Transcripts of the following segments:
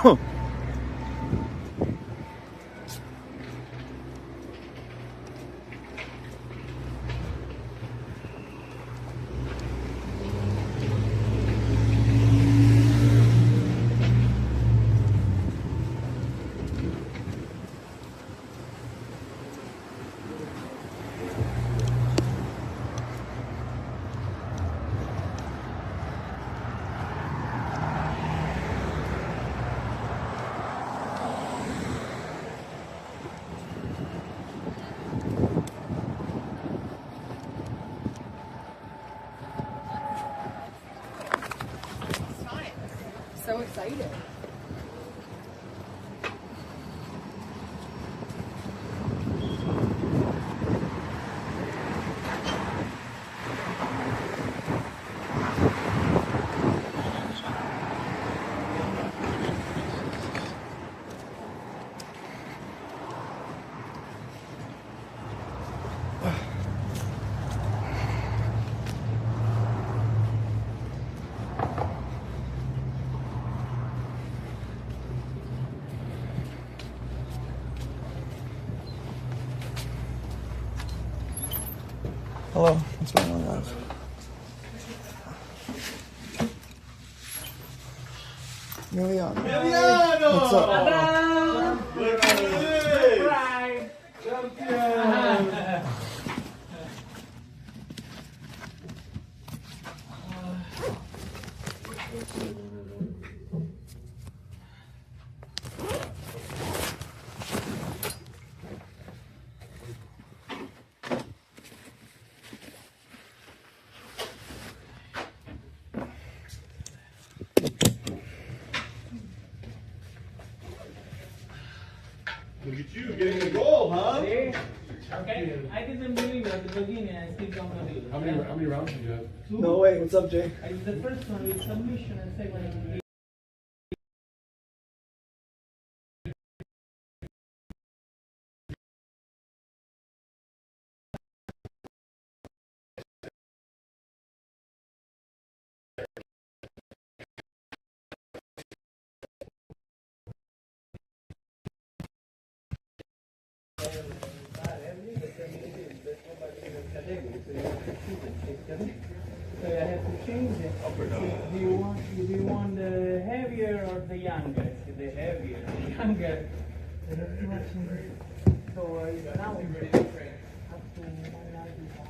So excited. Hello, what's going on, guys? Emiliano! What's up? Look at this! Champion! Look at you getting the goal, huh? Okay. I didn't believe it at the beginning. I still don't believe it. How many rounds did you have? Two. No way, what's up, Jay? The first one is submission and second one is so I have to change it. Do you want the heavier or the younger? The heavier, the younger. So now it's ready to train. Up to 195.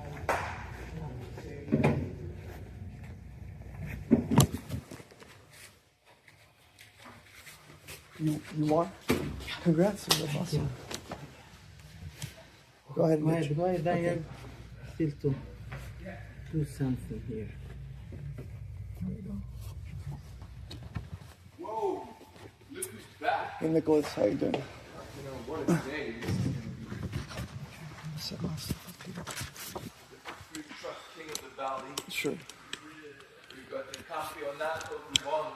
You won? Congrats, that's awesome. Go ahead, Mitch. Go ahead, I have still to do something here. There you go. Whoa! Look who's back! Hey, Nicholas, how you doing? You know, what a day this is going to be. Set my stuff up here. Food truck king of the valley. Sure. We've got the coffee on that, what we want.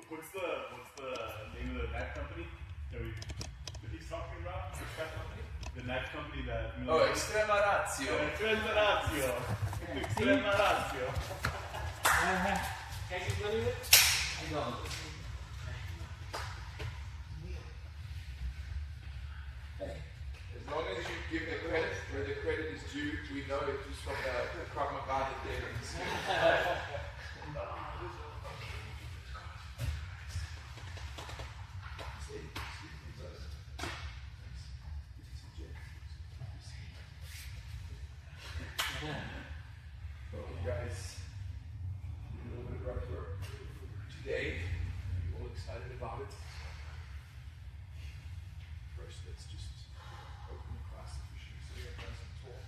What's the name of the knife company that he's talking about? Which knife company? The knife company that... Oh, Extrema Ratio. Extrema Ratio. Extrema Ratio. Can you believe it? I don't. As long as you give the credit where the credit is due, we know it just from the Krav Maga things. Guys, a little bit of breath work today. Are you all excited about it? First, let's just open the class officially so you're nice and tall.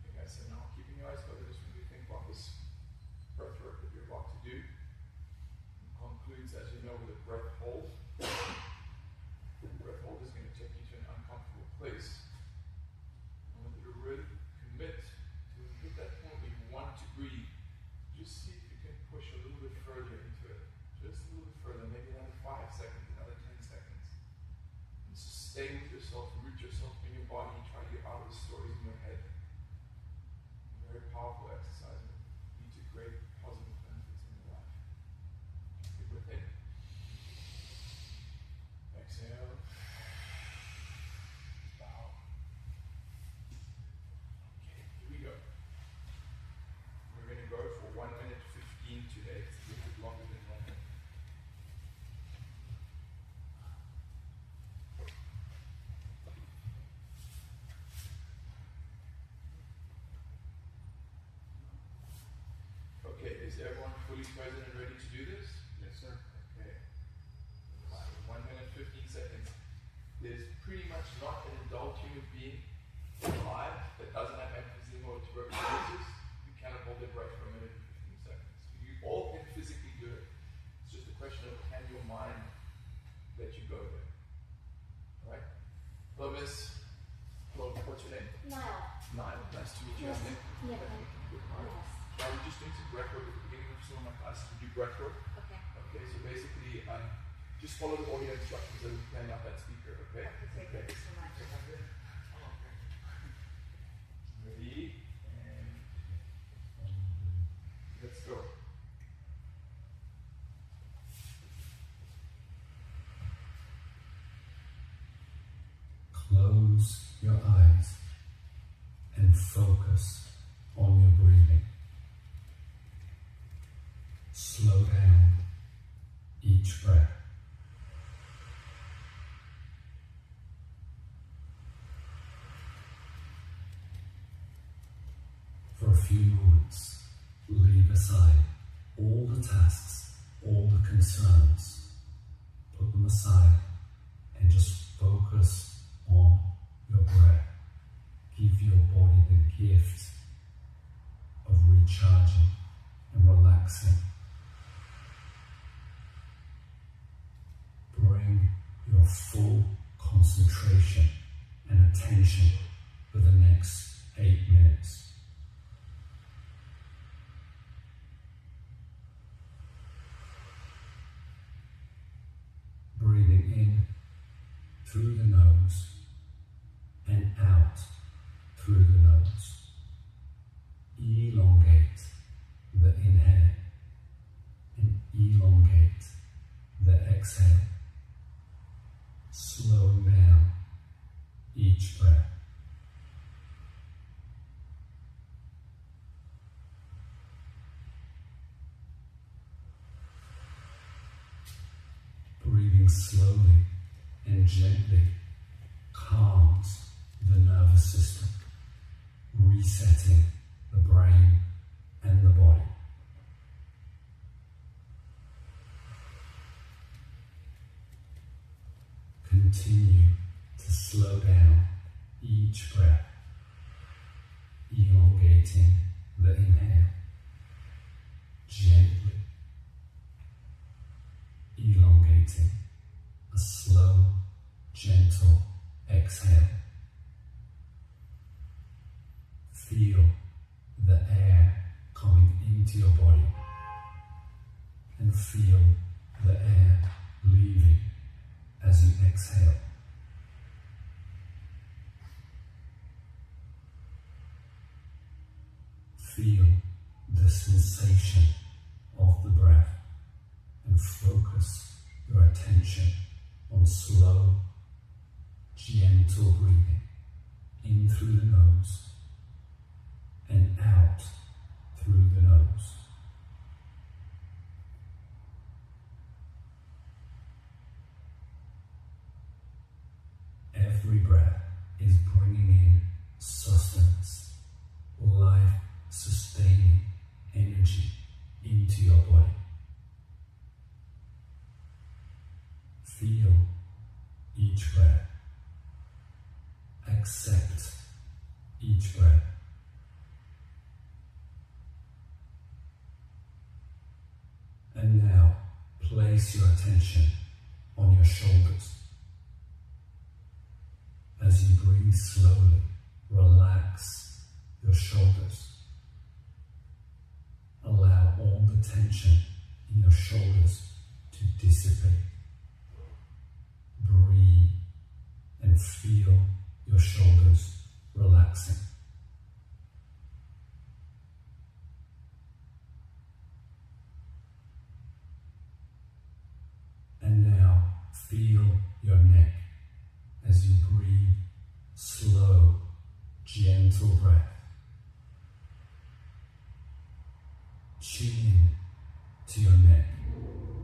Okay, guys, so now keeping your eyes closed, I just want you to think about this breath work that you're about to do. It concludes, as you know, with a breath hold. The breath hold is going to take you to an uncomfortable place. I want you to really commit to hit that point where you want to breathe. Just see if you can push a little fully present and ready to do this? Yes, sir. Okay. 1 minute, 15 seconds. There's pretty much not an adult human being alive that doesn't have emphysema or tuberculosis. You cannot hold their breath for a minute and 15 seconds. You all can physically do it. It's just a question of can your mind let you go there. Alright? Hello, Miss. Hello, what's your name? Niall. Niall. Nice to meet you. Yes. Nick. Yeah. Good morning. Yes. Now we're just doing some breath work at the beginning of some of my classes. We do breath work. Okay. Okay, so basically, just follow the audio instructions that we're playing out that speaker, okay? Okay, thank you so much. Ready? And let's go. Close your eyes and focus on your breathing. Slow down each breath. For a few moments, leave aside all the tasks, all the concerns. Put them aside and just focus on your breath. Give your body the gift of recharging and relaxing. Bring your full concentration and attention for the next 8 minutes. Breathing in through the nose and out through the nose. Elongate the inhale and elongate the exhale. Slowing down each breath. Breathing slowly and gently calms the nervous system, resetting the brain and the body. Continue to slow down each breath, elongating the inhale, gently elongating a slow, gentle exhale. Feel the air coming into your body and feel the air leaving as you exhale. Feel the sensation of the breath and focus your attention on slow, gentle breathing in through the nose and out through the nose. Every breath is bringing in sustenance, life-sustaining energy into your body. Feel each breath. Accept each breath. And now place your attention on your shoulders. As you breathe slowly, relax your shoulders. Allow all the tension in your shoulders to dissipate. Breathe and feel your shoulders relaxing. And now feel your neck as you breathe slow, gentle breath. Tune in to your neck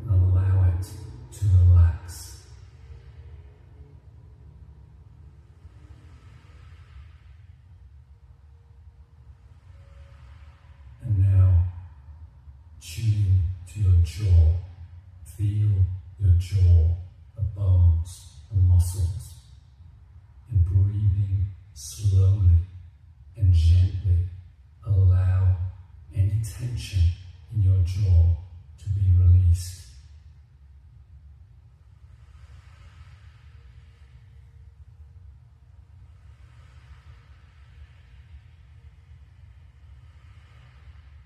and allow it to relax. And now tune in Feel your jaw, the bones, the muscles, and breathing slowly and gently allow any tension in your jaw to be released.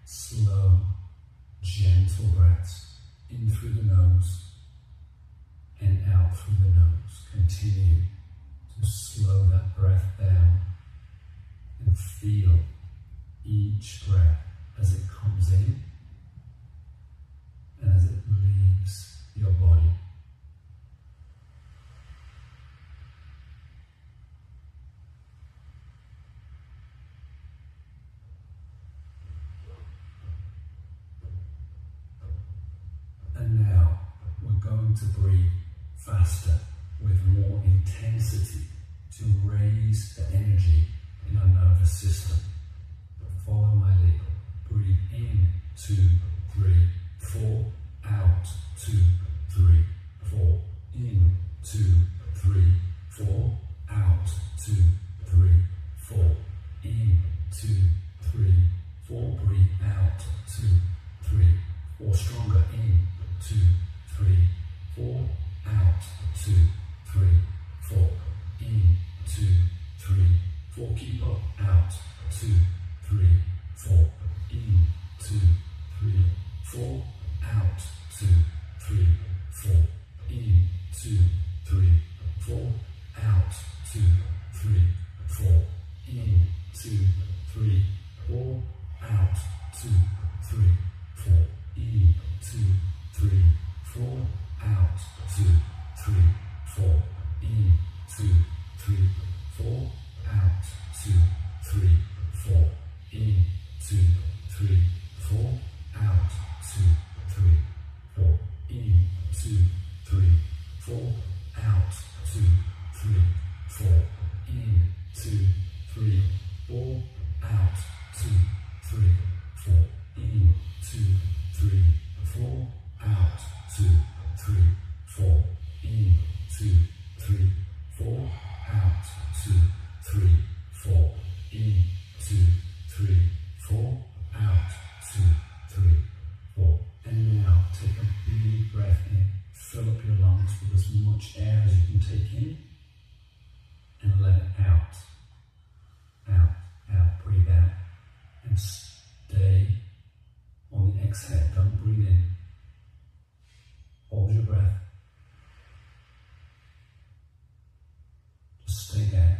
Slow, gentle breaths in through the nose and out through the nose. Continue to slow that breath down and feel each breath as it comes in and as it leaves your body. And now we're going to breathe faster with more intensity to raise the energy in our nervous system. Follow my lead. Breathe in, 2, 3, 4. Out, 2, 3, 4. In, 2, 3, 4. Out, 2, 3, 4. In, 2, 3, 4. Breathe out, 2, 3, 4. Stronger. In, 2, 3, 4. Out, 2, 3, 4. In, 2, 3, 4. Keep up. Out, 2, 3, 4. In, 2, 3, 4. Out, 2, 3, 4. In, 2, 3, 4. Out, 2, 3, 4. In, 2, 3, 4. Out, 2, 3, 4. In, 2, 3, 4. Out, 2, 3, 4. In, 2, 3, 4. Out, 2, 3, 4. In, 2, 3, 4. Out, 2, 3, 4. In, 2, 3, 4. Out, 2, 3, 4. In, 2, 3, 4. Out, 2, 3, 4. In, 2, 3, 4. Out, 2, 3, 4. In, 2, 3, 4. Out, 2, 3, 4. In, 2, 3, 4. Out, 2, 3, 4. And now take a big breath in. Fill up your lungs with as much air as you can take in. And let it out. Out, out. Breathe out. And stay on the exhale. Don't breathe in. Hold your breath. Just stay there.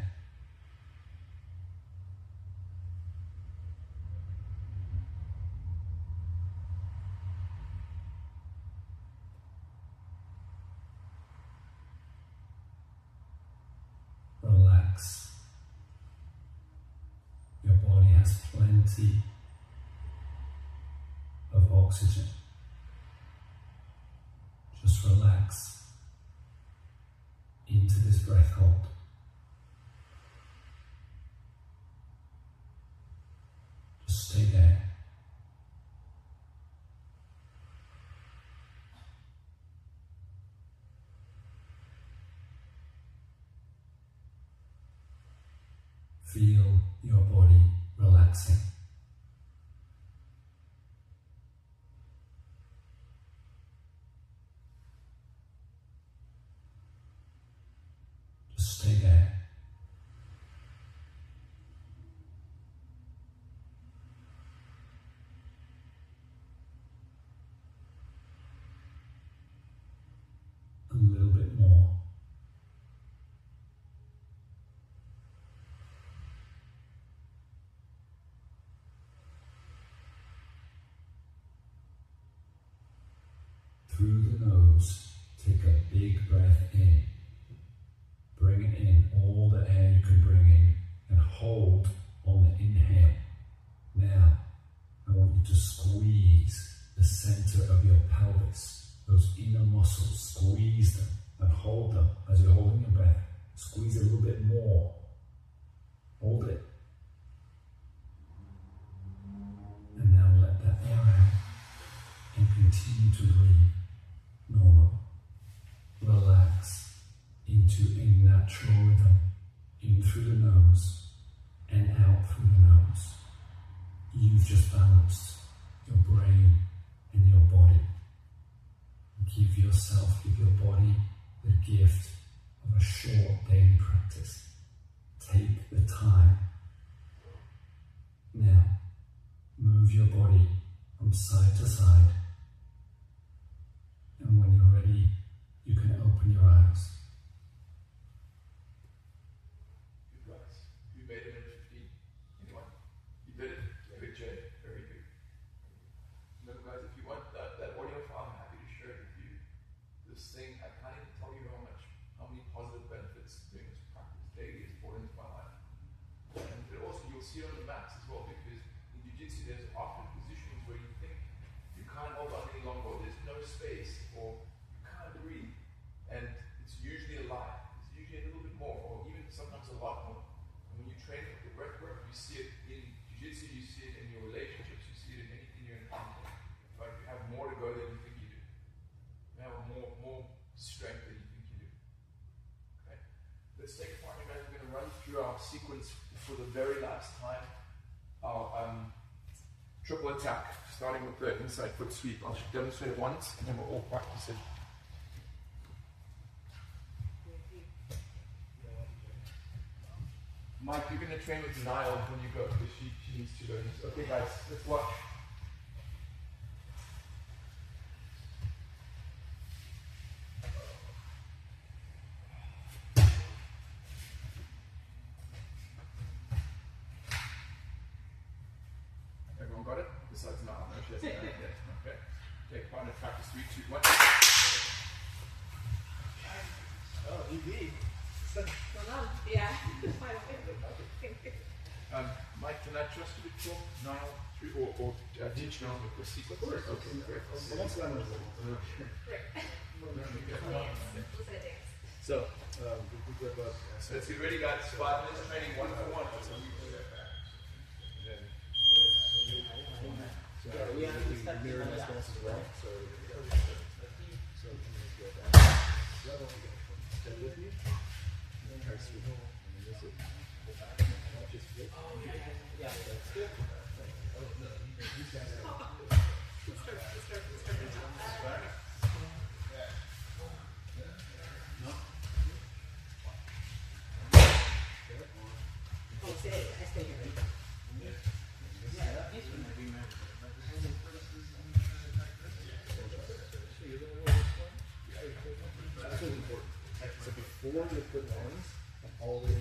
Relax. Your body has plenty of oxygen. Just relax into this breath hold. Just stay there. Feel your body relaxing. Just stay there. A little bit more. Through the nose, take a big breath in. Bring it in, all the air you can bring in, and hold on the inhale. Now, I want you to squeeze the center of your pelvis, those inner muscles, squeeze them and hold them as you're holding your breath. Squeeze it a little bit more. Hold it. And now let that air out and continue to breathe normally. You've just balanced your brain and your body. Give yourself, give your body the gift of a short daily practice. Take the time. Now, move your body from side to side. And when you're ready, you can open your eyes. Good guys. You made it in 15. Anyone? You did it. Good, Jay. Very good. Look, guys, if you want that audio file, I'm happy to share it with you. This thing, I can't even tell you how many positive benefits doing this practice daily has brought into my life. And it also, you'll see it on the mats as well, because in Jiu-Jitsu, there's often positions where you think you can't hold on any longer, or there's no space, or you can't breathe. And it's usually a lie. It's usually a little bit more, or even sometimes a lot more. And when you train with the breath work, you see it in Jiu-Jitsu, you see it in your relationships, you see it in anything you're encountering. Like you have more to go than you think you do. You have more strength than you think you do. Okay? Let's take a part, guys. We're going to run through our sequence for the very last time. Our triple attack, starting with the inside foot sweep. I'll demonstrate it once, and then we'll all practice it. Mike, you're going to train with Niall when you go, because she needs to learn this. Okay, guys, let's watch. Everyone got it? Besides Niall, no, she hasn't done it yet. Okay. Take part in practice 3, 2, 1. Oh, EV. Yeah. Mike, can I trust you to talk Niall through or teach Niall with the sequence? Okay, great. So, So let's get ready, guys. 5 minutes training, 1-for-1. we have to mirror this as well. So, stay with me. Yeah, that's good. So before you put arms, always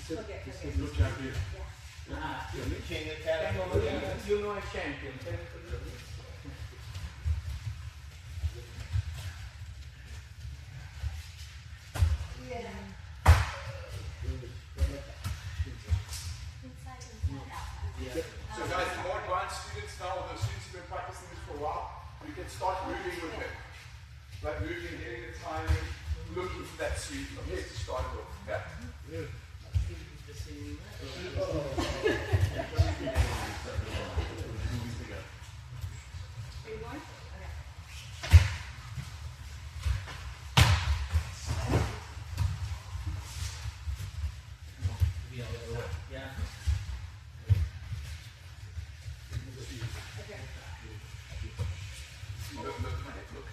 Good champion. King Academy. You know a champion. So guys, moving with him. Like moving, getting the timing, looking for that sweet spot. Yes, to start with. Yeah. Big one? Okay. Yeah. Okay. Look, look, look.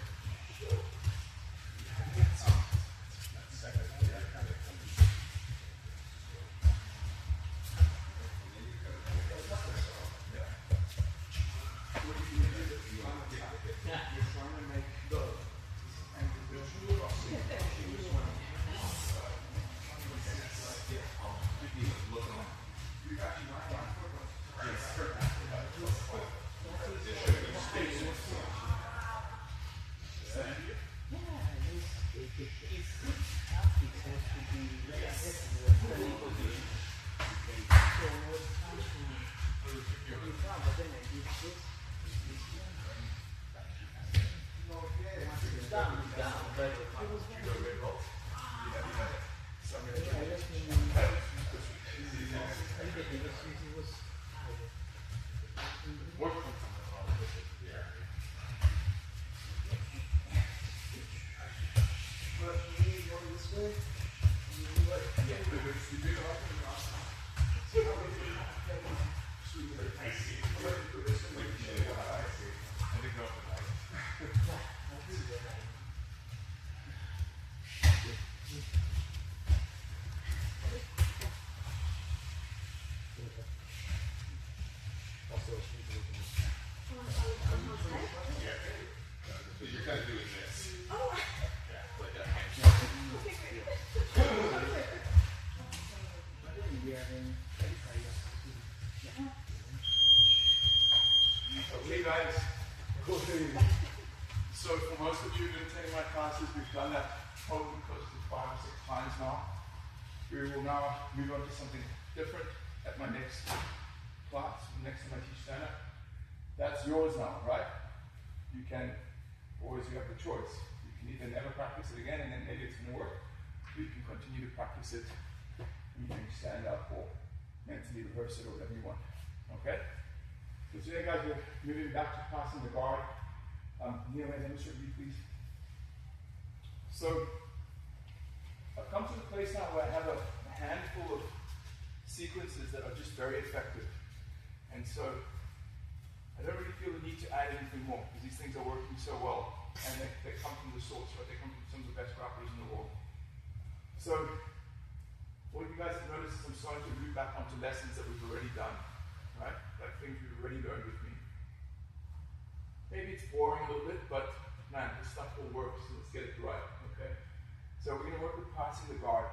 You're kind of doing this. Okay, guys. So for most of you who've been attending my classes, we've done that probably close to 5 or 6 times now. We will now move on to something different at my next class, next time I teach stand-up. That's yours now, right? You can always, you have the choice. You can either never practice it again and then maybe it's going to work, or you can continue to practice it and you can stand up or mentally rehearse it or whatever you want. Okay? So today, guys, we're moving back to passing the guard. Neil, may I demonstrate you, please? So, I've come to the place now where I have a handful of sequences that are just very effective. And so, I don't really feel the need to add anything more because these things are working so well. And they come from the source, right? They come from some of the best rappers in the world. So, what you guys have noticed is I'm starting to move back onto lessons that we've already done, right? Like things we've already learned with me. Maybe it's boring a little bit, but man, this stuff will work, so let's get it right, okay? So we're going to work with passing the guard.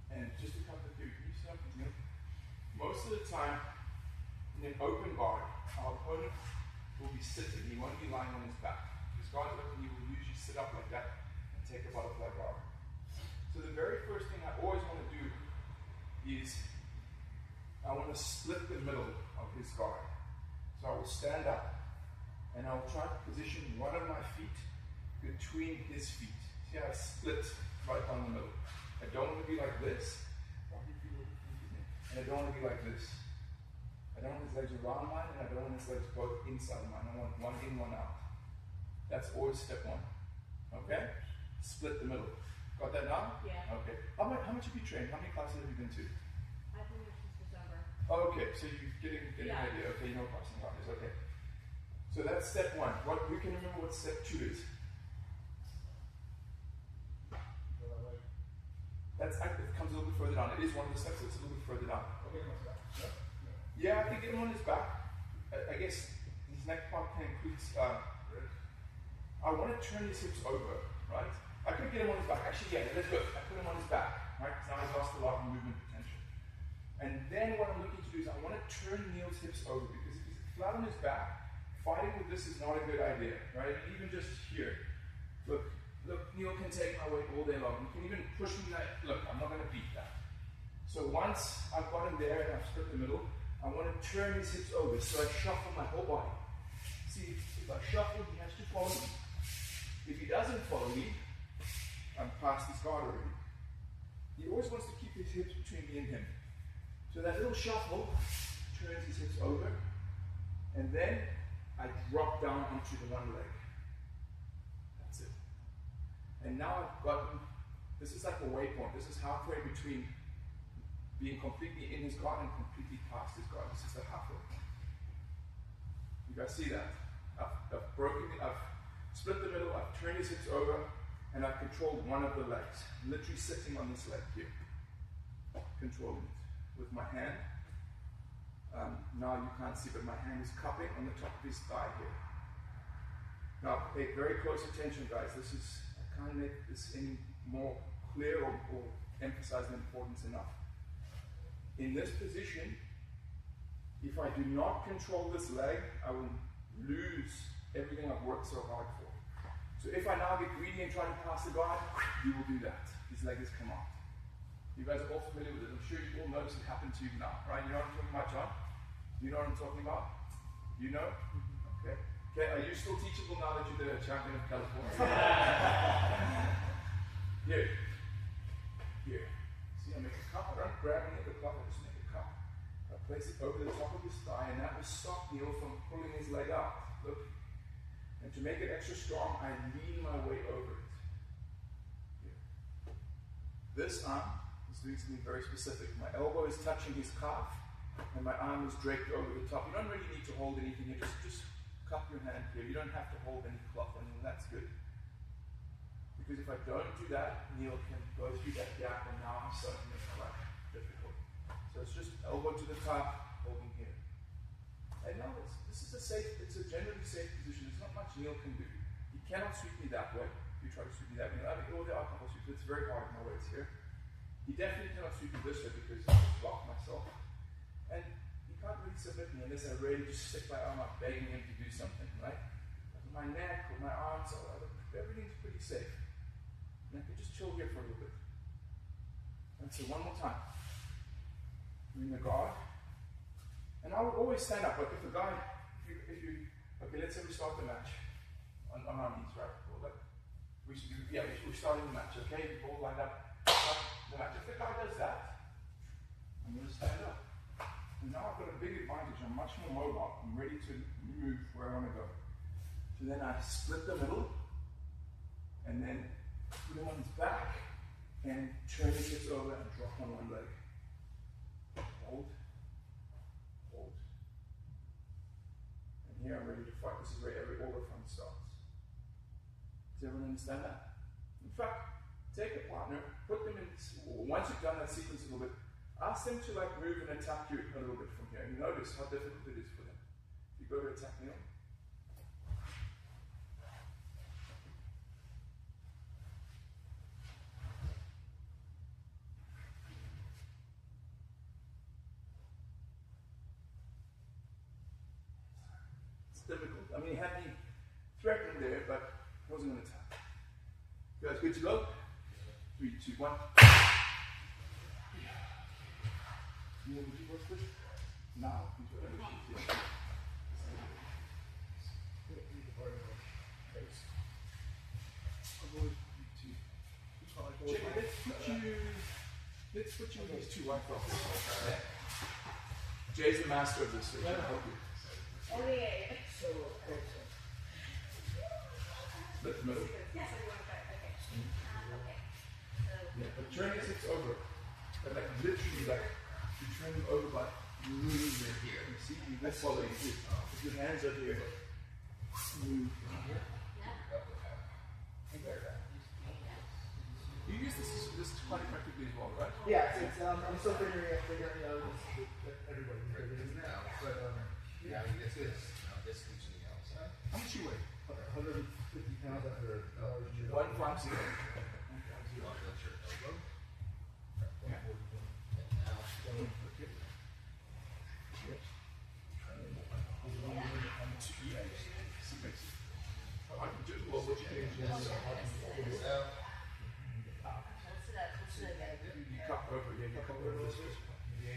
And just to come to you, can you see something new? Most of the time, in an open guard, our opponent will be sitting, he won't be lying on his back. If his guard's open, he will usually sit up like that and take a butterfly guard. So the very first thing I always want to do is I want to split the middle of his guard. So I will stand up and I will try to position one of my feet between his feet. See how I split right down the middle. I don't want to be like this, and I don't want to be like this. I don't want his legs around mine, and I don't want his legs both inside mine. I want one in, one out. That's always step one. Okay? Split the middle. Got that now? Yeah. Okay. How much have you trained? How many classes have you been to? I've been here since December. Oh, okay, so you're getting an idea. Okay, you know passing guard is. Okay. So that's step one. What we can remember what step two is. It comes a little bit further down. It is one of the steps, so it's a little bit further down. Yeah, I think get him on his back. I guess his neck part can include. I want to turn his hips over, right? I could get him on his back. Actually, yeah, let's go. I put him on his back, right? Because now he's lost a lot of movement potential. And then what I'm looking to do is I want to turn Neil's hips over because if he's flat on his back, fighting with this is not a good idea, right? Even just here. Look, Neil can take my weight all day long. He can even push me like, look, I'm not going to beat that. So once I've got him there and I've split the middle, I want to turn his hips over so I shuffle my whole body. See, if if I shuffle, he has to follow me. If he doesn't follow me, I'm past his guard already. He always wants to keep his hips between me and him. So that little shuffle turns his hips over, and then I drop down onto the one leg. That's it. And now I've gotten, this is like a waypoint. This is halfway between being completely in his guard and completely past his guard. This is the halfway point. You guys see that? I've broken it, I've split the middle, I've turned his hips over, and I've controlled one of the legs. I'm literally sitting on this leg here. Controlling it with my hand. Now you can't see, but my hand is cupping on the top of his thigh here. Now pay very close attention, guys. This is, I can't make this any more clear or emphasize the importance enough. In this position, if I do not control this leg, I will lose everything I've worked so hard for. So if I now get greedy and try to pass the guard, you will do that. His leg has come out. You guys are all familiar with it. I'm sure you all notice it happened to you now, right? You know what I'm talking about, John? You know what I'm talking about? You know? Okay. Okay, are you still teachable now that you're the champion of California? Here. Here. See, I make a cup. I don't grab any of the cup, I just make a cup. I place it over the top of his thigh, and that will stop Neil from pulling his leg out. Look. And to make it extra strong, I lean my way over it. Here. This arm is doing something very specific. My elbow is touching his calf, and my arm is draped over the top. You don't really need to hold anything here. Just cup your hand here. You don't have to hold any cloth, and that's good. Because if I don't do that, Neil can go through that gap, and now I'm starting to make it quite difficult. So it's just elbow to the top, holding here. And now this is it's a generally safe position. There's not much Neil can do. He cannot sweep me that way. If you try to sweep me that way, I mean, there are a couple of sweeps. It's very hard. My weights here. He definitely cannot sweep me this way because I just block myself. And he can't really submit me unless I really just stick my arm out begging him to do something, right? My neck or my arms, everything's pretty safe. And I can just chill here for a little bit. And so one more time. I'm in the guard. And I would always stand up. Like if the guy, okay, let's say we start the match on our knees, right? Or like, we're starting the match, okay? We've all lined up, start the match. If the guy does that, I'm going to stand up. And now I've got a big advantage. I'm much more mobile. I'm ready to move where I want to go. So then I split the middle, and then put him on his back, and turn his hips over and drop on one leg. Hold. Hold. And here I'm ready to fight. This is where all the fun starts. Does everyone understand that? In fact, take a partner, put them in, once you've done that sequence a little bit, ask them to like move and attack you a little bit from here. And notice how difficult it is for them. If you go to attack Neil. Difficult. I mean, he had me threatening there, but I wasn't going to attack. You guys good to go? 3, 2, 1. You want to do what's this? Now. Let's put you in these two white boxes. Jay's the master of this, so he'll help you. Oh, yeah. Split the middle. Yes, I want that. Okay. Okay. So, Yeah, but turn his hips over. But like literally, like you turn them over by moving here. You see, you will follow you. If your hands are here, move here. You use this quite effectively as well, right? Yeah, I'm still figuring out everybody figuring it out. But yeah, I mean, it's good. This comes to the outside. How much you weigh? 150 pounds after One front seat.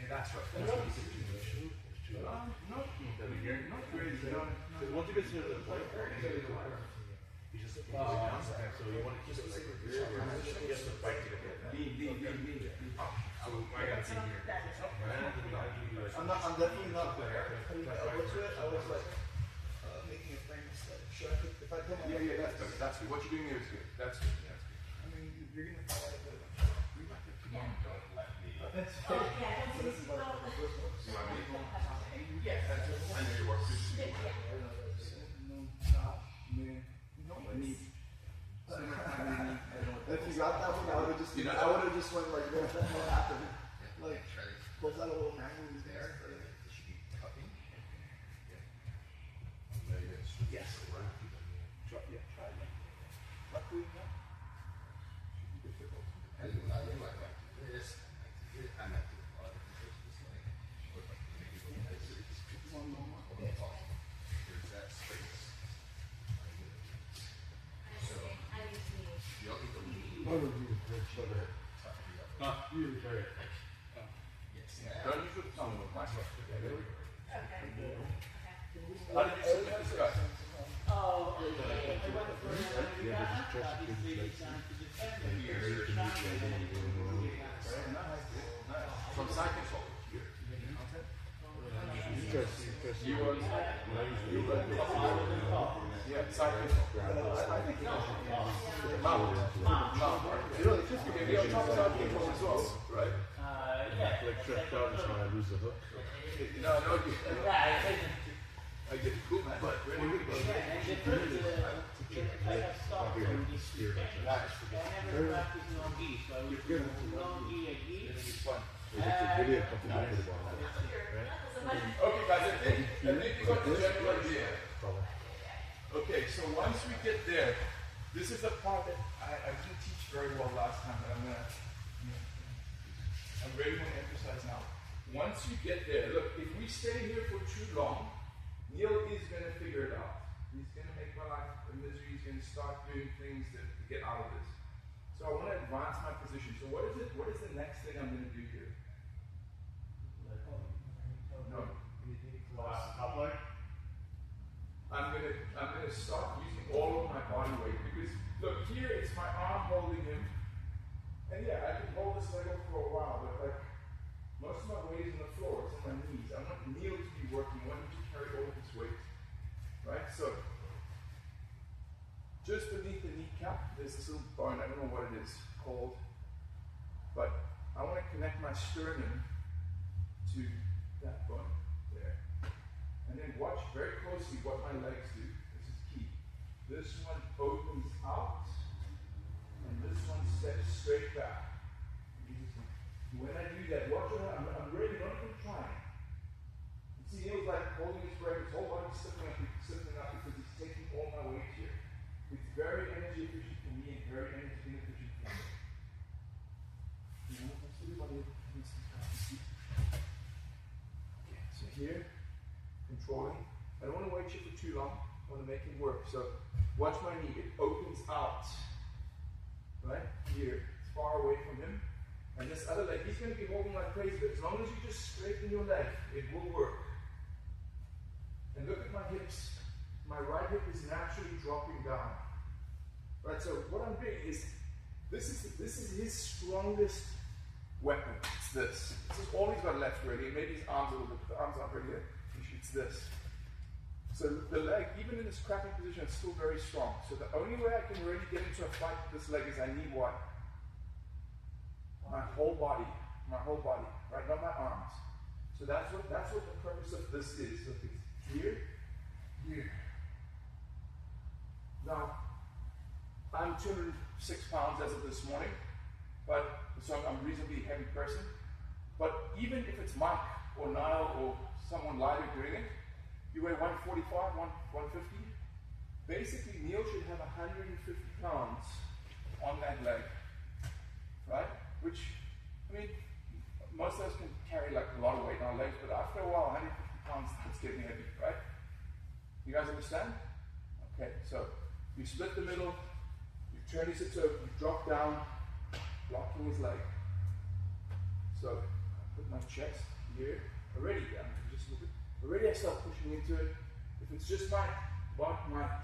That's right. Not really. once you get to the point, you just keep going down. So you want to keep it like this. You have to fight to get there. I got to see here. I'm definitely not there. I was like making a famous like should I put, if I put my That's good. What you're doing here is good. That's good. That's good. I mean you're gonna find out that Don't let me. that's Oh, yeah, so this is like the first one. You want me? Yes. I know you work good. If you got that one, I would have just went like this. What happened? Like, was that a little angle there? Should be cupping. Yes. Try that. Luckily, no. Should be difficult. I do like that. This, I'm not doing a lot of this like, One more. there's that space. So, you don't need to leave. Don't use your tongue with my stuff. Okay, there we go. Okay. How did you submit this guy? Oh, okay. I went for obviously trying to defend From side control. Here. You were yeah, side control. I think mount. You know, you can be on top of side control as well, right? yeah. Like stretched out is when I lose the hook. No, I get it cool, man. But really good. And the first, I have stopped from this weekend. I never practiced no gi, so I was doing no gi, a gi. It's fun. It's a video company for the ball. Okay, guys, I think you got the general idea. Okay, so once we get there, this is the part that I didn't teach very well last time, but I really want to emphasize now. Once you get there, look, if we stay here for too long, Neil is going to figure it out. He's going to make my life a misery. He's going to start doing things to get out of this. So I want to advance my position. So what is it? What is the next thing I'm going to do here? No. Top leg? I'm gonna start using all of my body weight because look here it's my arm holding him, and yeah I can hold this leg up for a while, but like most of my weight is on the floor, it's on my knees. I want Neil to be working, I want him to carry all of his weight, right? So just beneath the kneecap there's this little bone, I don't know what it is called, but I want to connect my sternum to that bone there. And then watch very closely what my legs do. This is key. This one opens out, and this one steps straight back. When I do that, watch what I'm really not even trying. You see, Neil's like holding his breath, his whole body's slipping up because he's taking all my weight here. It's very energy efficient for me and very energy inefficient for him. You know, that's everybody needs to okay, so here. Controlling. I don't want to wait here for too long. I want to make it work. So watch my knee. It opens out. Right? Here. It's far away from him. And this other leg, he's going to be holding like crazy, but as long as you just straighten your leg, it will work. And look at my hips. My right hip is naturally dropping down. Right? So what I'm doing is, this is his strongest weapon. It's this. This is all he's got left really. Maybe his arms a little bit, but the arms aren't really there. It's this. So the leg, even in this crappy position, is still very strong. So the only way I can really get into a fight with this leg is I need what? My whole body, right? Not my arms. So that's what the purpose of this is. So it's here, here. Now, I'm 206 pounds as of this morning, but so I'm a reasonably heavy person. But even if it's Mike or Niall or someone lighter doing it, you weigh 145, 150. Basically, Neil should have 150 pounds on that leg, right? Which, I mean, most of us can carry like a lot of weight on our legs, but after a while, 150 pounds starts getting heavy, right? You guys understand? Okay, so you split the middle, you turn his hips over, you drop down, blocking his leg. So I put my chest here. Already I start pushing into it. If it's just my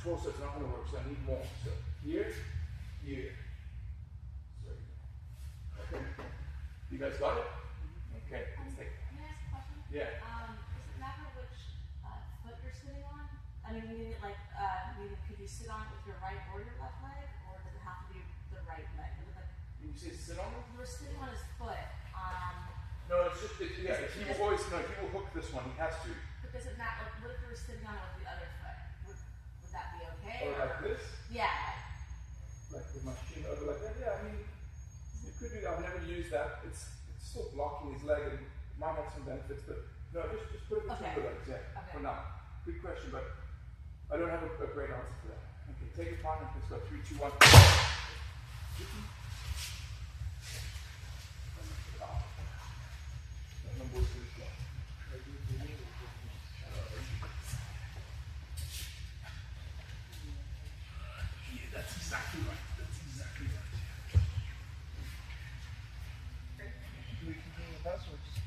torso, it's not going to work, so I need more. So here. So, okay. You guys got it? Okay. Let's take. Can I ask a question? Yeah. Does it matter which foot you're sitting on? I mean, meaning could you sit on it with your right or your left leg, or does it have to be the right leg? You say sit on it? You're sitting on his foot. No, it's just, he will hook this one, he has to. But does it matter, what if you were sitting on it with the other foot? Would that be okay? Or like this? Yeah. Like with my shin over like that? Yeah, I mean, you could do that. I've never used that. It's still blocking his leg and it might have some benefits, but no, just put it between the legs, yeah, for now. Good question, but I don't have a great answer for that. Okay, take your partner, let's go, 3, 2, 1. That's exactly right. We continue the pass or just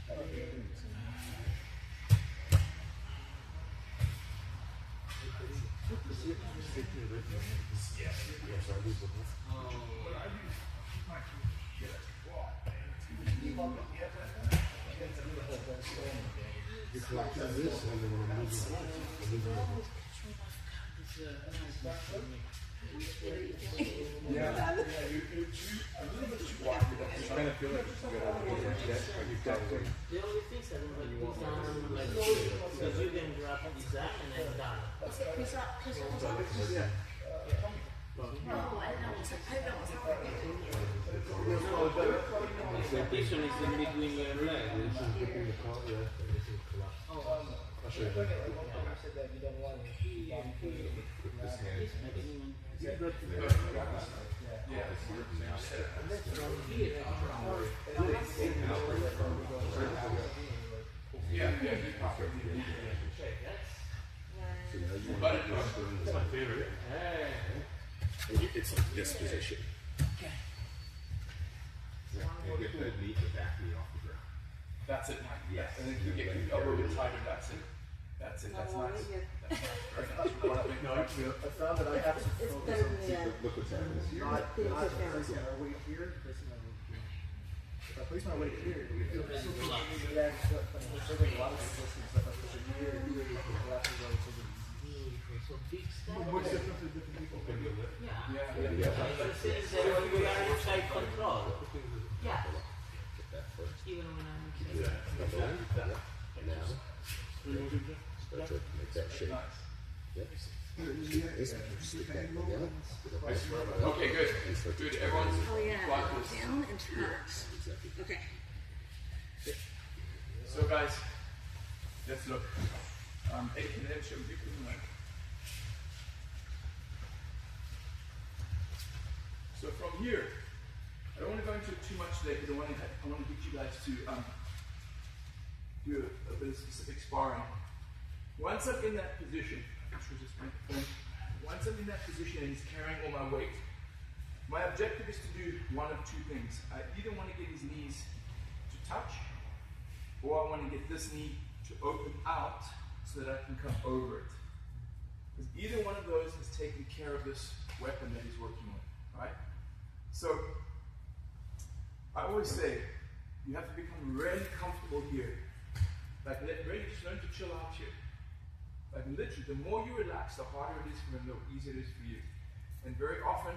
You collect this, and then when I'm losing Yeah, you're a little bit too wide. I kind of feel like you've got to The only things I don't like is down like this, because you can drop this up and then down. This one is in between your legs. This is gripping the car, yeah, and this is collapsed. I'll show you. said that you don't want to This hand. That's my favorite. It's like this position. And get the knee to back knee off the ground. That's it, Mike. Yes. And then you get your elbow a bit tighter, that's it. That's it, that's nice. I found that I have to focus on Look what's happening here. not placing my weight here, placing my weight here. If I place my weight here, it feels so good. Yeah, it's so like a lot of resistance. If I push it here, it collapses out so good. So big stuff. What's the difference with different people? Yeah. The thing is that when you are inside control, Yeah. even when I'm Now, start to make that shape. Yep. Stick that together. Okay, good. Good, everyone's got this. Down and turns. Okay. So guys, let's look. So from here, I don't want to go into it too much today because I want to get you guys to do a bit of specific sparring. Once I'm in that position, once I'm in that position and he's carrying all my weight, my objective is to do one of two things. I either want to get his knees to touch, or I want to get this knee to open out so that I can come over it. Because either one of those has taken care of this weapon that he's working with, right? So, I always say, you have to become really comfortable here. Like, really just learn to chill out here. Like, literally, the more you relax, the harder it is for him, the easier it is for you. And very often,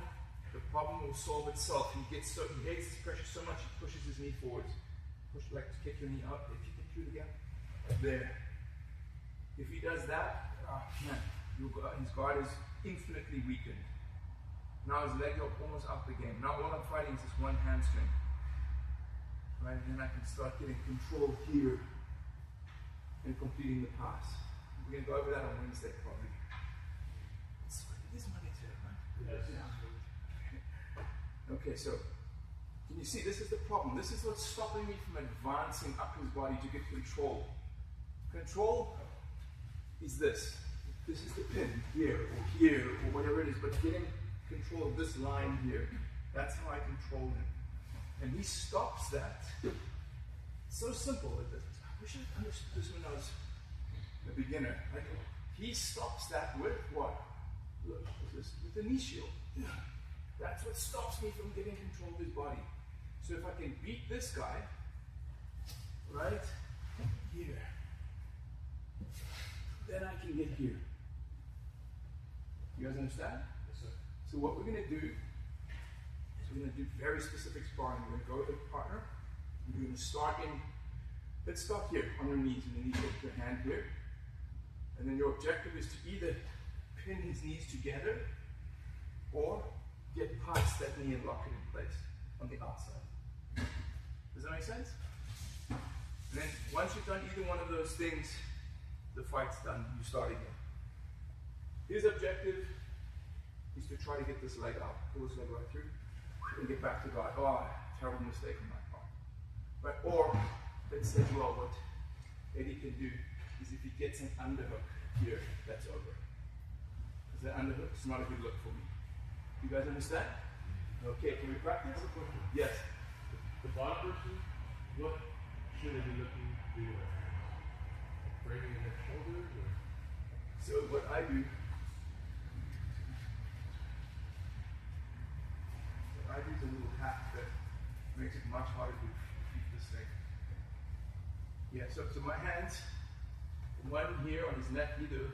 the problem will solve itself. He hates this pressure so much, he pushes his knee forwards. Like to kick your knee up. If you can do it again, there. If he does that, man, his guard is infinitely weakened. Now his legs are almost up again. Now all I'm fighting is this one hamstring. Right, and then I can start getting control here and completing the pass. We're gonna go over that on Wednesday probably. It is Monday today, right? Yes. Okay, so can you see, this is the problem. This is what's stopping me from advancing up his body to get control. Control is this. This is the pin here, or whatever it is, but getting control of this line here. That's how I control him. And he stops that. It's so simple. I wish I understood this when I was a beginner. Like, He stops that with what? Look, with the knee shield. That's what stops me from getting control of his body. So if I can beat this guy, right here, then I can get here. You guys understand? Yes, sir. So what we're going to do is we're going to do very specific sparring. We're going to go with a partner. We're going to start in, let's start here on your knees. And then you take your hand here. And then your objective is to either pin his knees together or get past that knee and lock it in place on the outside. Does that make sense? And then once you've done either one of those things, the fight's done. You start again. His objective is to try to get this leg out, pull this leg right through, and get back to God. Oh, terrible mistake on my part. Right? Or let's say, well, what Eddie can do is if he gets an underhook here, that's over. Because the underhook is not a good look for me. You guys understand? Okay, can we practice? Yes. The bottom person, what should they be looking to do? Breaking in their shoulders or? So what I do is a little hack that makes it much harder to keep this thing. Yeah, so my hands, one here on his neck, either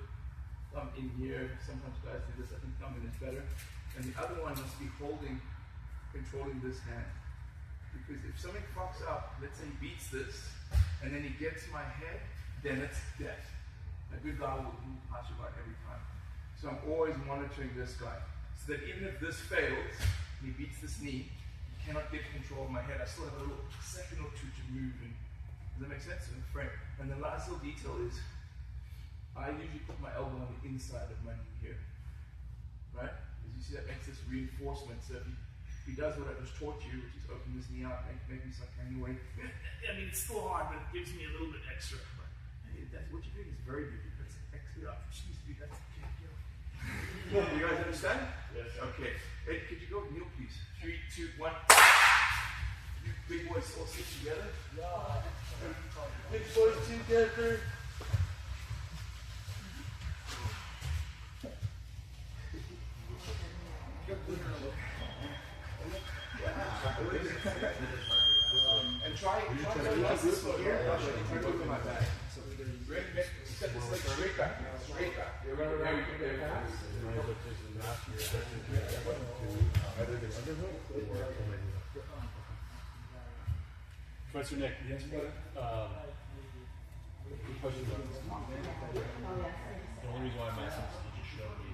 thumb in here, sometimes guys do this, I think thumb in is better, and the other one must be controlling this hand. Because if something fucks up, let's say he beats this, and then he gets my head, then it's death. A good guy will pass you by every time. So I'm always monitoring this guy. So that even if this fails, he beats this knee, he cannot get control of my head. I still have a little second or two to move. And does that make sense? In the frame. And the last little detail is, I usually put my elbow on the inside of my knee here. Right? As you see, that makes this reinforcement. So if he does what I just taught you, which is open this knee out, maybe it's like anyway. I mean, it's still hard, but it gives me a little bit extra. That's what you're doing is very good. That's extra. Jeez, dude, that's okay. You guys understand? Yes, sir. Okay. Ed, could you go kneel, please? 3, 2, 1. You big boys all sit together. Big boys together. And try this foot here. Try to look at my back. Set this leg straight back. Straight back. There we go. There we go. Professor Nick, question about this topic. The only reason why I'm asking is you just showed me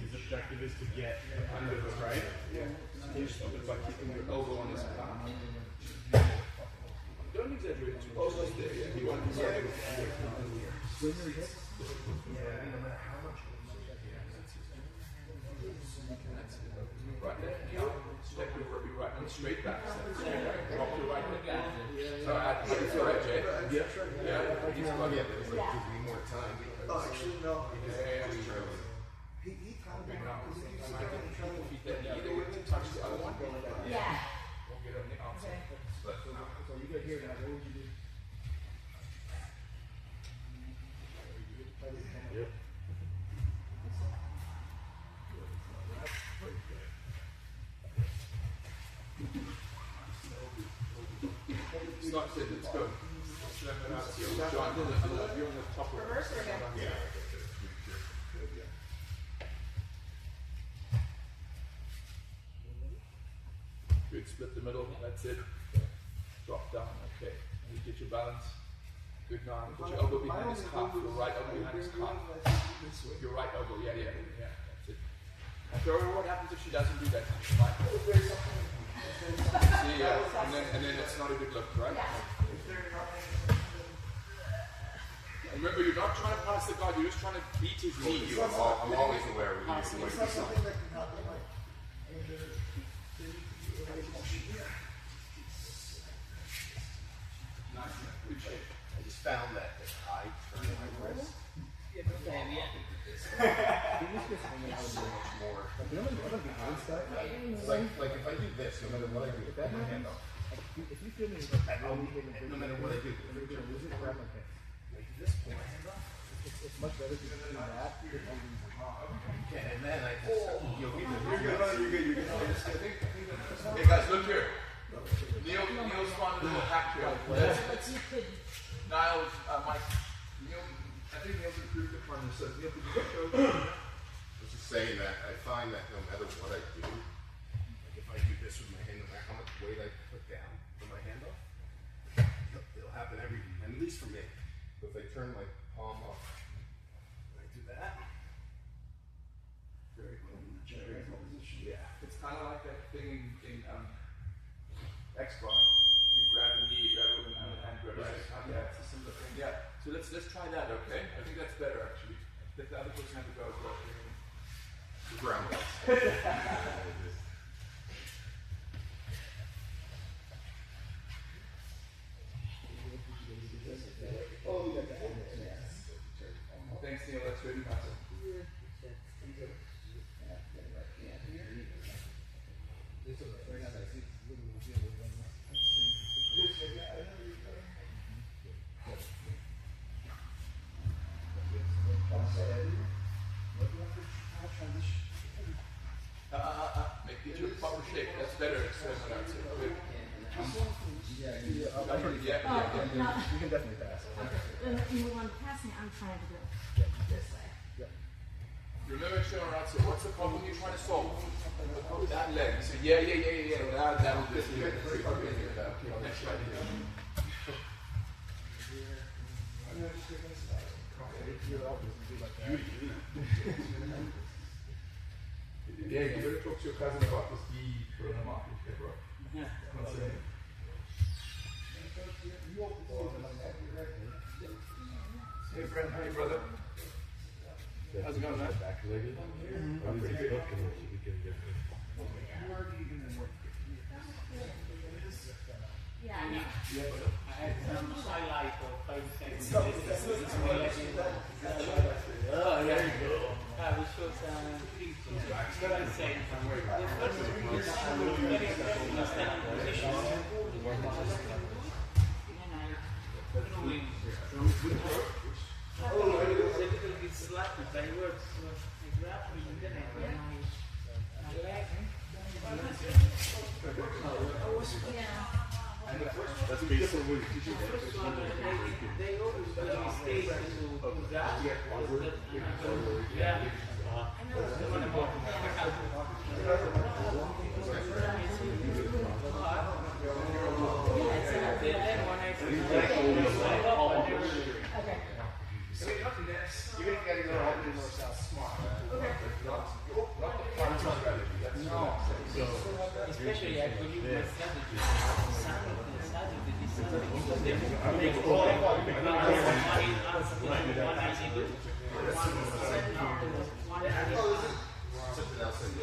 his objective is to get under the right. Can you stop it by keeping your elbow on his back? Don't exaggerate too much. Elbows there. Yeah. You want to right there. Step your right on straight back. Straight back. Drop your right leg. So how do you feel that, Jay? Yeah. Yeah. He's got it. Gives me more time. Oh, actually, no. He told me Either way to touch the other one. Yeah. We'll get on the outside. So you get here now, what would you do? Yep. Stop sitting, let's go. John, you're on the top of Reverse or again? Yeah. Good, split the middle, that's it. Drop down, okay. And you get your balance. Good now. Put your elbow behind his calf. Your right elbow behind his calf. Your right elbow, yeah, that's it. And show her what happens if she doesn't do that. Right? See, and then it's not a good look, right? And remember, you're not trying to pass the guard, you're just trying to beat his knee. I'm always aware of Passing you. his It's not something that can happen like. Good shape. I just found that if I turn my wrist, like if I do this, no matter what I do, put my hand up. If you feel me, No matter what I do, you're gonna lose it, grab my hand. like this, pull my hand up. It's much better to do that than holding the Okay, and then I just, you're good. You're good. Hey guys, look here. Neil's on a little hack here. Niall, Mike, Neil, I think Neil's improved upon this. So Neil, could you show? I was just saying that I find that no matter what I do, like if I do this with my hand, no matter how much weight I put down from my hand off, it'll happen every time, at least for me. But if I turn my palm up, and I do that, very well in the generational position. Yeah, it's kind of like that thing in X-Bar. You grab the knee, grab it with another hand grab. Right. Yeah, it's a similar thing. Yeah. So let's try that, okay? I think that's better actually. Let the other person have a go as well. Ground. Thanks, Neil. That's really nice. Get your proper shape. That's better. Yeah. You can definitely pass. You want to pass me? I'm trying to go this way. Remember showing around, so what's the problem you're trying to solve? That leg. So yeah. That will do it. Next slide. Yeah, you better talk to your cousin about this market, bro. Hey friend, hey brother. How's it going, man? Yeah, I know. I had some highlight of 5 seconds. Oh, there you go. We showed some pictures. What I said, the first is very careful standing position. And I it was a little bit slappy, but I worked I grabbed me and then I ran my leg. That's basically what The first one, they always do a mistake to grab. Yeah. You're going to get to go all the north, south, smart. Especially I believe my strategy. something else I do.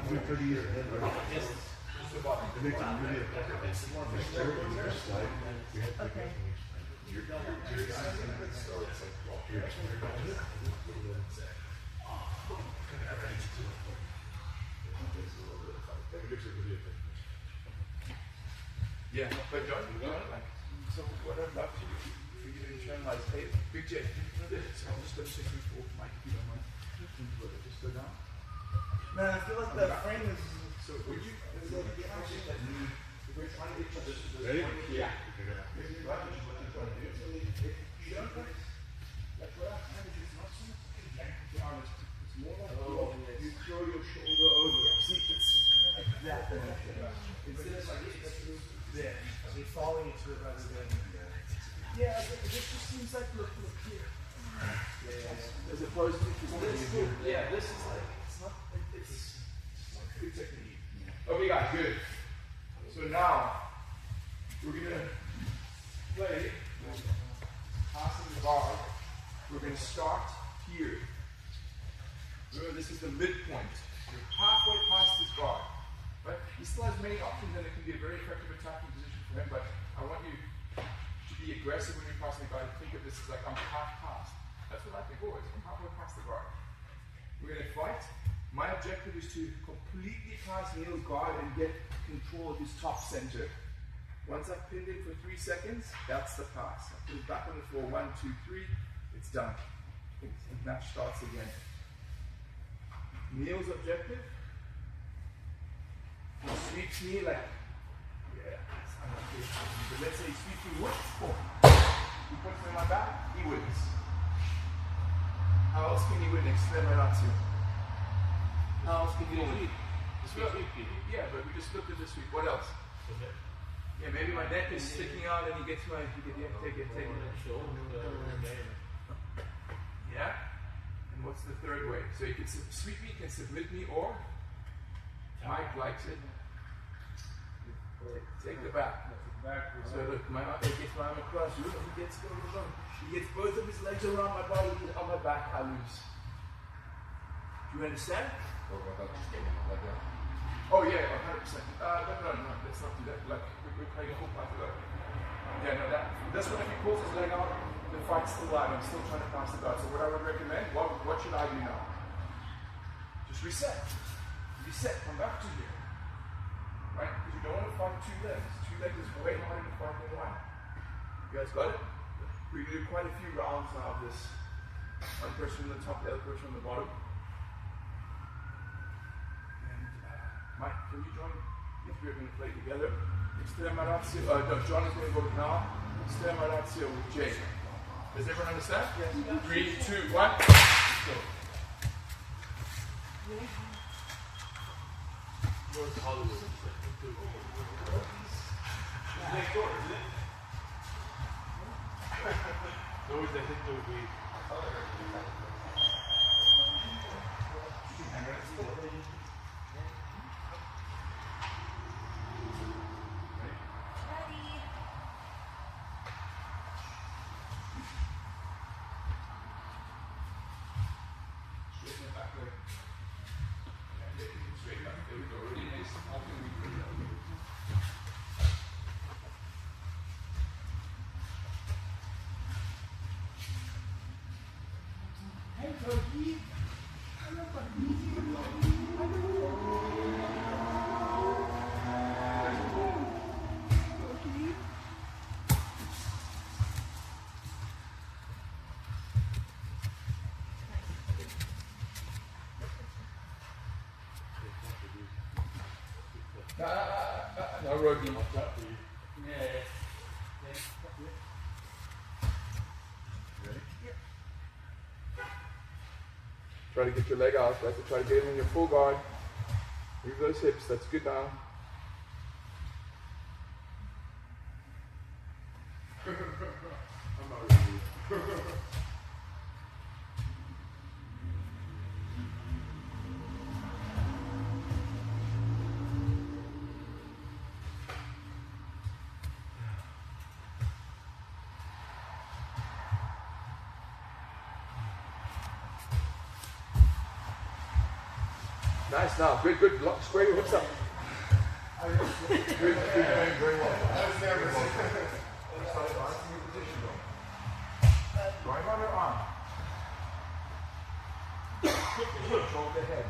We're 30 years ahead, right? It makes it really effective. Yeah, but John, so what I'd love to do for you to internalize, hey, Big J, so I'm just going to say before Mike, if you don't mind, just go down. Man, I feel like that frame is. So would you, if we're trying to get you this Ready? point, yeah. Maybe you're right, which is what you're trying to do. If you don't practice, like what I've found is it's not so much like a yank of the arm, it's more like you throw your shoulder over. See, it's kind of like that motion. Instead of like it's there. So you're falling into it rather than. Yeah, it just seems like look here. As opposed to this is like it's not like it's good technique. Okay guys, good. So now we're gonna play passing the bar. We're gonna start here. Remember this is the midpoint. You're halfway past this guard. Right? He still has many options and it can be a very effective attacking position for him, but I want you to be aggressive when you're passing the guard. Think of this as like I'm half past. That's what I think always. I'm halfway past the guard. We're going to fight. My objective is to completely pass Neil's guard and get control of his top center. Once I've pinned it for 3 seconds, that's the pass. I put it back on the floor, 1, 2, 3, it's done. The match starts again. Neil's objective, he sweeps me like, yeah, but let's say he sweeps me once, he puts me on my back, he wins. How else can he win? Exterminatio. How else can he win? Yeah, but we just looked at this week. What else? Yeah, maybe my neck is sticking out and he gets my, take it. Yeah? And what's the third way? So he can sweep me, can submit me, or Mike likes it. Take the back. So look, he gets my arm across, he gets both of his legs around my body, on my back, I lose. Do you understand? Oh yeah, 100%. No, let's not do that. Like, we're playing a whole part of that. Yeah, no, this one, if he pulls his leg out, the fight's still live. I'm still trying to pass the guard. So what I would recommend, what should I do now? Just reset. Come back to here. Right? Because you don't want to fight 2 legs. 2 legs is way harder to fight than 1. You guys got it? We're going to do quite a few rounds now of this. One person on the top, the other person on the bottom. And Mike, can you join? If we're going to play together. Exterminatio. No, John is going to go now. Exterminatio with Jay. Does everyone understand? Yes. 3, 2, 1. Let's go. North Hollywood. Next door, isn't it? Always I think there would be. No, Rogi. Try to get your leg out, right? So try to get him in your full guard. Move those hips, that's good now. Nice now, good, square your hips up. Good, very well. I was nervous. Going on your arm. Control the head.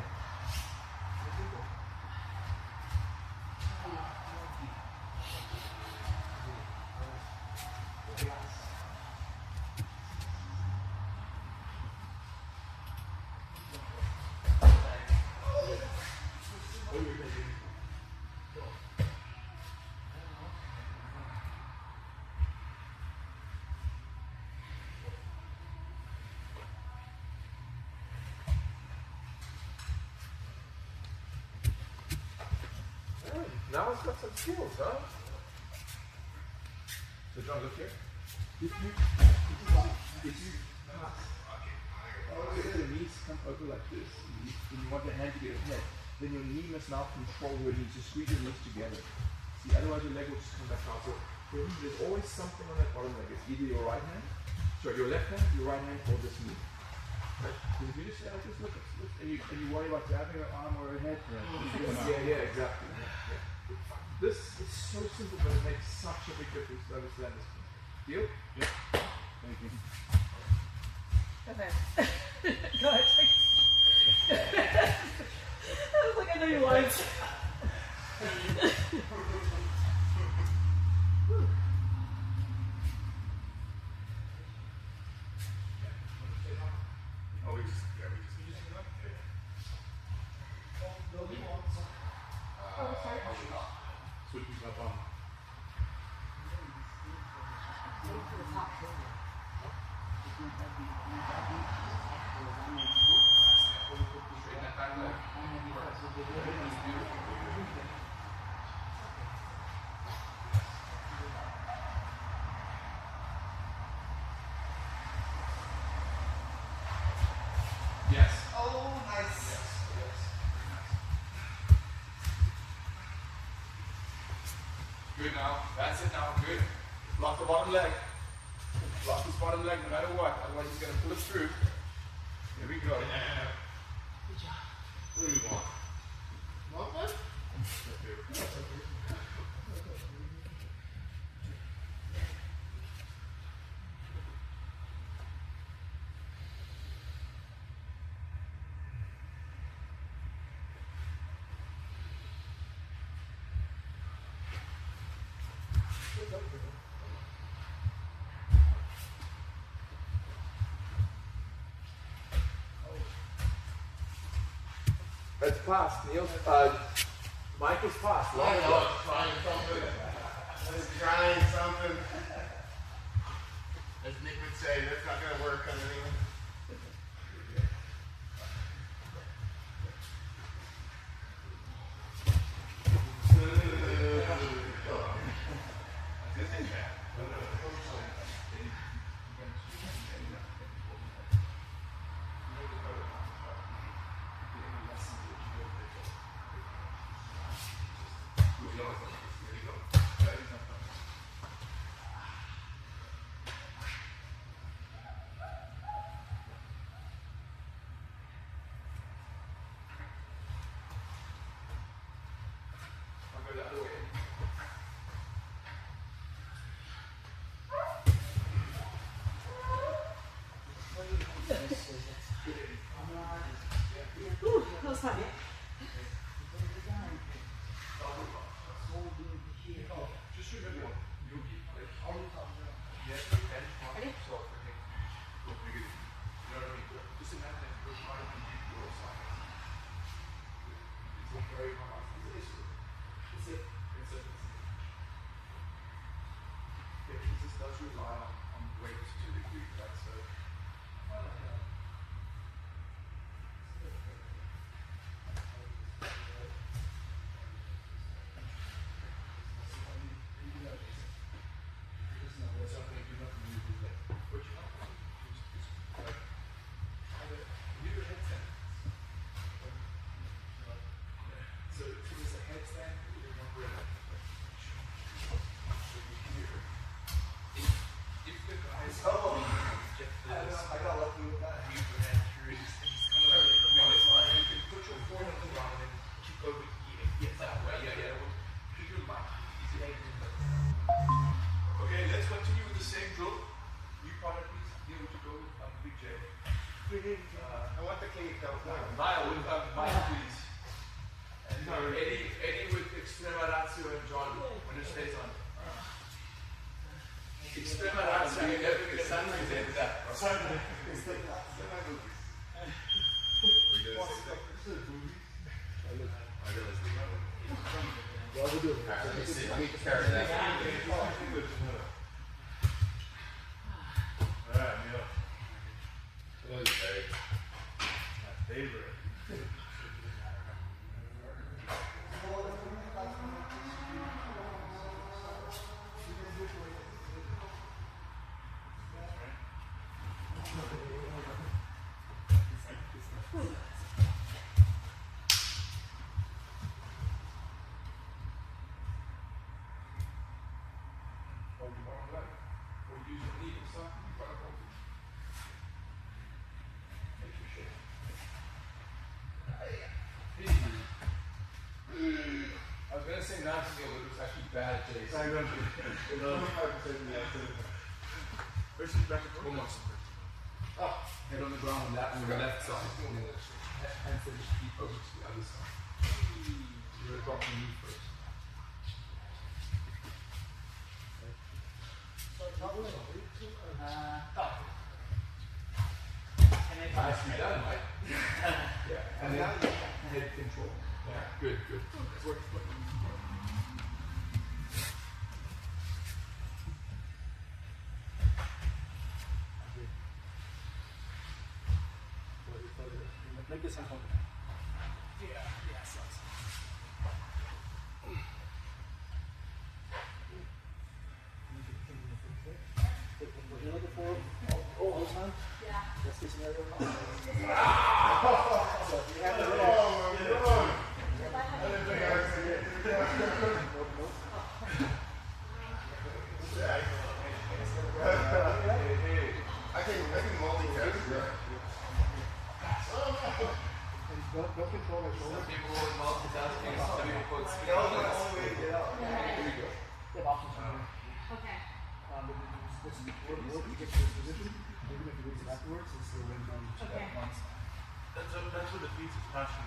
Now it's got some skills, huh? So John, look here. If you pass, all the knees come over like this, and you want the hand to get ahead, then your knee must now control your knees. So squeeze your knees together. See, otherwise your leg will just come back out. So there's always something on that bottom leg. It's either your right hand, sorry, your left hand, your right hand, or this knee. Right? Because if you just stand like this, look, and you worry about grabbing your arm or your head. Yeah, exactly. Yeah. This is so simple, but it makes such a big difference to understand this. Deal? Yep. Thank you. Okay. Go ahead. I was like, I know you lied. Yes. Oh, nice. Yes. Yes. Good now. That's it now. Good. Block the bottom leg. Block his bottom leg no matter what. Otherwise he's going to pull it through. Here we go. Good job. What do you want? Want one? It's past, Neil. Mike is past. I know, it's trying something. It's trying something. As Nick would say, that's not going to work on anyone. I'll go the other way. Ooh, that was funny. Just remember, you'll keep like, yes, you can find yourself and make look negative. You know what I mean? Just imagine you're trying to keep your side. It's a very hard thing. It's a yeah, Jesus does rely on weight to a degree, right? So I like that. So there's a headstand, there's one where so you hear if the guys I got lucky with that. you can have through these things kind of like you can put your foot on the ground and keep going yes that way yeah keep your mind easy okay let's continue with the same drill new product please here would you go with Big J I want the king to come. Niall with Mike please and Eddie with Extrema Ratio and John when it stays on Extrema Ratio you never get present that Let me see. Let me carry that. Alright, Neil. Really big. My favorite. Hold your bottom leg. Or use your knee or something. You gotta hold it. Make sure shake. I was gonna say not to go, but it was actually bad, Jason. I know. First is back to 2 months. Head on the ground on that on the left side. And for the feet over to the other side. You're gonna drop your knee first. Nicely done, Mike. Yeah, and then head control. Yeah, good. Work. Make this uncomfortable. What you're looking for all the time? Yeah. Best case scenario. And don't control my shoulder. Some people will multitasking, some people put That was the only way to get out. Here we go. You have options from here. Okay. But this is work to get to this position. Even if you lose it afterwards, it's still win on Okay. once. That's what defeats his passion.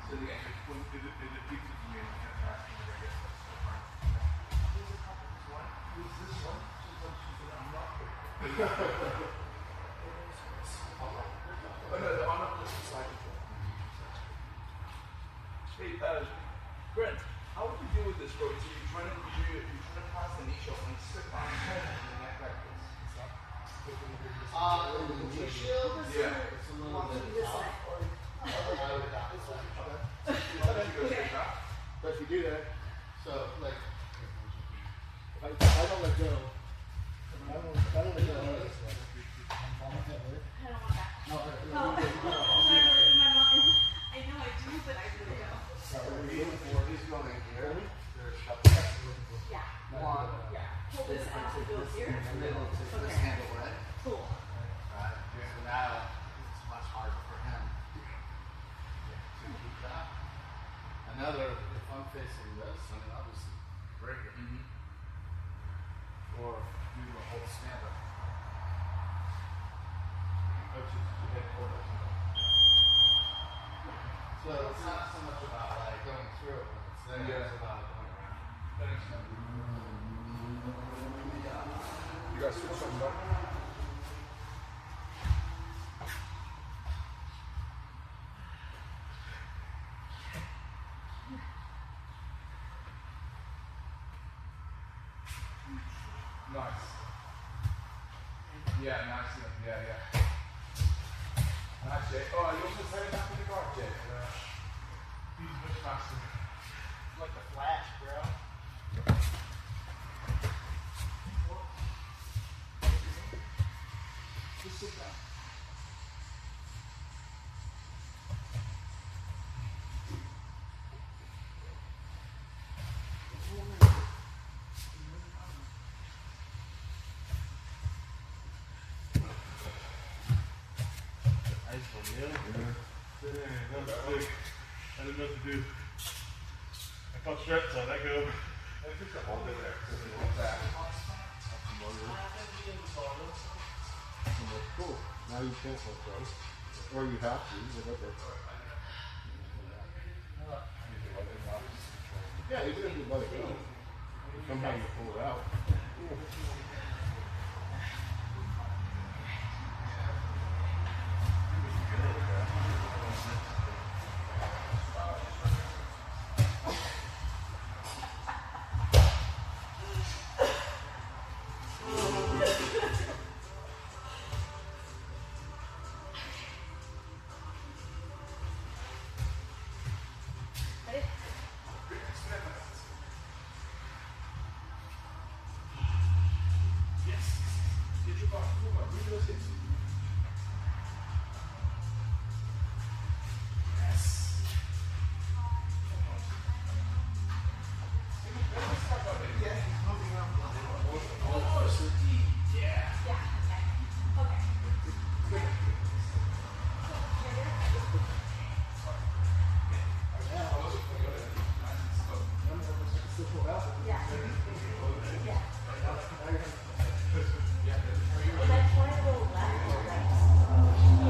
So the game. When it defeats his game, you can't pass me, I guess that's so hard. Who's this one? I'm not. Oh no, the on up is side control. Hey, Brent, how would you deal with this, bro? So you're trying to pass the knee shot and slip on and then act like this. The knee shield? Yeah. It's a little bit This tough. way. I would adapt this way. Why don't you go straight back? But if you do that, so like, if I don't let go, I don't let go. I don't want that. No, Oh, I know I do, but I really don't. he's going here. There's a couple. Yeah. One. Yeah. Pull this out and go here. And then we'll take this Okay. handle away. Cool. Right. So now it's much harder for him to keep that. Another, if I'm facing this, I mean, obviously break it. Or do a whole stand up. So it's not so much about like going through it when it's there, it's about going around. You guys switch something up? Nice. Yeah, nice. Yeah. Nice, Jay. Oh, you also set it back in the guard, Jay. He's much faster. Like the Flash, bro. Just sit down. Nice one, yeah. Sit in. That was sick. I didn't know what to do. I felt strapped on that go. Let's just hold it there. Cool. Now you can't let go. Or you have to, whatever. Yeah, even if you let it go. Somehow you pull it out. Ready? Yes. Get your butt. Come on, bring those hips. Yes. Yeah. Okay. Okay. Yeah. Yeah. And I try to go left or right.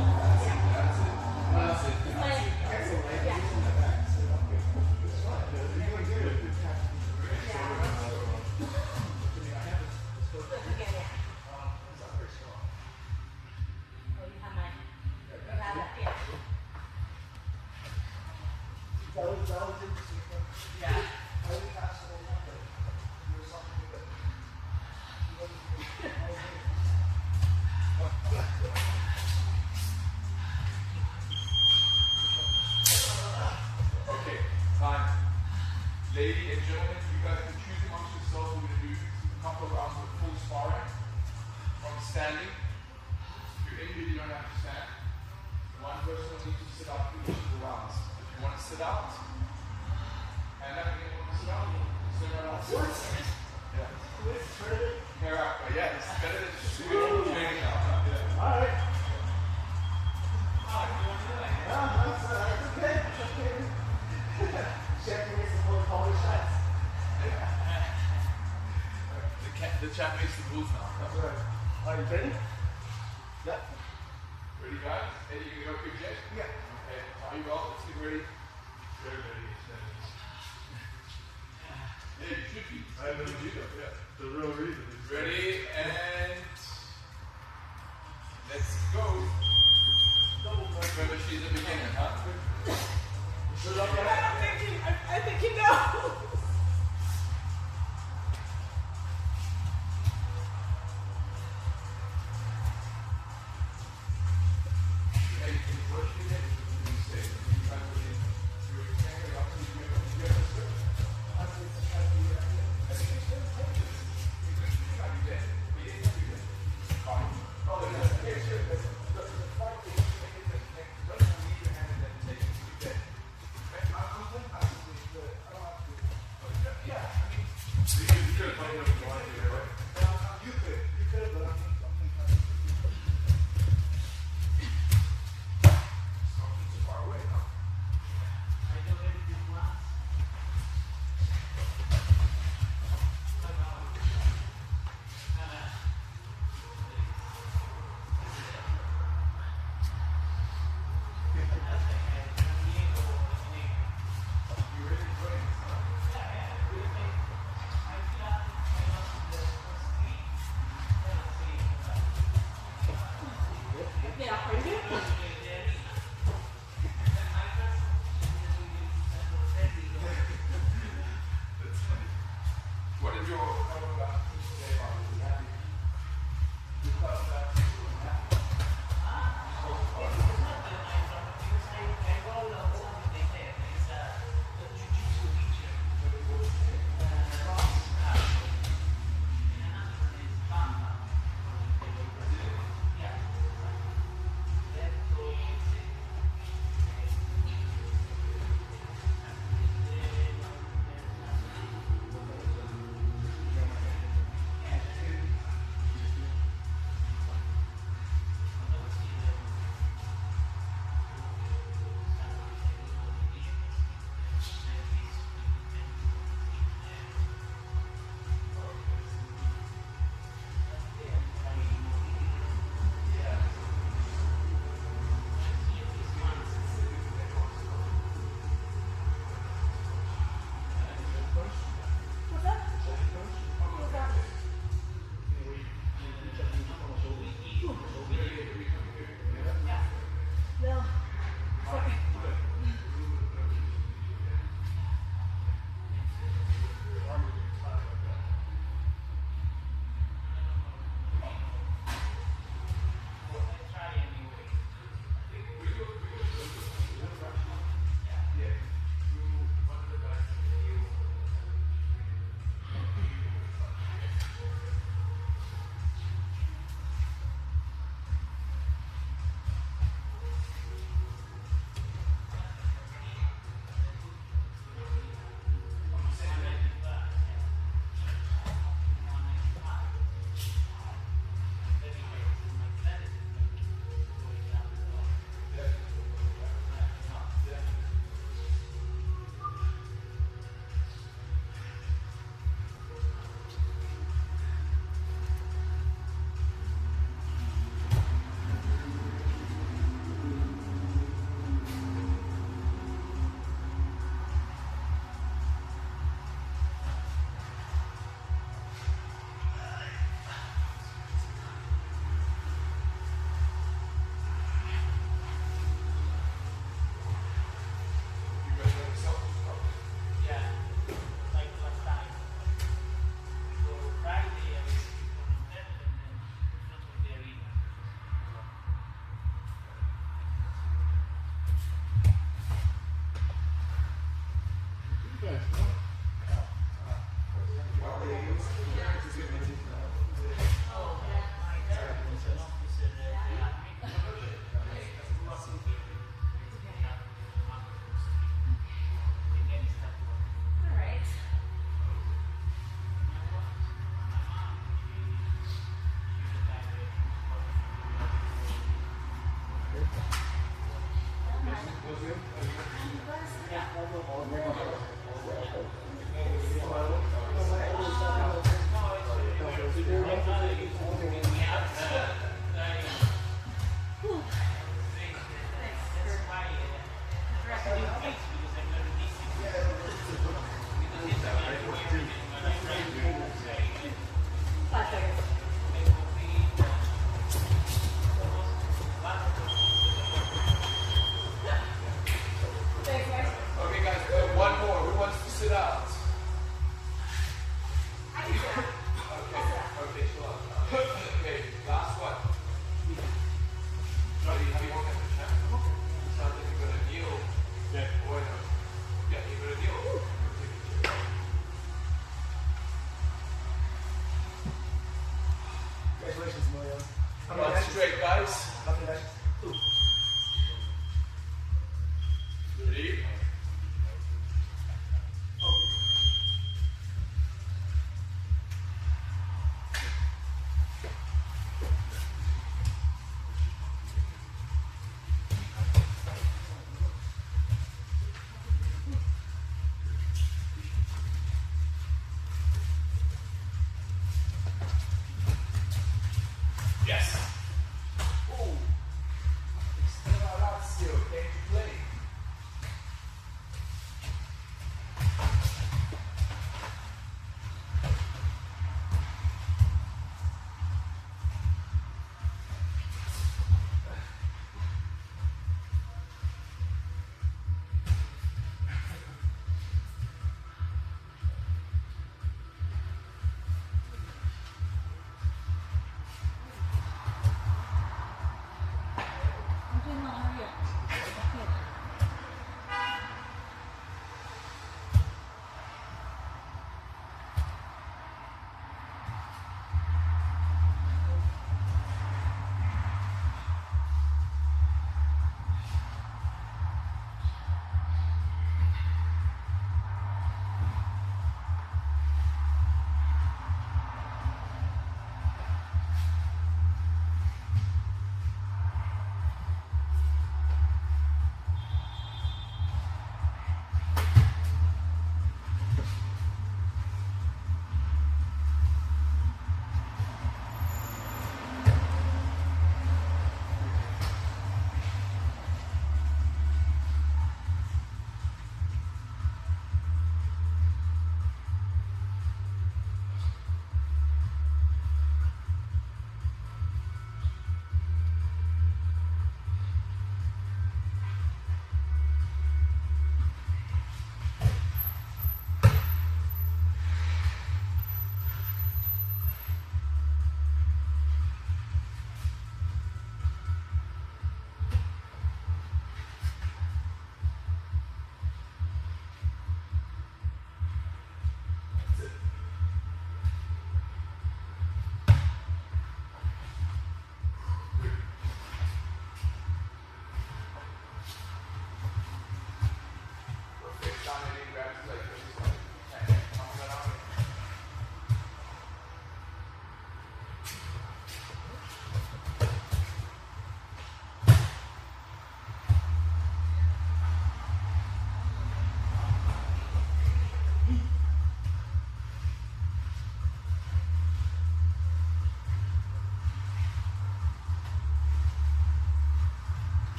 Okay, time. Lady and gentlemen, you guys can choose amongst yourselves. We're going to do a couple of rounds of full sparring. From standing. If you're injured, you don't have to stand. One person will need to sit up for each of the rounds. If you want to sit out, and then you want to sit out, sit right out. Yeah. Hair out. Yeah, it's better than just training out. Alright. the chat makes the rules now. That's right. Are you ready? Yeah. Ready, guys? Eddie, you gonna go quick jet? Yeah. Okay, are you all? Let's get ready. Very ready. Yeah, you should be. I know judo. Yeah. The real reason is Ready, and let's go. Remember, she's a beginner, huh? I think you know. What is your Okay, guys, one more. Who wants to sit out? Okay, sure. Okay, last one. Johnny, how do you want that to chat? Sounds like you're gonna kneel. Yeah. Or no. Yeah, you're gonna kneel. Congratulations, Emilio. Come on, straight, guys. How many matches? Ready? Yes. Oh. Still, can't you play? I'm doing not hurry up.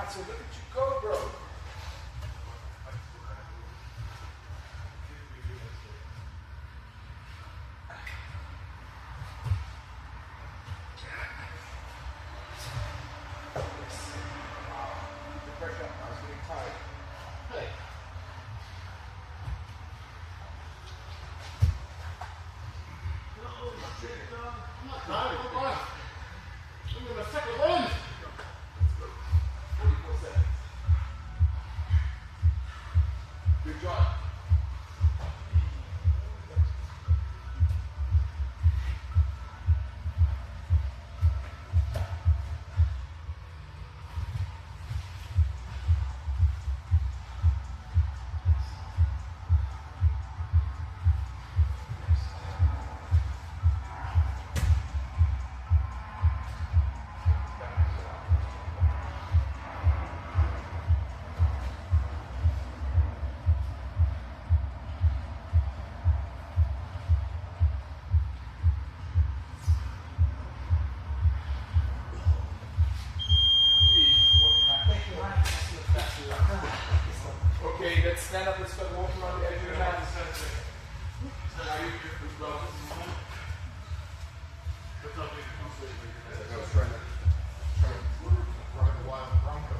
So look at you go, bro. The pressure, I was getting tired. I'm not tired. Come on. I'm going to second run. 44 seconds. Good job. Okay, let's stand up and start walking around the edge of the mat. I was trying to ride a wild Bronco.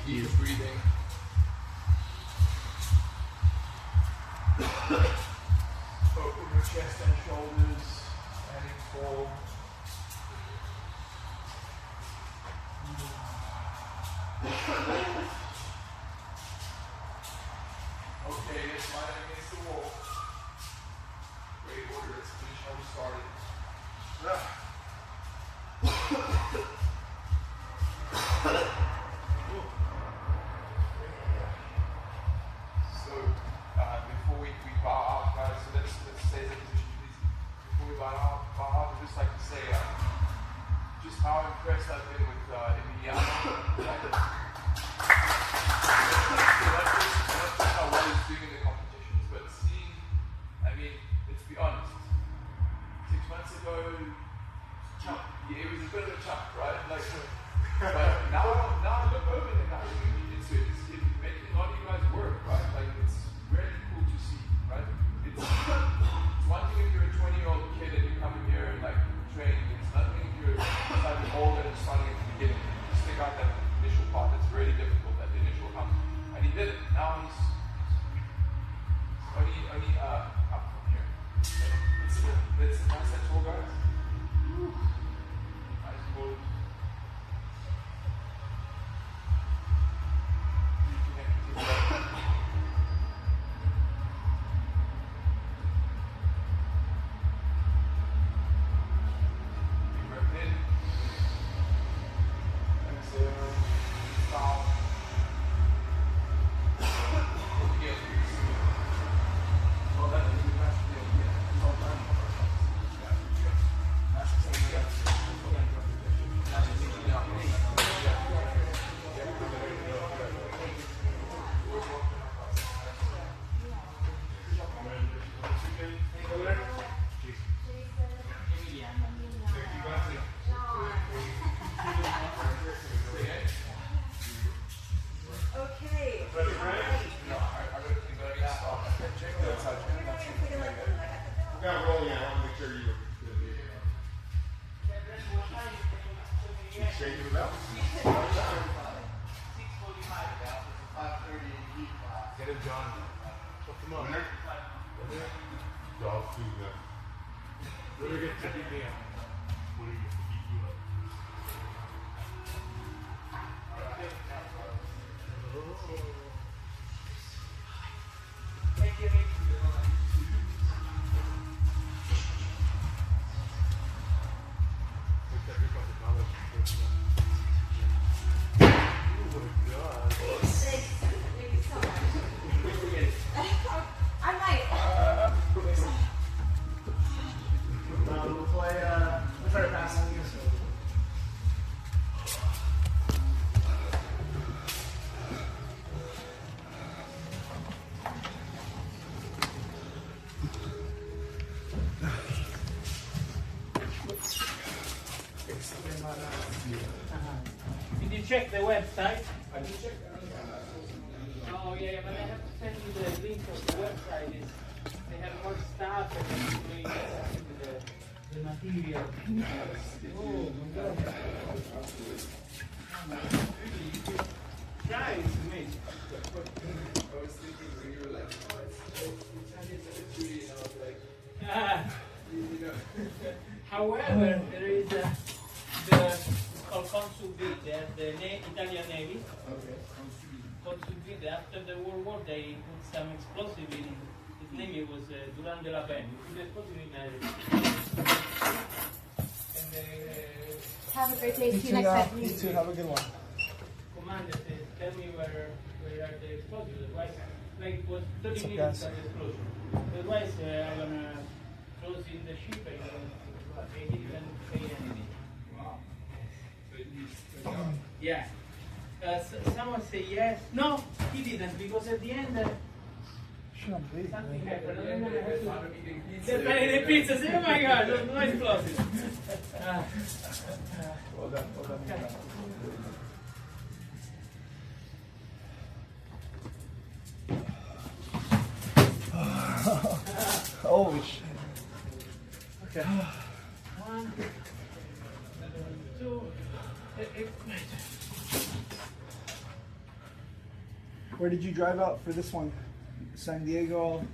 Deep breathing. Open your chest and shoulders, standing tall. Okay, let's line up against the wall. Great order, let's finish how we started. So, before we bow out, guys, so let's stay in the position, please. Before we bow out, I'd just like to say just how impressed I've been with Emiliano. Not just how well he's doing in the competitions, but seeing, I mean, let's be honest. 6 months ago, it was a bit of a chump, right? Like, but now look over there now. It's making a lot of you guys work, right? Like, it's really cool to see, right? It's one thing if you're a 20-year-old kid and you come in here and like train. It's nothing if you're slightly older and starting at the beginning. You stick out that initial part. It's really difficult, that initial hump. And he did it. Now he's only up from here. Let's nice and tall, guys. Nice pull. check the website? I just checked that. Oh yeah, but I have to send you the link of the website. They have more stuff and they the material. Oh my god. Try it, mate. I was thinking when you were like, oh, it's really, and I was like, Ah, you know. however, there is it's called Consul B. There's the Italian Navy. Okay. Consul B. After the World War, they put some explosive in. His name was Duran de la Pen. He put explosive in and Have a great day. See you next time. You too. Have a good one. commander says, tell me where are the explosives. Otherwise, like it was 30 What's up, minutes guys? of explosion. Otherwise, I'm gonna close in the ship and they didn't say anything. Wow. So he's Yeah. Someone say yes. No, he didn't because at the end Shouldn't believe something it. happened. At the end, they found him eating pizza. They're playing the pizza. Say, oh my god, no explosives. Well done, well done. Okay. Holy shit. Okay. One, two, Where did you drive out for this one? San Diego,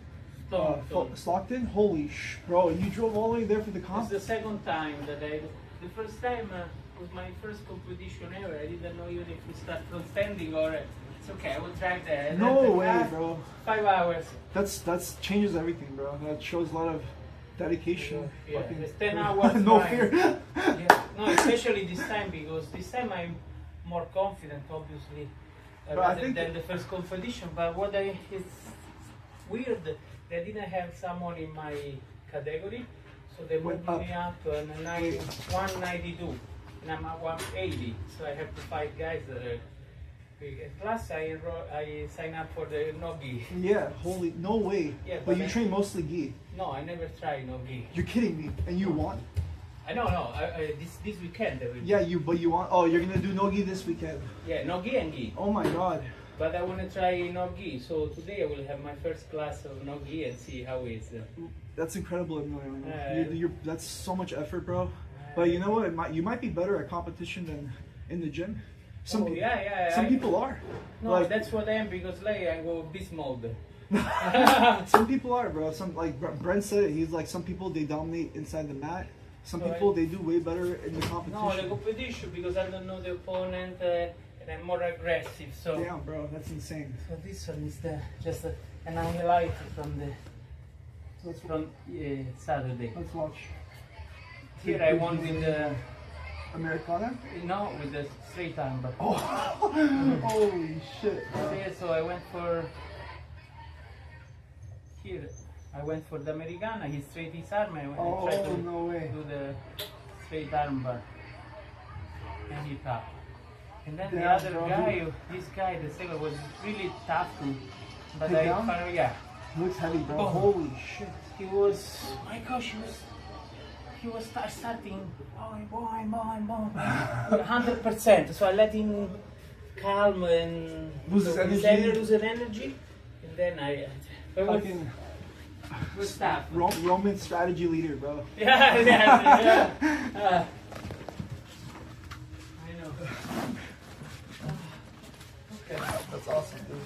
Stone. Stockton? Holy bro, you drove all the way there for the It's comp? the second time that the first time was my first competition ever. I didn't know even if we start from standing or it's okay. I will drive there. And No then the way, car, bro. 5 hours. That's changes everything, bro. That shows a lot of dedication. Yeah, Fucking- it's 10 hours. no drive. fear. Yeah. No, especially this time because this time I'm more confident, obviously, But I rather think than the first competition. But it's weird. They didn't have someone in my category, so they moved Went me up to a 192, and I'm at 180. So I have to fight guys that are big. And plus, I signed up for the no-gi. Yeah, holy, no way. Yeah, but but you then- train mostly gi. No, I never tried no-gi. You're kidding me, and you want? I know, no. This weekend. I will- Yeah, but you want? Oh, you're gonna do no gi this weekend? Yeah, no-gi and gi. Oh my god. But I want to try no-gi, so today I will have my first class of no-gi and see how it's. That's incredible, Emilio. Yeah. That's so much effort, bro. But you know what? You might be better at competition than in the gym. Some people are. No, Like- that's what I am because like I go beast mode. Some people are, bro. Some like Brent said it. He's like some people they dominate inside the mat. Some Right. people they do way better in the competition. No, the competition because I don't know the opponent and I'm more aggressive. So, Damn, bro, that's insane. so this one is just an highlight from Saturday. Let's watch. Here I won with the Americana. with the straight arm. But Oh, holy shit, bro. yeah, so I went for here. I went for the Americana. He straight his arm. I tried Oh, to no way. do the straight arm bar, and he tapped. And then the Damn, other bro. guy, this guy, the second was really tough to, but Take I down? found, yeah, Looks heavy, bro. Oh. Holy shit. he was, my gosh, he was starting, boing, 100%. So I let him calm and Lose his energy? lose his energy, and then it was Fucking tough. Roman strategy leader, bro. Yeah. I know. Okay. That's awesome, dude.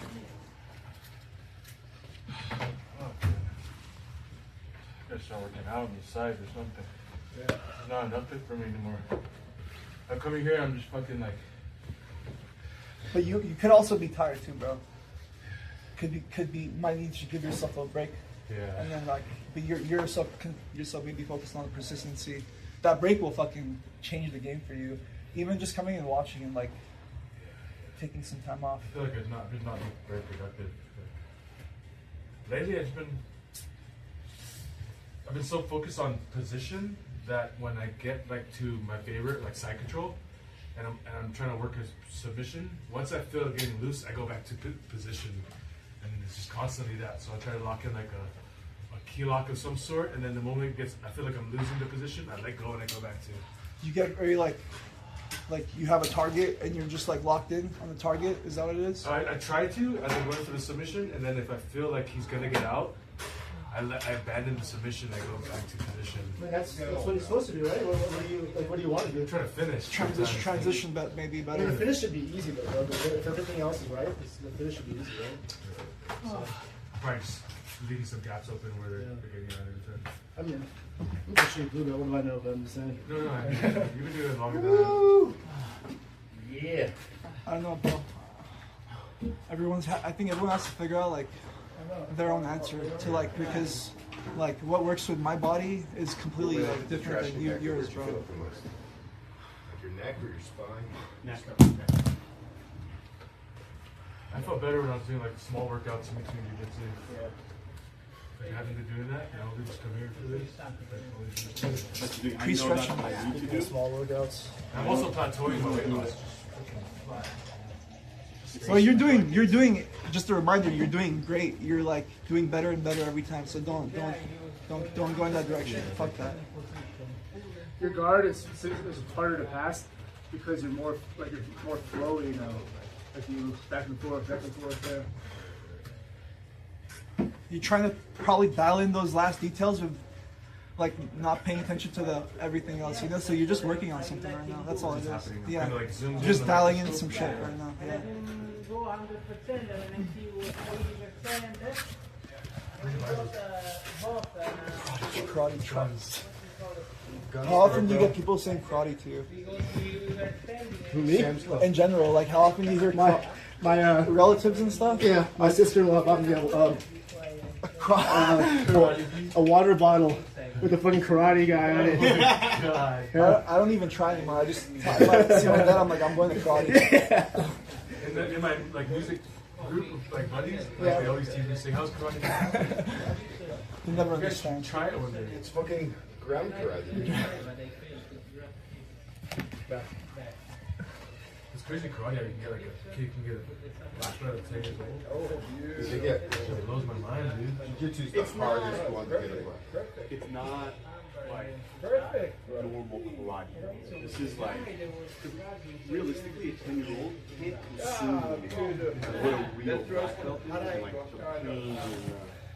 Gotta start working out on the side or something. Yeah. There's not nothing for me anymore. I'm coming here, I'm just fucking like. But you could also be tired too, bro. Could be might need to give yourself a break. Yeah. And then like, but you're so maybe focused on the persistency. That break will fucking change the game for you. Even just coming and watching and like taking some time off. I feel like it's not very productive. Lately, I've been so focused on position that when I get like to my favorite, like side control, and I'm trying to work a submission, once I feel it getting loose, I go back to position, and it's just constantly that. So I try to lock in like a key lock of some sort, and then the moment I feel like I'm losing the position, I let go and I go back to. You get very like Like you have a target and you're just like locked in on the target? Is that what it is? I try to as I'm going for the submission, and then if I feel like he's gonna get out, I abandon the submission. I go back to position. I mean, that's what you're supposed to do, right? What do you want to do? I'm trying to finish. Transition bet maybe better. The finish should be easy though. If everything else is right, the finish should be easy, right? So, probably just leaving some gaps open where they're getting out every time. I mean, I'm pushing blue belt. What do I know? But I'm just saying. No, you've been doing it longer than I. Yeah. I don't know, bro. I think everyone has to figure out like their own answer to like, because like what works with my body is completely like different than yours, bro. Like your neck or your spine? Neck. I felt better when I was doing like small workouts in between jiu-jitsu. Yeah. Like having to do that, now we just come here for this. Pre-stretching. Small workouts. I'm also plateauing my weight loss. Well, you're doing. Just a reminder, you're doing great. You're like doing better and better every time. So don't go in that direction. Fuck that. Your guard is harder to pass because you're more flowy now. Like you back and forth there. You're trying to probably dial in those last details with like not paying attention to the everything else, you know. So you're just working on something right now. That's all it is. Yeah, Kinda like zoomed in just on dialing my- in some shit right now. Yeah. Go 100% and then see what 80%. Karate trends. How often do you get people saying karate to you? Who, me? In general, like how often do you hear My relatives and stuff? yeah, my sister-in-law bought me a water bottle with a fucking karate guy on it. I don't even try anymore. I just if I see my dad, I'm like, I'm going to karate. In my like music group of like buddies, like, they always tease me saying, "How's karate?" You never You guys understand. should try it one day. It's fucking ground karate. It's crazy karate how you can get like a kid can get a black belt at 10 years old. It blows my mind, dude. Jiu-Jitsu's the hardest one to get a black. It's not like normal karate. This is like, realistically, a 10-year-old can't consume what a real black belt is, and like the pain and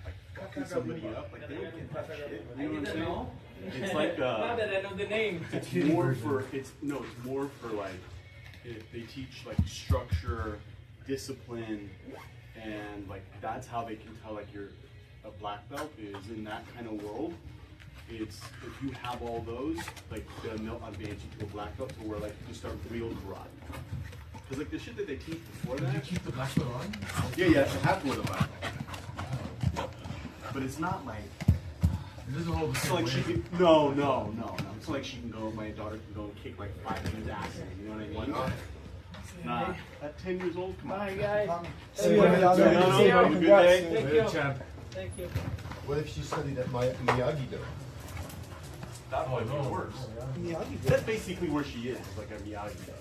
like fucking somebody up. Like they don't get that shit. You know what I'm saying? It's like Now that I know the name. it's more for like if they teach like structure, discipline, and like that's how they can tell like you're a black belt is in that kind of world. It's if you have all those, like they'll advance you to a black belt to where like you start real karate. Because like the shit that they teach before Did you that, keep the black belt on? yeah, you have to wear the black belt. But it's not like It doesn't hold the it's same like she weight. can no. It's like she can go. My daughter can go and kick like 5 dudes' ass. You know what I mean? Nah, at 10 years old, come on. Bye, guys. See you down there. No, See you. have a good Congrats. day. Thank Later, you. champ. Thank you. What if she studied at Miyagi-Do? That Oh, would no. be worse. Miyagi. That's basically where she is, like a Miyagi Do.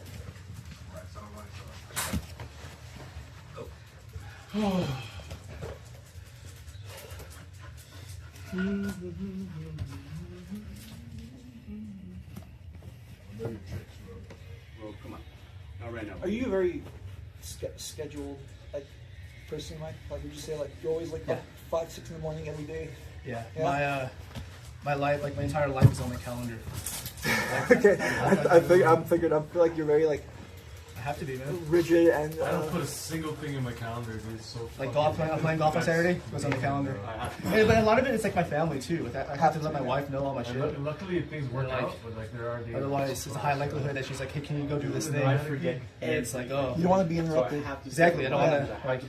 Well, come on. Not right now. Are you a very scheduled like person, Mike? Like, would you say like you're always like up 5, 6 in the morning every day? Yeah. Yeah. My life, like my entire life, is on the calendar. Okay, I figured. I feel like you're very like I have to be, man. rigid and. I don't put a single thing in my calendar, dude. It's so Like fucking- golf, I'm playing golf on Saturday. It was on the calendar. Yeah, but a lot of it, it's like my family too. Like, I have to let my wife know all my shit. And luckily things work out, but like there are days. Otherwise, it's a high likelihood that she's like, "Hey, can you go do this thing?" I forget. And it's like, "Oh, You don't want to be interrupted. exactly." I don't want to like.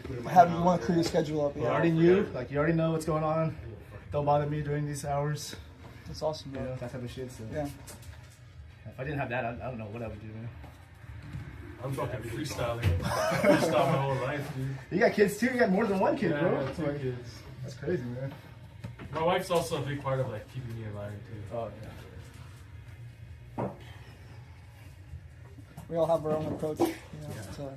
You want to clear your schedule up. You Yeah, already knew, like you already know what's going on. Don't bother me during these hours. that's awesome, You bro. know, that type of shit. So Yeah. if I didn't have that, I don't know what I would do, man. I'm fucking freestyling. Freestyle my whole life, dude. You got kids too. You got more than one kid, Yeah, bro. I got 2 kids. That's crazy, man. My wife's also a big part of like keeping me in line too. Oh yeah. We all have our own approach. You know, so.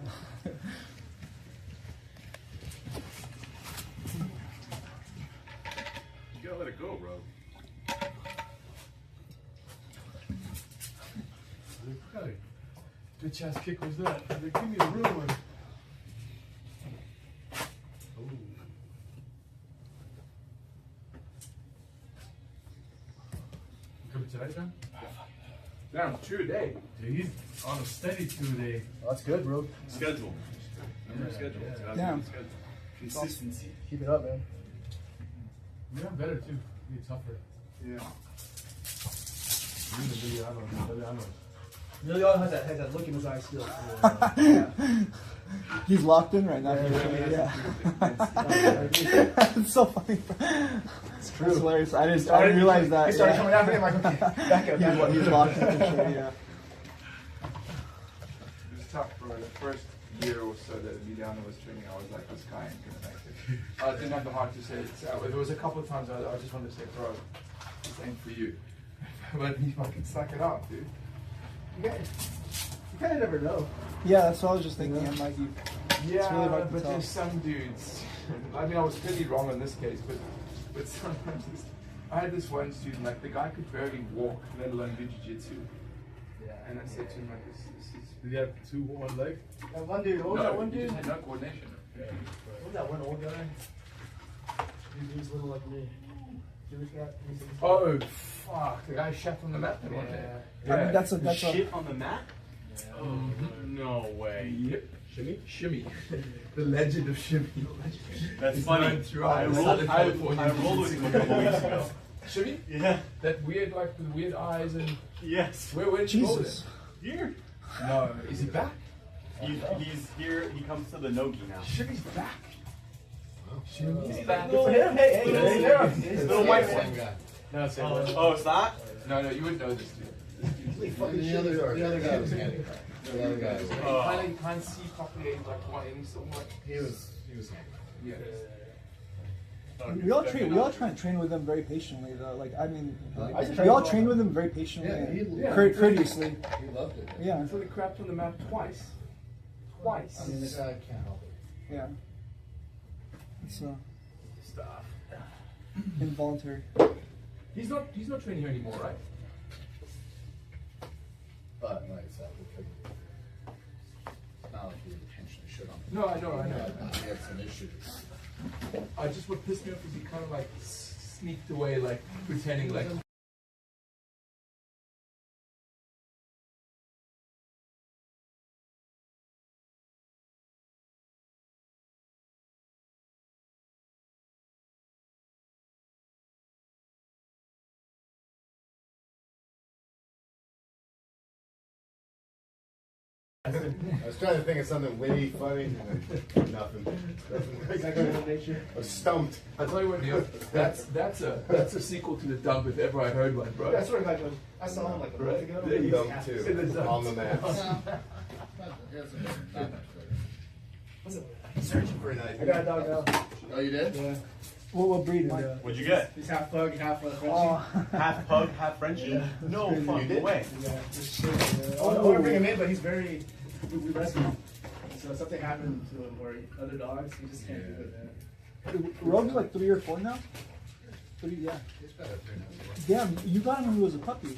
You gotta let it go, bro. Got it. Bitch ass kick was that? Like, give me a real one. You coming tonight, John? Damn, 2 a day. Dude, he's on a steady 2 a day. Well, that's good, bro. Schedule. Remember schedule. It's gotta be Yeah. on schedule. Consistency. Keep it up, man. Yeah, I'm better too. Be tougher. Yeah. You're the Villano. Emiliano has that look in his eye still. He's locked in right now. Yeah. It's so funny. It's true. That's hilarious. I didn't realize that. He started coming after him. Like, okay, back up. He's locked in for sure. Yeah. It was tough, bro. The first year or so that Emiliano was training, I was like, this guy ain't gonna make it. I didn't have the heart to say it. So there was a couple of times I just wanted to say, bro, this ain't for you. But he fucking stuck it out, dude. You kind of never know. Yeah, that's what I was just thinking. I'm like, Yeah, really hard to but tell. there's some dudes. I mean, I was clearly wrong in this case, but sometimes I had this one student, like the guy could barely walk, let alone do jiu-jitsu. Yeah. And I said to him, like, this is... Did he have 2 1 leg? That one dude, what was that one he dude? just had no coordination. What was that one old guy? He's little like me. Jewish guy? Oh, fuck. The guy shat on the mat that one day. I mean, that's a Shit on the mat? Oh, no way. Yep. Shimmy. The legend of Shimmy. That's He's funny. known throughout I rolled Southern California. I rolled with him a couple weeks ago. Shimmy? Yeah. That weird, like, with weird eyes and... Yes. Where did you roll with Jesus. him? Here. No. Is he back? He's here. He comes to the Nogi now. Shimmy's back. Shimmy's Back. back. Good for him. Hey, Little white one. No, same Oh, it's not? No, you wouldn't know this dude. The other guy was handicapped. The other guy was Oh. You can't see properly, like, wanting somewhat. he was handicapped. Yeah. We all try and train with them very patiently, though. Like, I mean, I just we all train train with them very patiently Yeah, and he- courteously. He loved it. Yeah, Until he crapped on the map twice. Twice. I mean, the guy can't help it. yeah. It's Stuff. involuntary. He's not training here anymore, right? But like I said, we couldn't. It's not like he intentionally shit on him. No, I know. He had some issues. I just what pissed me off is he kind of like sneaked away, like pretending like. I was trying to think of something witty, funny, and nothing. I was stumped. I tell you what, Neil, that's a sequel to the dump if ever I heard one, bro. That's sort of like I saw him like a month ago. There you go. Dump In the too. dump. On the map. What's it? Searching for an I idea. got a dog now. Oh, you did? Yeah. What breed, Mike? What'd you get? He's half pug, half Frenchie. Oh, Half pug, half Frenchie? No fucking way. Yeah. I want to bring him in, but he's very. We rescued him. So if something happened to him or other dogs, he just can't do it. we're up to like 3 or 4 now. 3, yeah. He's about a 3 months old. Damn, you got him when he was a puppy,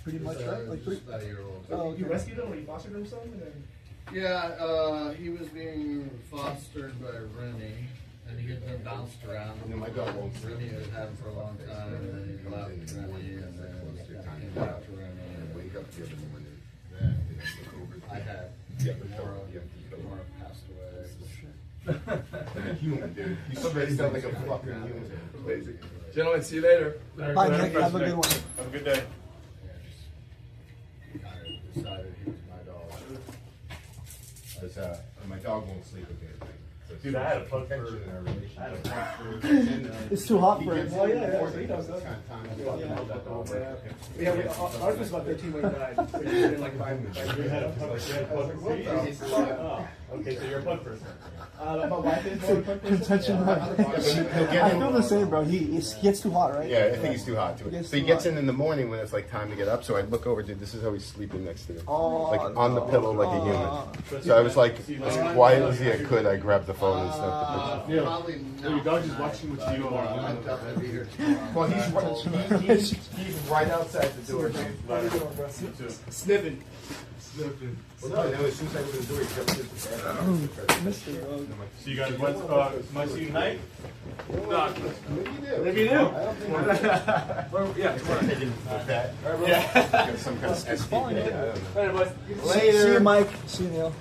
pretty much, He's, right? Like 3. just about a year old. Oh, You okay. rescued him or you fostered him or something? And then... Yeah, he was being fostered by Rennie, and he had been bounced around. And then my dog won't sleep. Rennie had had him for a long time, and then he left Rennie, and then came back to Rennie. Wake up the other morning. Then Look over. I had Mora passed away. Like a human, dude. You spaced out like a fucking human. Basic. Gentlemen, see you later. Bye, Nick. Have a good one. Have a good day. Kind of decided he was my dog. It's, my dog won't sleep with me. So it's Dude, I had a pug tension for- in our relationship. I had a pug It's too hot He for gets him. in Oh, yeah, before so they he know does it's that. kind of time to fucking hold that dog. Yeah, ours was about 13 when he died. So it's been like 5 You had a pug, you had a pug for you? Oh, okay, so you're a pug person. My wife is more pug person. Contention. He'll I get feel in. the same, bro. He gets too hot, right? Yeah, I think he's too hot to He it. gets So he too gets hot. in the morning when it's like time to get up. So I look over, dude. This is how he's sleeping next to me, Oh, like on the pillow, like a human. So I was like, as quietly as I could, I grabbed the phone and snapped the picture. Probably not. Your dog is watching what you do on I'm definitely be here tomorrow. Well, he's right outside the door. Sniffing. Slipping. Well, no, as soon as I opened the door, he jumped into the bed. Mr. Rogue. So you guys went, might see you tonight? No. Maybe you do. Maybe you do. I don't think Well, yeah, tomorrow. taking that. Yeah. Some kind of It's falling. SPK, I don't know. Alright, boys. Later. See you, Mike. See you, Neil.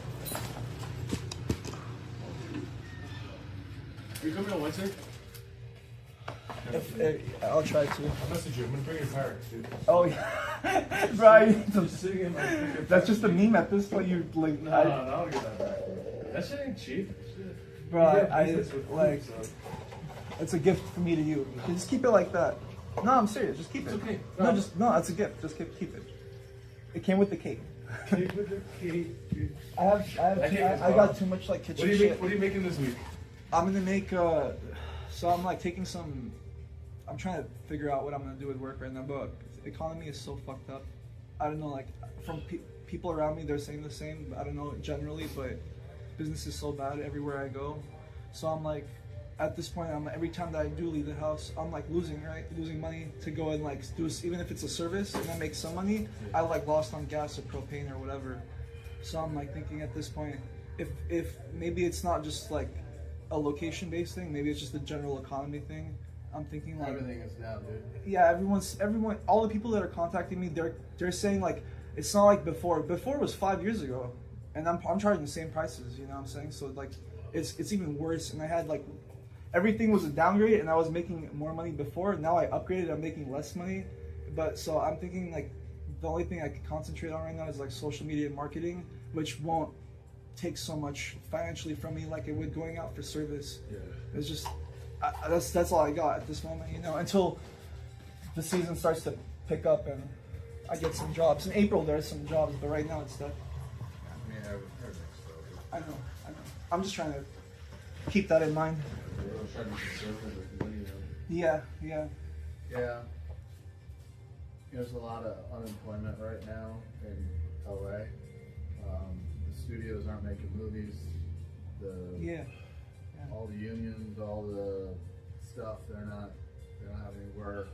Are you coming on Wednesday? I'll try to. I'll message you. I'm gonna bring your tire, dude. Oh yeah, right. Just sitting in my freaking That's just a meme at this point. You like, No, I'll get that back. That shit ain't cheap. Shit. bro. Like, it's a gift from me to you. Just keep it like that. No, I'm serious. Just keep it. It's okay. No, it's a gift. Just keep it. It came with the cake. Cake with the cake, dude. I got too much like What kitchen are you shit. What are you making this week? I'm gonna make. So I'm like taking some. I'm trying to figure out what I'm gonna do with work right now, but the economy is so fucked up. I don't know, like from people around me, they're saying the same. But I don't know generally, but business is so bad everywhere I go. So I'm like, at this point, every time that I do leave the house, I'm like losing money to go and like do even if it's a service and I make some money, I like lost on gas or propane or whatever. So I'm like thinking at this point, if maybe it's not just like a location based thing, maybe it's just a general economy thing. I'm thinking like Everything is down, dude. yeah, everyone, all the people that are contacting me, they're saying like it's not like before. Before was 5 years ago, and I'm charging the same prices. You know what I'm saying? So like it's even worse. And I had like everything was a downgrade, and I was making more money before. Now I upgraded, I'm making less money. But so I'm thinking like the only thing I can concentrate on right now is like social media marketing, which won't take so much financially from me like it would going out for service. Yeah. It's just that's all I got at this moment, you know, until the season starts to pick up and I get some jobs. In April there's some jobs, but right now it's stuck. I mean, everything's slow. I know. I'm just trying to keep that in mind. We're all trying to be conservative with money, Yeah. Yeah. There's a lot of unemployment right now in LA. The studios aren't making movies. Yeah. All the unions, all the stuff, they don't have any work.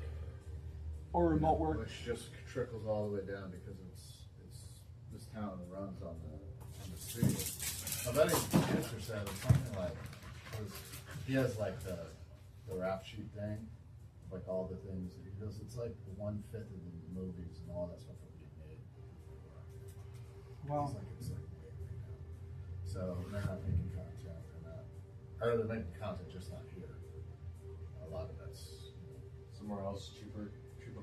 Or remote work. Which just trickles all the way down because it's this town runs on the studio. I bet Jitsu said it's something like, he has like the rap sheet thing, like all the things that he does. It's like 1/5 of the movies and all that stuff that we made. Wow. It's like way now. So they're not making content. They're making content, just not here. A lot of that's Somewhere else, cheaper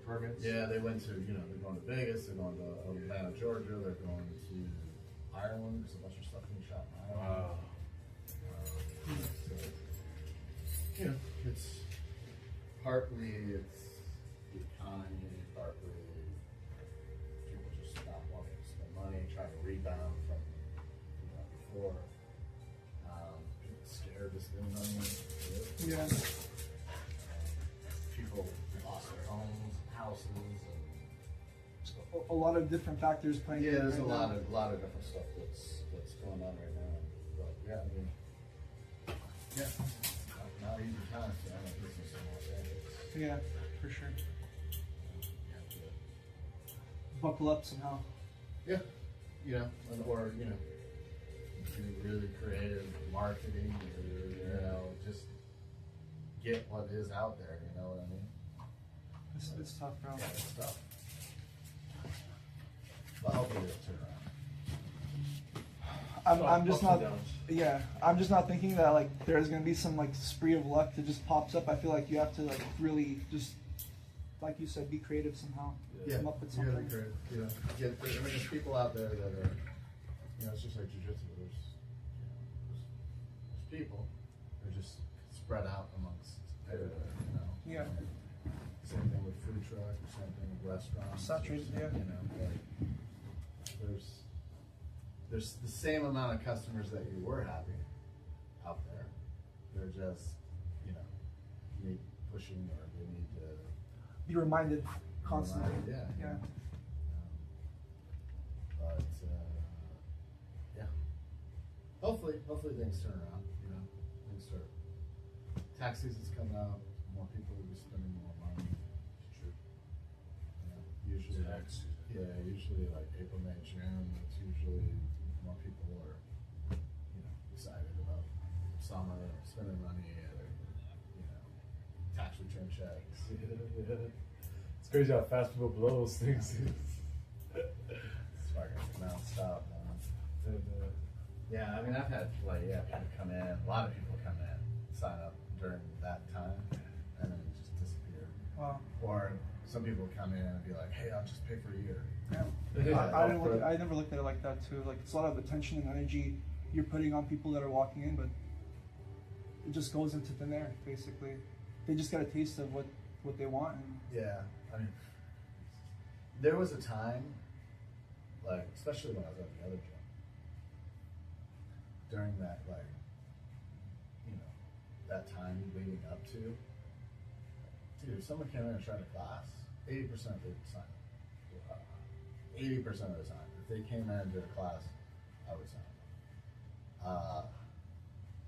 permits. yeah. They went to they're going to Vegas. They're going to Atlanta, Georgia. They're going to Ireland. There's a bunch of stuff being shot in Ireland. Wow. So, it's partly it's the economy, partly people just not wanting to spend money, trying to rebound from before. People scared to spend money. Yeah. People lost their homes, houses, and A lot of different factors playing. yeah, there's right a now. lot of different stuff that's going on right now. But yeah, I mean, not easy times to own a business in Los Angeles. Yeah, for sure. You have to, Buckle up somehow. yeah, or do really creative marketing, or just get what is out there. You know what I mean? It's tough, bro. Yeah, it's tough. But hopefully it'll turn around. I'm just Ups not. and downs. Yeah, I'm just not thinking that like there's gonna be some like spree of luck that just pops up. I feel like you have to like really just, like you said, be creative somehow. Yeah, Come up with you gotta something. be creative. There's people out there that are, it's just like jiu-jitsu. There's people. They're just spread out amongst everywhere. Yeah. Same thing with food trucks. Same thing with restaurants. Saturated, yeah. Like, there's the same amount of customers that you were having out there. They're just, need pushing, or they need to Be reminded constantly. Yeah. Yeah. But yeah, hopefully things turn around. Things start. Tax season's coming out. More people will be spending more money. It's true. Usually Tax season. Yeah, usually like April, May, June. It's usually more people are, excited about summer, spending money, tax return checks. Yeah. It's crazy how fast people blow those things. It's fucking non-stop, man. And, Yeah, I mean, I've had people come in. A lot of people come in, sign up during that time, and then just disappear. Wow. Or some people come in and be like, "Hey, I'll just pay for a year." Yeah. I never looked at it like that too. Like it's a lot of attention and energy you're putting on people that are walking in, but it just goes into thin air. Basically, they just get a taste of what they want. And Yeah, I mean, there was a time, like especially when I was at the other gym, during that that time leading up to, dude, if someone came in and tried a class, 80% they would sign up. 80% of the time, if they came in and did a class, I would sign up.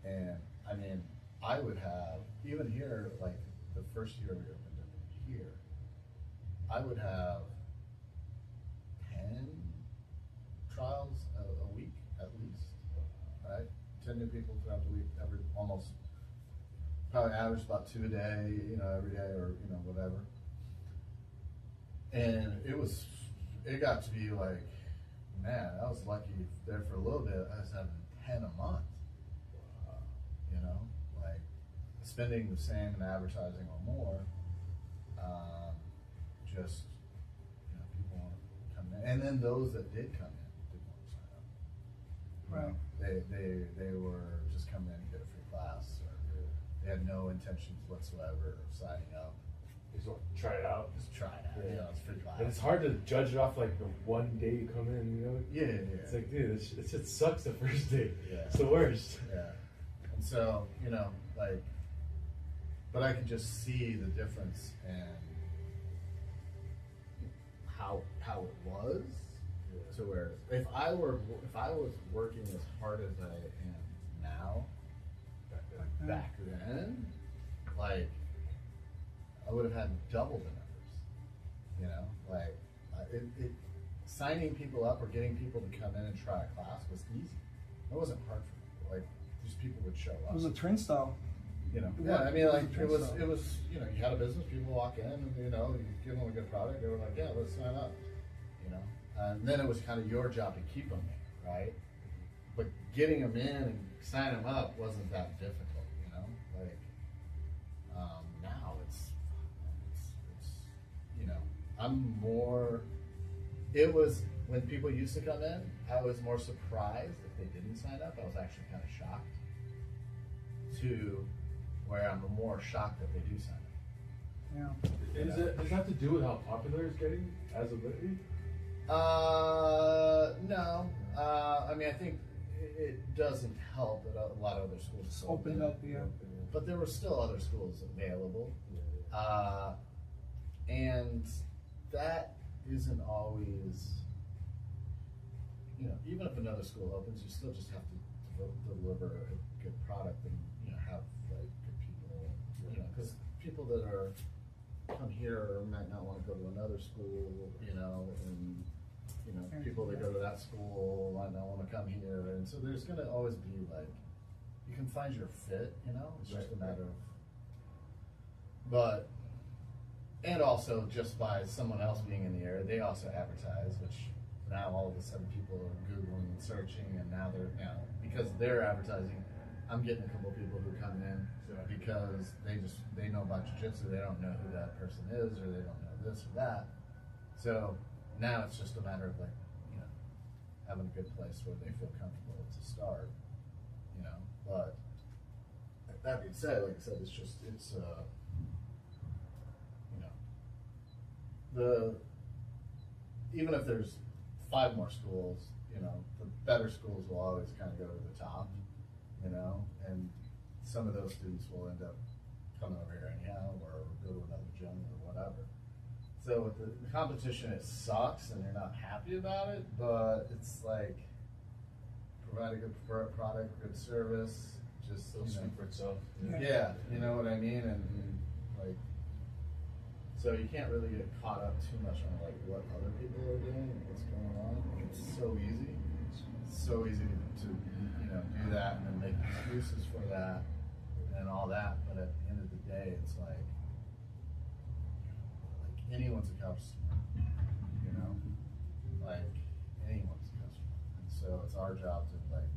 And I mean, I would have, even here, like the first year we opened it here, I would have 10 trials a week at least, right? 10 new people throughout the week, probably average about 2 a day, every day or, whatever. And it got to be like, man, I was lucky there for a little bit. I was having 10 a month, like spending the same in advertising or more. Just, people want to come in. And then those that did come in didn't want to sign up. Right. They were just coming in to get a free class, or they had no intentions whatsoever of signing up. they just want to try it out. Just try it out. Yeah. It's free class. And it's hard to judge it off like the one day you come in, Yeah. It's like, dude, it just sucks the first day. Yeah. It's the worst. Yeah. And so, but I could just see the difference in how it was to where if I was working as hard as I am now, back then, like I would have had double the numbers. Signing people up or getting people to come in and try a class was easy. It wasn't hard for me. Like these people would show up. it was a turnstile. Yeah, I mean, like it was, you had a business. People walk in, and you give them a good product. They were like, yeah, let's sign up. And then it was kind of your job to keep them there, right? But getting them in and signing them up wasn't that difficult, now it's I'm more. It was when people used to come in, I was more surprised if they didn't sign up. I was actually kind of shocked. To where I'm more shocked that they do sign up. Yeah. Does it have to do with how popular it's getting as of lately? No. I mean, I think it doesn't help that a lot of other schools Just opened up, yeah. But there were still other schools available. And that isn't always, even if another school opens, you still just have to deliver a good product and, have like good people, because people that come here might not want to go to another school, and people that go to that school might not want to come here, and so there's going to always be like, you can find your fit, it's just a matter of, but, and also just by someone else being in the area, they also advertise, which now all of a sudden people are Googling and searching, and now because they're advertising, I'm getting a couple people who come in because they know about jiu-jitsu, they don't know who that person is, or they don't know this or that. So now it's just a matter of like, having a good place where they feel comfortable to start, but that being said, like I said, even if there's 5 more schools, the better schools will always kind of go to the top, and some of those students will end up coming over here anyhow, or go to another gym or whatever. So with the competition, it sucks, and you're not happy about it, but it's like, provide a good product, good service, just, It'll speak for itself. Yeah, you know what I mean, and like, So you can't really get caught up too much on like what other people are doing and what's going on. It's so easy. It's so easy to do that and then make excuses for that and all that. But at the end of the day, it's like anyone's a customer, like anyone's a customer. And so it's our job to like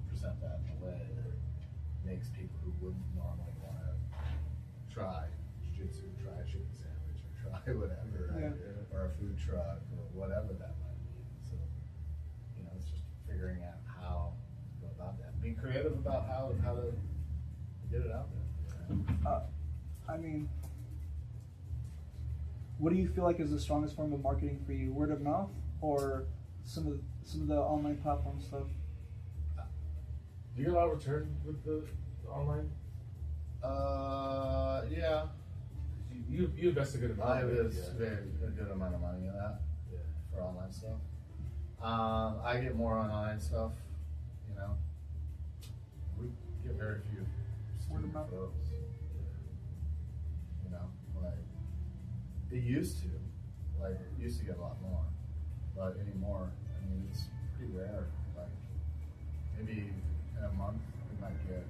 present that in a way that makes people who wouldn't normally want to try Jitsu, try a chicken sandwich, or try whatever, right? Or a food truck, or whatever that might be. So, it's just figuring out how to go about that. Being creative about how to get it out there. I mean, what do you feel like is the strongest form of marketing for you? Word of mouth, or some of the online platform stuff? Do you get a lot of return with the online? Yeah. You invest a good amount. I invest a good amount of money in that for online stuff. I get more online stuff. We get very few student folks. Like it used to get a lot more, but anymore, I mean, it's pretty rare. Like maybe in a month we might get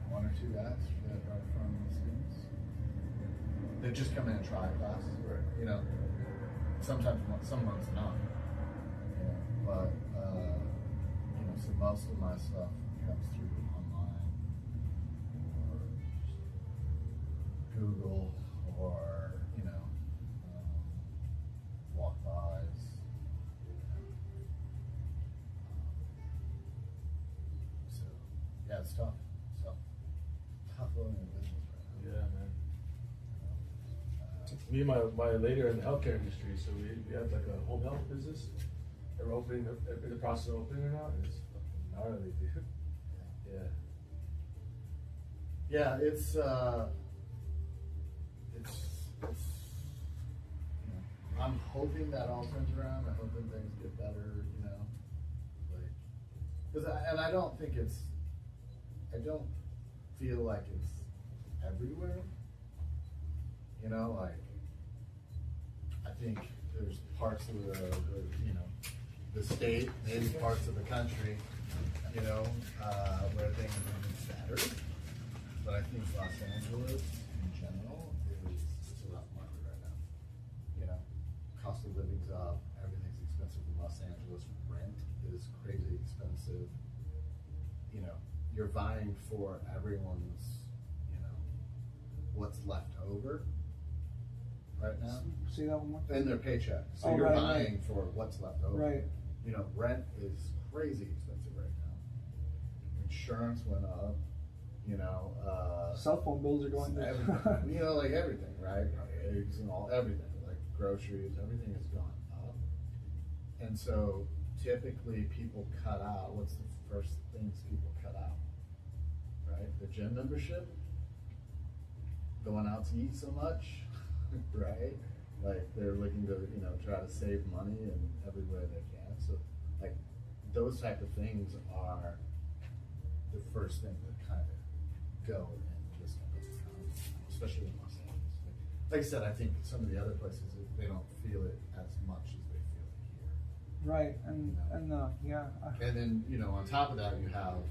1 or 2 guys that are from the students. They just come in and try a class, right? Sometimes some months not. But so most of my stuff comes through online or Google or walk-bys. So yeah, it's tough. Tough living in business right now. Yeah, man. Me and my later in the healthcare industry, so we have like a home health business. They're opening, in the process of opening it now, and it's fucking gnarly, dude. Yeah, it's I'm hoping that all turns around. I'm hoping things get better, and I don't feel like it's everywhere. I think there's parts of the state, maybe parts of the country, where things are better. But I think Los Angeles in general it's a rough market right now. Cost of living's up, everything's expensive in Los Angeles. Rent is crazy expensive. You're vying for everyone's, what's left over right now. See that one more? In their paycheck. So you're vying for what's left over. Right. Rent is crazy expensive right now. Insurance went up. Cell phone bills are going down. Everything. Like everything, right? Eggs and everything, like groceries, everything has gone up. And so typically people cut out, what's the first things people cut out? Right? The gym membership, going out to eat so much, right? Like they're looking to, try to save money in every way they can. So like those type of things are the first thing that kind of go in this type of town, especially in Los Angeles. Like I said, I think some of the other places, they don't feel it as much as they feel it here. Right, and yeah. And then, on top of that, you have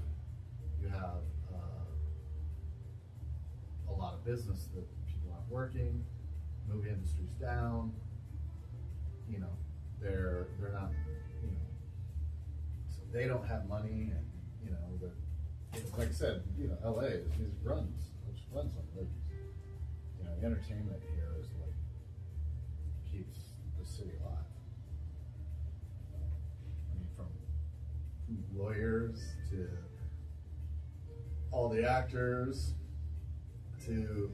a lot of business that people aren't working, movie industry's down, they're not, so they don't have money, and, like I said, LA runs on movies. Entertainment here is like, keeps the city alive. I mean, from lawyers to all the actors to,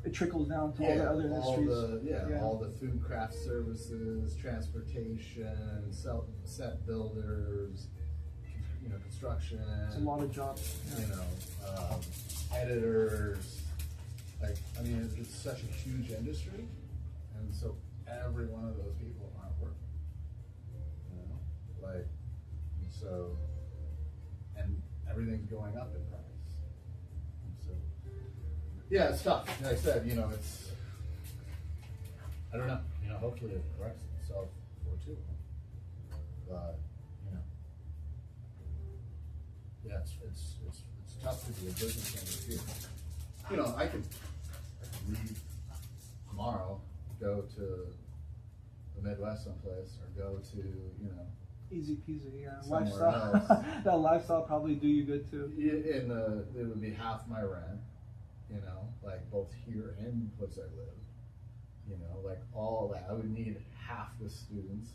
it trickles down to all the other industries. All the food craft services, transportation, set builders, construction. It's a lot of jobs. Editors. It's such a huge industry, and so every one of those people aren't working. And everything's going up in price. Yeah, it's tough. Like I said, you know, it's, I don't know, you know, hopefully it corrects itself for two. But, you know, yeah, it's tough to be a business owner here. You know, I could leave tomorrow, go to the Midwest someplace, or go to, you know, Easy peasy, yeah. somewhere Lifestyle. else. That lifestyle probably do you good too. Yeah, and it would be half my rent, you know, like both here and the place I live. You know, like all that. I would need half the students.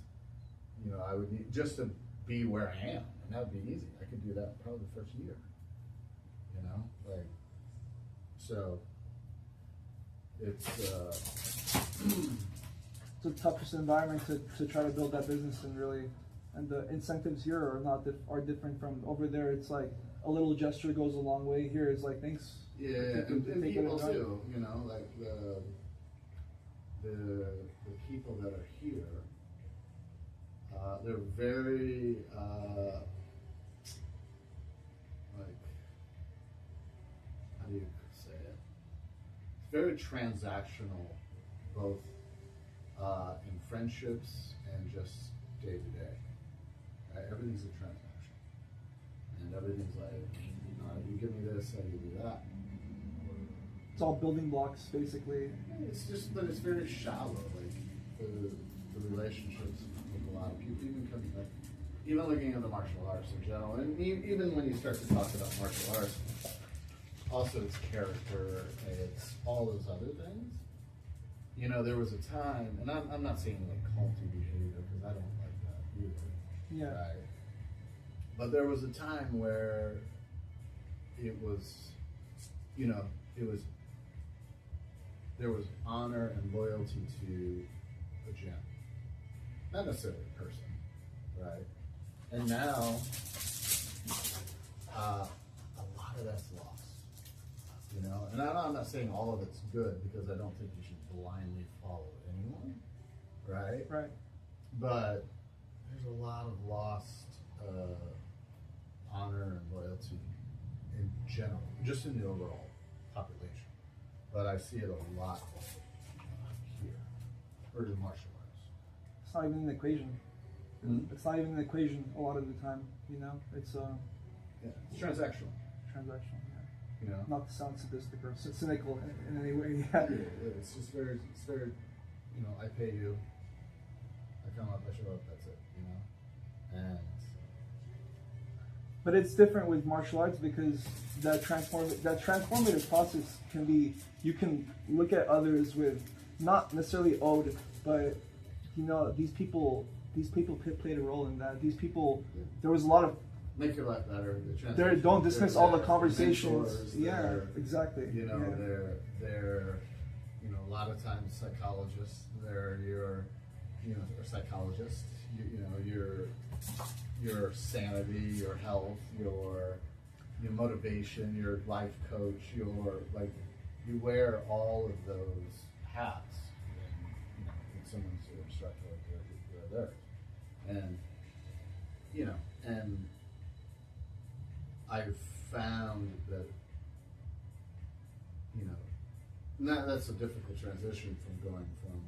You know, I would need just to be where I am, and that would be easy. I could do that probably the first year. You know, like so. It's It's the toughest environment to try to build that business and really, and the incentives here are not are different from over there. It's like a little gesture goes a long way. Here it's like thanks. yeah, and people too. You know, like the people that are here, they're very like, how do you say it? It's very transactional, both in friendships and just day to day. Right? Everything's a transaction, and everything's like, you give me this, I give you that. It's all building blocks basically. It's just, but it's very shallow, like the relationships with a lot of people, even coming back, even looking at the martial arts in general, and even when you start to talk about martial arts, also its character, it's all those other things. You know, there was a time, and I'm not saying like culty behavior, because I don't like that either. Yeah. Right? But there was a time where it was, you know, there was honor and loyalty to a gym. Not necessarily a person, right? And now, a lot of that's lost, you know? And I'm not saying all of it's good, because I don't think you should blindly follow anyone, right? Right. But there's a lot of lost honor and loyalty in general, just in the overall population. But I see it a lot here, or in martial arts. It's not even an equation. Mm-hmm. It's not even an equation a lot of the time. You know, it's Yeah, it's transactional. transactional. Yeah. You know, Not to sound sadistic or cynical in any way. Yeah. it's just very, you know, I pay you, I come up, I show up, that's it, you know, and But it's different with martial arts because that transformative process can be, you can look at others with not necessarily owed, but you know, these people played a role in that. These people, there was a lot of, make your life better. don't dismiss all the They're conversations. mentors, Yeah, they're, exactly. you know, yeah. they're, you know, a lot of times psychologists, they're your, you know, or psychologists, you know, your sanity, your health, your motivation, your life coach, your, like, you wear all of those hats when someone's your instructor, like they're there. And, you know, and I've found that, you know, that's a difficult transition from going from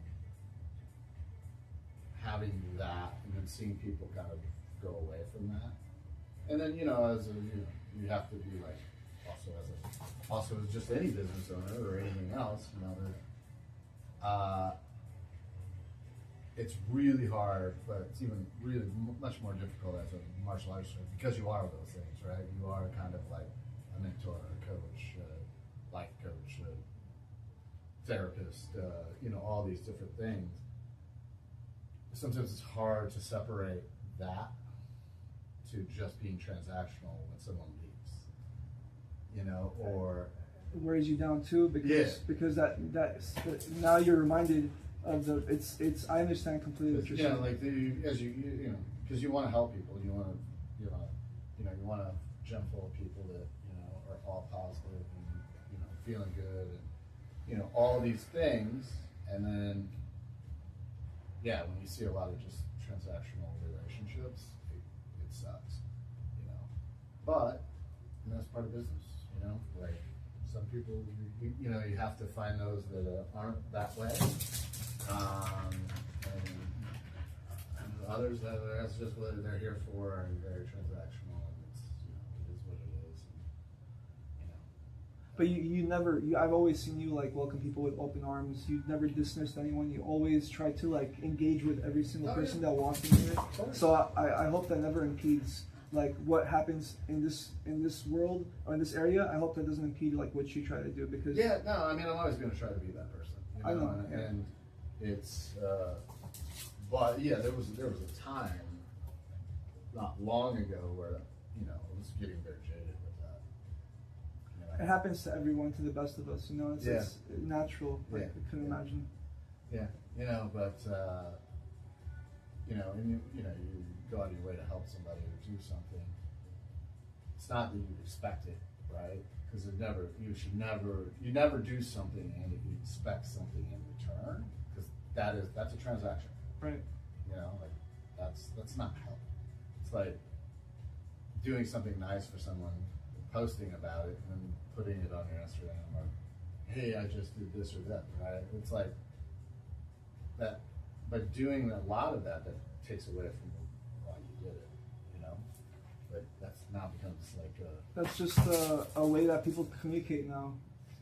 having that and then seeing people kind of go away from that. And then, you know, as a, you know, you have to be like, also as just any business owner or anything else, you know, that, it's really hard, but it's even really much more difficult as a martial artist because you are those things, right? You are kind of like a mentor, a coach, life coach, therapist, you know, all these different things. Sometimes it's hard to separate that to just being transactional when someone leaves, you know, or It wears you down too because that now you're reminded of the it's I understand completely what you're saying. like as you know, because you want to help people, you want a gym full of people that, you know, are all positive and, you know, feeling good and, you know, all these things, and then when you see a lot of just transactional relationships, it sucks, you know. But that's part of business, you know. Like some people, you know, you have to find those that aren't that way. And others that that's just what they're here for, and very transactional, and it's, you know, it is what it is. And, you know. But you never, I've always seen you like welcome people with open arms. You never dismissed anyone. You always try to like engage with every single person that walks in here. So I hope that never impedes like what happens in this world or in this area. I hope that doesn't impede like what you try to do, because Yeah, no, I mean, I'm always going to try to be that person. You know? I know, and, yeah. and it's, but yeah, there was a time not long ago where, you know, I was getting very jaded with that. You know, it happens to everyone, to the best of us. You know, it's natural. Like Yeah. I couldn't imagine. Yeah, you know, but you know, and you know, you go out of your way to help somebody or do something. It's not that you expect it, right? Because you never do something and you expect something in return, because that's a transaction. Right. You know, like that's not help. It's like doing something nice for someone, posting about it, and then putting it on your Instagram, or hey, I just did this or that, right? It's like that, but doing a lot of that takes away from why you did it, you know. But that's now becomes like That's just a way that people communicate now.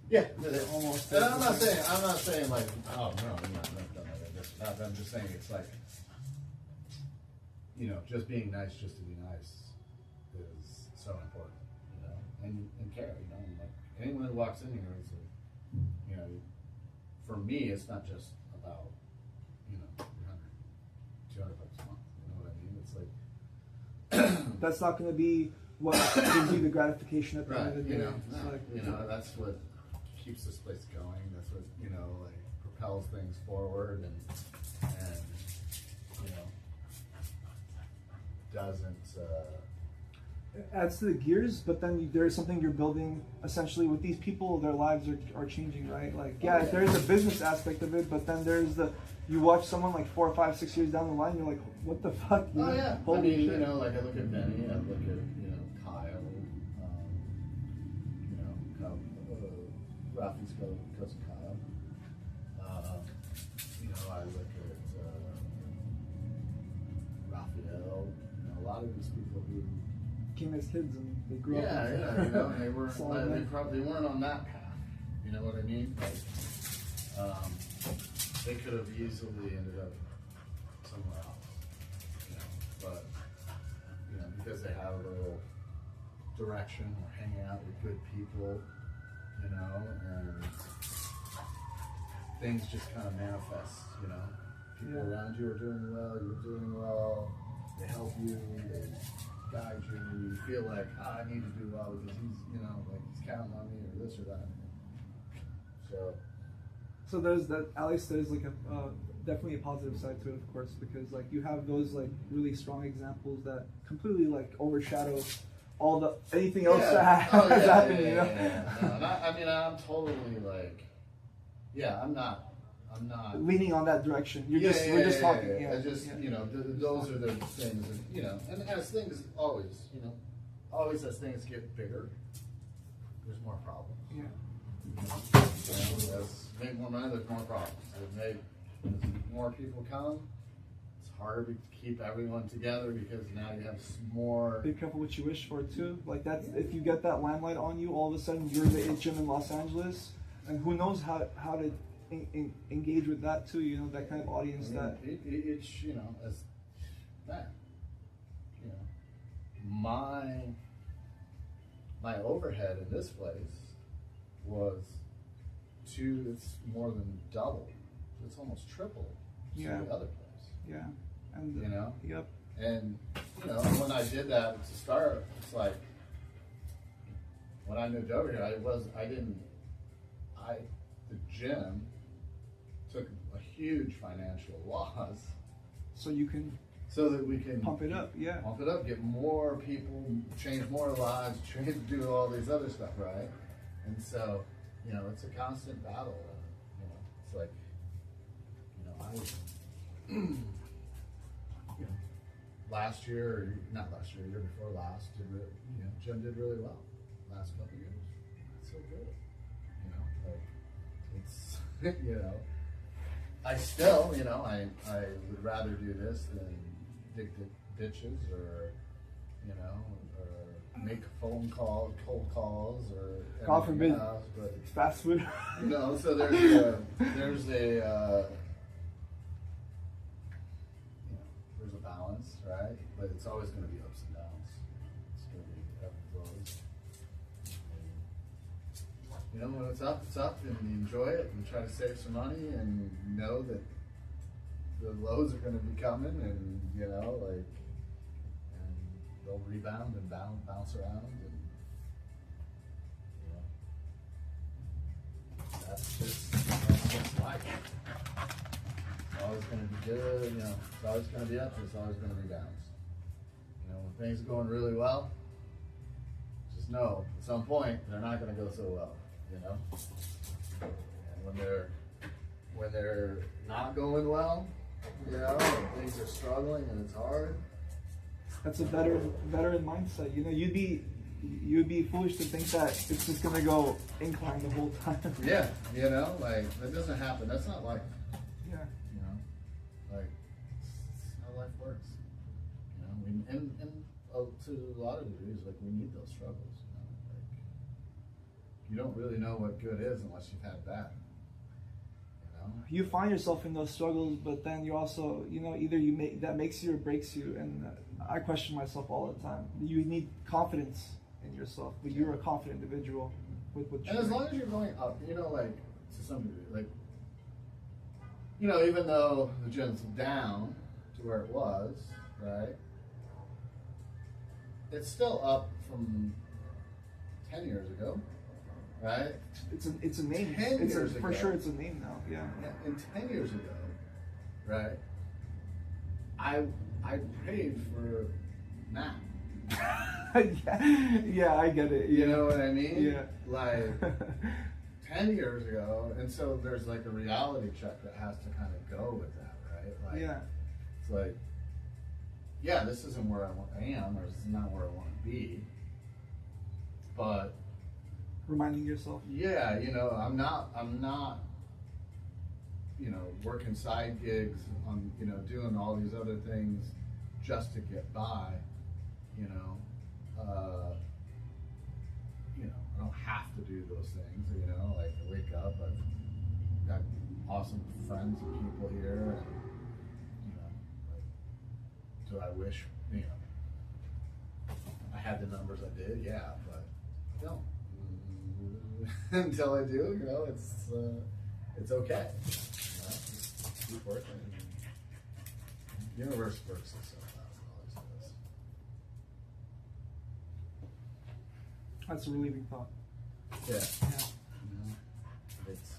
yeah, Almost. And I'm not saying like, oh no, I'm not done like this or that. I'm just saying it's like, you know, just being nice just to be nice is so important, you know, and care, you know, and like anyone who walks in here is like, you know, for me, it's not just about, you know, 200 bucks a month, you know what I mean? It's like, That's not going to be what gives you the gratification at the end of the day. you know, It's like, you know, that's what keeps this place going. That's what, you know, like propels things forward, and you know, doesn't. it adds to the gears, but then there's something you're building essentially with these people. Their lives are changing, right? Like, yeah, there's a business aspect of it, but then there's you watch someone like 4, 5, 6 years down the line, you're like, what the fuck? You know? Yeah. Holy I mean, shit. you know, like I look at Benny, I look at, you know, Kyle, you know, Rafi's cousin Kyle. You know, I look at Raphael. You know, a lot of these people who Came as kids and they grew up. yeah, you know, and they weren't Solid like, they man. probably weren't on that path. You know what I mean? Like, they could have easily ended up somewhere else. You know, but you know, because they have a little direction or hanging out with good people, you know, and things just kind of manifest. You know, people around you are doing well, you're doing well. They help you. They guide you. You feel like, I need to do well because he's, you know, like he's counting on me or this or that. So there's that. At least there's like definitely a positive side to it, of course, because like you have those like really strong examples that completely like overshadow all anything else that has happened. You know? No, and I mean, I'm totally like, I'm not leaning on that direction. We're just talking. I just, you know, those are the things, and, you know, and as things always, you know, always as things get bigger, there's more problems. Yeah. You know, as make more money, there's more problems. As more people come, it's harder to keep everyone together because now you have more. Be careful what you wish for too. Like that's if you get that limelight on you, all of a sudden you're the it gym in Los Angeles, and who knows how to engage with that too. You know, that kind of audience that it's, you know, as that, you know, my overhead in this place was it's more than double. It's almost triple to the other place. Yeah. And you know? Yep. And you know, when I did that to start, it's like when I moved over here, the gym took a huge financial loss. So that we can pump it up, get more people, change more lives, do all these other stuff, right? And so, you know, it's a constant battle. You know, it's like, you know, you know, year before last, Jim did really well. Last couple of years, not so good. you know. I still, you know, I would rather do this than dig ditches or, you know, or make phone calls, cold calls, or God forbid, else, but fast food. you know, so there's a balance, right? But it's always going to be ups and downs. It's going to be ebbs and flows. You know, when it's up, and you enjoy it and try to save some money and know that the lows are going to be coming, and you know, like, and they'll rebound and bounce around, and you know, that's just life. It's always going to be good, you know, it's always going to be up, it's always going to be downs. You know, when things are going really well, just know at some point they're not going to go so well, you know. And when they're not going well, you know, and things are struggling and it's hard. That's a veteran mindset. You know, you'd be foolish to think that it's just gonna go incline the whole time. Yeah, you know, like that doesn't happen. That's not life. Yeah. You know, like it's how life works. You know, to a lot of degrees, like we need those struggles. You know, like you don't really know what good is unless you've had bad. You find yourself in those struggles, but then you also, you know, either that makes you or breaks you. And I question myself all the time. You need confidence in yourself, but you're a confident individual with what you. And as long as you're going up, you know, like to some degree, like, you know, even though the gym's down to where it was, right? It's still up from 10 years ago. Right? It's a name. 10 years ago. For sure it's a name now. Yeah. And 10 years ago, right? I prayed for Matt. yeah, I get it. Yeah. You know what I mean? Yeah. Like 10 years ago, and so there's like a reality check that has to kind of go with that, right? Like, yeah. It's like, yeah, this isn't where I am, or this is not where I want to be, but reminding yourself. Yeah, you know, I'm not, you know, working side gigs on, you know, doing all these other things just to get by, you know. I don't have to do those things, you know, like I wake up, I've got awesome friends and people here, and, you know, like, do I wish, you know, I had the numbers I did? Yeah, but I don't. Until I do, you know, it's okay. You know, just keep working. The universe works itself out. It always does. That's a relieving thought. Yeah. Yeah. You know, it's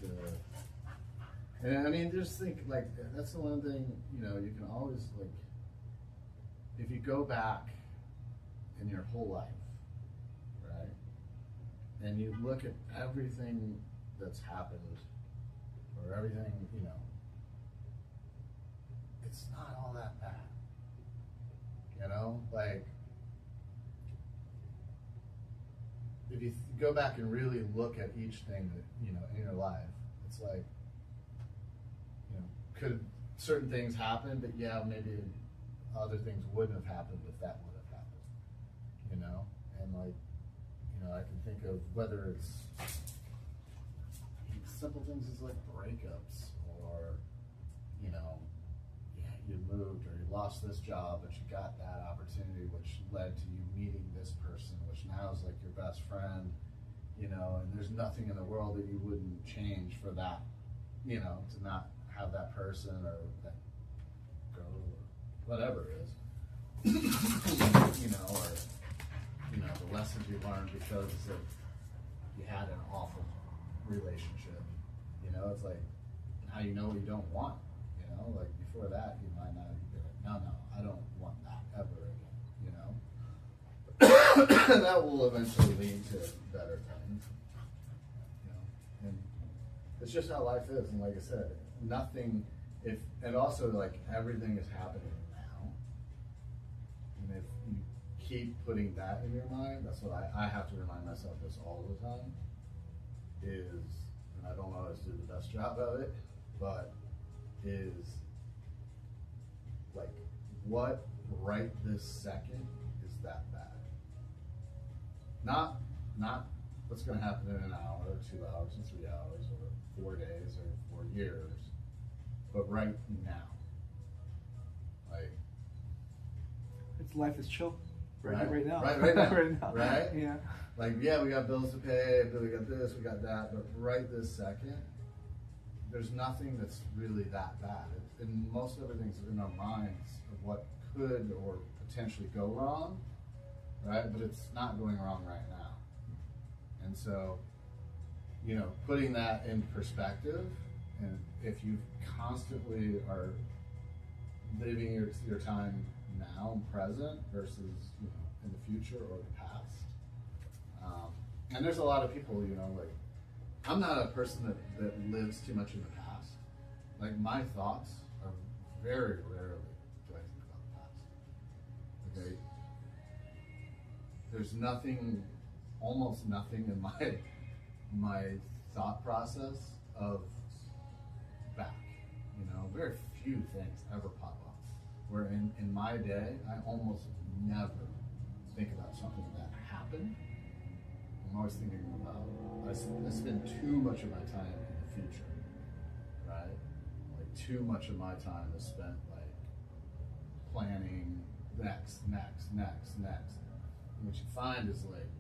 and I mean, just think like that's the one thing, you know, you can always like if you go back in your whole life, right? And you look at everything that's happened, or everything, you know, it's not all that bad. You know, like, if you go back and really look at each thing that, you know, in your life, it's like, you know, could certain things happen, but yeah, maybe other things wouldn't have happened if that would have happened, you know? And like, you know, I can think of whether it's simple things as like breakups, or, you know, yeah, you moved or you lost this job, but you got that opportunity, which led to you meeting this person, which now is like your best friend, you know, and there's nothing in the world that you wouldn't change for that, you know, to not have that person or that girl or whatever it is, you know, or, you know, the lessons you learned because of you had an awful relationship, you know, it's like how you know what you don't want, you know, like before that you might not be like, no, I don't want that ever again, you know. That will eventually lead to better things, you know, and it's just how life is. And like I said, nothing, and also like everything is happening now, and if you keep putting that in your mind, that's what I have to remind myself this all the time, is and I don't always do the best job of it, but is like, what right this second is that bad? Not what's going to happen in an hour, or 2 hours, or 3 hours, or 4 days, or 4 years, but right now. Like, It's life is chill. Right now. Right now. Right now. Right? Yeah. Like, yeah, we got bills to pay, we got this, we got that, but right this second, there's nothing that's really that bad. And most everything's in our minds of what could or potentially go wrong, right? But it's not going wrong right now. And so, you know, putting that in perspective, and if you constantly are living your time now and present versus, you know, in the future or the past. And there's a lot of people, you know, like, I'm not a person that lives too much in the past. Like, my thoughts are very rarely do I think about the past. Okay? There's nothing, almost nothing in my thought process of back. You know, very few things ever pop up. Where in my day, I almost never think about something that happened. I'm always thinking about, I spend too much of my time in the future, right? Like, too much of my time is spent like planning next. And what you find is like,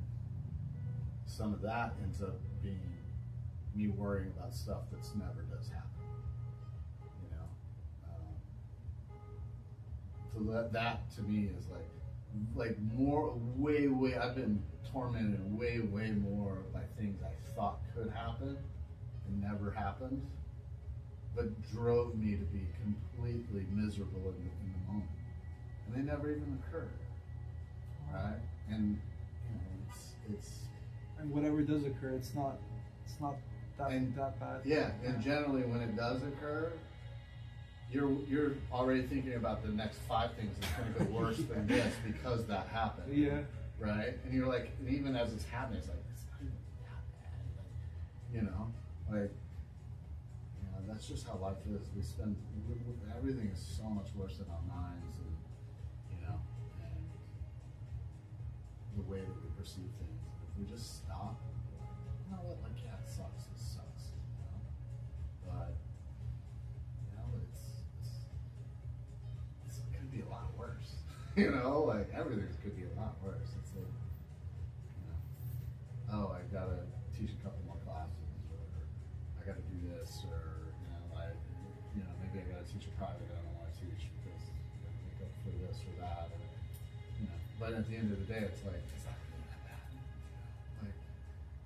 some of that ends up being me worrying about stuff that's never does happen, you know? So that to me is like more, way, I've been tormented way more by things I thought could happen and never happened, but drove me to be completely miserable in the moment. And they never even occurred, right? And, you know, it's And whatever does occur, it's not that bad. Yeah, and generally when it does occur, you're already thinking about the next 5 things that's going to go worse than this because that happened. Yeah. Right? And you're like, and even as it's happening, it's like, it's not even that bad. Like, you know, like, you know, that's just how life is. Everything is so much worse in our minds, and, you know, and the way that we perceive things. If we just stop, you know what, like, yeah, it sucks, you know, but, you know, it could be a lot worse. You know, like, everything could be a lot worse. It's like, you know, oh, I gotta teach a couple more classes, or I gotta do this, or, you know, like, you know, maybe I gotta teach a private I don't want to teach because I gotta make up for this or that, or, you know. But at the end of the day, it's like, it's not really that bad. You know? Like,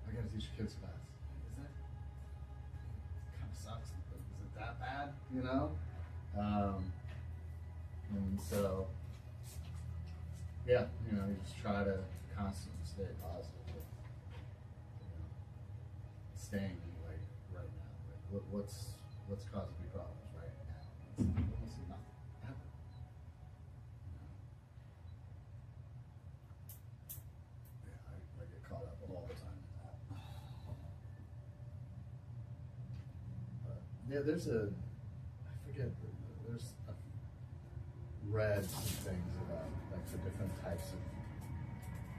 I gotta teach a kids class. Is that? It kind of sucks. But is it that bad? You know? And so, yeah, you know, you just try to constantly stay positive. You know, staying like right now. Like, what's causing me problems right now? It's almost nothing. Ever. You know? Yeah, I get caught up all the time in that. But yeah, there's a, I forget, I've read some things about like the different types of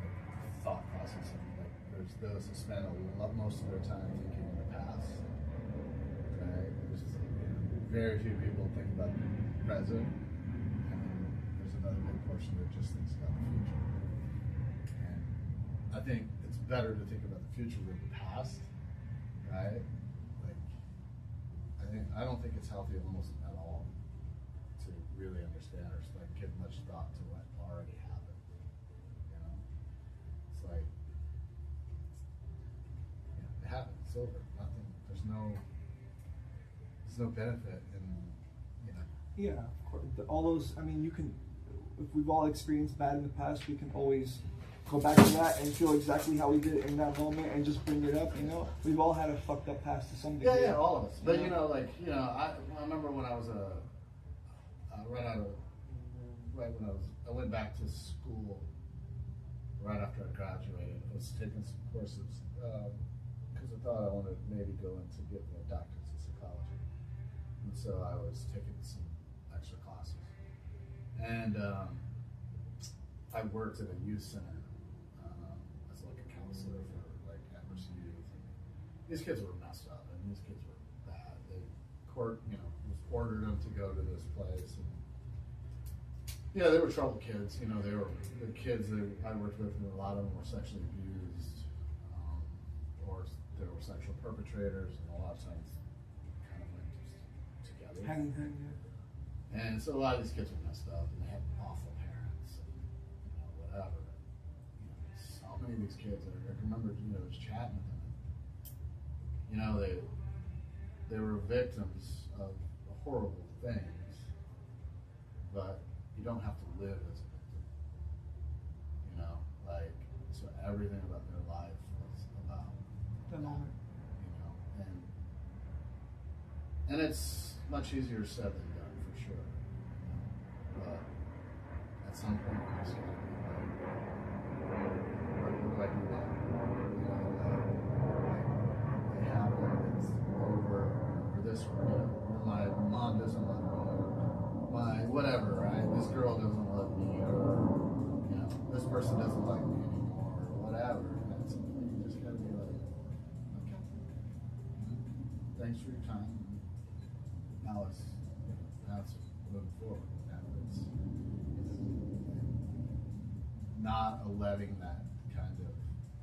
like, thought processing. Like, there's those that spend most of their time thinking in the past. Right? There's, you know, very few people think about the present, and then there's another big portion that just thinks about the future. And I think it's better to think about the future than the past, right? Like, I don't think it's healthy almost at all to really understand or like give much thought to what already happened. You know, it's like, you know, it happened. It's over. Nothing. There's no benefit in, you know. Yeah, of course. All those. I mean, you can. If we've all experienced bad in the past, we can always go back to that and feel exactly how we did it in that moment and just bring it up. You know, we've all had a fucked up past to some degree. Yeah, all of us. But you know, like, you know, I remember when I was I went back to school right after I graduated. I was taking some courses because of thought I wanted to maybe go into getting a doctorate in psychology. And so I was taking some extra classes. And I worked at a youth center as like a counselor for like at-risk youth. And these kids were messed up, and these kids were bad. They was ordered them to go to this place. And, yeah, they were trouble kids. You know, they were the kids that I worked with, and a lot of them were sexually abused, or there were sexual perpetrators, and a lot of times kind of went just together. Hand in hand, yeah. And so a lot of these kids were messed up, and they had awful parents, and whatever. So many of these kids, I remember, just chatting with them. They were victims of horrible things, but you don't have to live as a victim. So everything about their life was about The moment. and it's much easier said than done for sure. But at some point you just gotta be like, what do I do now? It happened, it's over, or this, or my mom doesn't love me, or my whatever, right? This girl doesn't love me, or this person doesn't like me anymore, or whatever. And at some point you just gotta be like, okay, thanks for your time. Now it's moving forward. Now it's not letting that kind of,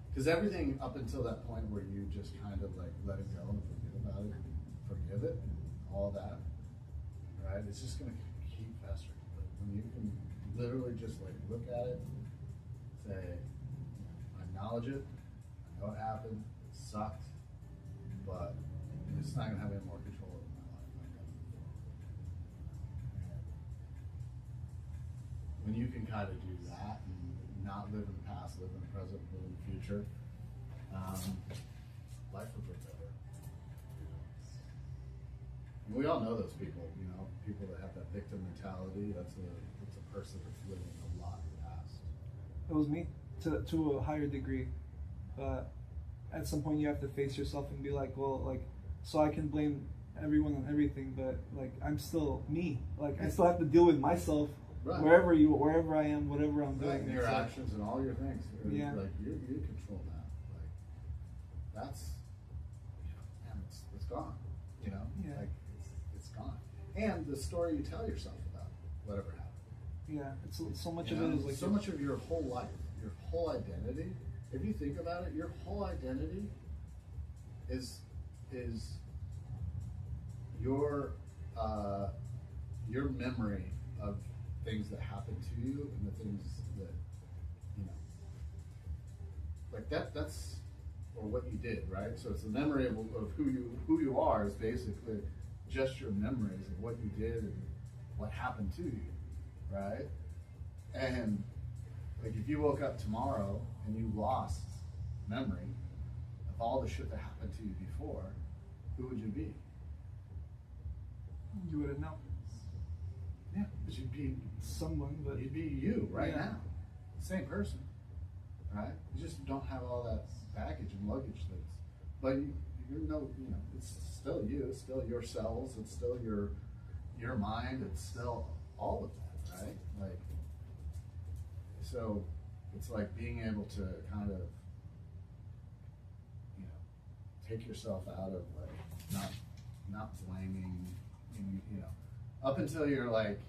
because everything up until that point where you just kind of like let it go and forget about it, forgive it, and all that, right? It's just gonna keep festering. But when you can literally just like look at it, say, I acknowledge it, I know it happened, it sucked, but it's not gonna have any more control over my life. I gotta move forward. And when you can kind of do that and not live in the past, live in the present, live in the future, life will get better. And we all know those people, people that have that victim mentality. That's a person that's living a lot in the past. It was me to a higher degree, but at some point you have to face yourself and be like, well, like, so I can blame everyone on everything, but like I'm still me. Like I still have to deal with myself, right. wherever I am, whatever I'm doing. Right. Your actions and all your things. Yeah. Like you control that. Like that's, man, it's gone. Yeah. Like it's gone. And the story you tell yourself about whatever happened. Yeah, it's so much of it is like so much of your whole life, your whole identity. If you think about it, your whole identity is your memory of things that happened to you and the things that like that's or what you did, right? So it's the memory of who you are is basically just your memories of what you did and what happened to you, right? And like if you woke up tomorrow and you lost memory of all the shit that happened to you before, who would you be? you wouldn't know. Yeah, because you'd be Someone, but you'd be you right Yeah. now, same person, right? You just don't have all that baggage and luggage but it's still you, it's still your cells, it's still your mind, it's still all of that, right? Like, so it's like being able to kind of take yourself out of like not blaming, up until you're like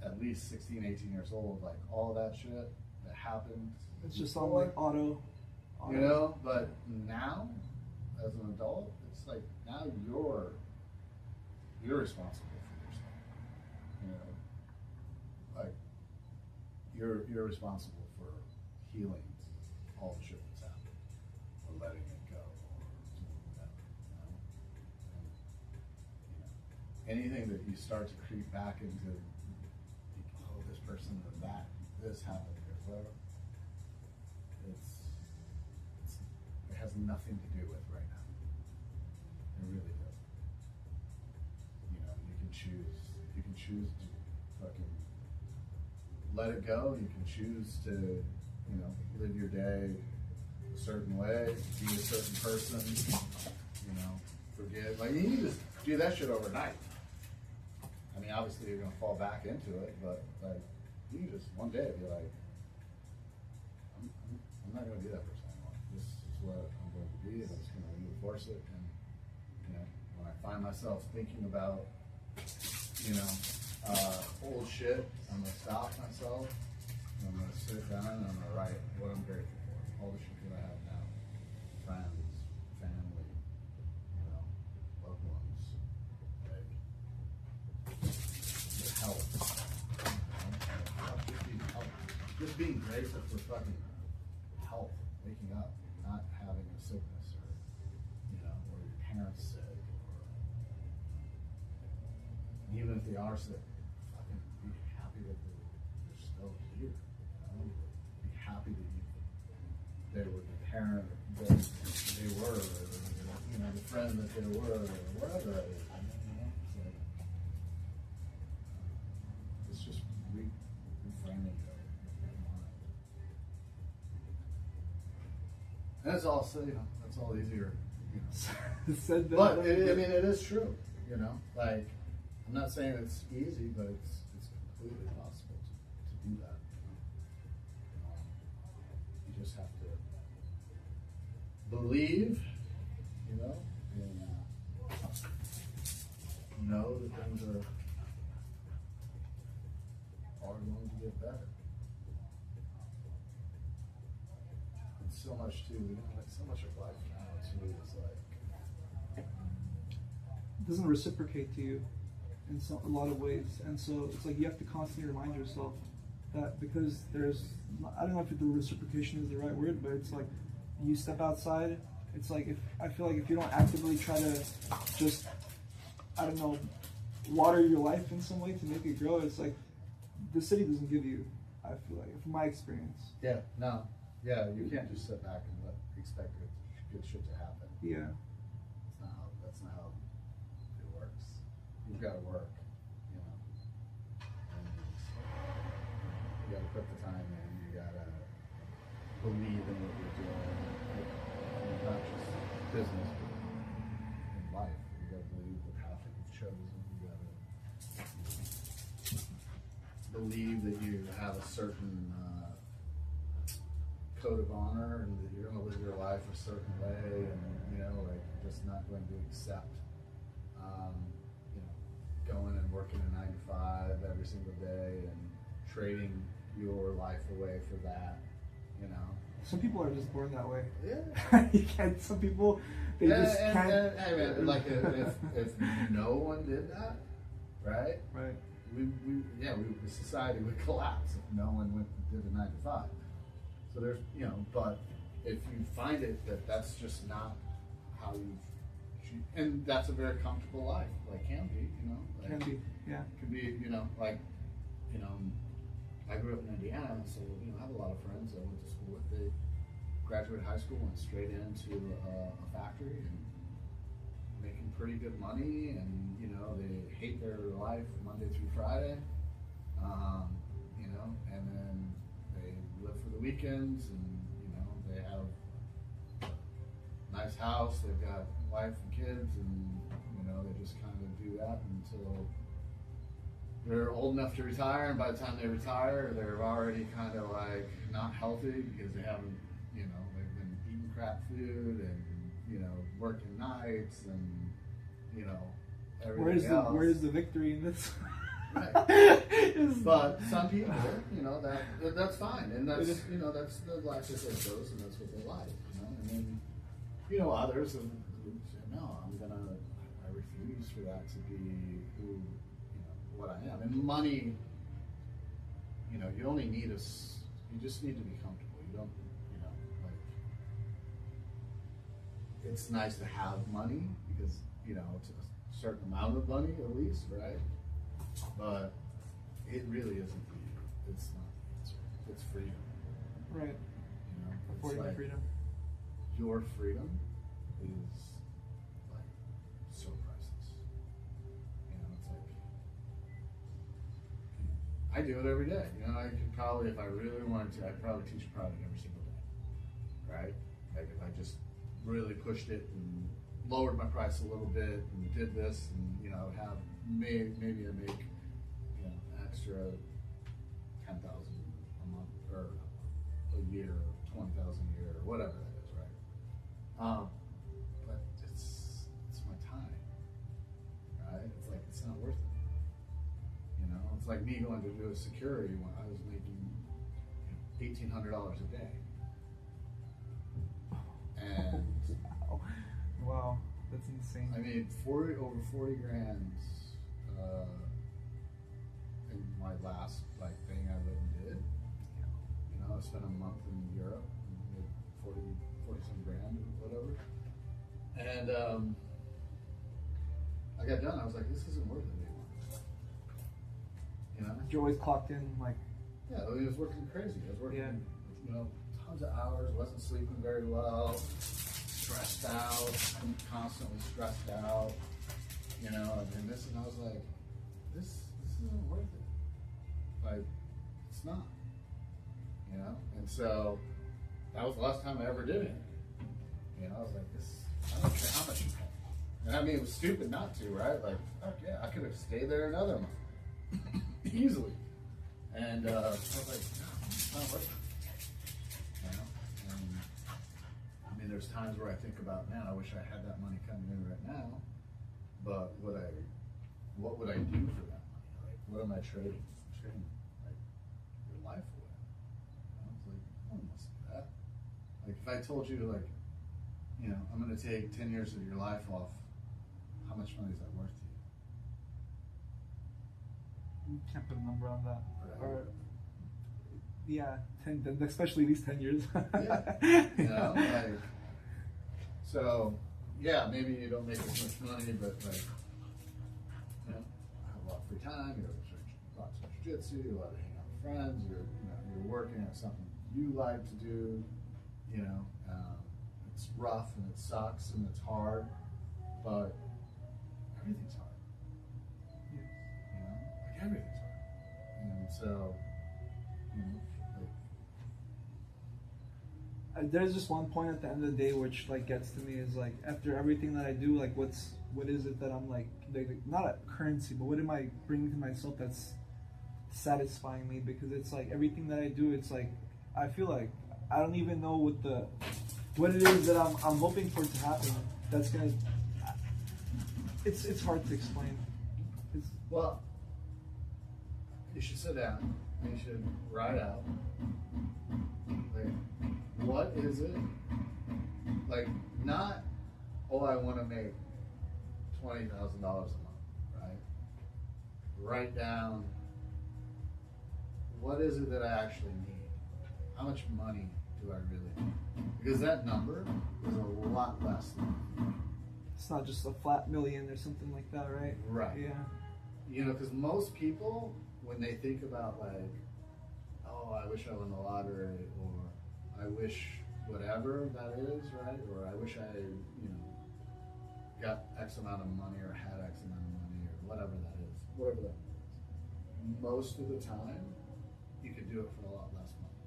at least 16, 18 years old, like all that shit that happened. it's just on like auto. But now, as an adult, it's like now you're responsible for yourself. Like you're responsible for healing all the shit that's happened, or letting it go, or doing whatever. And anything that you start to creep back into, oh, this person or that, this happened or whatever. It has nothing to do with right now. It really doesn't. You can choose to fucking let it go. You can choose to, live your day a certain way, be a certain person, you know, forgive. Like, you can just do that shit overnight. I mean, obviously you're gonna fall back into it, but like, you can just one day be like, I'm not gonna be that person anymore. This is what I'm going to be, and I'm just gonna reinforce it. And you know, when I find myself thinking about, you know, old shit, I'm gonna stop myself. And I'm gonna sit down and I'm gonna write what I'm grateful for. All the shit that I have now, friends, family, you know, loved ones, like health. Just being grateful for fucking health, waking up, not having a sickness, or you know, or your parents sick, or even if they are sick, fucking be happy that they're still here. You know, be happy that they were the parent that they were, or you know, the friend that they were, or whatever it is. You know, it's just reframing your mind. And that's also, you know, that's all easier, you know. Said that. But I mean, it is true, you know. Like, I'm not saying it's easy, but it's completely possible to do that. You know? You just have to believe, you know, and know that things are going to get better. And so much too, you know, like so much of life now too is like, It doesn't reciprocate to you in a lot of ways, and so it's like you have to constantly remind yourself that, because there's, I don't know if the reciprocation is the right word, but it's like you step outside, it's like, if I feel like if you don't actively try to just, I don't know, water your life in some way to make it grow, it's like the city doesn't give you, I feel like, from my experience. yeah, no, yeah, you can't just sit back and expect good shit to happen. Yeah. That's not how it works. You've got to work, you know. And you got to put the time in. You got to believe in what you're doing. And not just business, but in life. You got to believe the path that you've chosen. You got to believe that you have a certain code of honor, and that you're going to live your life a certain way, and you know, like, you're just not going to accept, you know, going and working a 9 to 5 every single day and trading your life away for that, you know. Some people are just born that way. Yeah. You can't. Some people, they just can't. I mean, like, if no one did that, right? Right. The society would collapse if no one went and did a 9 to 5. So there's, you know, but if you find it that that's just not how and that's a very comfortable life, like, can be, you know. Like, Can be, yeah. Can be, you know, like, you know, I grew up in Indiana, so, you know, I have a lot of friends I went to school with. They graduated high school, went straight into a factory, and making pretty good money, and, you know, they hate their life Monday through Friday, you know, and then they live for the weekends, and, you know, they have a nice house, they've got wife and kids, and, you know, they just kind of do that until they're old enough to retire, and by the time they retire, they're already kind of like not healthy because they haven't, you know, they've been eating crap food and, you know, working nights and, you know, everything else. Where is the victory in this? Right. But some people, you know, that's fine, and that's, you know, that's the life that they chose, and that's what they like, you know. And then, you know, others have said, no, I refuse for that to be who, you know, what I am. And money, you know, you only need you just need to be comfortable. You don't, you know, like, it's nice to have money because, you know, it's a certain amount of money at least, right? But it really isn't for you. It's not the answer. It's freedom. Right. You know, it's Affording like freedom. your freedom is like so priceless. You know, it's like, I do it every day. You know, I could probably, if I really wanted to, I'd probably teach a product every single day, right? like if I just really pushed it and lowered my price a little bit and did this, and you know, have maybe I make, you know, extra 10,000 a month or a year, 20,000 a year, or whatever that is, right? But it's my time, right? It's like it's not worth it. You know, it's like me going to do a security when I was making $1,800 a day, and Wow, that's insane. I made over 40 grand in my last like thing I went and did. You know, I spent a month in Europe and made 40 some grand or whatever. And I got done. I was like, this isn't worth it anymore. You know? You always clocked in like. Yeah, I was working crazy. I was working, Yeah. you know, tons of hours. Wasn't sleeping very well. Stressed out, constantly stressed out, you know, and this, and I was like, this isn't worth it. Like, it's not, you know, and so that was the last time I ever did it. You know, I was like, I don't care how much you pay. And I mean, it was stupid not to, right? Like, fuck yeah, I could have stayed there another month, easily. And I was like, no, it's not worth it. You know, and I mean, there's times where I think about, man, I wish I had that money coming in right now, but what would I do for that money? Like, what am I trading? Trading like your life away. You know, it's like, no one wants to do that. Like, if I told you, like, you know, I'm going to take 10 years of your life off, how much money is that worth to you? You can't put a number on that. Right. Or, yeah, 10, especially these 10 years. Yeah. You know, like, so, yeah, maybe you don't make as much money, but like, you know, have a lot of free time, you have lots of jiu-jitsu, you love to hang out with friends, you're working at something you like to do, you know, it's rough and it sucks and it's hard, but everything's hard. Yeah. You know, like everything's hard. And so, you know, like, There's just one point at the end of the day which like gets to me is like after everything that I do, like what is it that I'm like not a currency, but what am I bringing to myself that's satisfying me? Because it's like everything that I do, it's like I feel like I don't even know what it is that I'm hoping for to happen. That's gonna. It's hard to explain. well, you should sit down and you should write out, like, what is it? Like, not, oh, I want to make $20,000 a month, right? Write down, what is it that I actually need? How much money do I really need? Because that number is a lot less than. It's not just a flat million or something like that, right? Right. Yeah. You know, because most people, when they think about like, oh, I wish I won the lottery, or I wish whatever that is, right? Or I wish I, you know, got X amount of money or had X amount of money or whatever that is. Whatever that is. Most of the time, you could do it for a lot less money.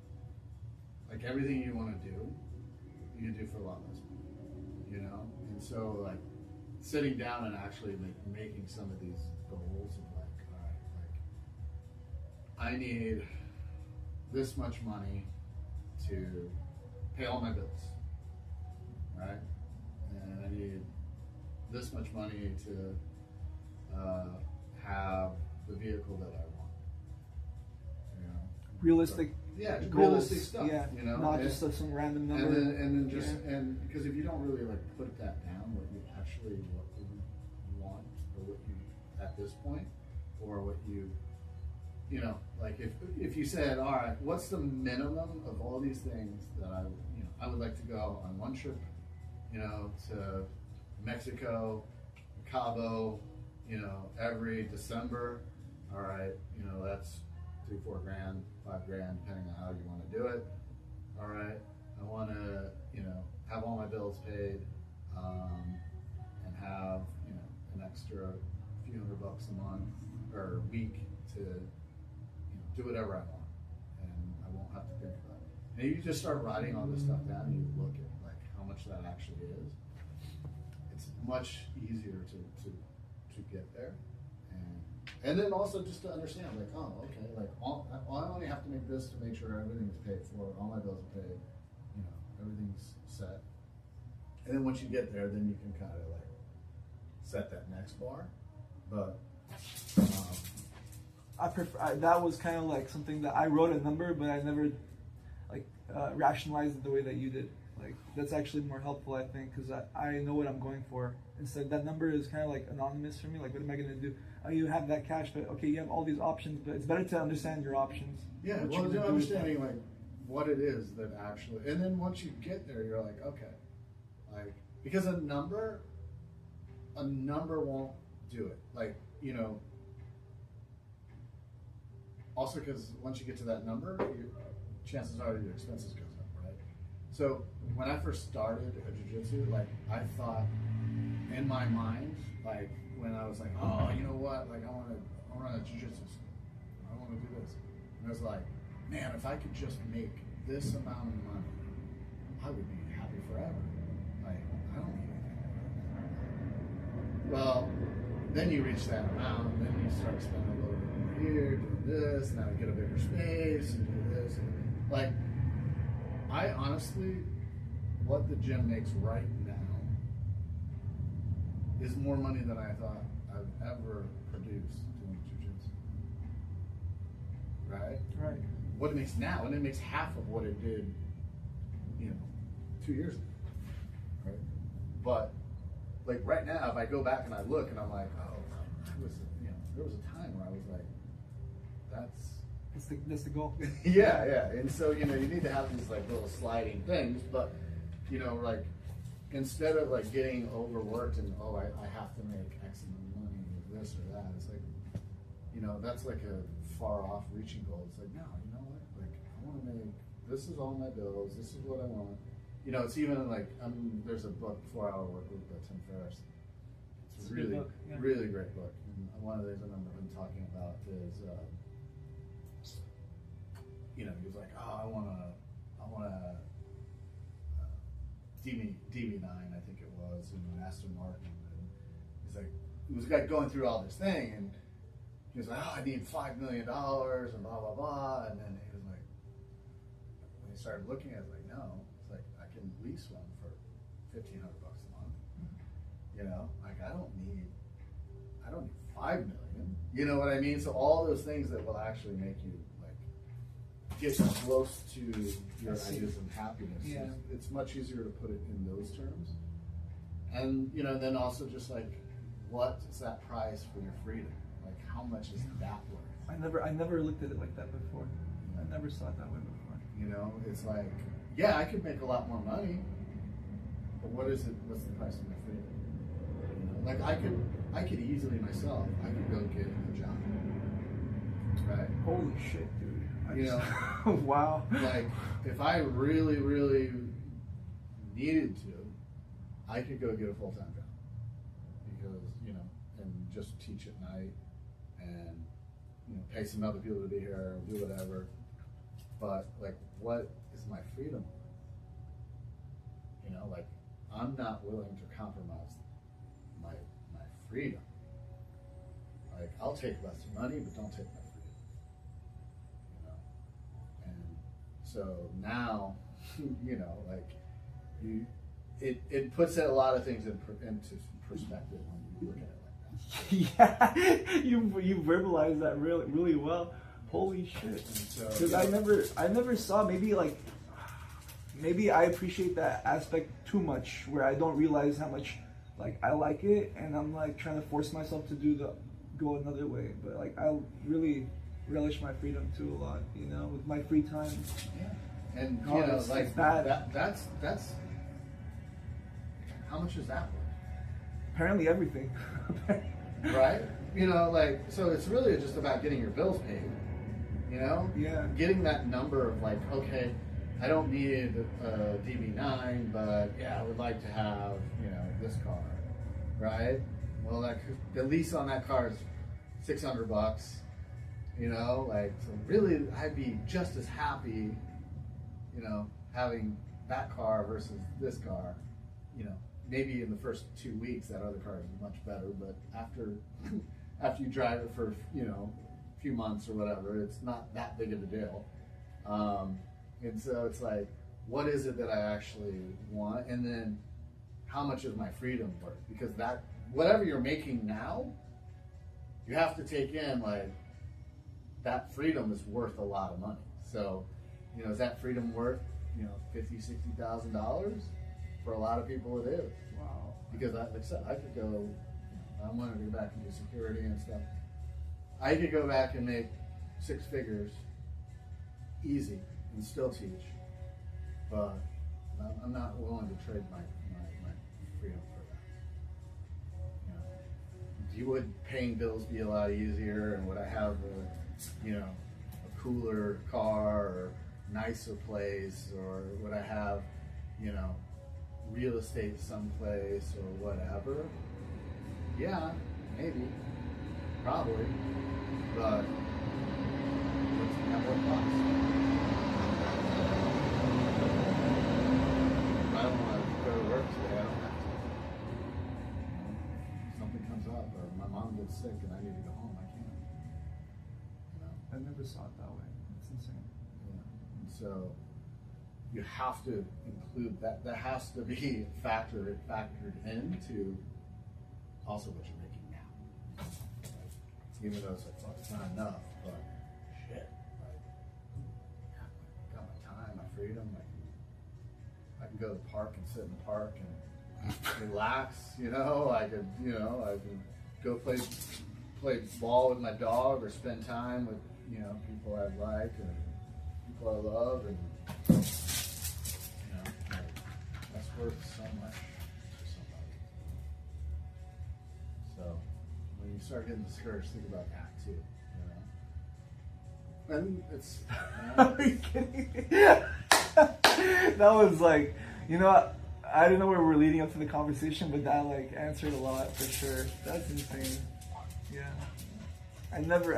Like everything you want to do, you can do for a lot less money. You know? And so like sitting down and actually like making some of these goals of like, all right, like I need this much money to pay all my bills, right? And I need this much money to have the vehicle that I want. You know, Realistic. yeah, goals, realistic stuff. Yeah. You know, Not just some random number. and then just Yeah. and because if you don't really like put that down, what you actually want, or what you at this point, or what you know, like if you said, all right, what's the minimum of all these things that I would like to go on one trip, you know, to Mexico, Cabo, you know, every December. All right, you know, that's $3-4 grand, $5 grand, depending on how you want to do it. All right, I want to, you know, have all my bills paid, and have, you know, an extra few $100 a month or a week to, you know, do whatever I want, and I won't have to think about it. And you just start writing all this stuff down, and you look at like how much that actually is, it's much easier to get there. And then also just to understand, like, oh, okay, like, I only have to make this to make sure everything is paid for, all my bills are paid, you know, everything's set. And then once you get there, then you can kind of like set that next bar. But that was kind of like something that I wrote a number, but I never like rationalized it the way that you did. Like, that's actually more helpful, I think, because I know what I'm going for. Instead, that number is kind of like anonymous for me. Like, what am I going to do? Oh, you have that cash, but okay, you have all these options, but it's better to understand your options. yeah, well, understanding like what it is that actually, and then once you get there, you're like, okay, like, because a number won't do it. Like, you know, also because once you get to that number, chances are your expenses goes up, right? So when I first started at jiu-jitsu, like, I thought in my mind, like, when I was like, oh, you know what, like, I want to run a jiu-jitsu school, I want to do this, and I was like, man, if I could just make this amount of money, I would be happy forever. Like, I don't need anything. Well, then you reach that amount, and then you start spending a little bit more here, doing this, now you get a bigger space, and do this, and like, I honestly, what the gym makes right now is more money than I thought I've ever produced doing jiu-jitsu. Right? Right. What it makes now, and it makes half of what it did, you know, 2 years ago. Right? But like right now, if I go back and I look and I'm like, oh, there was a time where I was like, that's the goal. yeah. And so, you know, you need to have these like little sliding things, but you know, like, instead of like getting overworked and I have to make X amount of money with this or that, it's like, you know, that's like a far off reaching goal. It's like, no, you know what? Like, I want to make, this is all my bills, this is what I want. You know, it's even like, there's a book, 4 Hour Work Week by Tim Ferriss. It's a really, book, yeah. really great book. And one of the things I've been talking about is, you know, he was like, oh, I want to DB9, I think it was, you know, Aston Martin. And he's like, he was like going through all this thing, and he was like, oh, I need $5 million, and blah, blah, blah. And then he was like, when he started looking at it, like, no, it's like, I can lease one for $1,500 a month. You know, like, I don't need $5 million. You know what I mean? So all those things that will actually make you get close to your ideas of happiness. Yeah. It's much easier to put it in those terms. And, you know, then also just like, what is that price for your freedom? Like, how much is that worth? I never looked at it like that before. I never saw it that way before. You know, it's like, yeah, I could make a lot more money, but what's the price of my freedom? You know, like, I could easily myself, I could go get a job. Right? Holy shit, dude. You know, wow. Like, if I really, really needed to, I could go get a full-time job because, you know, and just teach at night and, you know, pay some other people to be here or do whatever. But like, what is my freedom? You know, like, I'm not willing to compromise my freedom. Like, I'll take less money, but don't take my freedom. So now, you know, like, it puts a lot of things into perspective when you look at it like that. Yeah, you verbalize that really, really well. Holy shit! Because I never saw, maybe I appreciate that aspect too much, where I don't realize how much like I like it, and I'm like trying to force myself to go another way. But like, I really relish my freedom too a lot, you know, with my free time. Yeah. And you know, like that's how much is that worth? Apparently everything. Right? You know, like, so it's really just about getting your bills paid. You know? Yeah. Getting that number of like, okay, I don't need a DB9, but yeah, I would like to have, you know, this car. Right? Well, the lease on that car is $600. You know, like, so really, I'd be just as happy, you know, having that car versus this car, you know, maybe in the first 2 weeks that other car is much better, but after after you drive it for, you know, a few months or whatever, it's not that big of a deal. And so it's like, what is it that I actually want? And then how much is my freedom worth? Because that, whatever you're making now, you have to take in, like, that freedom is worth a lot of money. So, you know, is that freedom worth, you know, $50,000-$60,000? For a lot of people, it is. Wow. Because, like I said, I could go, you know, I wanted to go back and do security and stuff. I could go back and make 6 figures easy and still teach, but I'm not willing to trade my freedom for that. You know, would paying bills be a lot easier, and would I have a, you know, a cooler car or nicer place, or would I have, you know, real estate someplace or whatever? Yeah, maybe, probably, but what's what cost? If I don't want to go to work today, I don't have to. Something comes up, or my mom gets sick and I need to go home, I can't. You know? I never saw it that way. It's insane. Yeah. And so you have to include that. That has to be factored into also what you're making now. Like, even though it's like, well, it's not enough, but shit, like, yeah, I got my time, my freedom. I can go to the park and sit in the park and relax. You know, I could go play ball with my dog, or spend time with, you know, people I like and people I love, and you know, like, that's worth so much to somebody. So when you start getting discouraged, think about that too. You know, and it's. Are you kidding me? That was like, you know, I didn't know where we were leading up to the conversation, but that like answered a lot for sure. That's insane. Yeah. I never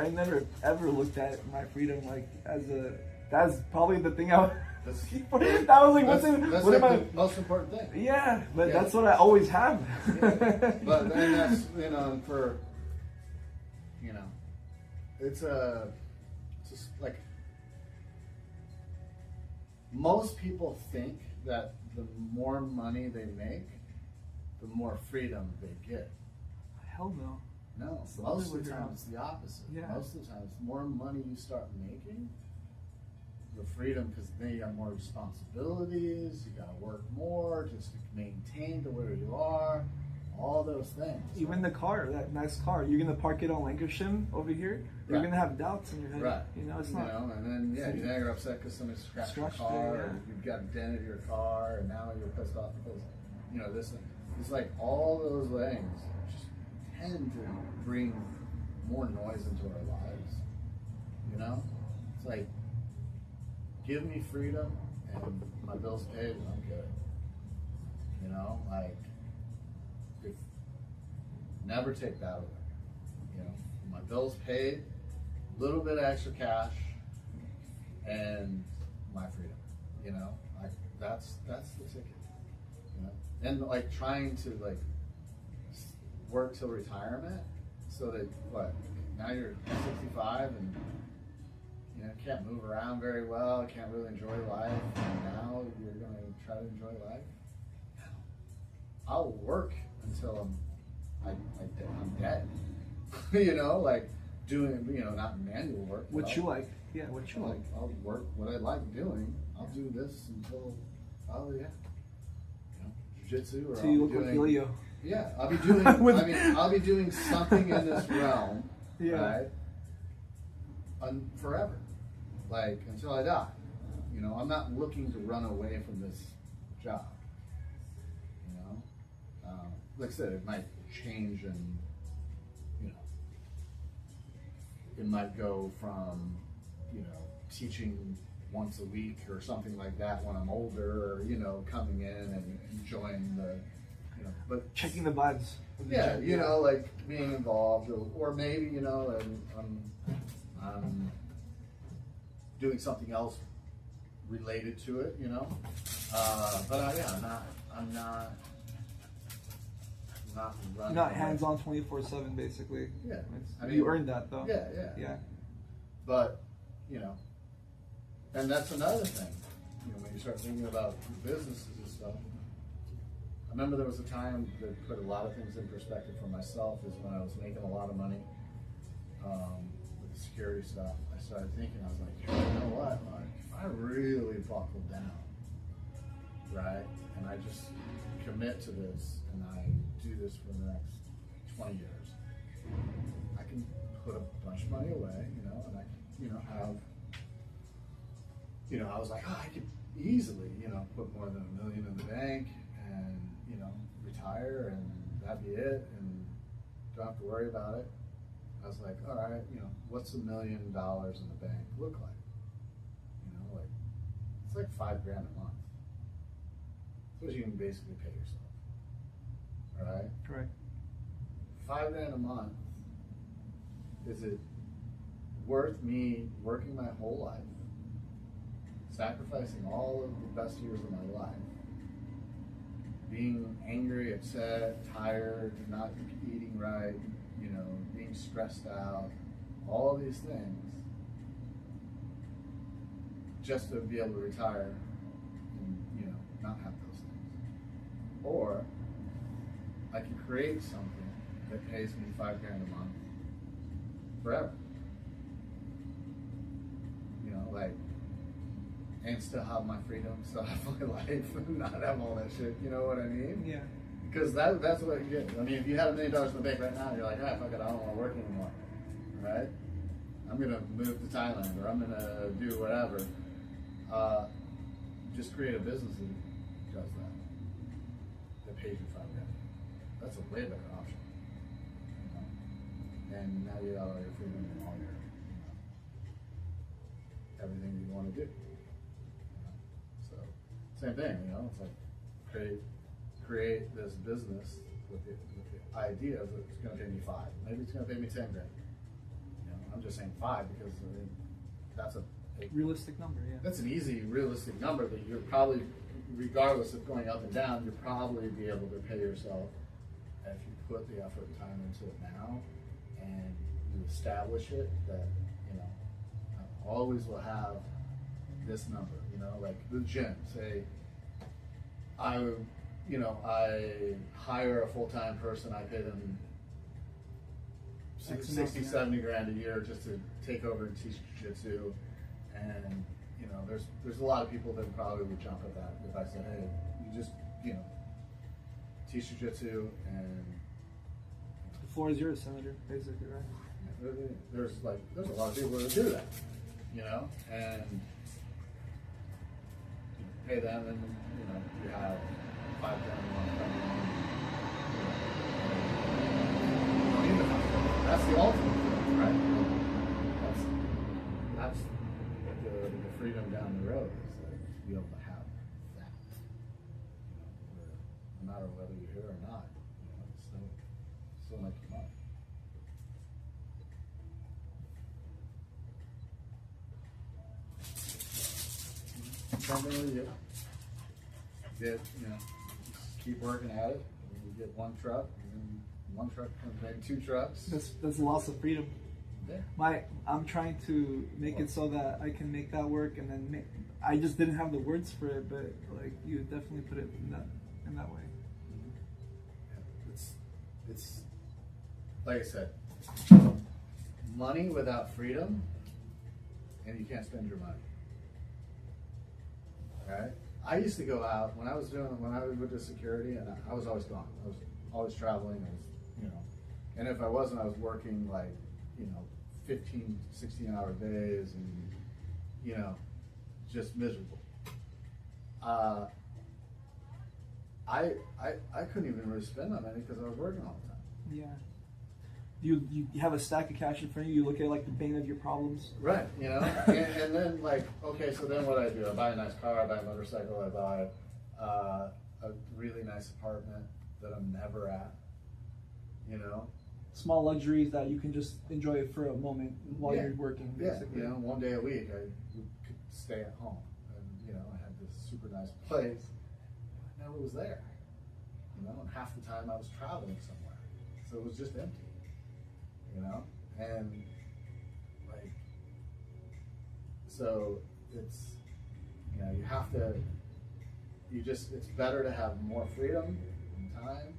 ever looked at my freedom like as a. That's probably the thing I. That was like that's what like am I? the most important thing. Yeah, but Yeah. that's what I always have. Yeah. But then that's, you know, and for, you know, it's just like, most people think that the more money they make, the more freedom they get. Hell no. No, It's the most other of the way time around. it's the opposite. Yeah. Most of the time, the more money you start making, the freedom, because then you have more responsibilities, you gotta work more just to maintain to where you are, all those things. Even the car, that nice car, you're gonna park it on Lancashire over here. You're Right. gonna have doubts in your head. Right. You know, it's You not. know, and then now you're upset because somebody scratched your Scratched it, car, yeah. or you've got a dent in your car, and now you're pissed off because, you know, this. It's like all those things just tend to bring more noise into our lives. You know, it's like, give me freedom and my bills paid and I'm good. You know, like, never take that away. You know, my bills paid, a little bit of extra cash, and my freedom. You know, like, that's the ticket. You know, and like trying to like work till retirement, so that now you're 65 and, you know, can't move around very well, can't really enjoy life, and now you're going to try to enjoy life. I'll work until I'm dead. You know, like doing, you know, not manual work. What you like? Yeah, what you like? I'll work what I like doing. I'll do this until, oh yeah, you know, jiu-jitsu, or So I'll you be look like doing, Yo-Yo. yeah, I'll be doing. I'll be doing something in this realm, Yeah. right? Forever, like until I die. You know, I'm not looking to run away from this job. You know, like I said, it might change, and you know, it might go from, you know, teaching once a week or something like that when I'm older, or, you know, coming in and enjoying the, you know, but Checking the vibes. of the yeah, gym. you know, like being involved, or maybe, you know, I'm doing something else related to it, you know. But I'm not running. Not hands on 24/7, basically. Yeah, It's- I mean, you earned that though. Yeah. But you know, and that's another thing. You know, when you start thinking about businesses and stuff. I remember there was a time that put a lot of things in perspective for myself. Is when I was making a lot of money with the security stuff. I started thinking, I was like, you know what? Like, if I really buckle down, right, and I just commit to this, and I do this for the next 20 years, I can put a bunch of money away, you know, and I can, you know, have, you know, I was like, oh, I could easily, you know, put more than $1 million in the bank and, you know, retire and that'd be it and don't have to worry about it. I was like, all right, you know, what's $1 million in the bank look like? You know, like, it's like $5 grand a month. So you can basically pay yourself, all right? Correct. $5 grand a month, is it worth me working my whole life, sacrificing all of the best years of my life, being angry, upset, tired, not eating right, you know, being stressed out, all these things, just to be able to retire and, you know, not have those things? Or I can create something that pays me $5 grand a month forever. You know, like, and still have my freedom, still have my life, and not have all that shit. You know what I mean? Yeah. Because that's what you get. I mean, if you had $1 million in the bank right now, you're like, ah, fuck it, I don't want to work anymore. Right? I'm gonna move to Thailand, or I'm gonna do whatever. Just create a business that does that. That pays you $5 grand. That's a way better option. You know? And now you got all your freedom and all your, you know, everything you want to do. You know? So, same thing, you know, it's like create this business with the idea that it's going to pay me 5. Maybe it's going to pay me 10 grand. You know, I'm just saying 5 because I mean, that's a realistic number. Yeah. That's an easy, realistic number that you're probably, regardless of going up and down, you'll probably be able to pay yourself if you put the effort and time into it now, and you establish it that, you know, I always will have this number. You know, like the gym. Say, I hire a full-time person, I pay them 60, 70 grand a year just to take over and teach jiu-jitsu. And, you know, there's a lot of people that probably would jump at that if I said, hey, you just, you know, teach jiu-jitsu and... The floor is yours, Senator, basically, right? There's a lot of people that do that, you know, and you pay them and, you know, you have $5 grand a month coming in. You don't need the house. That's the ultimate thing, right? That's the freedom down the road is like to be able to have that. You know, where no matter whether you're here or not, you know, still make your money. Something with you. Get, you know, just keep working at it. And you get one truck, and then one truck comes maybe 2 trucks. That's loss of freedom. Yeah. I'm trying to make it so that I can make that work, and then I just didn't have the words for it, but like you definitely put it in that way. It's like I said, money without freedom, and you can't spend your money. Right? I used to go out when I was with the security, and I was always gone. I was always traveling. I was, you know, and if I wasn't, I was working like, you know, 15, 16-hour days, and, you know, just miserable. I couldn't even really spend my money because I was working all the time. Yeah. You have a stack of cash in front of you. You look at it like the bane of your problems. Right. You know, and then like, okay, so then what do? I buy a nice car. I buy a motorcycle. I buy a really nice apartment that I'm never at. You know. Small luxuries that you can just enjoy for a moment while you're working. Basically. Yeah, you know, one day a week I could stay at home, and super nice place. I never was there, you know, and half the time I was traveling somewhere, so it was just empty, you know, and like, so it's, you know, you have to, it's better to have more freedom and time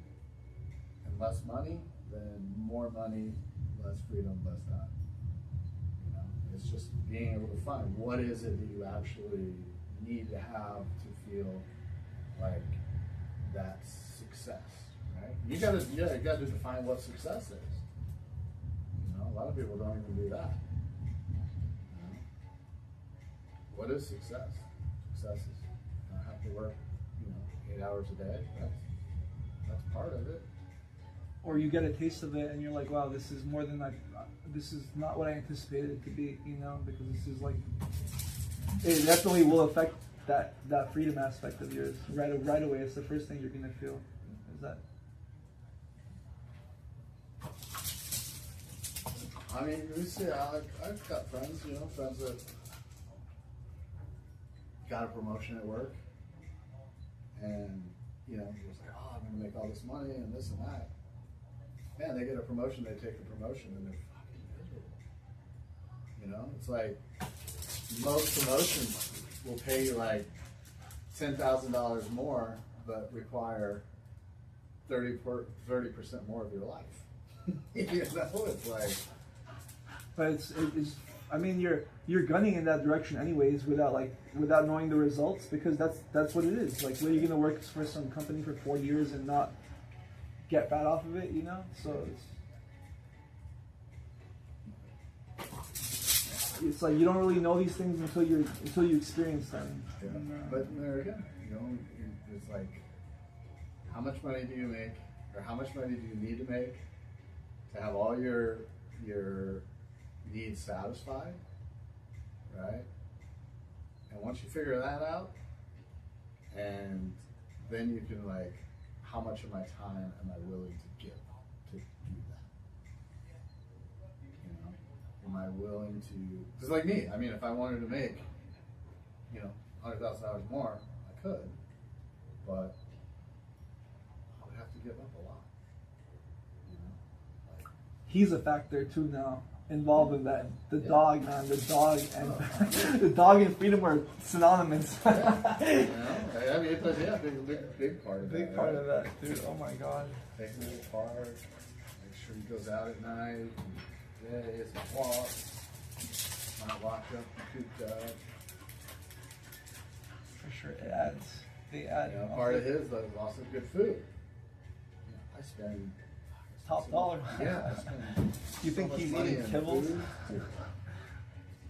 and less money than more money, less freedom, less time. You know, it's just being able to find what is it that you actually need to have to feel like that's success, right? You gotta define what success is. You know, a lot of people don't even do that. You know? What is success? Success is I have to work, you know, 8 hours a day. That's part of it. Or you get a taste of it and you're like, wow, this is more than this is not what I anticipated it to be, you know, because this is like, it definitely will affect that freedom aspect of yours right away. It's the first thing you're gonna feel. Is that? I mean, you see, I've got friends, you know, friends that got a promotion at work, and you know, he was like, oh, I'm gonna make all this money and this and that. Man, they get a promotion, they take the promotion, and they're fucking miserable. You know, it's like most promotions will pay you like $10,000 more, but require 30% more of your life. You know, it's like. But it's I mean, you're gunning in that direction anyways, without knowing the results, because that's what it is. Like, where you gonna work for some company for 4 years and not get fat off of it, you know? So it's like you don't really know these things until you experience them. Yeah. But there again, you know, it's like, how much money do you make, or how much money do you need to make to have all your needs satisfied, right? And once you figure that out, and then you can like, how much of my time am I willing to give to do that? You know, am I willing to? Because like me, I mean, if I wanted to make, you know, $100,000 more, I could, but I would have to give up a lot. You know, like, he's a factor too now. Involved in that, the dog, man, the dog and the dog and freedom are synonymous. You know, I mean, it's big part of that. Big part of that, dude. Oh my god. Take him apart. Make sure he goes out at night. Yeah, he has a walk. Not locked up and cooped up. For sure, it adds. They add. You know, part of his is also good food. You know, I spend top dollar. Yeah. You think he's eating kibbles? This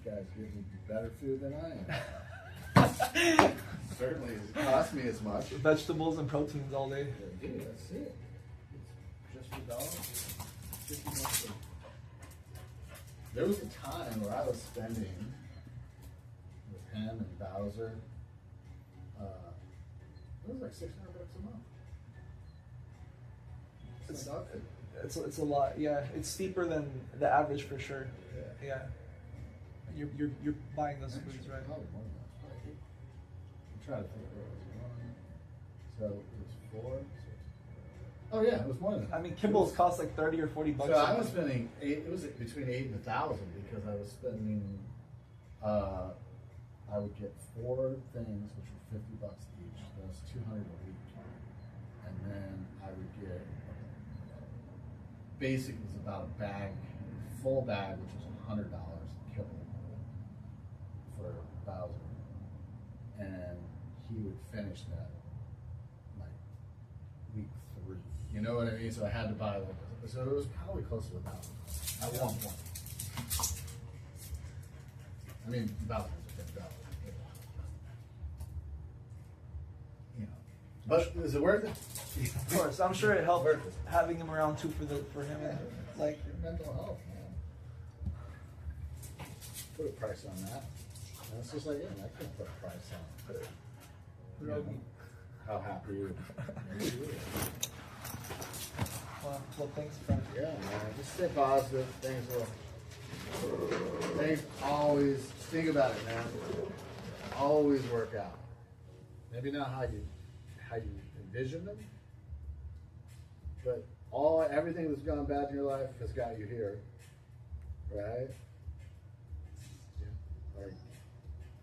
guy's giving better food than I am. Certainly, it cost me as much. Vegetables and proteins all day. Yeah, dude, that's it. It's just for dollars. 50 bucks. There was a time where I was spending with him and Bowser. It was like $600 a month. It's a lot, yeah. It's steeper than the average for sure. Yeah. You're buying those foods, right? Probably more than that. I'm trying to think where it was. So it was 4. Oh yeah, it was more than that. I mean, kibbles cost like $30 or $40. So I was spending it was between $8,000 and $1,000 because I was spending. I would get 4 things, which were $50 each. So that was $200 a week, and then I would get. Basic was about a bag, full bag, which was $100 kibble for Bowser, and he would finish that like week 3. You know what I mean? So I had to buy like, so it was probably close to $1,000 at one point. I mean, Bowser was $50. You know, but is it worth it? Of course, I'm sure it helped having him around too for him. Yeah, like mental health, man. Put a price on that. And it's just like, yeah, I can't put a price on it. You know, how happy you well, thanks, friend. Yeah, man. Just stay positive. Things always, think about it, man. Always work out. Maybe not how you envision them, but everything that's gone bad in your life has got you here, right? Like,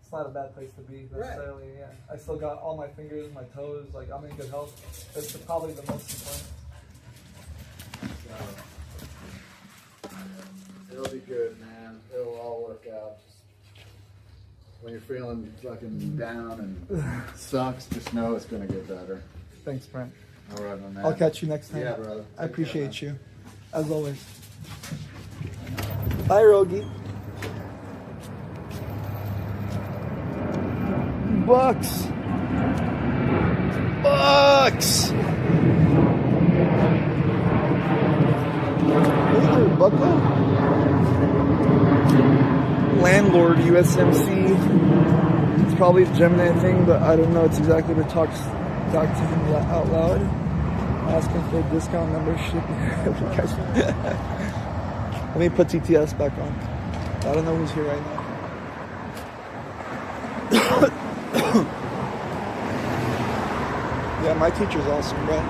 it's not a bad place to be necessarily. Right. Yeah, I still got all my fingers, my toes. Like I'm in good health. That's probably the most important. So, it'll be good, man. It'll all work out. Just when you're feeling fucking down and sucks, just know it's gonna get better. Thanks, Brent. All right, my man. I'll catch you next time. Yeah, brother. I appreciate you, as always. Bye, Rogi. Bucks. Bucks. Hey there, Bucko. Landlord USMC. It's probably a Gemini thing, but I don't know. It's exactly what talks to him out loud. Asking for a discount membership. Let me put TTS back on. I don't know who's here right now. Yeah, my teacher's awesome, bro.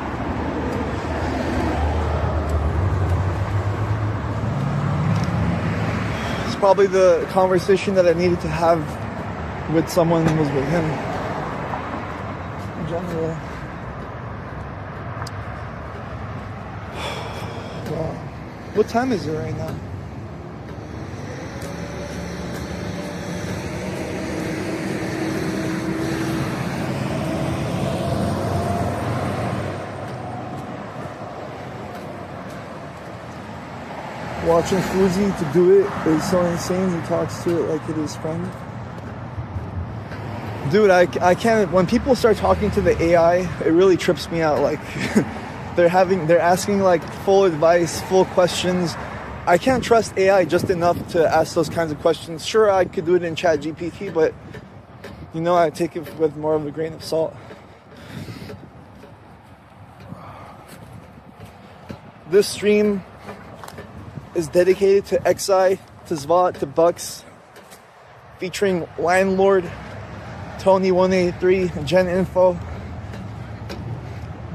It's probably the conversation that I needed to have with someone was with him. In general. Wow. What time is it right now? Watching Fuzi to do it is so insane. He talks to it like it is friend. Dude, I can't. When people start talking to the AI, it really trips me out. Like they're asking like full advice, full questions. I can't trust AI just enough to ask those kinds of questions. Sure, I could do it in ChatGPT, but you know, I take it with more of a grain of salt. This stream is dedicated to XI, to Zvat, to Bucks, featuring Landlord, Tony183, Gen Info,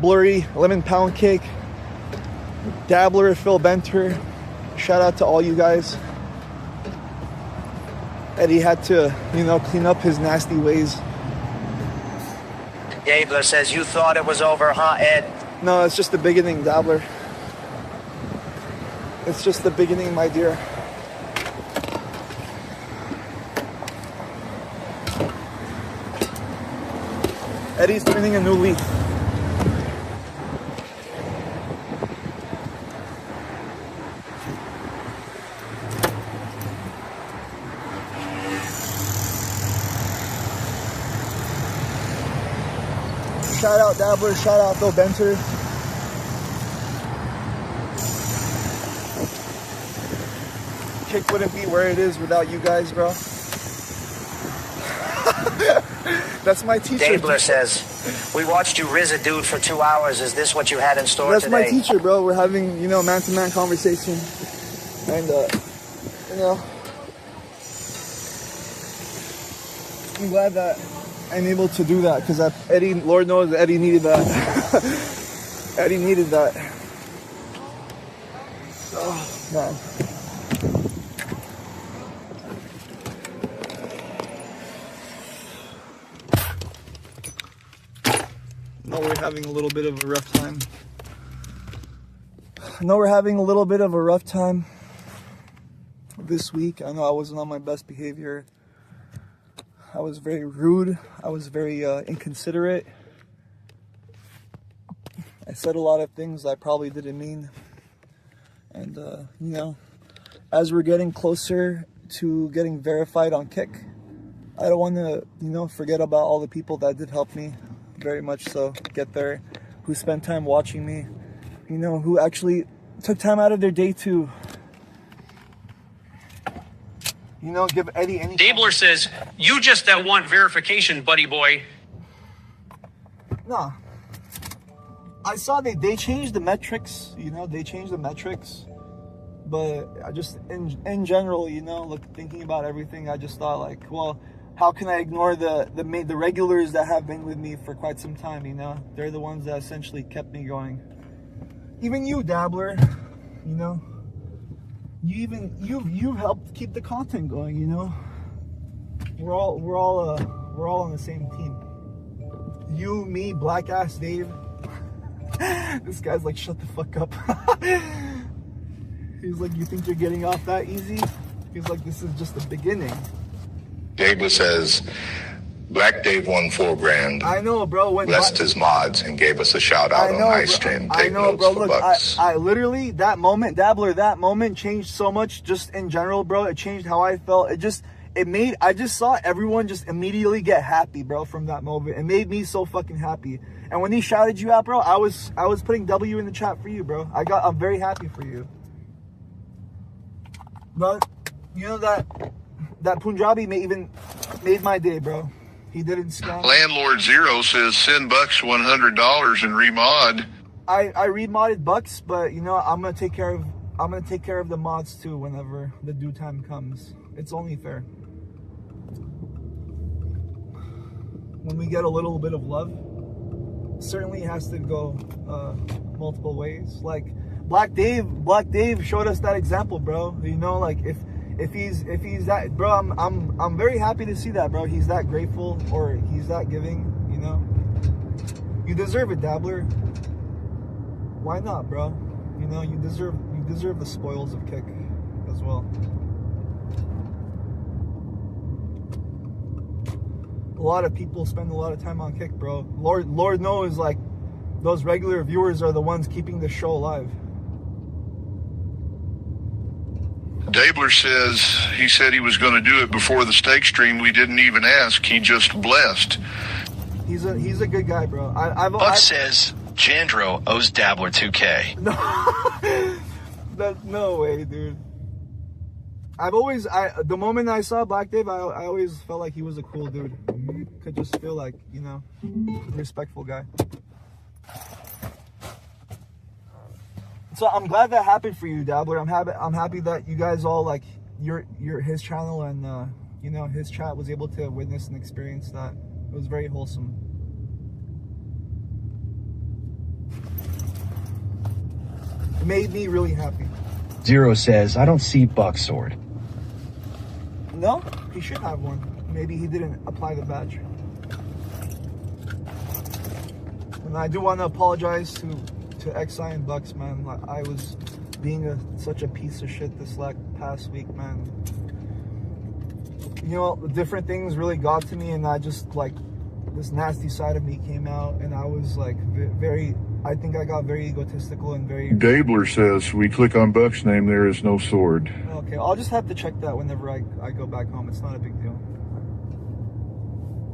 Blurry, Lemon Pound Cake, Dabbler, Phil Benter. Shout out to all you guys. Eddie had to, clean up his nasty ways. Dabler says you thought it was over, huh, Ed? No, it's just the beginning, Dabbler. It's just the beginning, my dear. Eddie's turning a new leaf. Shout out Dabbler, shout out Phil Benter. Kick wouldn't be where it is without you guys, bro. That's my teacher. Dabler says, we watched you riz a dude for 2 hours. Is this what you had in store That's today? my teacher, bro. We're having, man-to-man conversation. And, I'm glad that I'm able to do that because Eddie, Lord knows that Eddie needed that. Eddie needed that. Oh, man. I know we're having a little bit of a rough time. This week. I know I wasn't on my best behavior. I was very rude. I was very inconsiderate. I said a lot of things I probably didn't mean. And, as we're getting closer to getting verified on Kick, I don't want to, forget about all the people that did help me very much so get there, who spent time watching me, who actually took time out of their day to, give Eddie any... Dabler says, you just that want verification, buddy boy. Nah. I saw they changed the metrics, but I just, in general, thinking about everything, I just thought like, well, how can I ignore the regulars that have been with me for quite some time, you know? They're the ones that essentially kept me going. Even you, Dabbler, you know? You've helped keep the content going, you know? We're all on the same team. You, me, Black Ass Dave. This guy's like, shut the fuck up. He's like, you think you're getting off that easy? He's like, this is just the beginning. Gabler says, Black Dave won $4,000. I know, bro. Blessed his mods and gave us a shout out on iStream. I know, bro. Look, I literally, that moment, Dabbler, that moment changed so much just in general, bro. It changed how I felt. I just saw everyone just immediately get happy, bro, from that moment. It made me so fucking happy. And when he shouted you out, bro, I was putting W in the chat for you, bro. I'm very happy for you. But you know that Punjabi even made my day, bro. He didn't scam. Landlord Zero says send Bucks $100 and remod. I remodded Bucks, but you know I'm gonna take care of the mods too whenever the due time comes. It's only fair. When we get a little bit of love, certainly has to go multiple ways. Like Black Dave showed us that example, bro. You know, like if he's that, bro, I'm very happy to see that, bro. He's that grateful, or he's that giving, you know. You deserve it, Dabbler. Why not, bro? You know, you deserve the spoils of Kick as well. A lot of people spend a lot of time on Kick, bro. Lord knows, like, those regular viewers are the ones keeping the show alive. Dabler says he said he was going to do it before the stake stream. We didn't even ask. He just blessed. He's a good guy, bro. Buck says Jandro owes Dabbler 2K. No way, dude. The moment I saw Black Dave, I always felt like he was a cool dude. Could just feel like, you know, respectful guy. So I'm glad that happened for you, Dabbler. I'm happy that you guys all, like, his channel and you know, his chat was able to witness and experience that. It was very wholesome. It made me really happy. Zero says, I don't see Buck's sword. No, he should have one. Maybe he didn't apply the badge. And I do want to apologize to XI and Bucks, man. I was being such a piece of shit this past week, man. You know, different things really got to me, and I just, like, this nasty side of me came out, and I was like I think I got very egotistical and very... Dabler says, we click on Buck's name, there is no sword. Okay, I'll just have to check that whenever I go back home. It's not a big deal.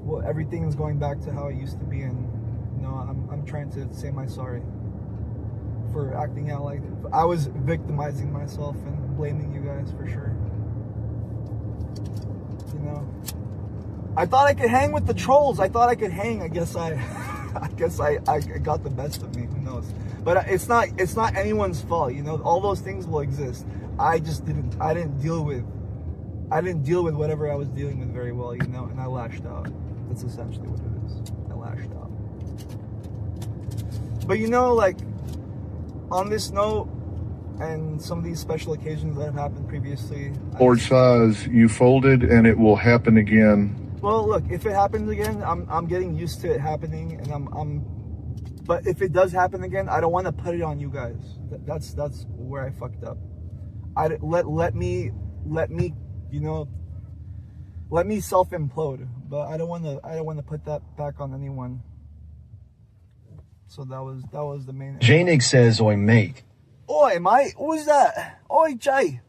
Well, everything's going back to how it used to be, and, you know, I'm trying to say my sorry for acting out like... I was victimizing myself and blaming you guys for sure. You know, I thought I could hang with the trolls. I thought I could hang. I guess I got the best of me. Who knows? But it's not anyone's fault. You know, all those things will exist. I didn't deal with whatever I was dealing with very well. You know, and I lashed out. That's essentially what it is. I lashed out. But you know, like, on this note, and some of these special occasions that have happened previously. Lord says you folded and it will happen again. Well, look, if it happens again, I'm getting used to it happening, and but if it does happen again, I don't want to put it on you guys. That's where I fucked up. Let me you know, let me self implode, but I don't want to put that back on anyone. So that was the main. Janig says, "Oi, mate." Oi, mate, who's that? Oi, Jay,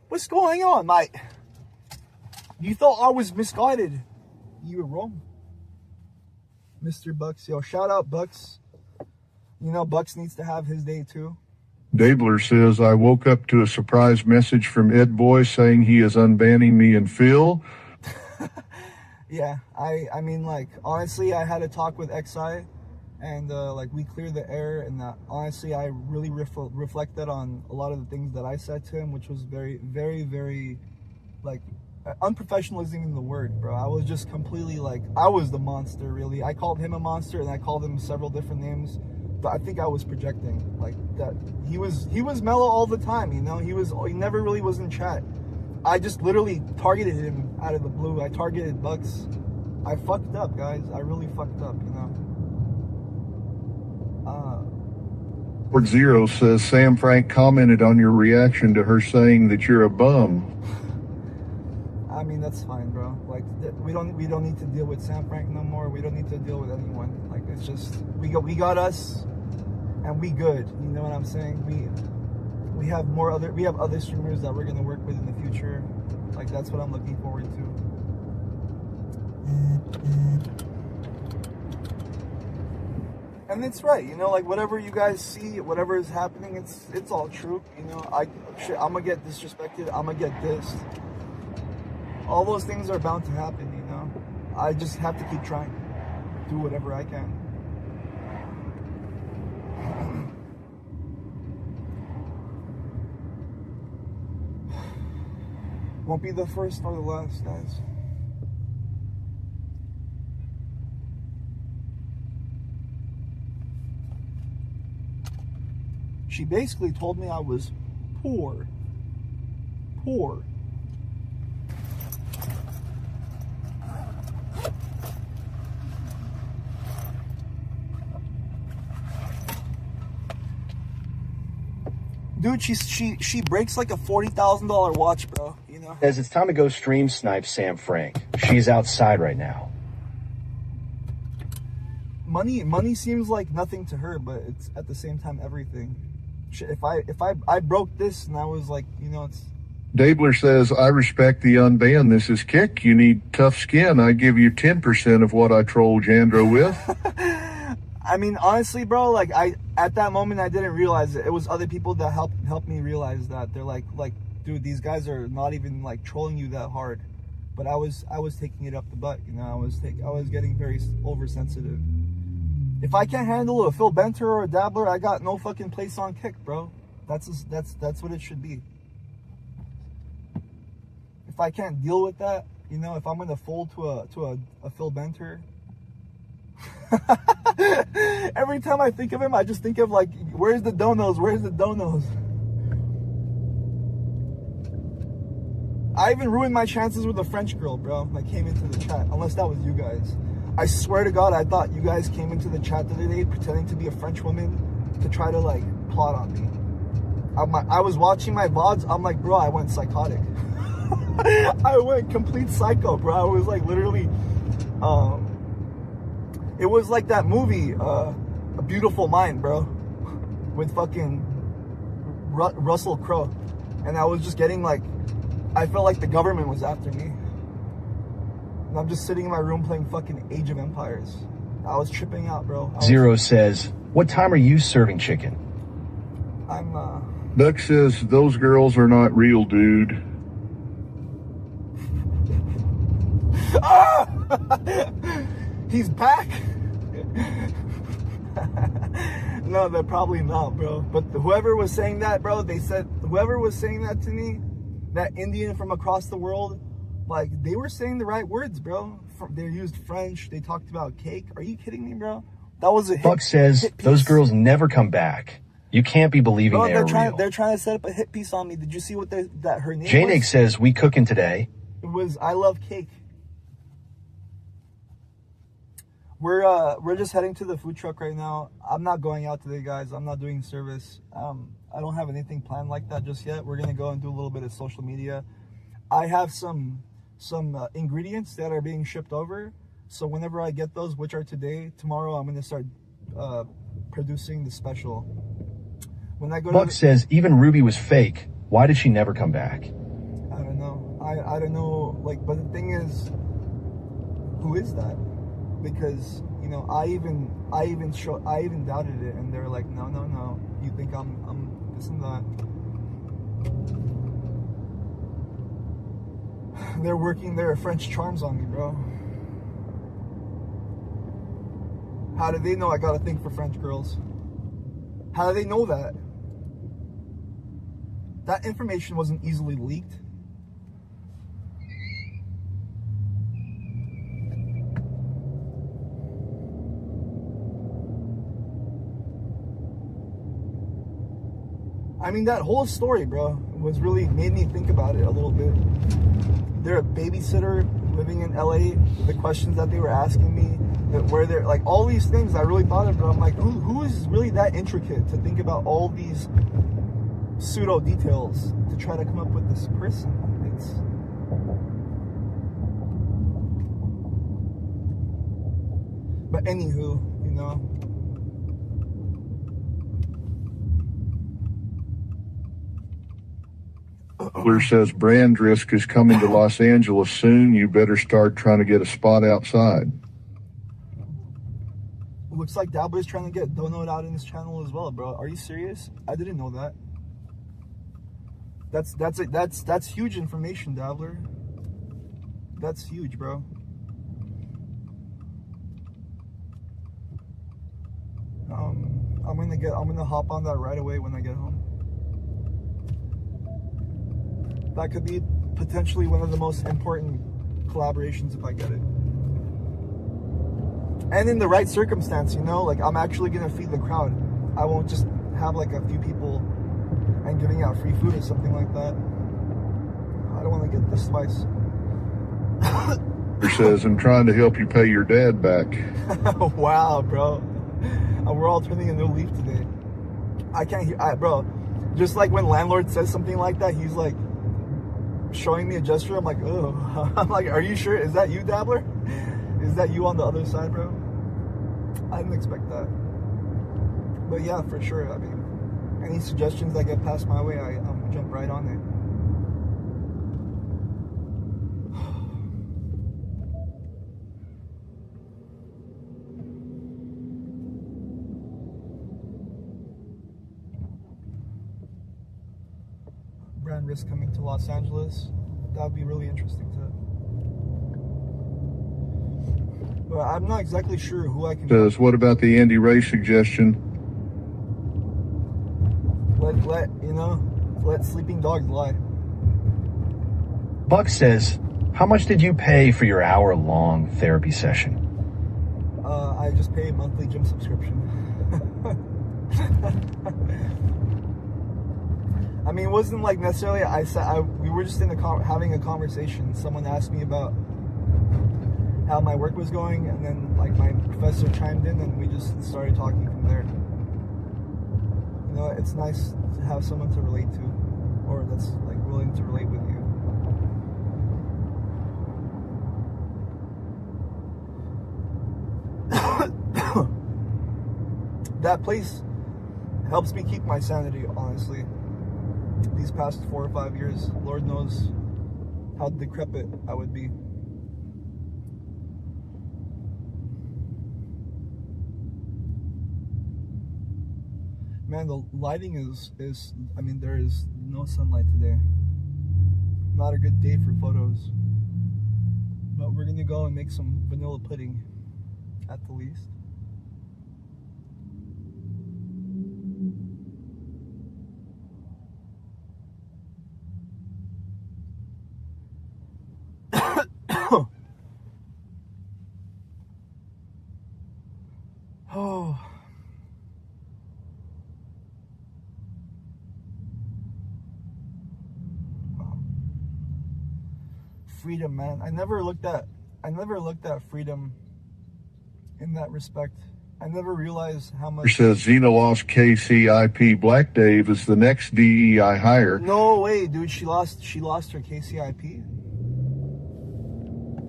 what's going on, mate? You thought I was misguided. You were wrong. Mr. Bucks, yo, shout out Bucks. You know, Bucks needs to have his day too. Dabler says, I woke up to a surprise message from Ed Boy saying he is unbanning me and Phil. Yeah, I mean, like, honestly, I had a talk with XI. And like, we cleared the air, and honestly, I really reflected on a lot of the things that I said to him, which was very, very, very, like, unprofessional isn't even the word, bro. I was just completely like, I was the monster, really. I called him a monster, and I called him several different names. But I think I was projecting, like, that he was mellow all the time, you know. He never really was in chat. I just literally targeted him out of the blue. I targeted Bucks. I fucked up, guys. I really fucked up, you know. Word Zero says Sam Frank commented on your reaction to her saying that you're a bum. I mean, that's fine, bro. Like, we don't need to deal with Sam Frank no more. We don't need to deal with anyone. Like, it's just we got us, and we good. You know what I'm saying? We have other streamers that we're gonna work with in the future. Like, that's what I'm looking forward to. And it's right, you know, like, whatever you guys see, whatever is happening, it's all true. You know, I'm gonna get disrespected. I'm gonna get dissed. All those things are bound to happen, you know. I just have to keep trying, do whatever I can. Won't be the first or the last, guys. She basically told me I was poor. Poor. Dude, she breaks like a $40,000 watch, bro. You know. Says it's time to go stream snipe Sam Frank. She's outside right now. Money seems like nothing to her, but it's at the same time everything. If I broke this and I was like, you know, it's. Dabler says, I respect the unban. This is Kick. You need tough skin. I give you 10% of what I troll Jandro with. I mean, honestly, bro, like, at that moment, I didn't realize it. It was other people that helped me realize that. They're like, dude, these guys are not even, like, trolling you that hard. But I was taking it up the butt, you know. I was getting very oversensitive. If I can't handle a Phil Benter or a Dabbler, I got no fucking place on Kick, bro. That's what it should be. If I can't deal with that, you know, if I'm gonna fold to a Phil Benter. Every time I think of him, I just think of, like, where's the donos? Where's the donos? I even ruined my chances with a French girl, bro, that came into the chat. Unless that was you guys. I swear to God, I thought you guys came into the chat the other day pretending to be a French woman to try to, like, plot on me. I was watching my VODs. I'm like, bro, I went psychotic. I went complete psycho, bro. I was, like, literally... It was like that movie, A Beautiful Mind, bro, with fucking Russell Crowe. And I was just getting, like, I felt like the government was after me. And I'm just sitting in my room playing fucking Age of Empires. I was tripping out, bro. Zero says, what time are you serving chicken? I'm, Duck says, those girls are not real, dude. He's back. No, they're probably not, bro. But whoever was saying that, bro, they said, whoever was saying that to me, that Indian from across the world, like, they were saying the right words, bro. They used French. They talked about cake. Are you kidding me, bro? That was a hit. Buck says those girls never come back. You can't be believing bro, they're trying, real. They're trying to set up a hit piece on me. Did you see what that her name J-Nig was? says we cooking today. It was I Love Cake. We're just heading to the food truck right now. I'm not going out today, guys. I'm not doing service. I don't have anything planned like that just yet. We're gonna go and do a little bit of social media. I have some ingredients that are being shipped over. So whenever I get those, which are today, tomorrow, I'm gonna start producing the special. When I go Buck says even Ruby was fake. Why did she never come back? I don't know. I don't know. Like, but the thing is, who is that? Because, you know, I even doubted it, and they're like, no, you think I'm this and that. They're working their French charms on me, bro. How do they know I got a thing for French girls? How do they know that? That information wasn't easily leaked. I mean, that whole story, bro, was really made me think about it a little bit. They're a babysitter living in LA. The questions that they were asking me, that where they're like all these things, I really thought of it. I'm like, who is really that intricate to think about all these pseudo details to try to come up with this person? It's but anywho, you know. Cooler says Brandrisk is coming to Los Angeles soon. You better start trying to get a spot outside. Looks like Dabbler's trying to get Donut out in his channel as well, bro. Are you serious? I didn't know that. That's huge information, Dabbler. That's huge, bro. I'm gonna hop on that right away when I get home. That could be potentially one of the most important collaborations if I get it. And in the right circumstance, you know, like I'm actually gonna feed the crowd. I won't just have like a few people and giving out free food or something like that. I don't want to get this twice. Says, I'm trying to help you pay your dad back. Wow, bro. We're all turning a new leaf today. I can't hear, bro. Just like when landlord says something like that, he's like showing me a gesture. I'm like, oh. I'm like, are you sure? Is that you, Dabbler? Is that you on the other side, bro? I didn't expect that. But yeah, for sure. I mean, any suggestions that get passed my way, I'm jump right on it. Brand risk coming to Los Angeles. That would be really interesting to. But I'm not exactly sure who I can. Says, what about the Andy Ray suggestion? Let sleeping dogs lie. Buck says, how much did you pay for your hour-long therapy session? I just pay a monthly gym subscription. I mean, it wasn't like necessarily. We were just having a conversation. Someone asked me about how my work was going, and then like my professor chimed in, and we just started talking from there. You know, it's nice to have someone to relate to, or that's like willing to relate with you. That place helps me keep my sanity, honestly. These past 4 or 5 years, Lord knows how decrepit I would be. Man, the lighting is I mean, there is no sunlight today. Not a good day for photos. But we're gonna go and make some vanilla pudding at the least. Oh. Freedom, man. I never looked at freedom in that respect. I never realized how much. It says Xenolost KCIP Black Dave is the next DEI hire. No way, dude. She lost her KCIP.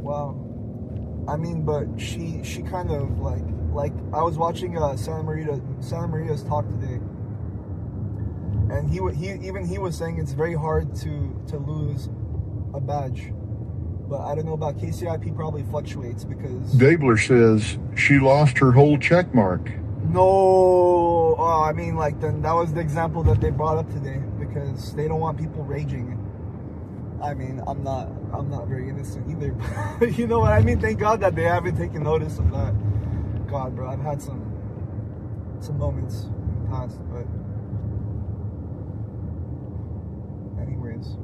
Wow. I mean, but she kind of like I was watching Santa Maria's talk today, and he was saying it's very hard to lose a badge. But I don't know about KCIP, probably fluctuates because... Dabler says she lost her whole check mark. No, I mean, like, then that was the example that they brought up today because they don't want people raging. I mean, I'm not very innocent either. You know what I mean? Thank God that they haven't taken notice of that. God, bro, I've had some moments in the past, but anyways.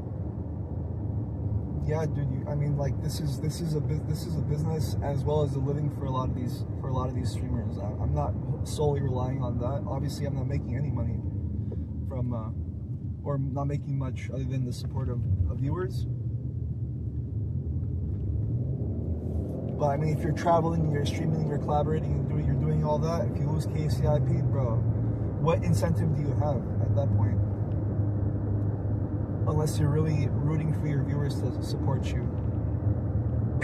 Yeah, dude. I mean, like this is a business as well as a living for a lot of these streamers. I'm not solely relying on that. Obviously, I'm not making any money from or not making much other than the support of viewers. But I mean, if you're traveling, and you're streaming, and you're collaborating, and you're doing all that, if you lose KCIP, bro, what incentive do you have at that point? Unless you're really rooting for your viewers to support you.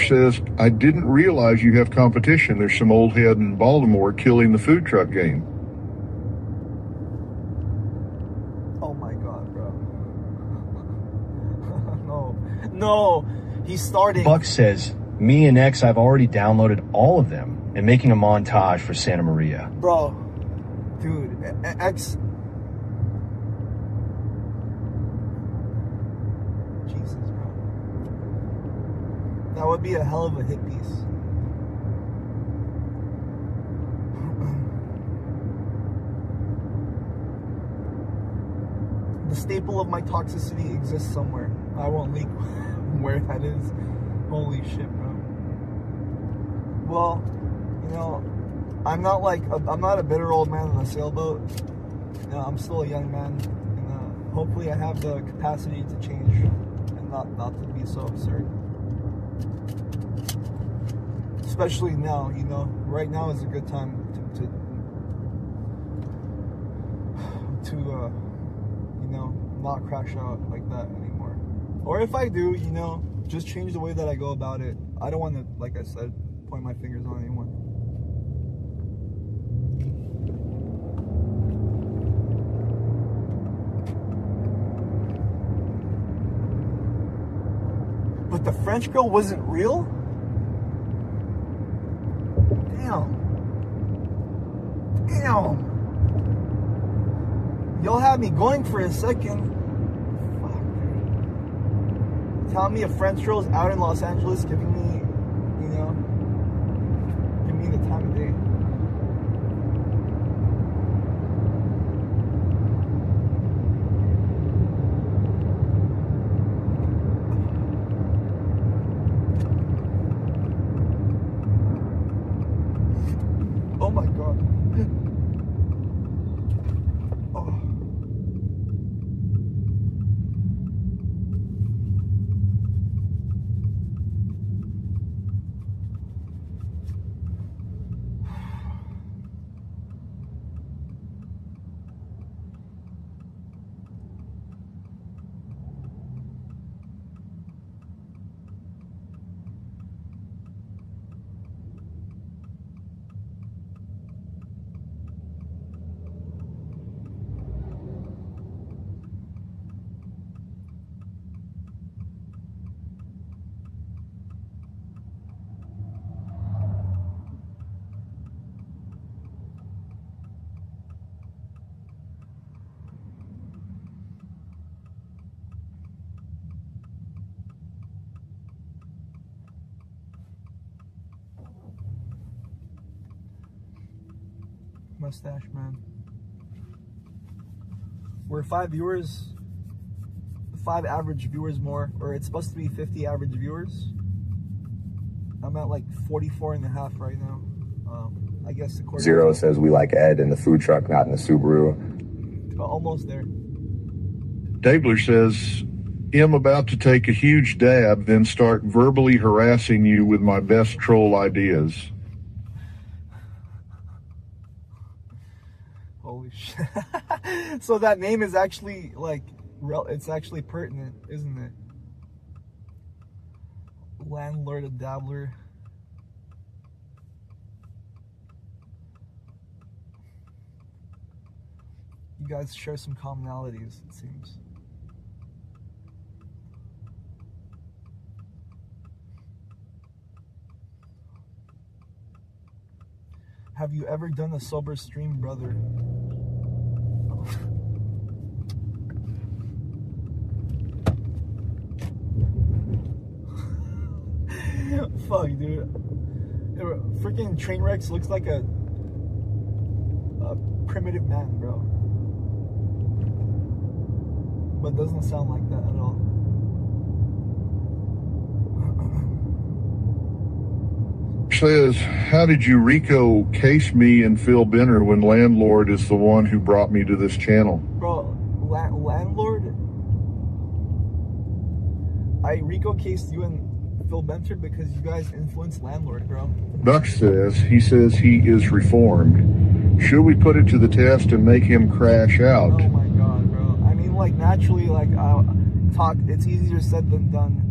Says, I didn't realize you have competition. There's some old head in Baltimore killing the food truck game. Oh my god, bro. No, he's starting. Buck says, me and X, I've already downloaded all of them and making a montage for Santa Maria. Bro, dude, X. Jesus, bro. That would be a hell of a hit piece. The staple of my toxicity exists somewhere. I won't leak where that is. Holy shit, bro. Well, you know, I'm not a bitter old man on a sailboat. You know, I'm still a young man, and hopefully I have the capacity to change and not to be so absurd. Especially now, you know, right now is a good time to you know, not crash out like that anymore. Or if I do, you know, just change the way that I go about it. I don't want to, like I said, point my fingers on anyone. But the French girl wasn't real? Damn. Y'all had me going for a second. Fuck, dude. Telling me a French girl's out in Los Angeles giving me, you know, giving me the time of day. Oh my god. Oh. Mustache man. We're 5 average viewers more, or it's supposed to be 50 average viewers. I'm at like 44 and a half right now. I guess according Zero says we like Ed in the food truck, not in the Subaru. Almost there. Dabler says, I'm about to take a huge dab, then start verbally harassing you with my best troll ideas. Holy shit. So that name is actually like, it's actually pertinent, isn't it? Landlord of Dabbler. You guys share some commonalities, it seems. Have you ever done a sober stream, brother? Fuck, dude. Freaking Trainwrecks looks like a primitive man, bro. But doesn't sound like that at all. Says, how did you Rico case me and Phil Benner when Landlord is the one who brought me to this channel? Bro, landlord. I Rico cased you and Phil Benter because you guys influenced landlord, bro. Buck says he is reformed. Should we put it to the test and make him crash out? Oh my god, bro. I mean, like, naturally, like, it's easier said than done.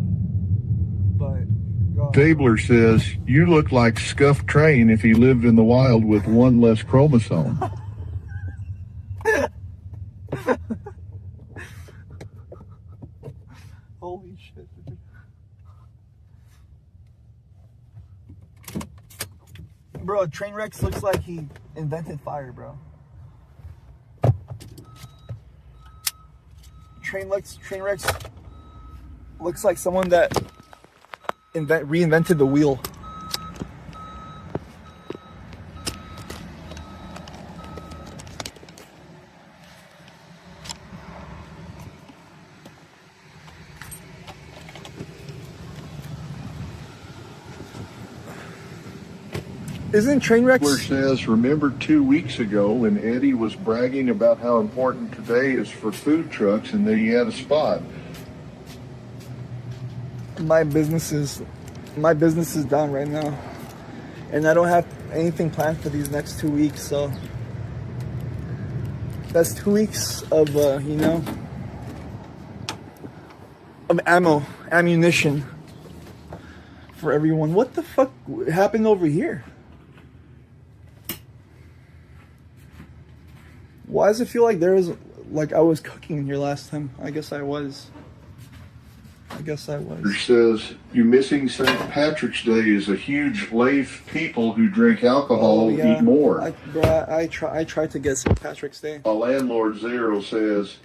But, God. Dabler says, you look like Scuff Train if he lived in the wild with one less chromosome. Holy shit, dude. Bro, Trainwreck looks like he invented fire, bro. Trainwreck looks like someone that reinvented the wheel. Isn't Trainwreck? Says, remember 2 weeks ago when Eddie was bragging about how important today is for food trucks and that he had a spot? My business is down right now, and I don't have anything planned for these next 2 weeks. So that's 2 weeks of of ammunition for everyone. What the fuck happened over here? Why does it feel like like I was cooking here last time? I guess I was. Says, you missing St. Patrick's Day is a huge lave people who drink alcohol eat more. I tried to get St. Patrick's Day. A landlord Zero says,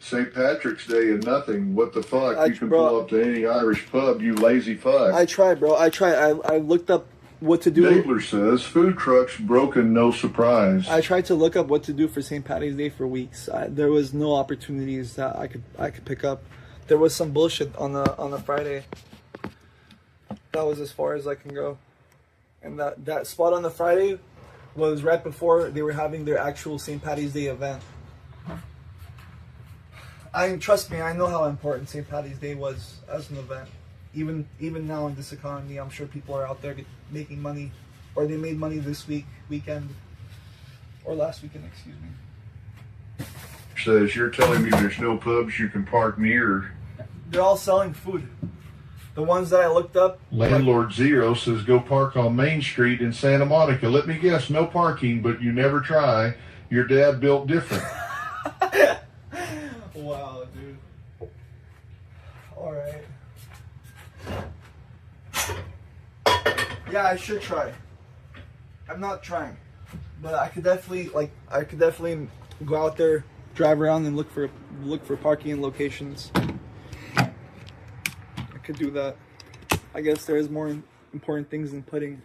St. Patrick's Day is nothing. What the fuck? You can pull up to any Irish pub, you lazy fuck. I tried, bro. I looked up what to do. Dabler says, food trucks broken, no surprise. I tried to look up what to do for St. Patty's Day for weeks. There was no opportunities that I could pick up. There was some bullshit on a Friday. That was as far as I can go. And that spot on the Friday was right before they were having their actual St. Patty's Day event. Trust me, I know how important St. Patty's Day was as an event. Even now in this economy, I'm sure people are out there making money, or they made money this weekend, or last weekend, excuse me. Says, you're telling me there's no pubs you can park near? They're all selling food. The ones that I looked up. Landlord Zero says, go park on Main Street in Santa Monica. Let me guess, no parking, but you never try. Your dad built different. Wow, dude. Alright. Yeah, I should try. I'm not trying. But I could definitely go out there, drive around and look for parking locations. I could do that. I guess there is more important things than pudding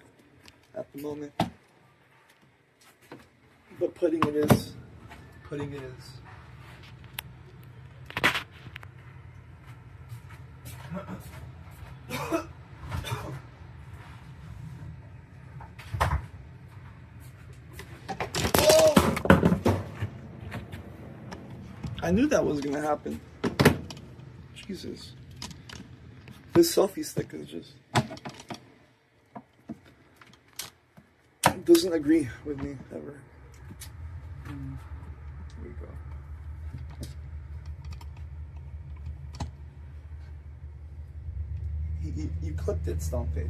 at the moment. But pudding it is. Pudding it is. I knew that was gonna happen. Jesus. This selfie stick is just... doesn't agree with me, ever. Here we go. You clipped it, Stoneface.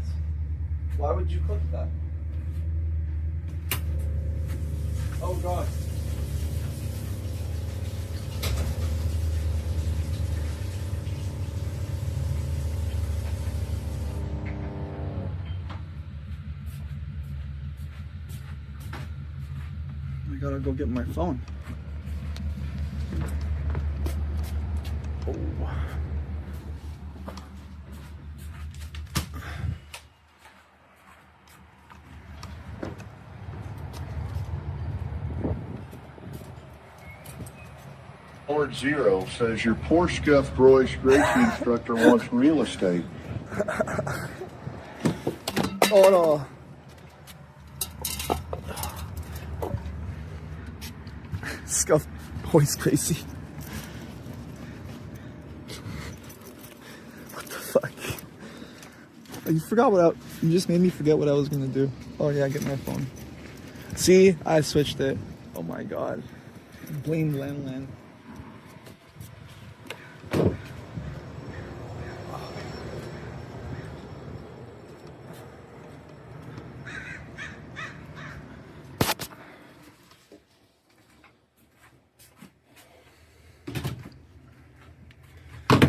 Why would you clip that? Oh God. I gotta go get my phone. Oh. Lord Zero says, your poor scuffed Royce Gracie instructor wants real estate. Oh no. Scuffed Royce Gracie. You forgot what you just made me forget what I was gonna do. Oh yeah, get my phone. See, I switched it. Oh my god. Blame Lan.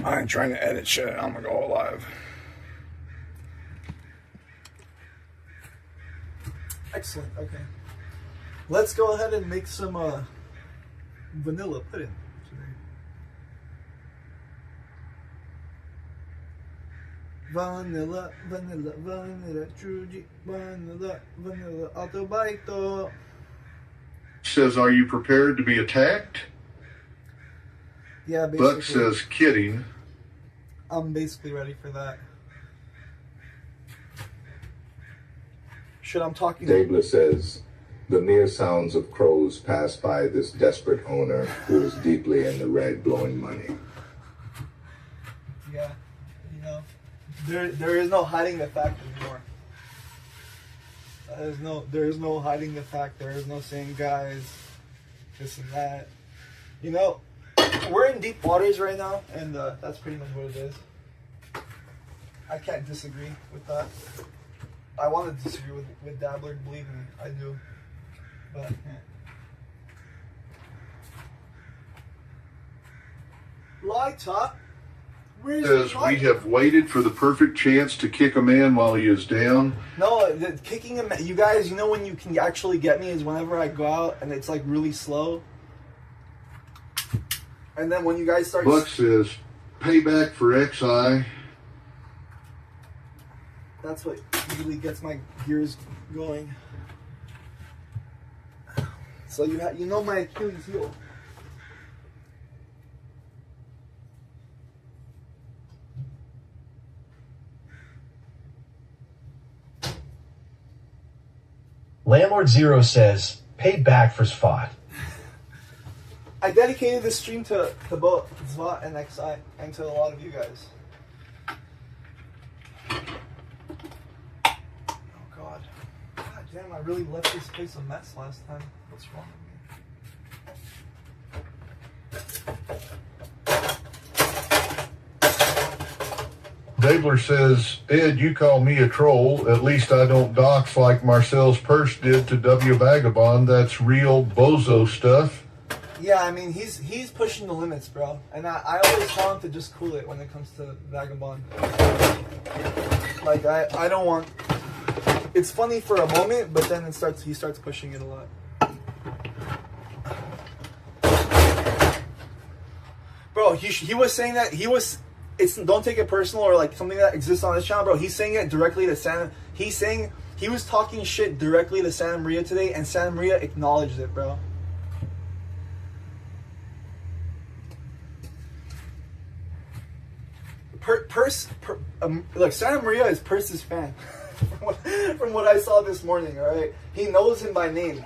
I ain't trying to edit shit. I'm gonna go live. Excellent. Okay. Let's go ahead and make some vanilla pudding today. Vanilla, Truji, vanilla, autobito. Says, are you prepared to be attacked? Yeah, basically. Buck says, kidding. I'm basically ready for that. Shit, I'm talking. Dabler says, the mere sounds of crows pass by this desperate owner who is deeply in the red, blowing money. Yeah, you know, there is no hiding the fact anymore. There is no hiding the fact. There is no saying, guys, this and that. You know, we're in deep waters right now, and that's pretty much what it is. I can't disagree with that. I want to disagree with Dabbler, believe me, I do. But I can't. Lie top. Says, we have waited for the perfect chance to kick a man while he is down. No, kicking him, you guys, you know when you can actually get me is whenever I go out and it's like really slow. And then when you guys start... Buck says, payback for XI. That's what usually gets my gears going. So you know my Achilles heel. Landlord Zero says, pay back for Svat. I dedicated this stream to both Svat and XI and to a lot of you guys. Oh god. God damn, I really left this place a mess last time. What's wrong with me? Dabler says, Ed, you call me a troll. At least I don't dox like Marcel's purse did to W. Vagabond. That's real bozo stuff. Yeah, I mean, he's pushing the limits, bro. And I always tell him to just cool it when it comes to Vagabond. Like, I don't want... It's funny for a moment, but then he starts pushing it a lot. Bro, he was saying that don't take it personal or like something that exists on his channel, bro. He's saying it directly to Santa. He was talking shit directly to Santa Maria today, and Santa Maria acknowledged it, bro. Look, Santa Maria is Perse's fan. From what I saw this morning, all right? He knows him by name.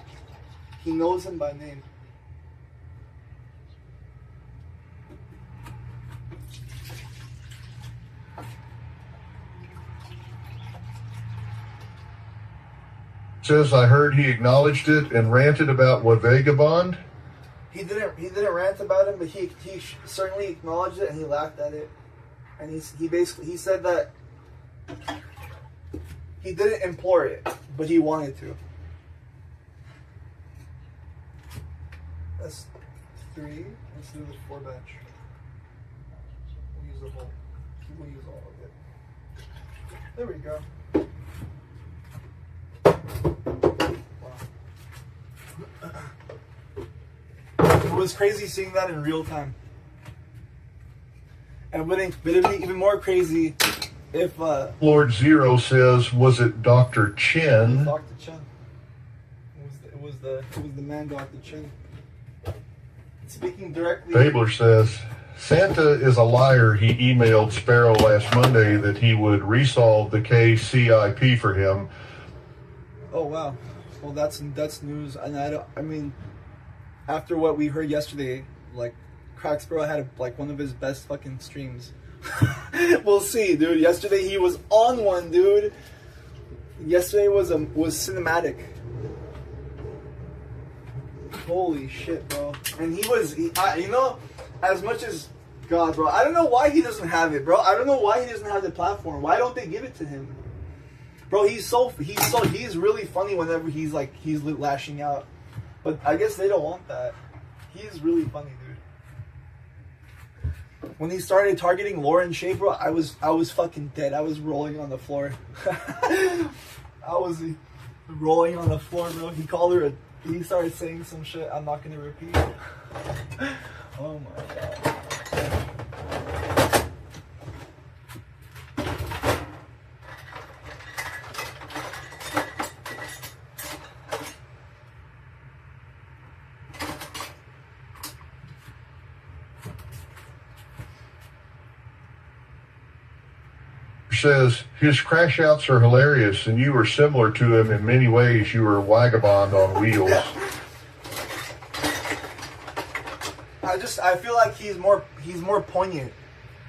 He knows him by name. Says, I heard he acknowledged it and ranted about what Vagabond. He didn't rant about him, but he certainly acknowledged it and he laughed at it. And he said that he didn't implore it, but he wanted to. That's 3. Let's do the 4 batch. We'll use all of it. There we go. It was crazy seeing that in real time. And would it be even more crazy if Lord Zero says, was it Dr. Chen? Dr. Chen. It was the man, Dr. Chen. Speaking directly. Dabler says, Santa is a liar. He emailed Sparrow last Monday that he would resolve the case CIP for him. Oh wow. Well, that's news, and I mean, after what we heard yesterday, like, Crack Sparrow had like one of his best fucking streams. We'll see, dude. Yesterday he was on one, dude. Yesterday was cinematic. Holy shit, bro. And he was, you know, as much as God, bro. I don't know why he doesn't have it, bro. I don't know why he doesn't have the platform. Why don't they give it to him? Bro, he's really funny whenever he's lashing out. But I guess they don't want that. He's really funny, dude. When he started targeting Lauren Shea, bro, I was fucking dead. I was rolling on the floor. I was rolling on the floor, bro. He called her he started saying some shit I'm not gonna repeat. Oh my god. Says his crash outs are hilarious and you were similar to him in many ways. You were a vagabond on wheels. I feel like he's more poignant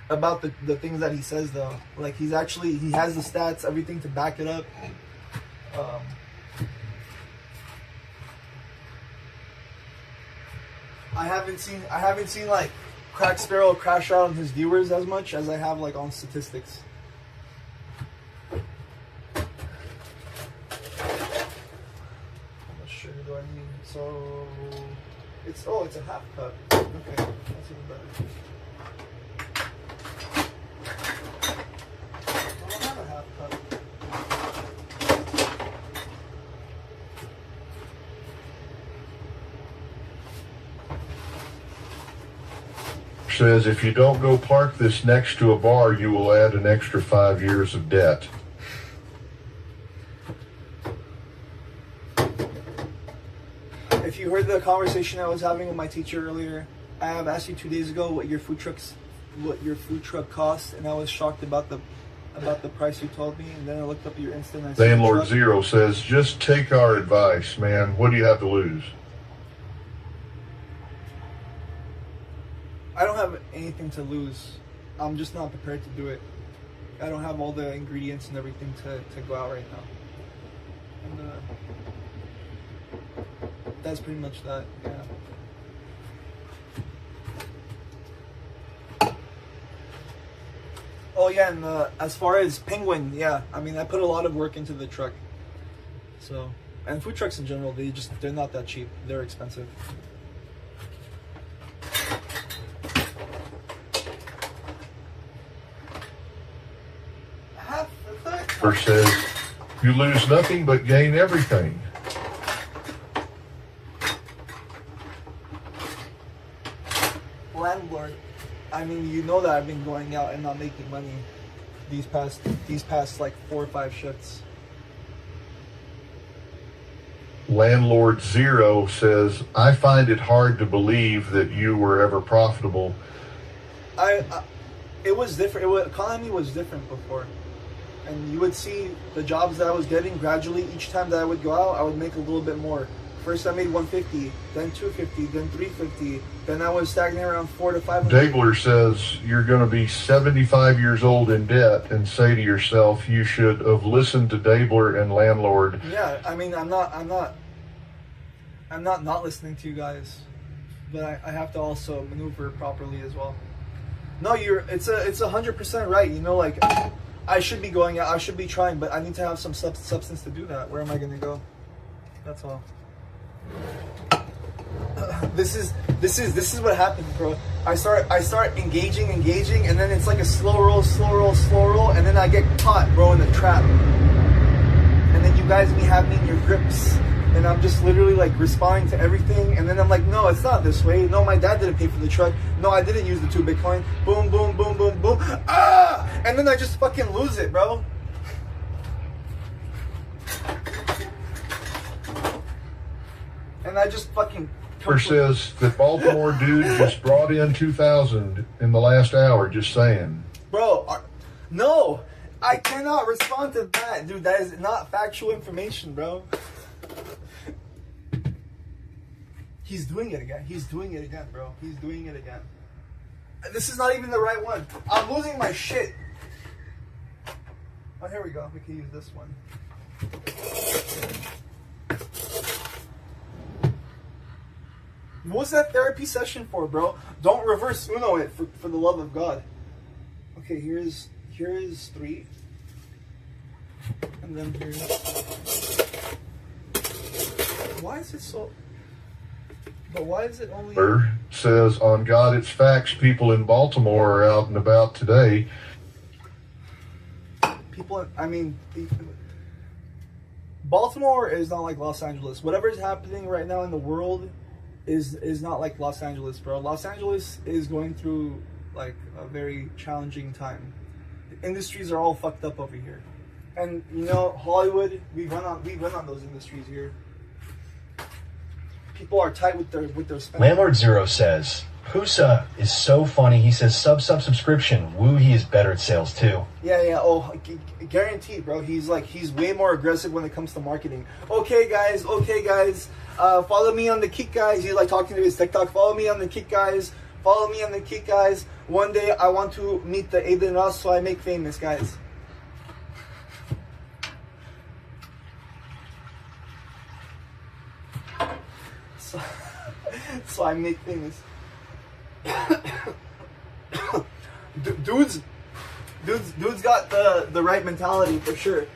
about the things that he says though. Like he has the stats, everything to back it up. I haven't seen like Crack Sparrow crash out on his viewers as much as I have like on statistics. Do I need? So it's a half cup. Okay, that's even better. I don't have a half cup. Says if you don't go park this next to a bar, you will add an extra 5 years of debt. If you heard the conversation I was having with my teacher earlier, I have asked you 2 days ago what your food truck costs, and I was shocked about the price you told me. And then I looked up your Insta and I said, Landlord Zero says, just take our advice, man. What do you have to lose? I don't have anything to lose. I'm just not prepared to do it. I don't have all the ingredients and everything to go out right now. And that's pretty much that, yeah. Oh yeah, and as far as Penguin, yeah, I mean I put a lot of work into the truck. So, and food trucks in general, they're not that cheap. They're expensive. First says, you lose nothing but gain everything. Landlord, I mean, you know that I've been going out and not making money these past like 4 or 5 shifts. Landlord Zero says, I find it hard to believe that you were ever profitable. It was different. Economy was different before. And you would see the jobs that I was getting gradually. Each time that I would go out, I would make a little bit more. First I made 150, then 250, then 350. Then I was stagnating around 400 to 500. Dabler says you're going to be 75 years old in debt and say to yourself, you should have listened to Dabler and Landlord. Yeah, I mean, I'm not listening to you guys, but I have to also maneuver properly as well. No, it's 100% right. You know, like I should be going out, I should be trying, but I need to have some substance to do that. Where am I going to go? That's all. This is what happens, bro. I start engaging, and then it's like a slow roll, and then I get caught, bro, in the trap. And then you guys have me in your grips, and I'm just literally like responding to everything, and then I'm like, no, it's not this way. No, my dad didn't pay for the truck. No, I didn't use the 2 Bitcoin. Boom, boom, boom, boom, boom. Ah! And then I just fucking lose it, bro. And I just fucking... Says that Baltimore dude just brought in 2,000 in the last hour, just saying. Bro, no, I cannot respond to that, dude. That is not factual information, bro. He's doing it again. He's doing it again, bro. He's doing it again. This is not even the right one. I'm losing my shit. Oh, here we go. We can use this one. What's that therapy session for, bro? Don't reverse Uno it, for the love of God. Okay, here's 3. And then here's... Why is it so... But why is it only... Says, on God, it's facts. People in Baltimore are out and about today. Baltimore is not like Los Angeles. Whatever is happening right now in the world is not like Los Angeles, bro. Los Angeles is going through like a very challenging time. The industries are all fucked up over here. And you know, Hollywood, we run on those industries here. People are tight with their spending. Landlord Zero says, Pusa is so funny. He says, subscription. Woo, he is better at sales too. Yeah. Oh, guaranteed, bro. He's way more aggressive when it comes to marketing. Okay, guys. Follow me on the Kick, guys. He's like talking to his TikTok. Follow me on the Kick, guys. Follow me on the Kick, guys. One day I want to meet the Aiden Ross, so I make famous, guys. So I make famous. Dude's got the right mentality for sure.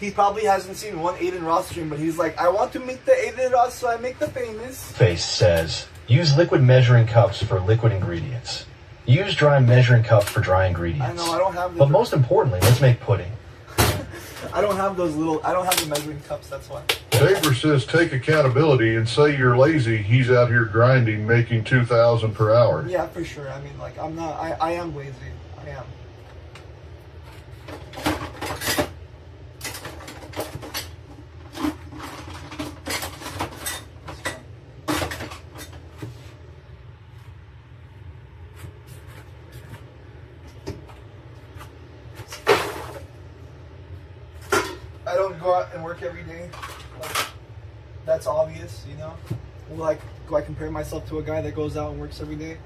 He probably hasn't seen one Aiden Ross stream, but he's like, I want to meet the Aiden Ross, so I make the famous. Face says, use liquid measuring cups for liquid ingredients. Use dry measuring cups for dry ingredients. I know, I don't have But most importantly, let's make pudding. I don't have the measuring cups, that's why. Dabler says, take accountability and say you're lazy. He's out here grinding, making $2,000 per hour. Yeah, for sure. I mean, like, I'm not, I am lazy. I am. I don't go out and work every day. Like, that's obvious, you know? Like, do I compare myself to a guy that goes out and works every day?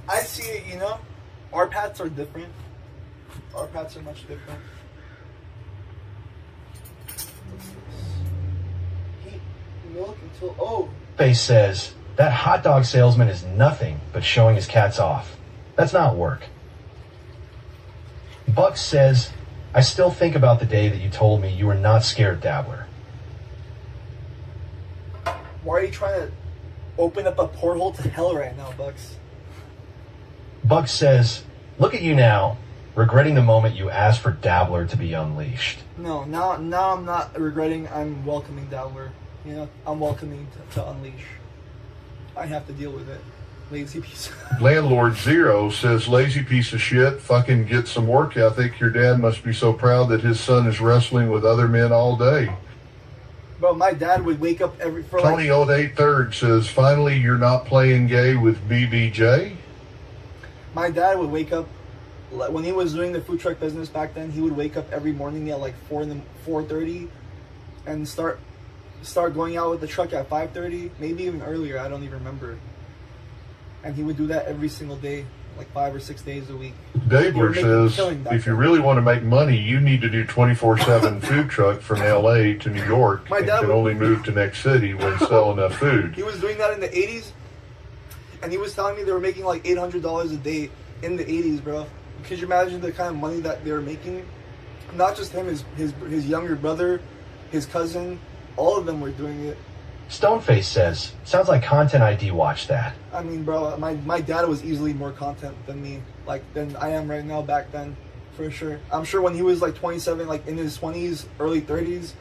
I see it, you know? Our paths are different. Our paths are much different. Heat milk until... Oh! Face says, that hot dog salesman is nothing but showing his cats off. That's not work. Buck says, I still think about the day that you told me you were not scared, Dabbler. Why are you trying to open up a porthole to hell right now, Bucks? Buck says, look at you now, regretting the moment you asked for Dabbler to be unleashed. No, now I'm not regretting, I'm welcoming Dabbler. You know, I'm welcoming to unleash. I have to deal with it. Lazy piece. Landlord Zero says, lazy piece of shit, fucking get some work ethic. Your dad must be so proud that his son is wrestling with other men all day. Bro, my dad would wake up Tony Old 8/3 says, finally you're not playing gay with BBJ? My dad would wake up, when he was doing the food truck business back then, he would wake up every morning at like 4:30 and start going out with the truck at 5:30, maybe even earlier, I don't even remember. And he would do that every single day, like 5 or 6 days a week. Dabler says, if you really want to make money, you need to do 24/7 food truck from LA to New York. My and dad can only move to next city when sell enough food. He was doing that in the 80s, and he was telling me they were making like $800 a day in the 80s, bro. Could you imagine the kind of money that they were making? Not just him, his younger brother, his cousin, all of them were doing it. Stoneface says, sounds like Content ID watched that. I mean, bro, my dad was easily more content than me, than I am right now back then, for sure. I'm sure when he was like 27, like in his 20s, early 30s,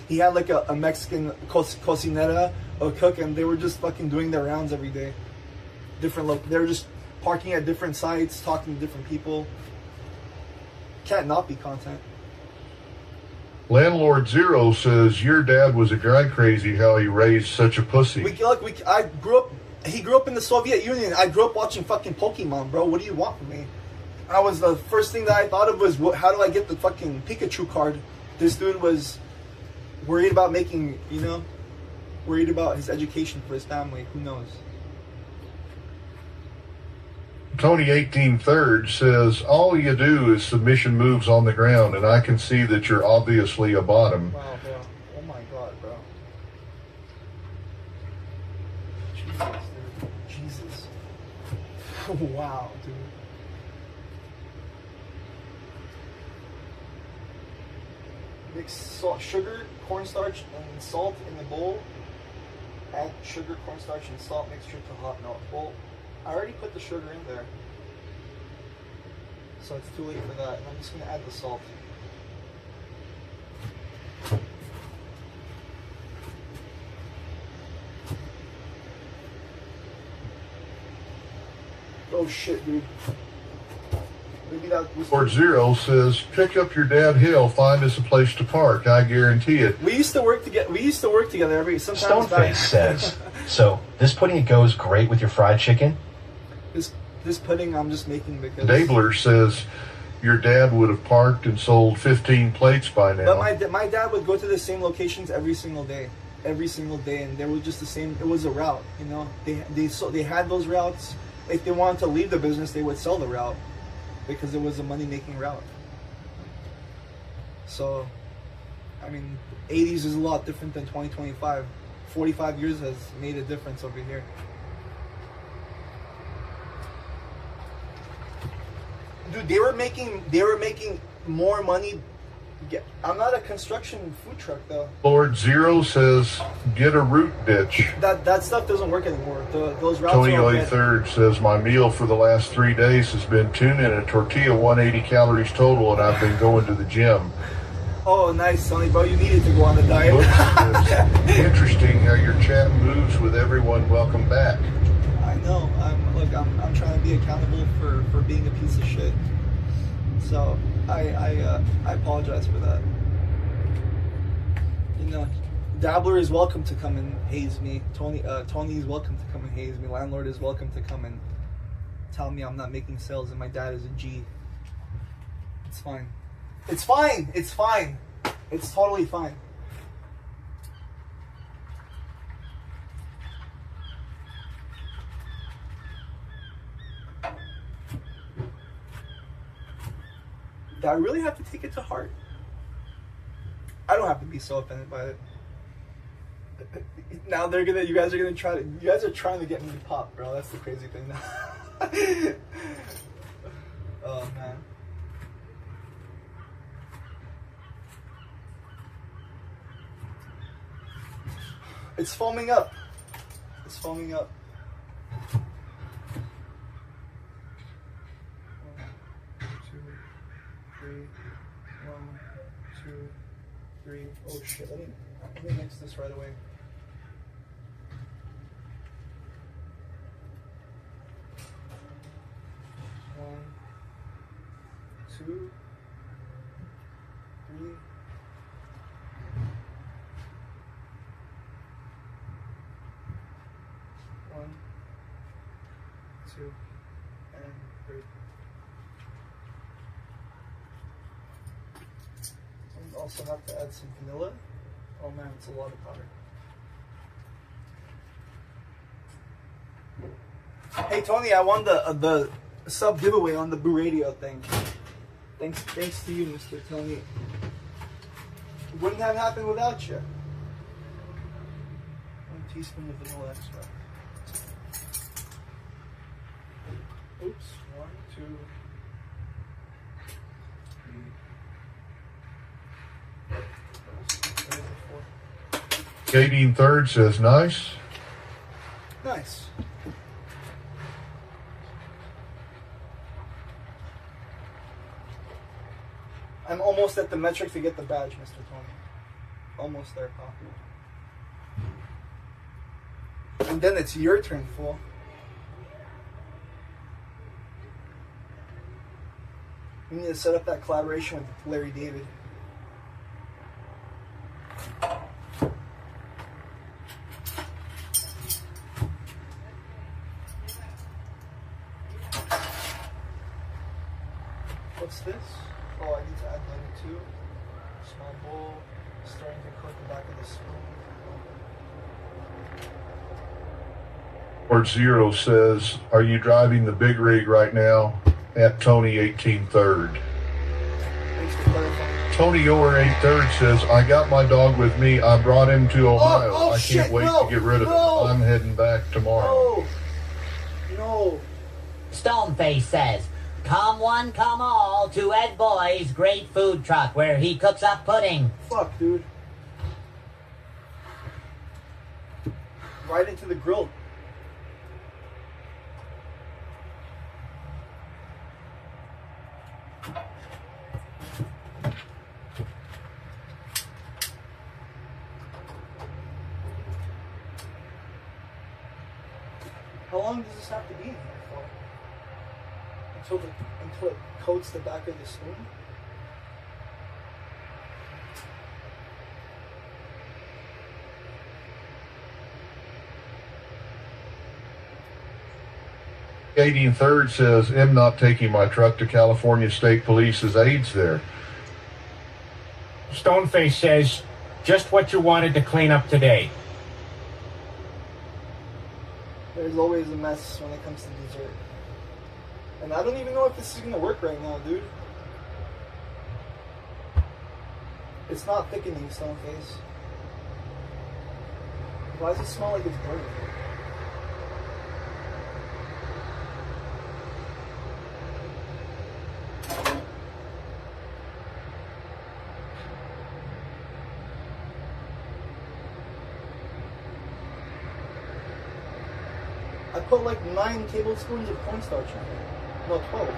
he had like a Mexican cocinera, a cook, and they were just fucking doing their rounds every day. They were just parking at different sites, talking to different people. Can't not be content. Landlord Zero says, your dad was a grind crazy how he raised such a pussy. He grew up in the Soviet Union. I grew up watching fucking Pokemon, bro. What do you want from me? The first thing that I thought of was, how do I get the fucking Pikachu card? This dude was worried about worried about his education for his family. Who knows? Tony 18 third says, all you do is submission moves on the ground, and I can see that you're obviously a bottom. Wow, bro. Oh my god, bro. Jesus, dude. Jesus. Wow, dude. Mix salt, sugar, cornstarch, and salt in the bowl. Add sugar, cornstarch, and salt mixture to hot milk. Well, I already put the sugar in there, so it's too late for that. And I'm just gonna add the salt. Oh shit, dude. Maybe that was. Lord Zero says, pick up your dad hill, find us a place to park. I guarantee it. We used to work together. Sometimes. Stoneface says, so this pudding it goes great with your fried chicken? This pudding I'm just making because. Dabler says, your dad would have parked and sold 15 plates by now. But my dad would go to the same locations every single day, and they were just the same. It was a route, you know. They had those routes. If they wanted to leave the business, they would sell the route because it was a money-making route. So, I mean, 80s is a lot different than 2025. 45 years has made a difference over here. Dude, they were making more money. I'm not a construction food truck though. Lord Zero says, get a root ditch. That stuff doesn't work anymore. Those routes. Tony are A. Third says, my meal for the last 3 days has been tuna and a tortilla, 180 calories total, and I've been going to the gym. Oh, nice, Sonny, bro. You needed to go on the diet. Interesting how your chat moves with everyone. Welcome back. I know. I'm trying to be accountable for being a piece of shit. So I apologize for that. You know, Dabbler is welcome to come and haze me. Tony is welcome to come and haze me. Landlord is welcome to come and tell me I'm not making sales and my dad is a G. It's fine. It's fine. It's fine. It's totally fine. Do I really have to take it to heart? I don't have to be so offended by it. Now you guys are trying to get me to pop, bro. That's the crazy thing now. Oh man. It's foaming up. It's foaming up. 1, 2, 3. 1, 2, 3. Oh shit! Let me mix this right away. One, 2, 3. 1, 2, and 3. And also have to add some vanilla. Oh man, it's a lot of powder. Hey Tony, I won the sub giveaway on the Boo Radio thing. Thanks to you, Mr. Tony. It wouldn't have happened without you. 1 teaspoon of vanilla extract. Oops, 1, 2, 3. 18 third says, nice. Nice. I'm almost at the metric to get the badge, Mr. Tony. Almost there, pal. And then it's your turn, fool. We need to set up that collaboration with Larry David. What's this? Oh, I need to add lemon too. Small bowl. Starting to cook the back of the spoon. Or Zero says, are you driving the big rig right now? At Tony 18-3rd. Thanks for clarifying. Tony Ower 8-3rd says, I got my dog with me. I brought him to Ohio. I can't wait to get rid of him. I'm heading back tomorrow. No. Stoneface says, come one, come all to Ed Boy's great food truck where he cooks up pudding. Fuck, dude. Right into the grill. How long does this have to be in here for? Until it coats the back of the spoon? Katie and Third says, I'm not taking my truck to California State Police's aides there. Stoneface says, just what you wanted to clean up today. There's always a mess when it comes to dessert. And I don't even know if this is gonna work right now, dude. It's not thickening, Stoneface. Why does it smell like it's burning? I put like 9 tablespoons of cornstarch in it. No, 12.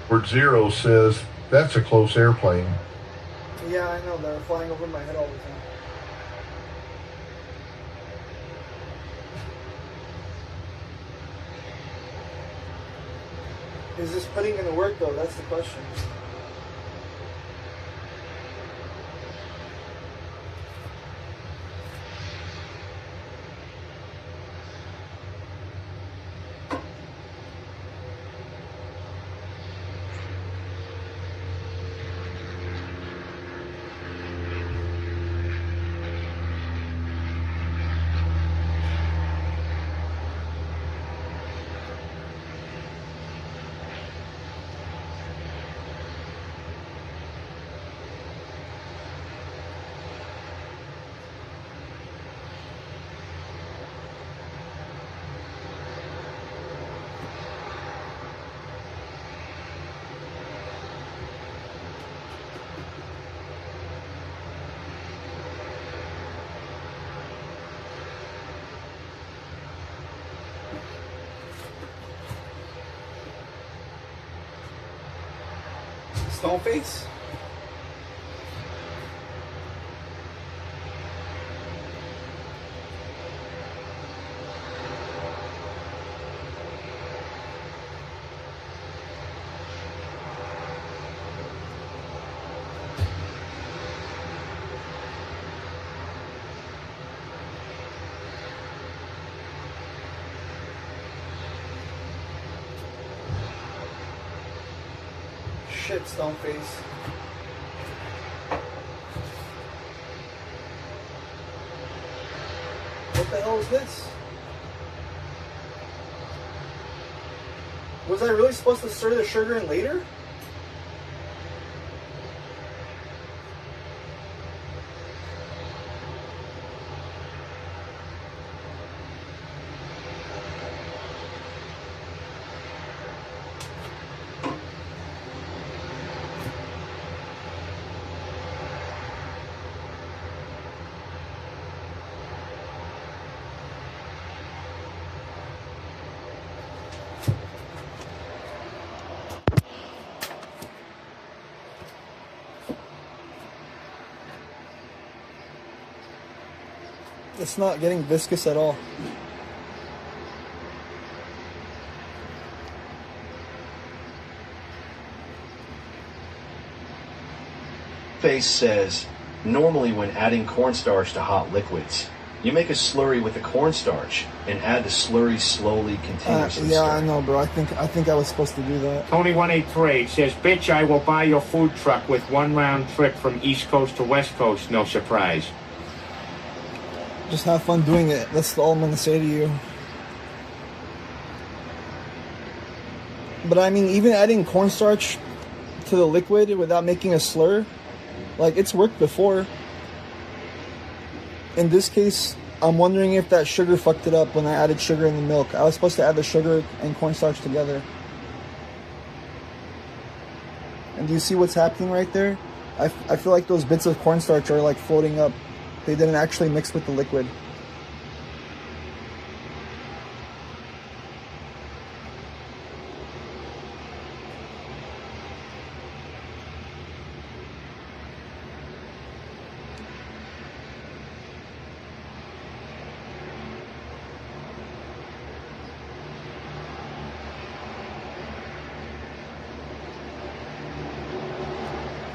Word Zero says, that's a close airplane. Yeah, I know. They're flying over my head all the time. Is this pudding gonna work though? That's the question. Stoneface? shit, Stoneface. What the hell is this? Was I really supposed to stir the sugar in later? It's not getting viscous at all. Face says, normally when adding cornstarch to hot liquids, you make a slurry with the cornstarch and add the slurry slowly, continuously. Yeah, I know, bro. I think I was supposed to do that. Tony183 says, bitch, I will buy your food truck with 1 round trip from East Coast to West Coast. No surprise. Just have fun doing it. That's all I'm gonna say to you. But I mean, even adding cornstarch to the liquid without making a slur, like, it's worked before. In this case, I'm wondering if that sugar fucked it up when I added sugar in the milk. I was supposed to add the sugar and cornstarch together. And do you see what's happening right there? I feel like those bits of cornstarch are like floating up. They didn't actually mix with the liquid.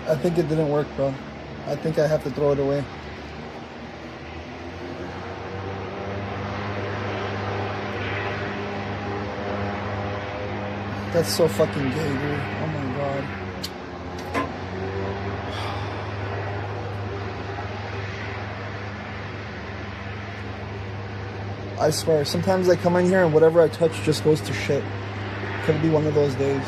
I think it didn't work, bro. I think I have to throw it away. That's so fucking gay, dude. Oh my god. I swear, sometimes I come in here and whatever I touch just goes to shit. Could be one of those days.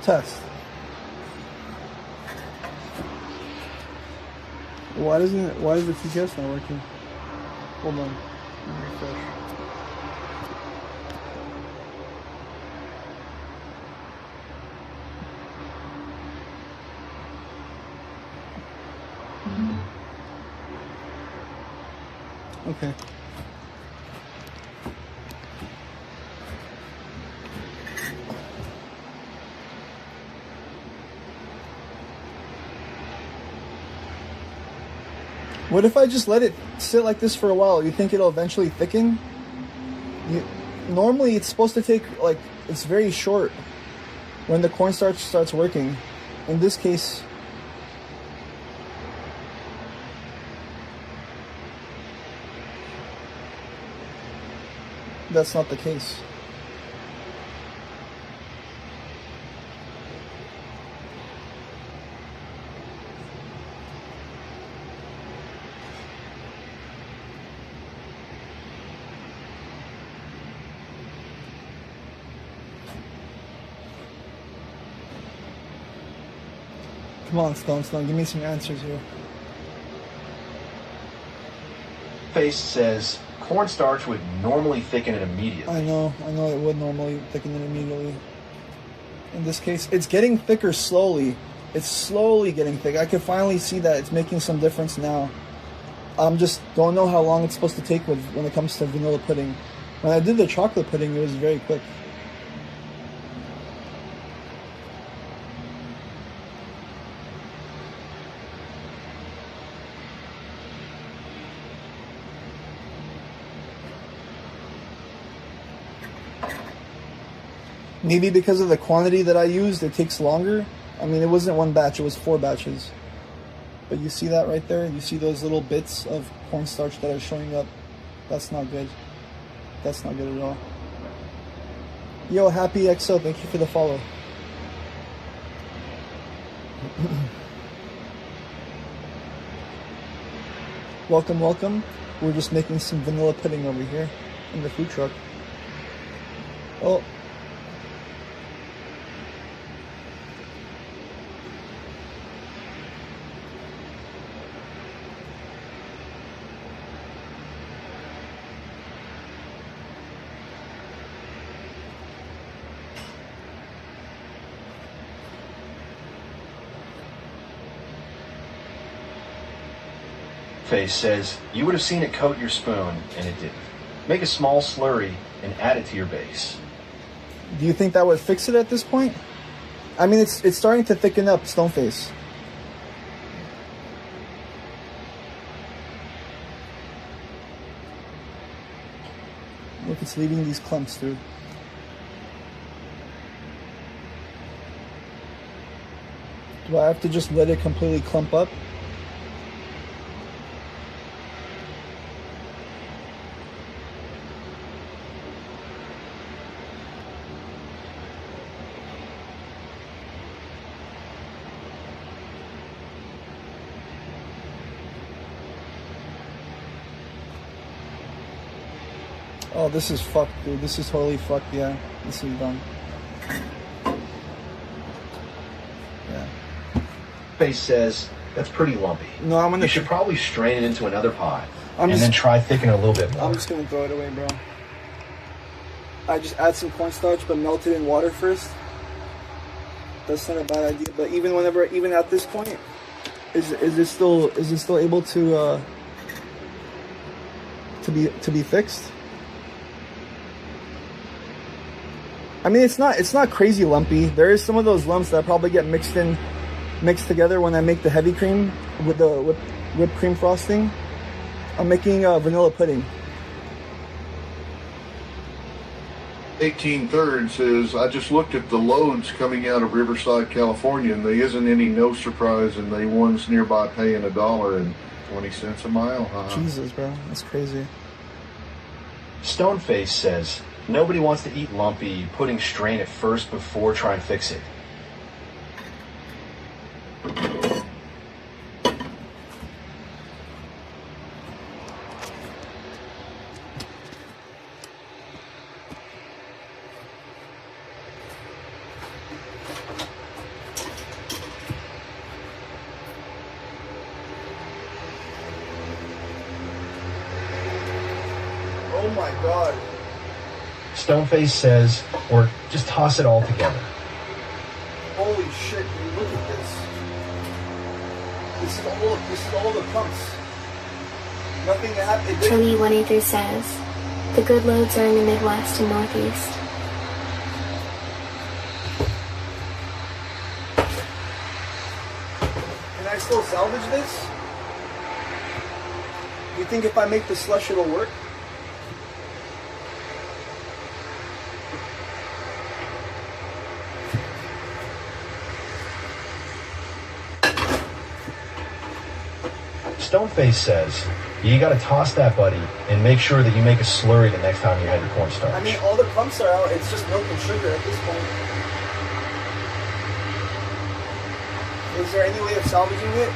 Test. Why is the TTS not working? Hold on. Let me refresh. Okay. What if I just let it sit like this for a while? You think it'll eventually thicken? Normally it's supposed to take, like, it's very short when the cornstarch starts working. In this case, that's not the case. Come on, Stone, give me some answers here. Face says cornstarch would normally thicken it immediately. I know it would normally thicken it immediately. In this case, it's getting thicker slowly. It's slowly getting thick. I can finally see that it's making some difference now. Just don't know how long it's supposed to take when it comes to vanilla pudding. When I did the chocolate pudding, it was very quick. Maybe because of the quantity that I used, it takes longer. I mean, it wasn't one batch, it was 4 batches. But you see that right there? You see those little bits of cornstarch that are showing up? That's not good. That's not good at all. Yo, Happy XO, thank you for the follow. Welcome, welcome. We're just making some vanilla pudding over here in the food truck. Oh. Face says, you would have seen it coat your spoon, and it didn't. Make a small slurry and add it to your base. Do you think that would fix it at this point? I mean, it's starting to thicken up, Stoneface. Look, it's leaving these clumps through. Do I have to just let it completely clump up? Oh, this is fucked, dude. This is totally fucked, yeah. This is done. Yeah. Face says, that's pretty lumpy. No, I'm gonna... You should probably strain it into another pot. Then try thickening a little bit more. I'm just gonna throw it away, bro. I just add some cornstarch, but melt it in water first. That's not a bad idea. But even at this point, is it still able to be fixed? I mean, it's not crazy lumpy. There is some of those lumps that probably get mixed together when I make the heavy cream with the whipped cream frosting. I'm making vanilla pudding. 18/3 says, I just looked at the loads coming out of Riverside, California, and there isn't any no surprise in the ones nearby paying $1.20 a mile. Jesus, bro, that's crazy. Stoneface says, nobody wants to eat lumpy pudding. Strain it first before trying to fix it. Oh my god. Stoneface says, or just toss it all together. Holy shit, dude, look at this. This is all the pumps. Nothing that happened. Trilly 183 says, the good loads are in the Midwest and Northeast. Can I still salvage this? You think if I make the slush it'll work? Stoneface says, you gotta toss that, buddy, and make sure that you make a slurry the next time you have your cornstarch. I mean, all the clumps are out. It's just milk and sugar at this point. Is there any way of salvaging it?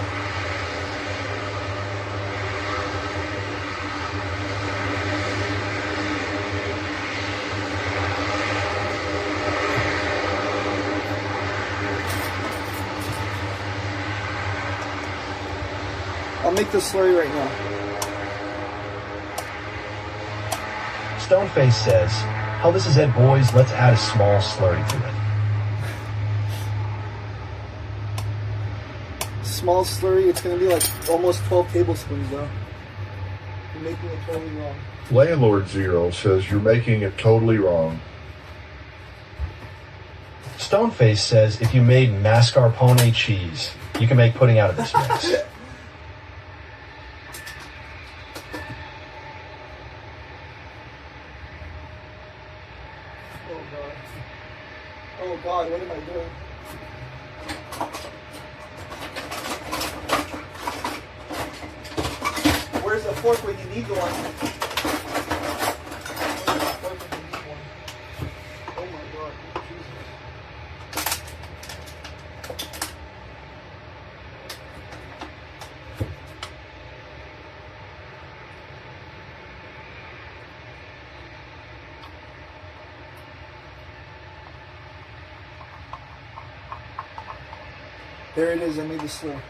I'll make the slurry right now. Stoneface says, how this is Ed, boys, let's add a small slurry to it. Small slurry, it's gonna be like almost 12 tablespoons though. You're making it totally wrong. Landlord Zero says, you're making it totally wrong. Stoneface says, if you made mascarpone cheese, you can make pudding out of this mix. God, what am I doing? Where's the fork when you need the one? Where's the fork when you need one? Oh my God, Jesus. There it is, I made the slur.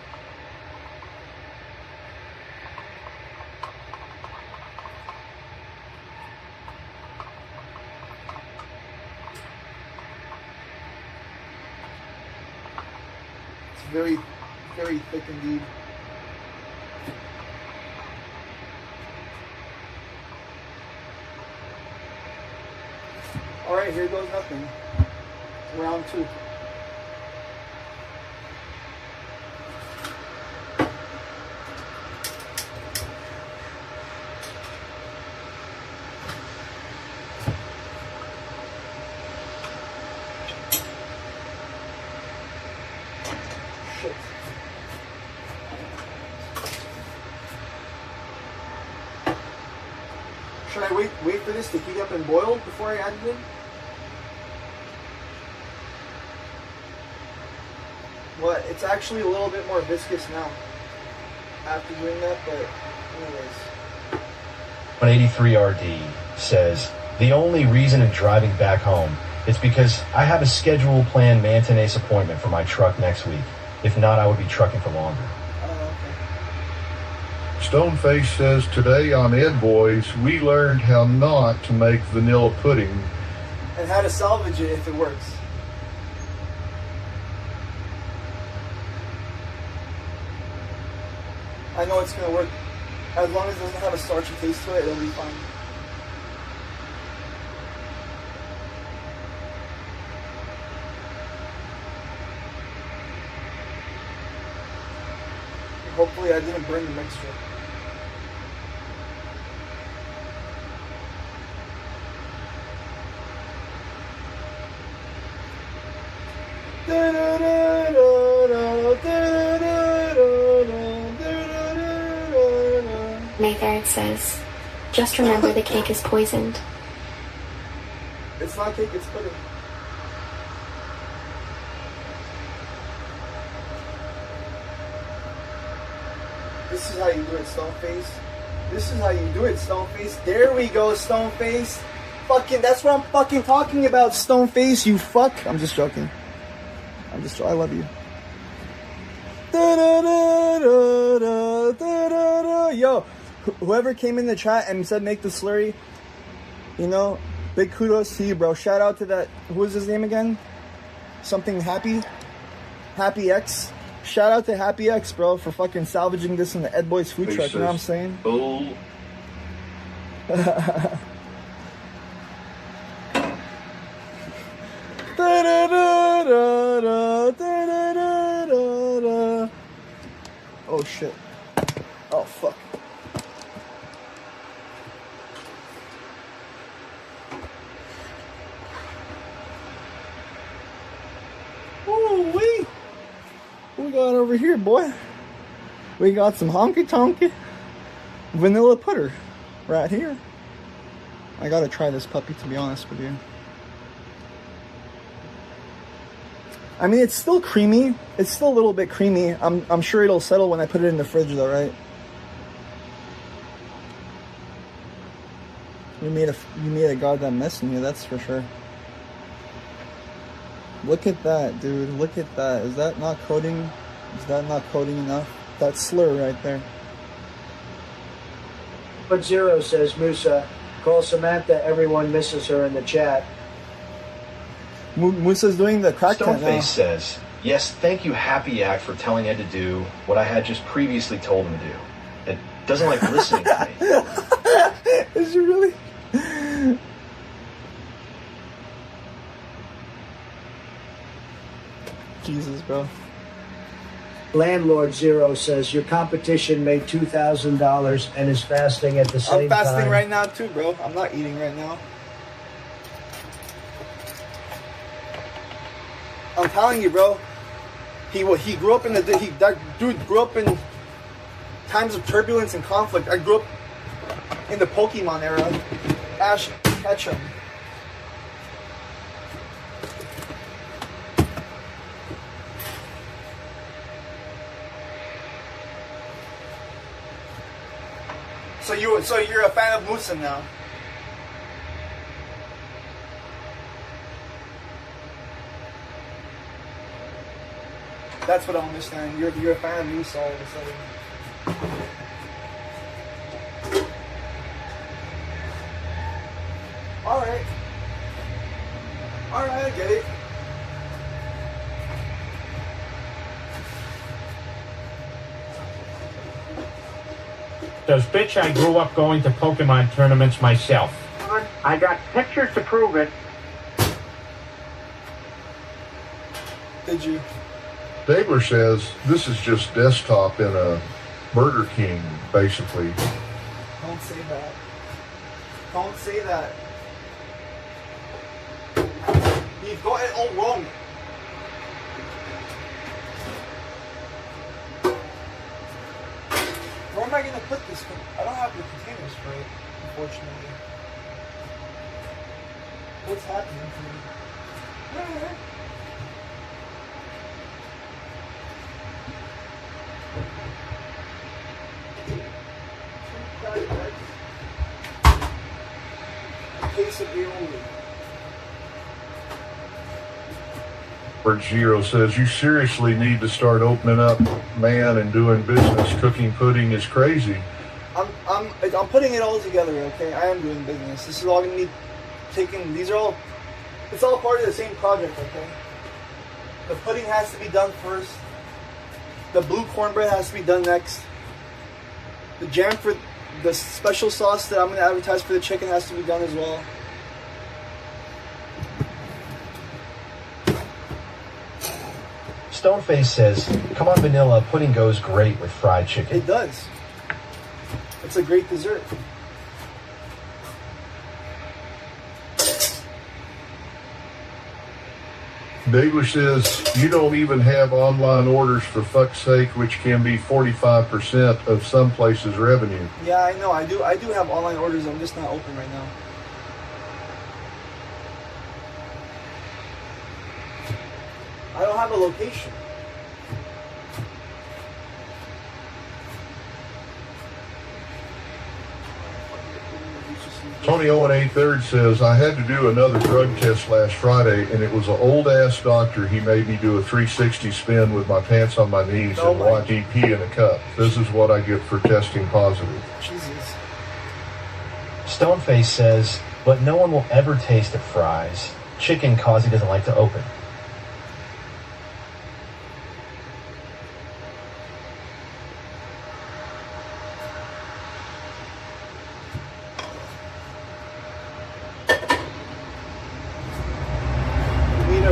It's very, very thick indeed. Alright, here goes nothing. Round 2. Shit. Should I wait for this to heat up and boil before I add it in? Well, it's actually a little bit more viscous now after doing that, but anyways. 183RD says, the only reason in driving back home is because I have a scheduled planned maintenance appointment for my truck next week. If not, I would be trucking for longer. Stoneface says, today on Ed Boys, we learned how not to make vanilla pudding. And how to salvage it if it works. I know it's going to work. As long as it doesn't have a starchy taste to it, it'll be fine. Hopefully I didn't burn the mixture. May 3rd says, just remember the cake is poisoned. It's not cake, it's pudding. This is how you do it, Stoneface. This is how you do it, Stoneface. There we go, Stoneface. Fucking, that's what I'm fucking talking about, Stoneface, you fuck. I'm just joking. I love you. Yo, whoever came in the chat and said make the slurry, you know, big kudos to you, bro. Shout out to that, who is his name again? Something Happy? Happy X? Shout out to Happy X, bro, for fucking salvaging this in the Ed Boys food truck, you know what I'm saying? Bull. Oh shit. Oh fuck. Ooh wee. What we got over here, boy? We got some honky tonky vanilla putter right here. I gotta try this puppy, to be honest with you. I mean, it's still creamy. It's still a little bit creamy. I'm sure it'll settle when I put it in the fridge, though, right? You made a goddamn mess in here, that's for sure. Look at that, dude. Look at that. Is that not coating? Is that not coating enough? That slur right there. But Zero says, Musa, call Samantha. Everyone misses her in the chat. Musa's doing the crack tent now. Stoneface says, yes, thank you, Happy Act, for telling Ed to do what I had just previously told him to do. It doesn't like listening to me. Is you really? Jesus, bro. Landlord Zero says, your competition made $2,000 and is fasting at the same time. I'm fasting right now too, bro. I'm not eating right now. I'm telling you, bro. He grew up that dude grew up in times of turbulence and conflict. I grew up in the Pokemon era. Ash Ketchum. So you're a fan of Musin now? That's what I understand. You're a fan of Musa all of a sudden. Alright, I get it. Does bitch, I grew up going to Pokemon tournaments myself. I got pictures to prove it. Did you? Dabler says this is just desktop in a Burger King, basically. Don't say that. Don't say that. You've got it all wrong. Where am I going to put this? I don't have the containers for it, unfortunately. What's happening to me? Case of beer only. Zero says you seriously need to start opening up, man, and doing business. Cooking pudding is crazy. I'm putting it all together, okay? I am doing business. This is all gonna be taken. It's all part of the same project, okay? The pudding has to be done first. The blue cornbread has to be done next. The jam for the special sauce that I'm gonna advertise for the chicken has to be done as well. Stoneface says, come on vanilla, pudding goes great with fried chicken. It does. It's a great dessert. Dabler says you don't even have online orders for fuck's sake, which can be 45% of some places' revenue. Yeah, I know. I do have online orders. I'm just not open right now. I don't have a location. Tony Owen 8/3 says, I had to do another drug test last Friday, and it was an old-ass doctor. He made me do a 360 spin with my pants on my knees and watch EP in a cup. This is what I get for testing positive. Jesus. Stoneface says, but no one will ever taste the fries. Chicken cause he doesn't like to open.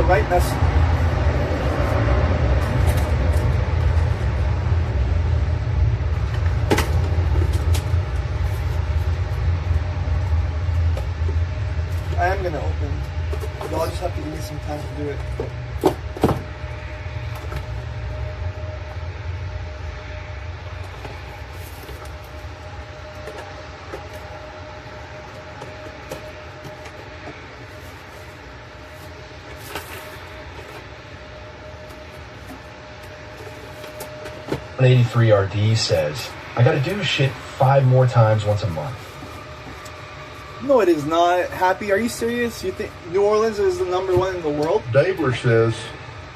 Right mess. I am gonna open, but I'll just have to give me some time to do it. RD says, I gotta do shit 5 more times once a month. No, it is not. Happy, are you serious? You think New Orleans is the #1 in the world? Dabler says,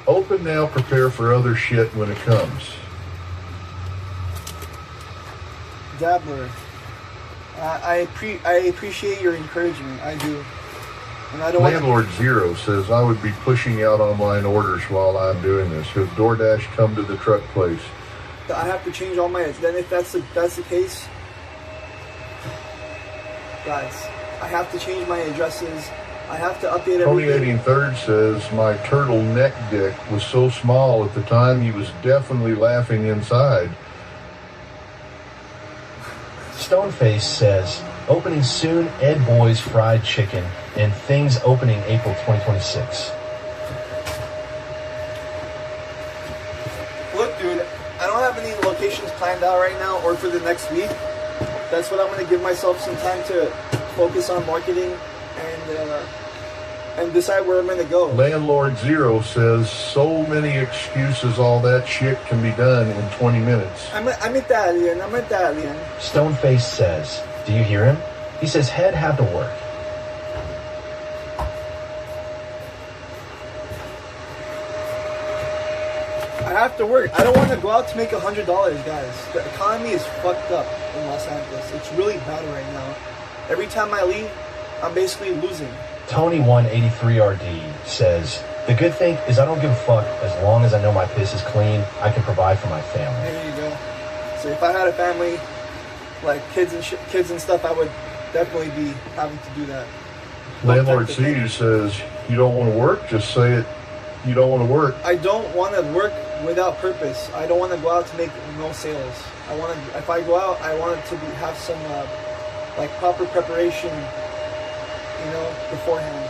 open now, prepare for other shit when it comes. Dabbler, I appreciate your encouragement. I do. And I don't Landlord Zero says, I would be pushing out online orders while I'm doing this. Has DoorDash come to the truck place? I have to change all my. Then if that's the case, guys, I have to change my addresses. I have to update everything. Tony 83rd says my turtleneck dick was so small at the time he was definitely laughing inside. Stoneface says, opening soon, Ed Boy's Fried Chicken, and things opening April 2026. planned out right now, or for the next week. That's what I'm gonna give myself some time to focus on marketing and decide where I'm gonna go. Landlord Zero says so many excuses, all that shit can be done in 20 minutes. I'm Italian. Stoneface says, do you hear him? He says head have to work. I have to work. I don't want to go out to make $100, guys. The economy is fucked up in Los Angeles. It's really bad right now. Every time I leave, I'm basically losing. Tony183RD says, the good thing is I don't give a fuck as long as I know my piss is clean. I can provide for my family. There you go. So if I had a family, like kids and stuff, I would definitely be having to do that. Landlord C says, you don't want to work? Just say it. You don't want to work. I don't want to work without purpose. I don't want to go out to make no sales. I want to, if I go out, I want it to have some like proper preparation, you know, beforehand.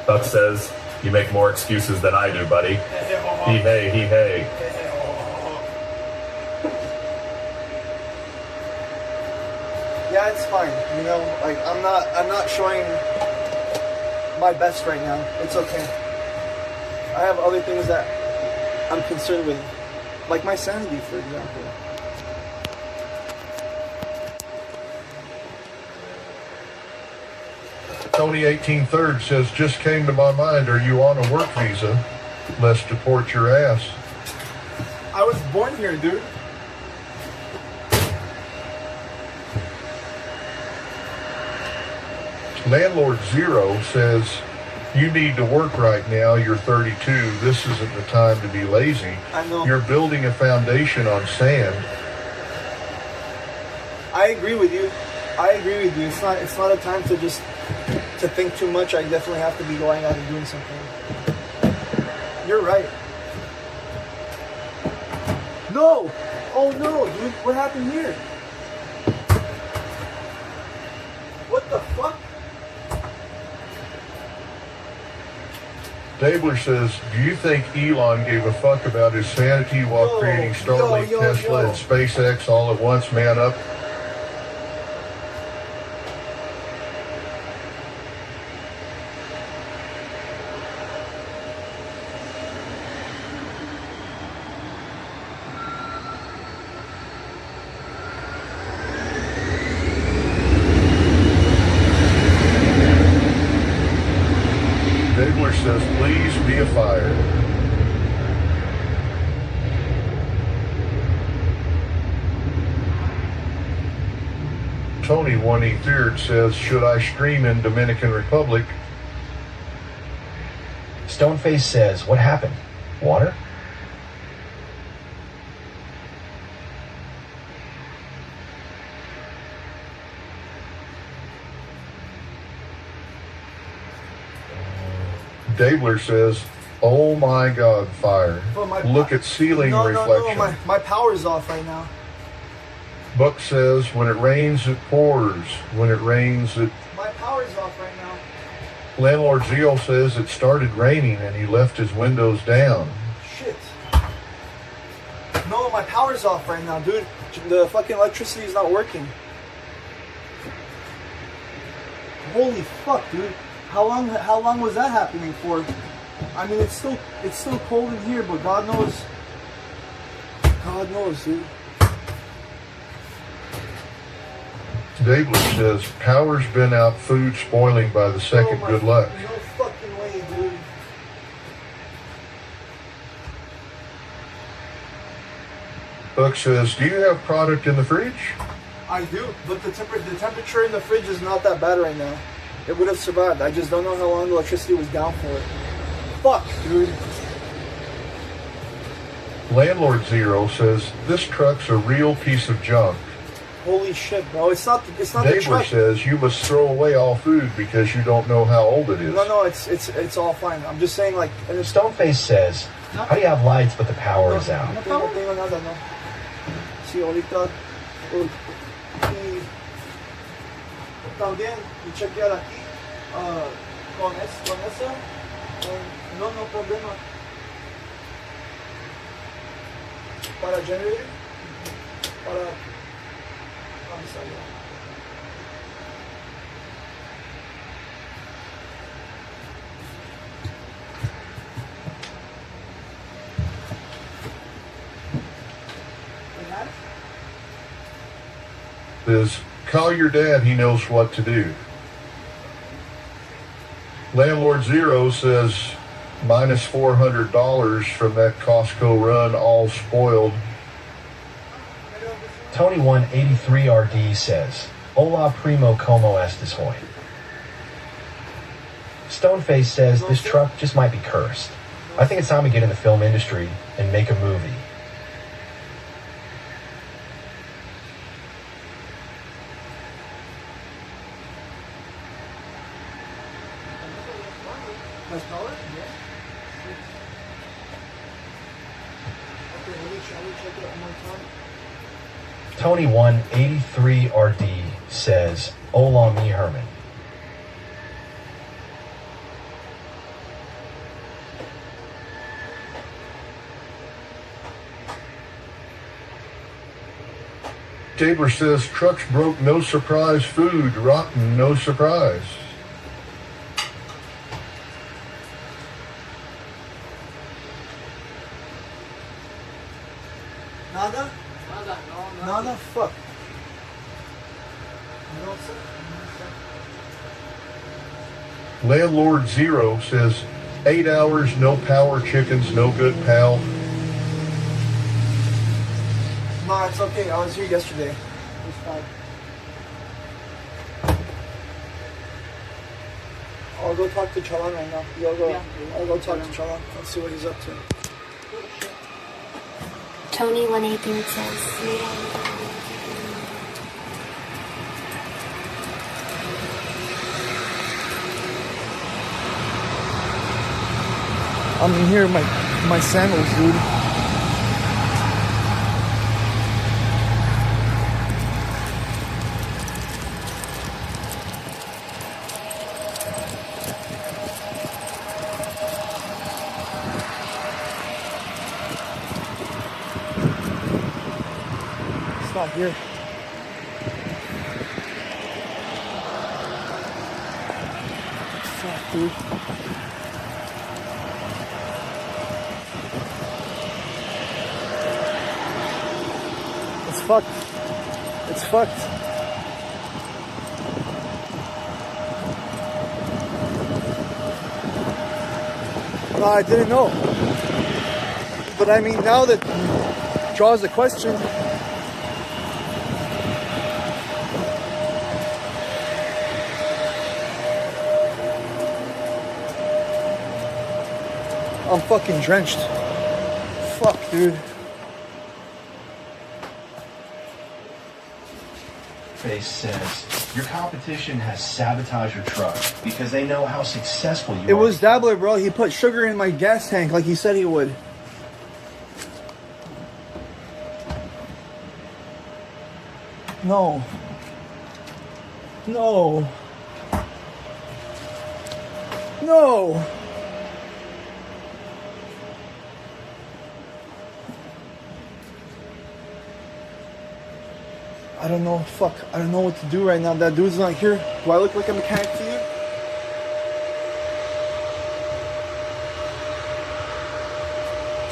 Buck says, you make more excuses than I do, buddy. He hey. Yeah, it's fine. You know, like I'm not showing my best right now. It's okay. I have other things that I'm concerned with, like my sanity, for example. Tony 18 Third says, just came to my mind, are you on a work visa? Let's deport your ass. I was born here, dude. Landlord Zero says, you need to work right now. You're 32. This isn't the time to be lazy. I know. You're building a foundation on sand. I agree with you. It's not a time to just to think too much. I definitely have to be going out and doing something. You're right. No! Oh no, dude, what happened here? What the fuck? Dabler says, do you think Elon gave a fuck about his sanity while creating Starlink, Tesla, and SpaceX all at once? Man up. Dabler says, please be a fire. Tony 183rd says, should I stream in Dominican Republic? Stoneface says, what happened? Water? Dabler says, oh my God, fire. Look at ceiling reflection. No, my power's off right now. Buck says, when it rains, it pours. When it rains, it... My power's off right now. Landlord Zio says it started raining and he left his windows down. Shit. No, my power's off right now, dude. The fucking electricity is not working. Holy fuck, dude. How long was that happening for? I mean, it's still cold in here, but God knows, dude. Dabler says, power's been out, food spoiling by the second, good luck. No fucking way, dude. Buck says, do you have product in the fridge? I do, but the temperature in the fridge is not that bad right now. It would have survived. I just don't know how long the electricity was down for. Fuck, dude. Landlord Zero says, this truck's a real piece of junk. Holy shit, bro. It's not the Dabler truck. says, you must throw away all food because you don't know how old it is. No, it's all fine. I'm just saying, like... And Stoneface says, how do you have lights but the power is out? No tengo nada, no. Sí, ahorita... Y también, y chequear aquí, con eso, no problema. Para generator? Para... I'm sorry. Says, call your dad, he knows what to do. Landlord Zero says, minus $400 from that Costco run, all spoiled. Tony183RD says, Hola primo como estes hoy. Stoneface says, this truck just might be cursed. I think it's time to get in the film industry and make a movie. Nice power? Yeah. Okay, let me check it one more time. Tony183RD says, Hola mi Herman. Tabler says, trucks broke, no surprise, food rotten, no surprise. Nada? Nada, no, Nada? Fuck. No, sir. Landlord Zero says, 8 hours, no power, chickens, no good, pal. No, it's okay. I was here yesterday. It's fine. I'll go talk to Chalan right now. I'll go talk to Chalan. Let's see what he's up to. Tony183 says, I'm in here in my sandals, dude. It's not here. Fuck, dude. It's fucked. It's fucked. No, I didn't know. But I mean, now that draws the question. I'm fucking drenched. Fuck, dude. Face says, your competition has sabotaged your truck because they know how successful you are. It was Dabbler, bro. He put sugar in my gas tank like he said he would. No. No. No. I don't know. Fuck. I don't know what to do right now. That dude's not here. Do I look like a mechanic to you?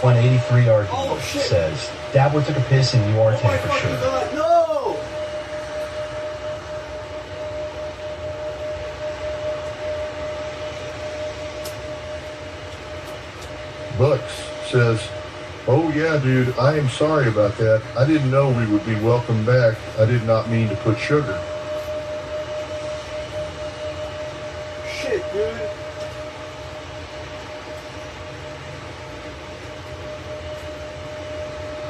$183RD says, Dabbler took a piss in UR tank for sure. God, no! Bucks says, oh yeah, dude, I am sorry about that. I didn't know we would be welcome back. I did not mean to put sugar. Shit, dude.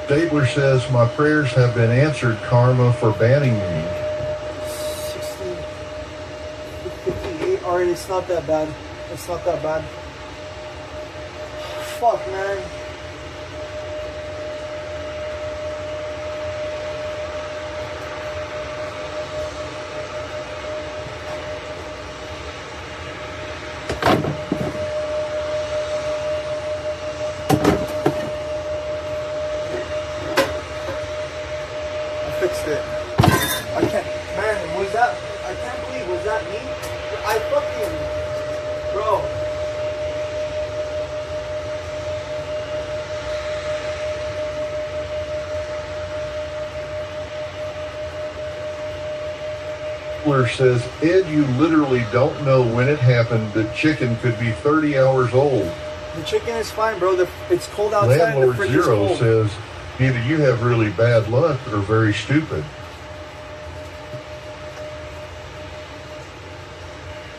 Stabler says, my prayers have been answered, karma, for banning me. 58. Alright, it's not that bad. It's not that bad. Fuck, man. fixed it. I can't, man, was that, I can't believe, was that me? I fucking, bro. Says, Ed, you literally don't know when it happened. The chicken could be 30 hours old. The chicken is fine, bro. It's cold outside. Landlord the fridge is Zero cold. says, either you have really bad luck or very stupid.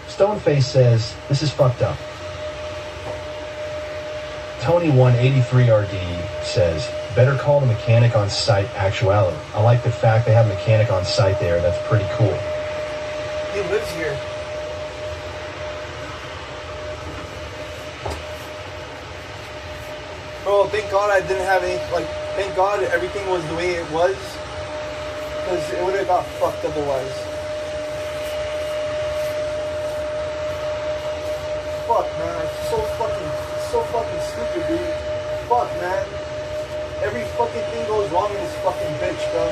Stoneface says, this is fucked up. Tony183RD says, better call the mechanic on site actuality. I like the fact they have a mechanic on site there. That's pretty cool. He lives here. Bro, thank God I didn't have any, like, thank God everything was the way it was. Because it would have got fucked otherwise. Fuck, man. It's so fucking stupid, dude. Fuck, man. Every fucking thing goes wrong in this fucking bitch, bro.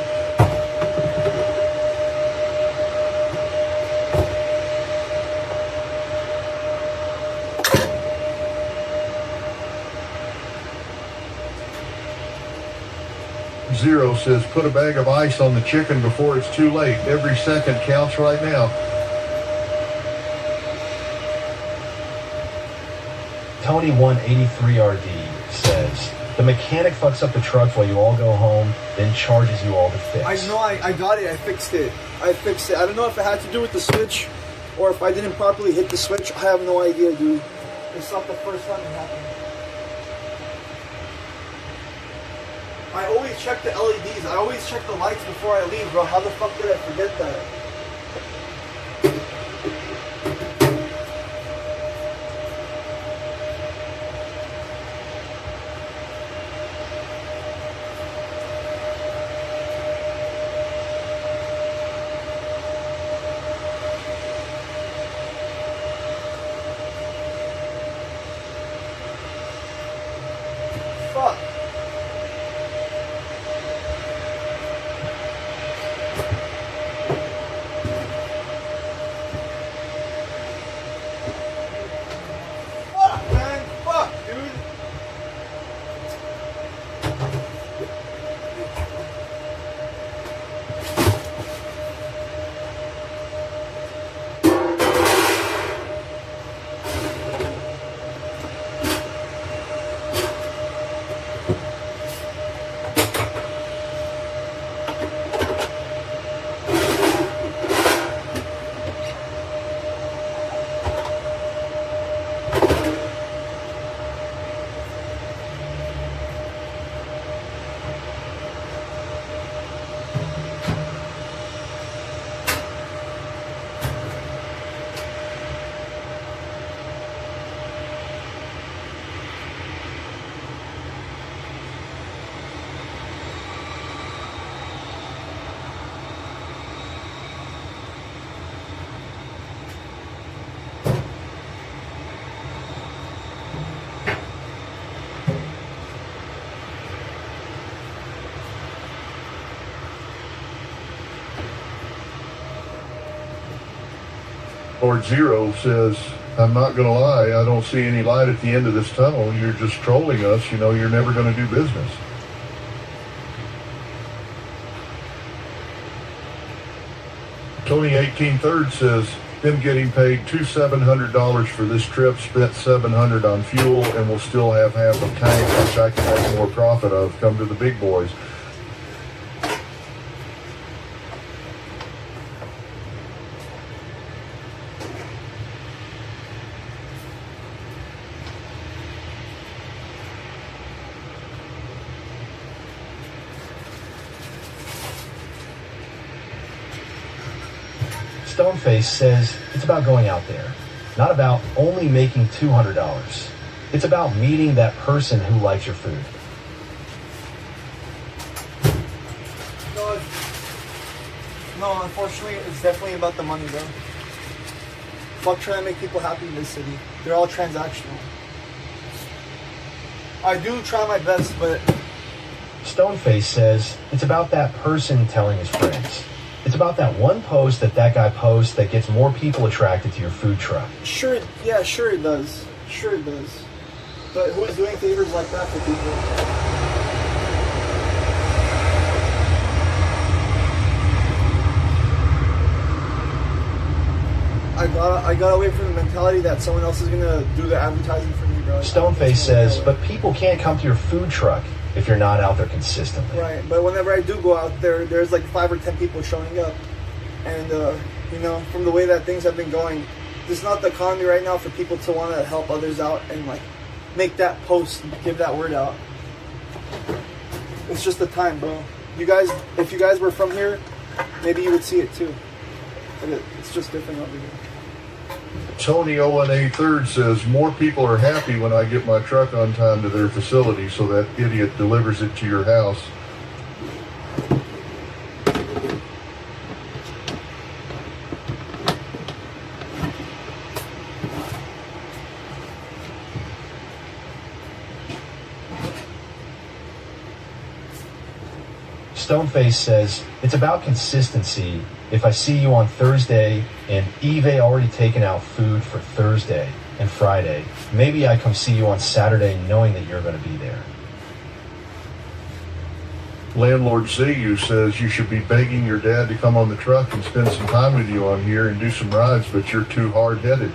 Zero says, put a bag of ice on the chicken before it's too late. Every second counts right now. Tony183RD says, the mechanic fucks up the truck while you all go home, then charges you all to fix. I know, I got it. I fixed it. I don't know if it had to do with the switch or if I didn't properly hit the switch. I have no idea, dude. It's not the first time it happened. I always check the LEDs. I always check the lights before I leave, bro. How the fuck did I forget that? Fuck. Fuck, man. Fuck, dude. Lord Zero says, I'm not going to lie, I don't see any light at the end of this tunnel. You're just trolling us. You know, you're never going to do business. Tony 18/3 says, them getting paid $700 for this trip, spent $700 on fuel, and will still have half a tank, which I can make more profit of. Come to the big boys. Stoneface says it's about going out there, not about only making $200. It's about meeting that person who likes your food. No, unfortunately, it's definitely about the money, bro. Fuck trying to make people happy in this city. They're all transactional. I do try my best, but Stoneface says it's about that person telling his friends. It's about that one post that guy posts that gets more people attracted to your food truck. Sure, yeah, sure it does. Sure it does. But who's doing favors like that for people? I got away from the mentality that someone else is gonna do the advertising for me, bro. Stoneface says, but people can't come to your food truck if you're not out there consistently. Right, but whenever I do go out there, there's like 5 or 10 people showing up. And, you know, from the way that things have been going, there's not the economy right now for people to want to help others out and, like, make that post and give that word out. It's just the time, bro. You guys, if you guys were from here, maybe you would see it too. But it's just different over here. Tony Owen A3rd says, more people are happy when I get my truck on time to their facility, so that idiot delivers it to your house. Stoneface says, it's about consistency. If I see you on Thursday and Eve already taken out food for Thursday and Friday, maybe I come see you on Saturday knowing that you're going to be there. Landlord Zayu says you should be begging your dad to come on the truck and spend some time with you on here and do some rides, but you're too hard-headed.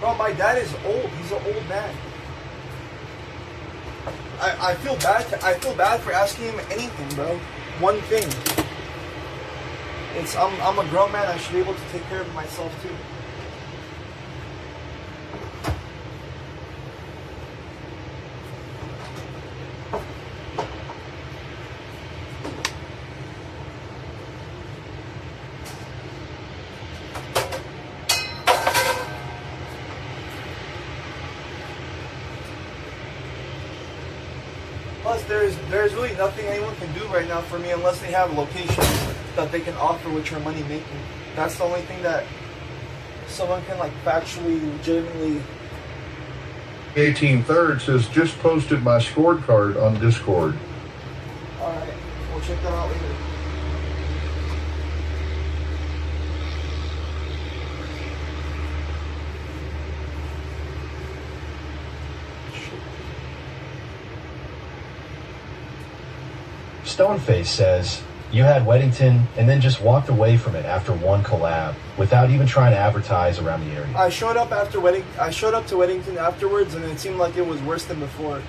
Bro, my dad is old. He's an old man. I feel bad. I feel bad for asking him anything, bro. One thing. I'm a grown man. I should be able to take care of myself too. Plus, there's really nothing anyone can do right now for me unless they have locations that they can offer which are money making. That's the only thing that someone can like factually, legitimately. 18/3 says, just posted my scorecard on Discord. Alright, we'll check that out later. Stoneface says, you had Weddington and then just walked away from it after one collab without even trying to advertise around the area. I showed up to Weddington afterwards, and it seemed like it was worse than before.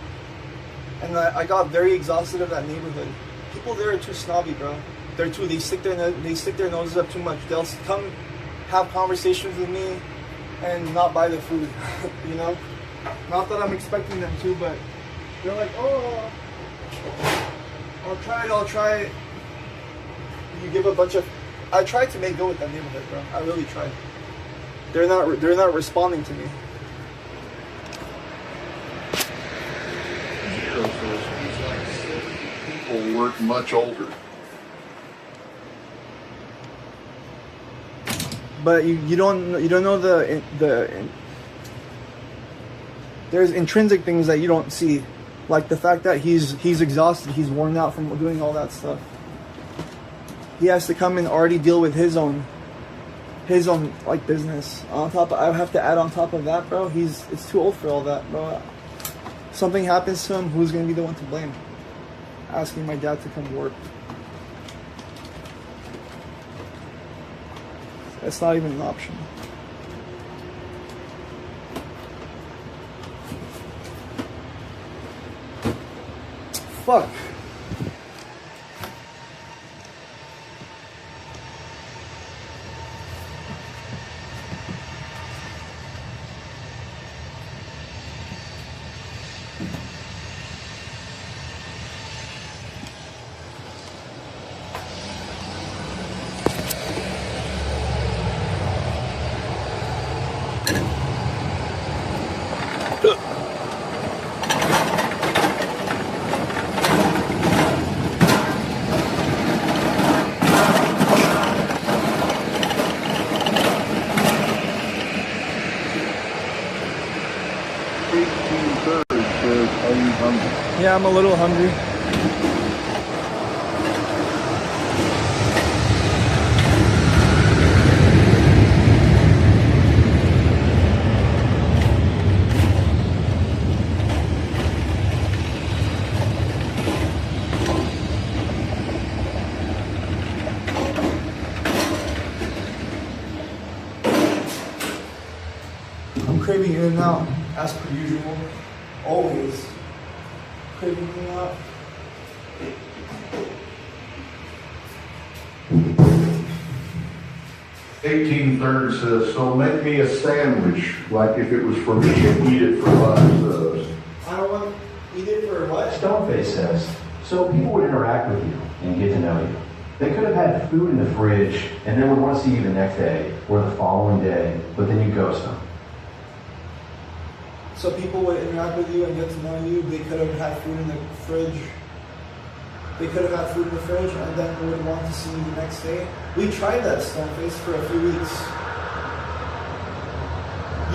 And I got very exhausted of that neighborhood. People there are too snobby, bro. They stick their noses up too much. They'll come have conversations with me and not buy the food. You know? Not that I'm expecting them to, but they're like, oh, I'll try it. You give a bunch of. I tried to make go with that neighborhood, bro. I really tried. They're not responding to me. People work much older. But you don't know the there's intrinsic things that you don't see, like the fact that he's exhausted, he's worn out from doing all that stuff. He has to come and already deal with his own like business. On top, I have to add on top of that, bro. It's too old for all that, bro. Something happens to him, who's gonna be the one to blame? Asking my dad to come to work. That's not even an option. Fuck. I'm a little hungry. I'm craving In-N-Out as per usual. Always craving In-N-Out. Says, so make me a sandwich, like if it was for me, and eat it for 5 subs. I don't want to eat it for what? Stoneface says, so people would interact with you and get to know you. They could have had food in the fridge and then would want to see you the next day or the following day, but then you ghost them. So people would interact with you and get to know you. They could have had food in the fridge. They could have had food in the fridge and then would want to see you the next day. We tried that, Stoneface, for a few weeks.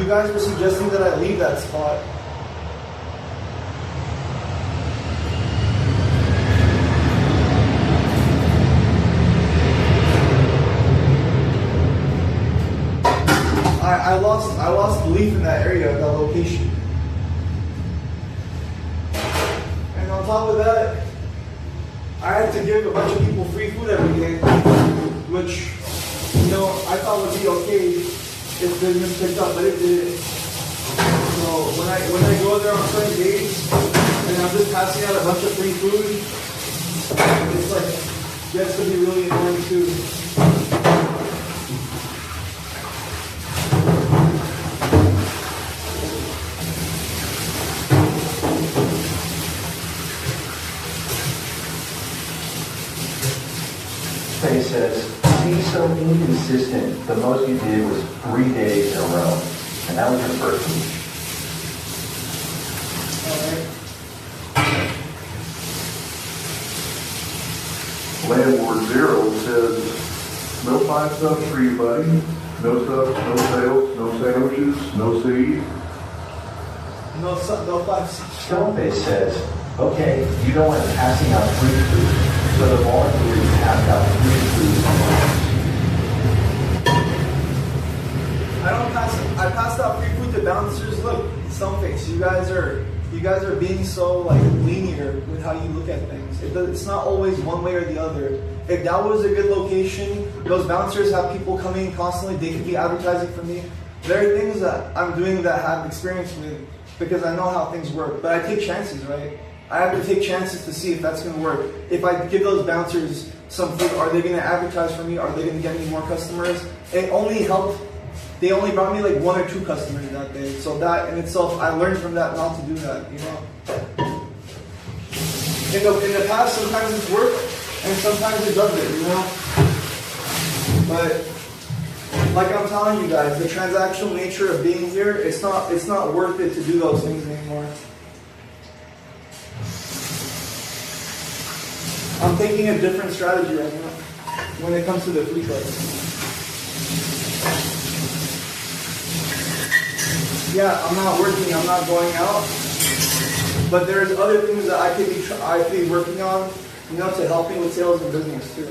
You guys were suggesting that I leave that spot. I lost belief in that area, that location. And on top of that, I had to give a bunch of people free food every day, which, you know, I thought would be okay if business picked up, but it didn't. So when I go there on certain days and I'm just passing out a bunch of free food, it's like gets to be really annoying too. Faye says, he's so inconsistent. The most you did was 3 days in a row, and that was your first week. Landlord Zero says, no 5 subs for you, buddy. No subs, no sales, no sandwiches, no seed. No 5 Stoneface says, okay, you don't want passing out free food, so the volunteers passed out free food online. I passed out free food to bouncers. Look, Stoneface, you guys are being so like linear with how you look at things. It's not always one way or the other. If that was a good location, those bouncers have people coming constantly. They could be advertising for me. There are things that I'm doing that I have experience with because I know how things work. But I take chances, right? I have to take chances to see if that's going to work. If I give those bouncers some food, are they going to advertise for me? Are they going to get me more customers? It only helped. They only brought me like 1 or 2 customers that day. So that in itself, I learned from that not to do that, you know? In the past, sometimes it's worked, and sometimes it doesn't, you know? But like I'm telling you guys, the transactional nature of being here, it's not worth it to do those things anymore. I'm taking a different strategy right now when it comes to the free cards. Yeah, I'm not working, I'm not going out, but there's other things that I could be working on, you know, to help me with sales and business too,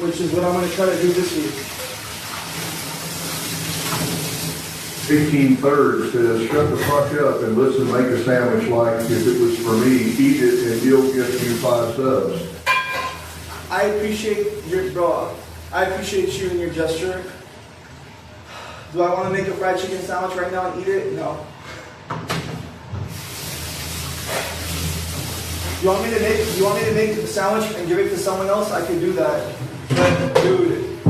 which is what I'm going to try to do this week. 18/3 says, shut the fuck up and listen, make a sandwich like if it was for me, eat it and you'll get you 5 subs. I appreciate I appreciate you and your gesture. Do I want to make a fried chicken sandwich right now and eat it? No. You want me to make a sandwich and give it to someone else? I could do that. But dude,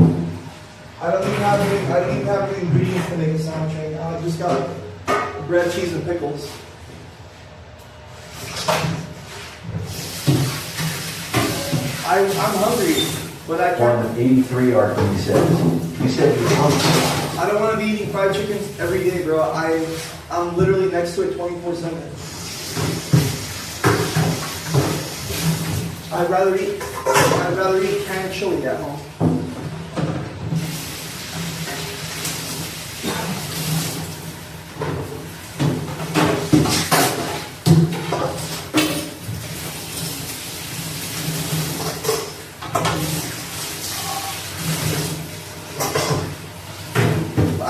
I don't even have the ingredients to make a sandwich right now. I just got bread, cheese, and pickles. I'm hungry, but I can't. On 83 RP says, you said you're hungry. I don't want to be eating fried chicken every day, bro. I'm literally next to it 24/7. I'd rather eat canned chili at home.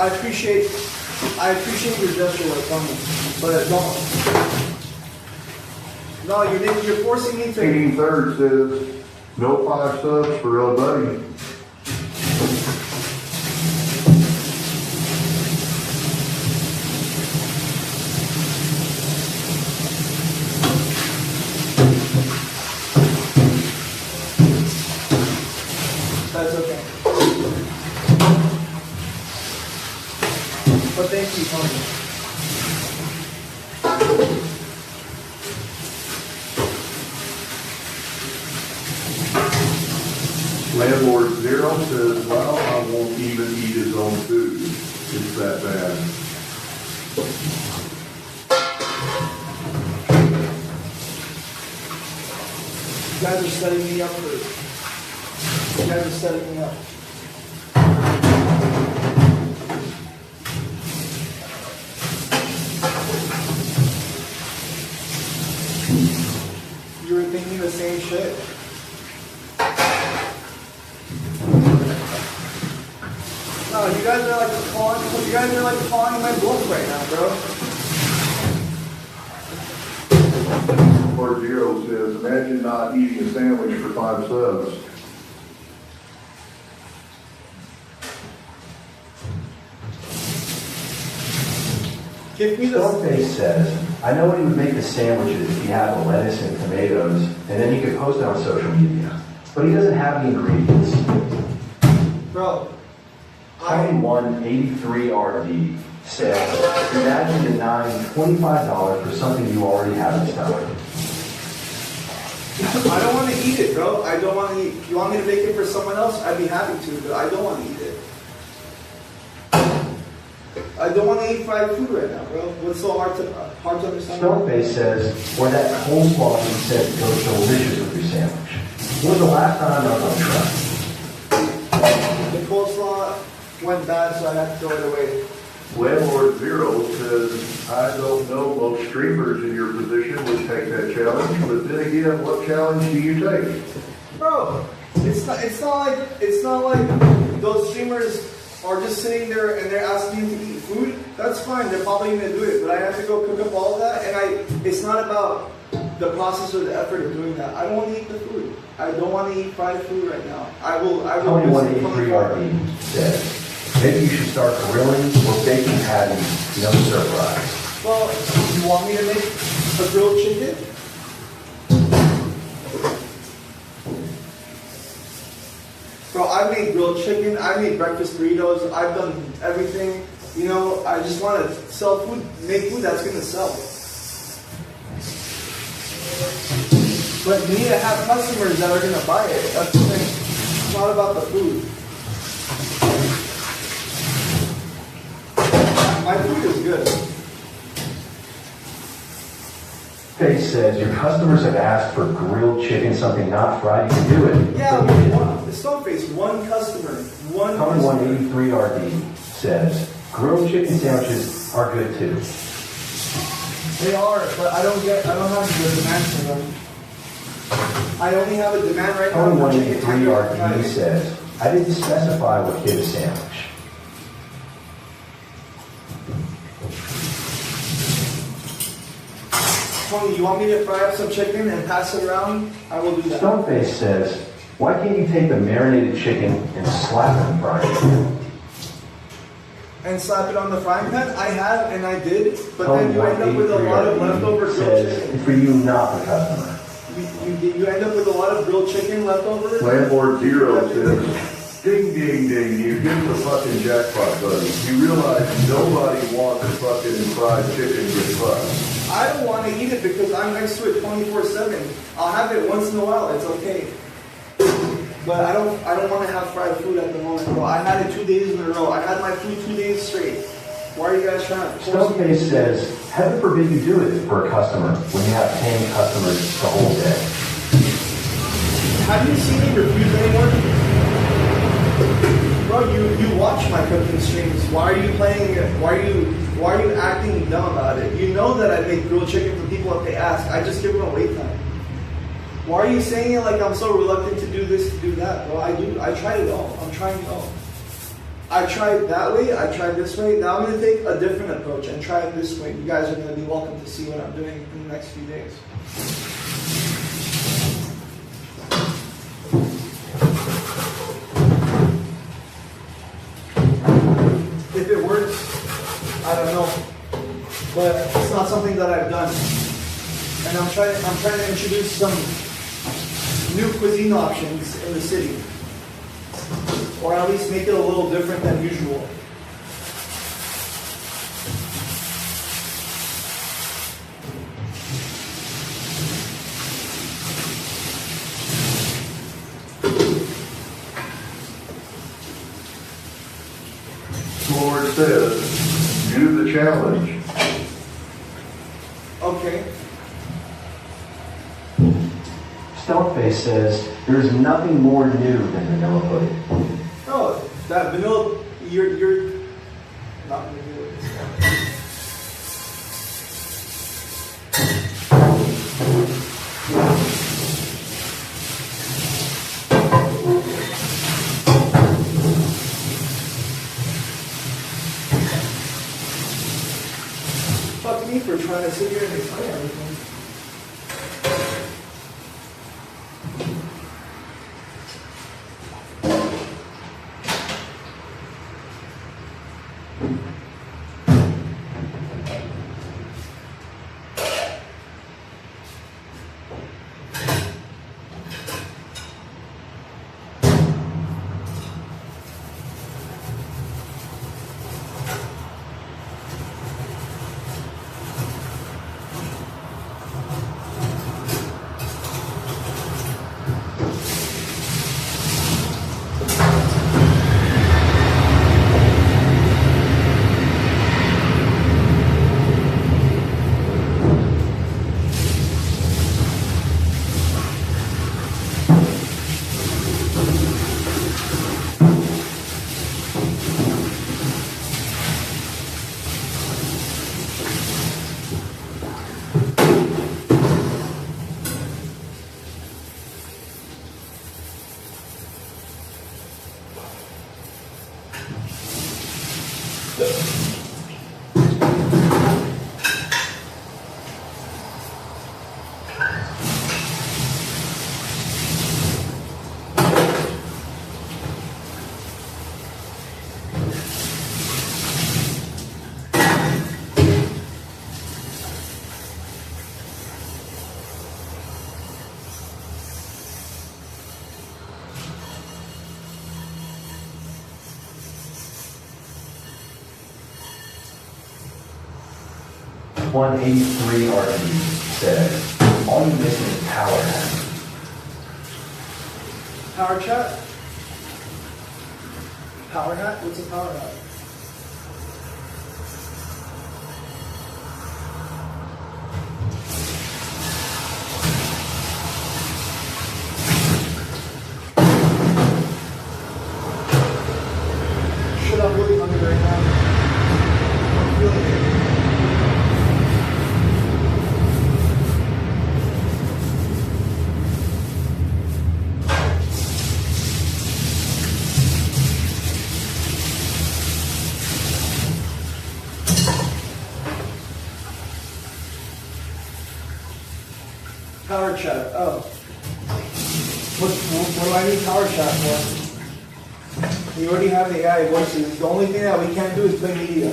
I appreciate your gesture, like, Tony, but don't. No, you're forcing me to. 18/3 says no 5 subs for El Buddy. That's okay. But thank you, Tony. Landlord Zero says, well, I won't even eat his own food. It's that bad. You guys are setting me up for. You guys are setting me up. You were thinking the same shit. No, you guys are like calling my bluff right now, bro. Landlord Zero says, imagine not eating a sandwich for 5 subs. Give me the. Stoneface says, I know he would make the sandwiches if he had the lettuce and tomatoes, and then he could post it on social media. But he doesn't have the ingredients. Bro. 2183RD says, imagine denying $25 for something you already have in stock. I don't want to eat it, bro. I don't want to eat. You want me to make it for someone else? I'd be happy to, but I don't want to eat it. I don't want to eat fried food right now, bro. What's so hard to understand? Stoneface says, or that coleslaw you said goes delicious with your sandwich. When was the last time I was on track? The coleslaw went bad, so I had to throw it away. Landlord Zero says, I don't know most streamers in your position would take that challenge, but then again, what challenge do you take? Bro, it's not like those streamers are just sitting there and they're asking you to eat food. That's fine, they're probably gonna do it, but I have to go cook up all of that, and it's not about the process or the effort of doing that. I don't want to eat the food. I don't want to eat fried food right now. I will 2183RD says, maybe you should start grilling or baking patties, no stir fries. Well, you want me to make a grilled chicken? Bro, I made grilled chicken, I made breakfast burritos, I've done everything. You know, I just want to sell food, make food that's going to sell. But you need to have customers that are going to buy it. That's the thing. It's not about the food. My food is good. Face says your customers have asked for grilled chicken, something not fried. You can do it. Yeah, Stoneface, one customer. 2183RD says grilled chicken sandwiches are good too. They are, but I don't have the demand for them. I only have a demand right now. 2183RD says, I didn't specify what kid a sandwich. Tony, you want me to fry up some chicken and pass it around? I will do that. Stoneface says, why can't you take the marinated chicken and slap it in frying pan? And slap it on the frying pan? I have and I did, but then you end up with a lot of leftover grilled chicken. For you, not the customer. You end up with a lot of grilled chicken leftover. Landlord Zero says, ding, ding, ding, you hit the fucking jackpot button. You realize nobody wants a fucking fried chicken with bus. I don't want to eat it because I'm next to it 24/7. I'll have it once in a while. It's okay. But I don't want to have fried food at the moment, bro. I had it 2 days in a row. I had my food 2 days straight. Why are you guys trying to force me? Stoneface says, heaven forbid you do it for a customer when you have paying customers the whole day. Have you seen me reviews anymore? Bro, you watch my cooking streams. Why are you playing it? Why are you acting dumb about it? You know that I make grilled chicken for people if they ask. I just give them a wait time. Why are you saying it like I'm so reluctant to do this, to do that, bro? I do. I tried it all. I'm trying it all. I tried that way, I tried this way. Now I'm going to take a different approach and try it this way. You guys are going to be welcome to see what I'm doing in the next few days. If it works, I don't know. But it's not something that I've done. And I'm trying to introduce some new cuisine options in the city. Or at least make it a little different than usual. Lord says, do the challenge. Okay. Stoneface says, there's nothing more new than vanilla pudding. Oh, that vanilla, you're not going to do it. Fuck me for trying to sit here and explain everything. $183 RT says, all you missing is power hat. Power chat? Power hat? What's a power hat? Shit, I'm really hungry right now. I'm feeling it. Power chat. Oh. What do I need power chat for? We already have AI voices. The only thing that we can't do is play media.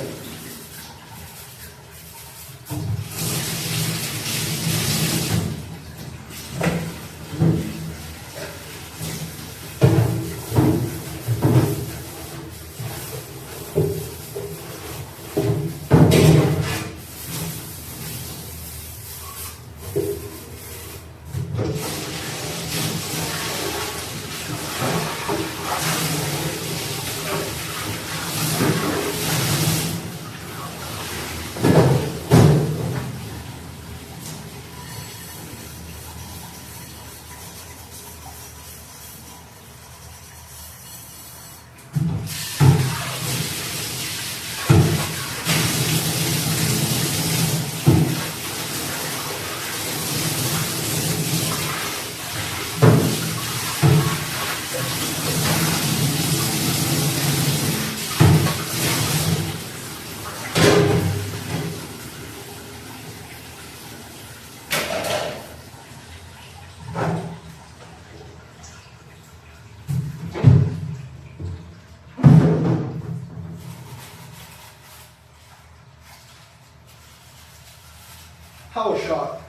Power shot.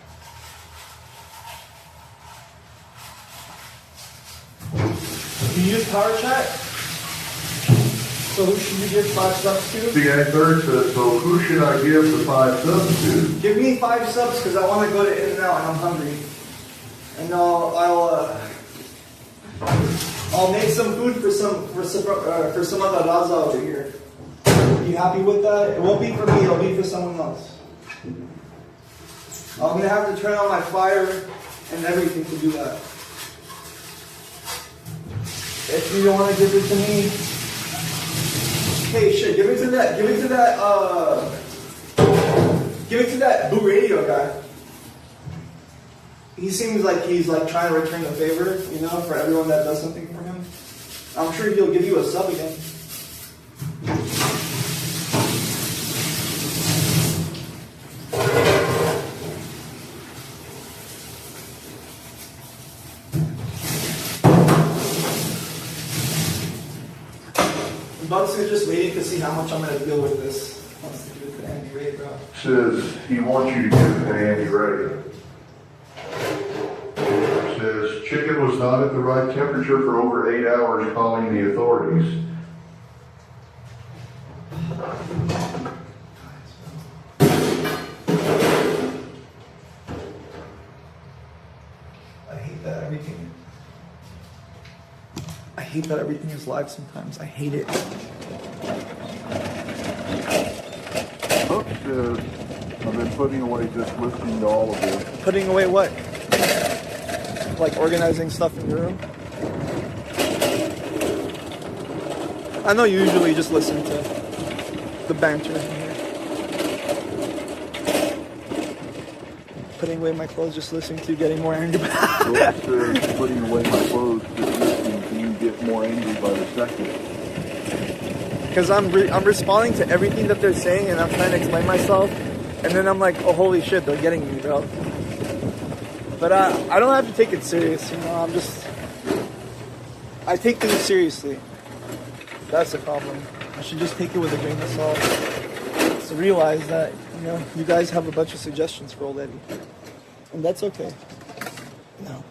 You use power chat? So who should you give 5 subs to? The guy third says, so who should I give the 5 subs to? Give me 5 subs because I want to go to In-N-Out and I'm hungry. And I'll make some food for some other Raza over here. You happy with that? It won't be for me, it'll be for someone else. I'm gonna have to turn on my fire and everything to do that. If you don't want to give it to me, hey shit, give it to that Blue Radio guy. He seems like he's like trying to return the favor, you know, for everyone that does something for him. I'm sure he'll give you a sub again. Bugs is just waiting to see how much I'm going to deal with this. Wants to give it to Andy Ray, bro. Says he wants you to give it to Andy Ray. Says chicken was not at the right temperature for over 8 hours, calling the authorities. I hate that everything is live sometimes. I hate it. Hook says, I've been putting away just listening to all of this. Putting away what? Like organizing stuff in your room? I know you usually just listen to the banter in here. Putting away my clothes, just listening to you getting more angry. Hook says, putting away my clothes, just listening to you get more angry by the second. Because I'm responding to everything that they're saying and I'm trying to explain myself. And then I'm like, oh holy shit, they're getting me, bro. But I don't have to take it serious, you know, I take things seriously. That's the problem. I should just take it with a grain of salt. So realize that, you know, you guys have a bunch of suggestions for old Eddie. And that's okay. No.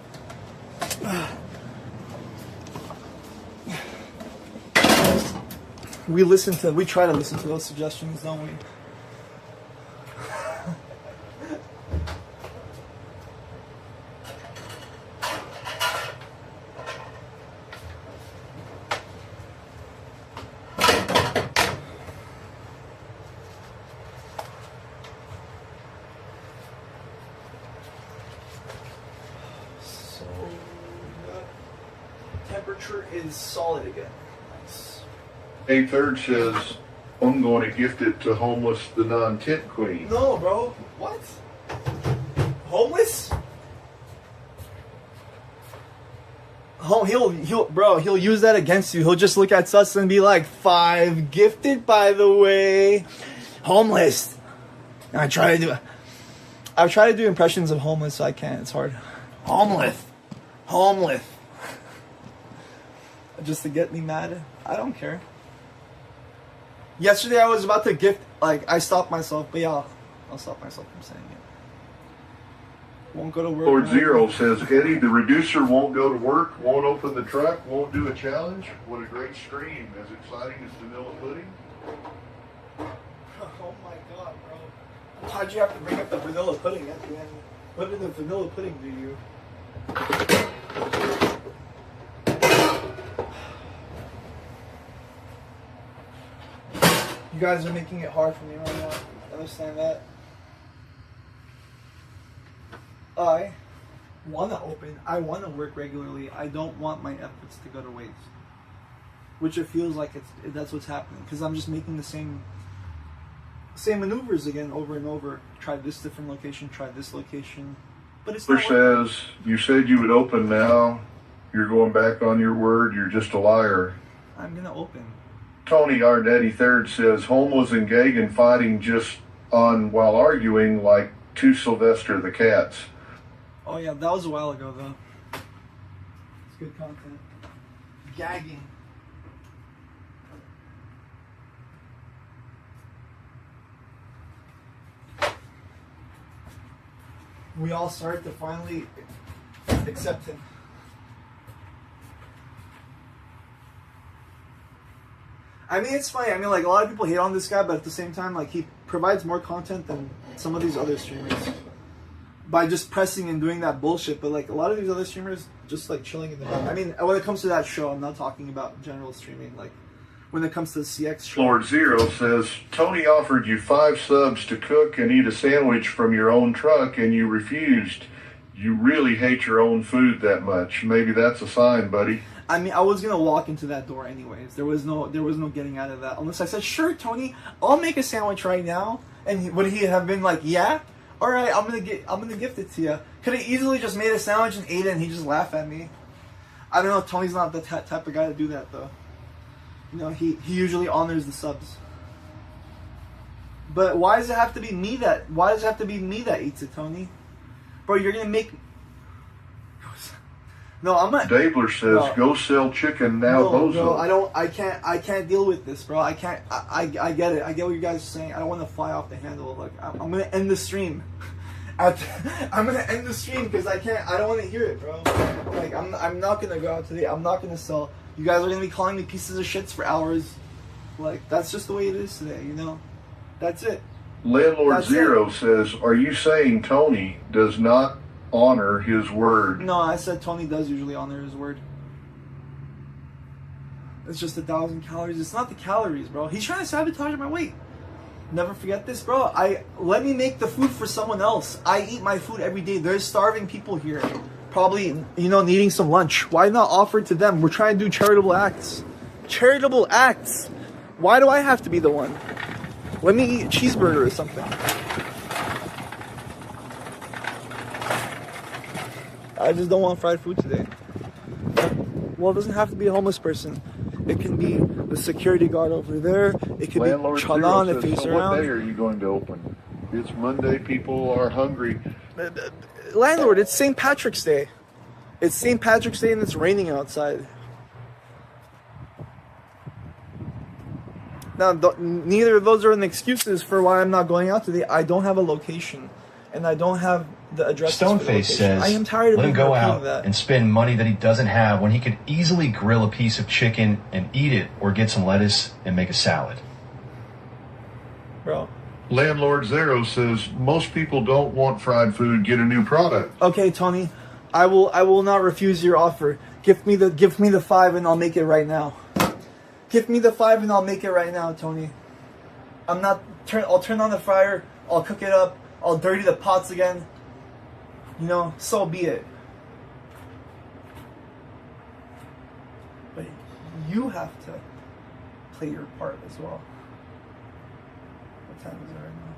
We try to listen to those suggestions, don't we? So, temperature is solid again. Nice. A third says, I'm going to gift it to homeless, the non-tent queen. No, bro. What? Homeless? Oh, he'll use that against you. He'll just look at us and be like, 5 gifted, by the way. Homeless. I've tried to do impressions of homeless, so I can't. It's hard. Homeless. Just to get me mad. I don't care. Yesterday I was about to gift, like, I stopped myself, but yeah, I'll stop myself from saying it. Won't go to work. Lord Zero says, Eddie, the reducer won't go to work, won't open the truck, won't do a challenge. What a great stream. As exciting as vanilla pudding. Oh my god, bro. Why'd you have to bring up the vanilla pudding at the end? What did the vanilla pudding do you? You guys are making it hard for me right now. Understand that? I want to work regularly. I don't want my efforts to go to waste. Which it feels like that's what's happening. Because I'm just making the same maneuvers again over and over. Try this different location, try this location. But it's not working. Says, you said you would open now. You're going back on your word. You're just a liar. I'm going to open. Tony Arnetti III says, Holmes and Gagan fighting just on while arguing like two Sylvester the Cats. Oh yeah, that was a while ago though. It's good content. Gagging. we all start to finally accept him. I mean, it's funny. I mean, like, a lot of people hate on this guy, but at the same time, like, he provides more content than some of these other streamers by just pressing and doing that bullshit. But, like, a lot of these other streamers just, like, chilling in the back. I mean, when it comes to that show, I'm not talking about general streaming. Like, when it comes to the CX show. Lord Zero says, Tony offered you 5 subs to cook and eat a sandwich from your own truck, and you refused. You really hate your own food that much. Maybe that's a sign, buddy. I mean, I was gonna walk into that door anyways. There was no getting out of that unless I said, "Sure, Tony, I'll make a sandwich right now." And would he have been like, "Yeah, all right, I'm gonna gift it to you"? Could have easily just made a sandwich and ate it, and he just laughed at me. I don't know. Tony's not the type of guy to do that, though. You know, he usually honors the subs. But why does it have to be me that? Why does it have to be me that eats it, Tony? Bro, you're gonna make. No, I'm not. Dabler says, "Go sell chicken now, bozo." No, I can't deal with this, bro. I get it. I get what you guys are saying. I don't want to fly off the handle. Like, I'm gonna end the stream. I'm gonna end the stream because I don't want to hear it, bro. Like, I'm not gonna go out today. I'm not gonna sell. You guys are gonna be calling me pieces of shits for hours. Like, that's just the way it is today, you know. That's it. Landlord Zero says, "Are you saying Tony does not honor his word?" No, I said Tony does usually honor his word. It's just 1,000 calories. It's not the calories, bro. He's trying to sabotage my weight. Never forget this, bro. Let me make the food for someone else. I eat my food every day. There's starving people here, probably, you know, needing some lunch. Why not offer it to them? We're trying to do charitable acts. Charitable acts. Why do I have to be the one? Let me eat a cheeseburger or something. I just don't want fried food today. Well, it doesn't have to be a homeless person. It can be the security guard over there. It could Landlord be Chalan Zero if he's says, "So around. what day are you going to open?" It's Monday. People are hungry. Landlord, it's St. Patrick's Day. It's St. Patrick's Day and it's raining outside. Now, neither of those are an excuses for why I'm not going out today. I don't have a location, and I don't have the address. Stoneface says, I am tired of let him go out that. and spend money that he doesn't have when he could easily grill a piece of chicken and eat it, or get some lettuce and make a salad. Bro. Landlord Zero says, "Most people don't want fried food. Get a new product." Okay, Tony, I will not refuse your offer. Give me the 5 and I'll make it right now. Give me the 5 and I'll make it right now, Tony. I'll turn on the fryer. I'll cook it up. I'll dirty the pots again. You know, so be it. But you have to play your part as well. What time is it right now?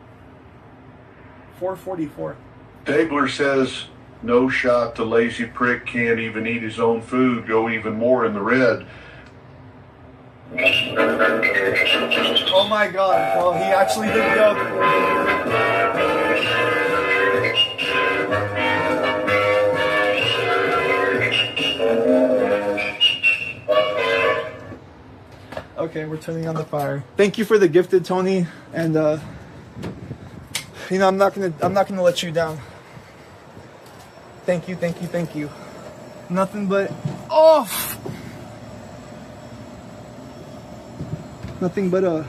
4:44. Dabler says, "No shot. The lazy prick can't even eat his own food. Go even more in the red." Oh my god, bro, he actually did go. Okay, we're turning on the fire. Thank you for the gifted, Tony, and you know, I'm not gonna let you down. Thank you. Nothing but nothing but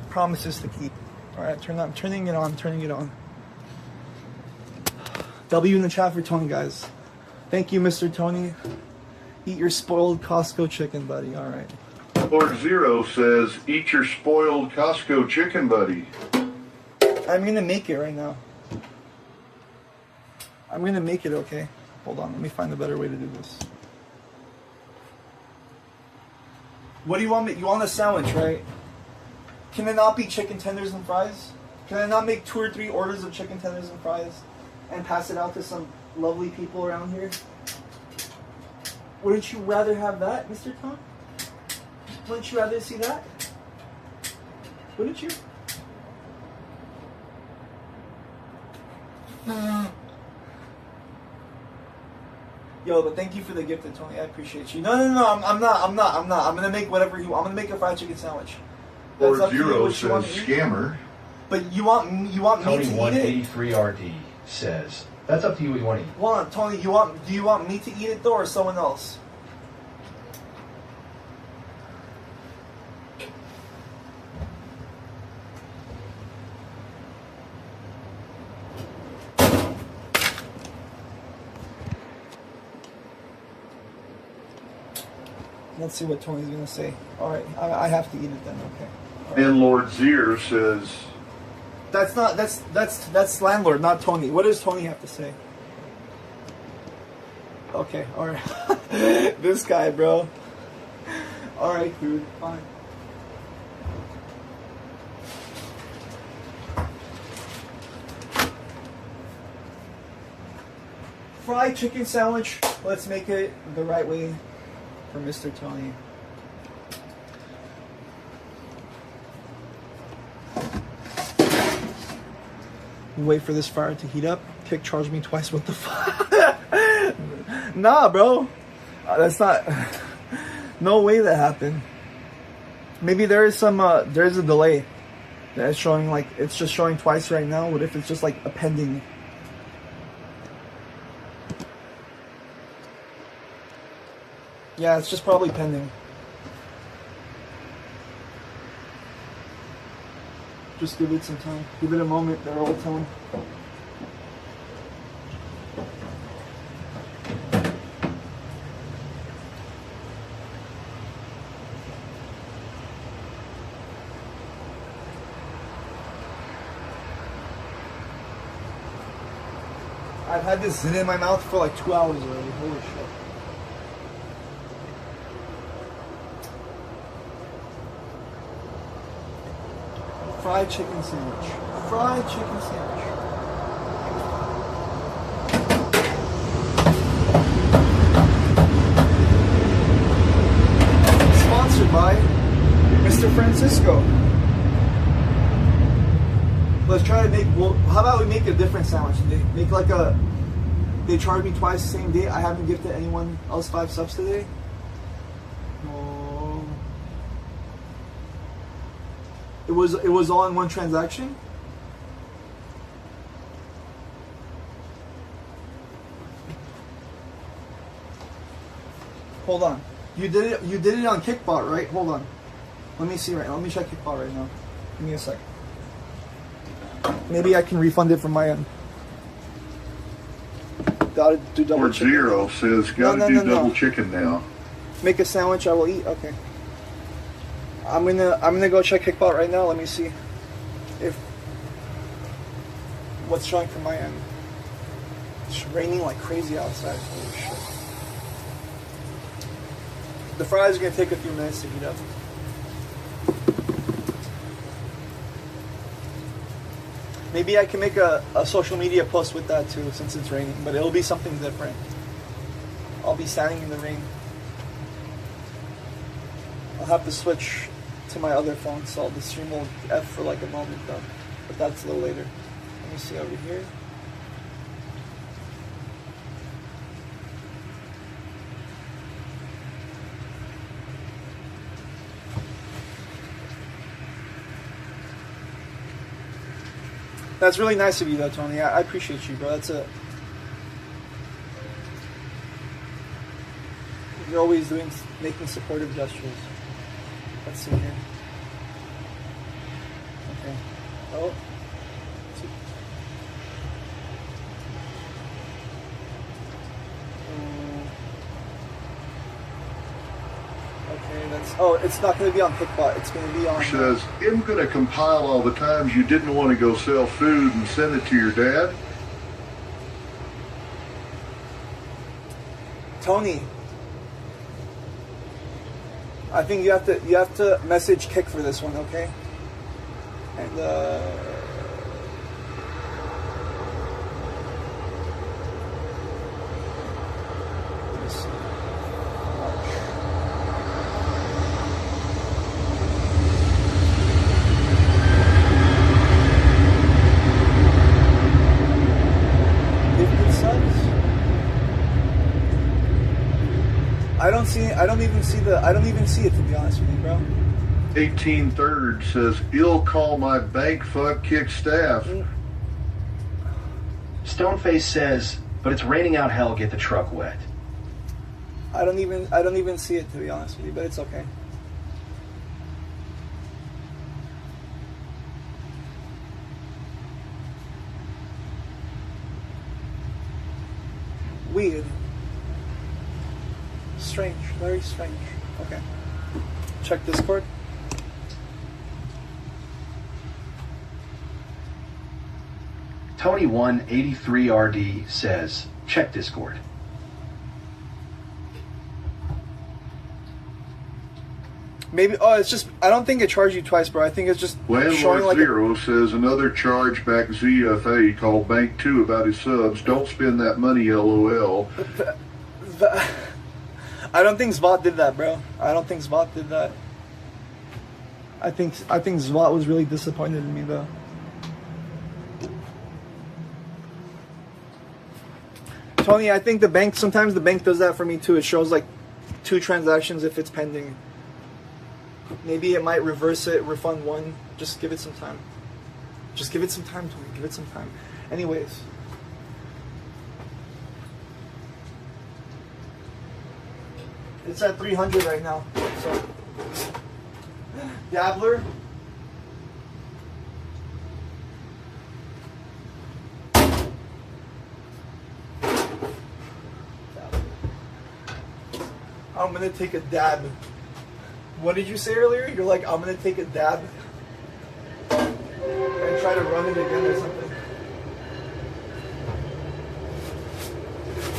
promises to keep. All right, turning it on. W in the chat for Tony, guys. Thank you, Mr. Tony. Eat your spoiled Costco chicken, buddy. All right. Lord Zero says, "Eat your spoiled Costco chicken, buddy." I'm gonna make it right now. I'm gonna make it, okay? Hold on, let me find a better way to do this. What do you want? You want a sandwich, right? Can it not be chicken tenders and fries? Can I not make 2 or 3 orders of chicken tenders and fries and pass it out to some lovely people around here? Wouldn't you rather have that, Mr. Tom? Wouldn't you rather see that? Wouldn't you? Yo, but thank you for the gift, Tony. I appreciate you. No, I'm not. I'm gonna make whatever you want. I'm gonna make a fried chicken sandwich. Lord Zero says, "Scammer." But you want me to eat it? Tony183RD says, that's up to you what you want to eat. Hold on, Tony, do you want me to eat it though, or someone else? Let's see what Tony's gonna say. All right, I have to eat it then. Okay. Right. And Lord Zier says, That's landlord, not Tony. What does Tony have to say? Okay, all right. This guy, bro. All right, dude. Fine. Fried chicken sandwich. Let's make it the right way for Mr. Tony. Wait for this fire to heat up. Kick charged me twice. What the fuck? Nah, bro. That's not. No way that happened. Maybe there is some. There is a delay. That's showing like it's just showing twice right now. What if it's just like a pending? Yeah, it's just probably pending. Just give it some time. Give it a moment. They're all telling. I've had this zit in my mouth for like 2 hours already. Holy shit. Fried chicken sandwich. Fried chicken sandwich. Sponsored by Mr. Francisco. Let's try to make, well, how about we make a different sandwich today? Make like a, they charge me twice the same day. I haven't gifted anyone else 5 subs today. It was all in one transaction. Hold on. You did it on Kickbot, right? Hold on. Let me see right now. Let me check Kickbot right now. Give me a sec. Maybe I can refund it from my end. Gotta do double chicken. Zero says gotta do double chicken now. Make a sandwich I will eat. Okay. I'm gonna go check Kickbot right now. Let me see if what's showing from my end. It's raining like crazy outside. Holy shit. The fries are gonna take a few minutes to heat up. Maybe I can make a social media post with that too, since it's raining, but it'll be something different. I'll be standing in the rain. I'll have to switch to my other phone, so the stream will F for like a moment though, but that's a little later. Let me see over here. That's really nice of you though, Tony. I appreciate you, bro. That's a... You're always making supportive gestures. Let's see here. Okay. Oh. Okay, that's... Oh, it's not going to be on Kickbot. It's going to be on... Says, I'm going to compile all the times you didn't want to go sell food and send it to your dad. Tony, I think you have to message Kick for this one, okay? And let me see. Gifted subs? I don't even see it, to be honest with you, bro. 18/3 says, "Ill call my bank fuck kick staff." Stoneface says, "But it's raining out hell, get the truck wet." I don't even see it, to be honest with you, but it's okay. Weird. Strange, very strange. Okay. Check Discord. Tony183RD says, check Discord. Maybe, oh, it's just, I don't think it charged you twice, bro. I think it's just showing Landlord like Zero says another chargeback ZFA called Bank 2 about his subs. Don't spend that money, LOL. I don't think Zvot did that, bro. I don't think Zvot did that. I think Zvot was really disappointed in me, though. Tony, I think sometimes the bank does that for me too. It shows like 2 transactions if it's pending. Maybe it might reverse it, refund 1. Just give it some time. Just give it some time, Tony. Give it some time. Anyways. It's at 300 right now. So, Dabbler. I'm gonna take a dab. What did you say earlier? You're like, I'm gonna take a dab and try to run it again or something.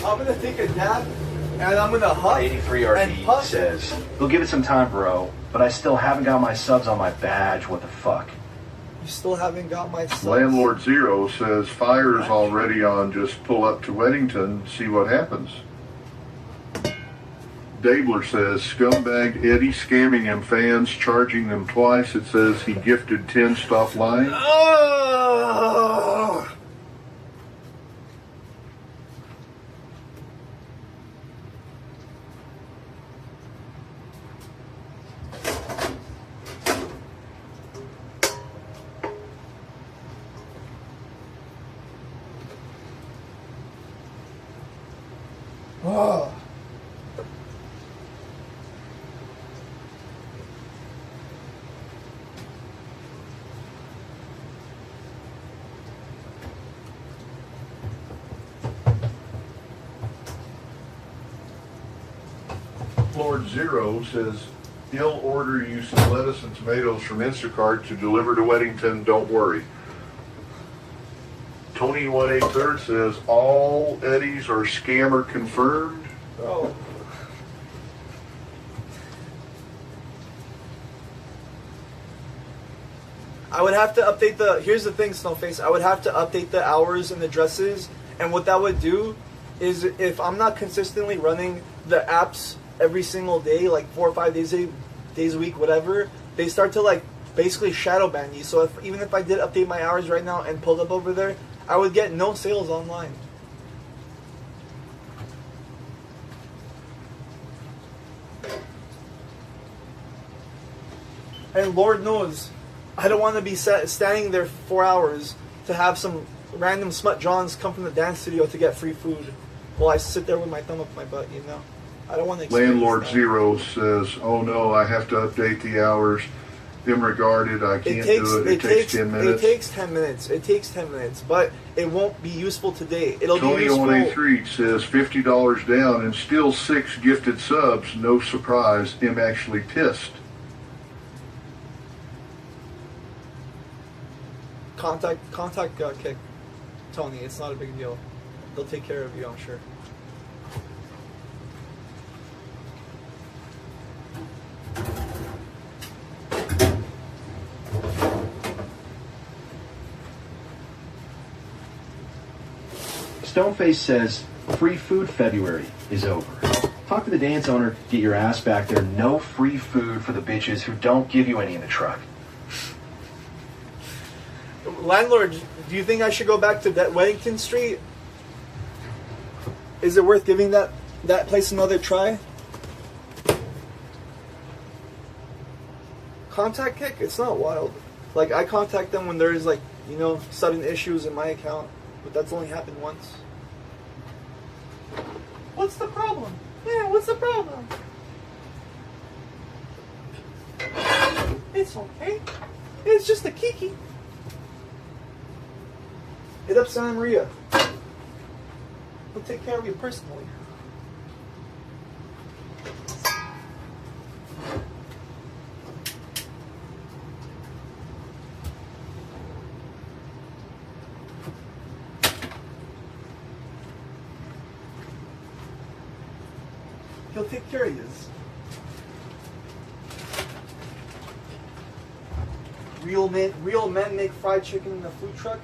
I'm gonna take a dab and I'm gonna huff 83RD and puff. says, "We'll give it some time, bro, but I still haven't got my subs on my badge. What the fuck?" You still haven't got my subs. Landlord Zero says, "Fire's already on. Just pull up to Weddington, see what happens." Dabler says, "Scumbag Eddie scamming him fans, charging them twice. It says he gifted 10, stop lying." Oh! Oh. Lord Zero says, "He'll order you some lettuce and tomatoes from Instacart to deliver to Weddington, don't worry." Tony 183 says, "All Eddies are scammer confirmed." Oh. I would have to update here's the thing, Snowface, I would have to update the hours and addresses, and what that would do is if I'm not consistently running the apps every single day, like 4 or 5 days a week, whatever, they start to like basically shadow ban you. So even if I did update my hours right now and pulled up over there, I would get no sales online. And Lord knows, I don't want to be standing there 4 hours to have some random smut Johns come from the dance studio to get free food while I sit there with my thumb up my butt, you know? I don't want to experience Landlord that. Zero says, "Oh no, I have to update the hours. Them regarded, I can't do it. It takes 10 minutes." It takes 10 minutes. It takes 10 minutes, but it won't be useful today. It'll be Tony useful. 183 says, $50 down and still 6 gifted subs. No surprise, him actually pissed. Contact Kick, Tony. It's not a big deal. They'll take care of you, I'm sure. Stoneface says, "Free food February is over. Talk to the dance owner, get your ass back there. No free food for the bitches who don't give you any in the truck." Landlord, do you think I should go back to that Weddington Street? Is it worth giving that place another try? Contact kick? It's not wild. Like, I contact them when there is, like, you know, sudden issues in my account. But that's only happened once. What's the problem? Yeah, what's the problem? It's okay. It's just a kiki. Hit up Santa Maria. He'll take care of you personally. He'll take care of you. Real men make fried chicken in a food truck.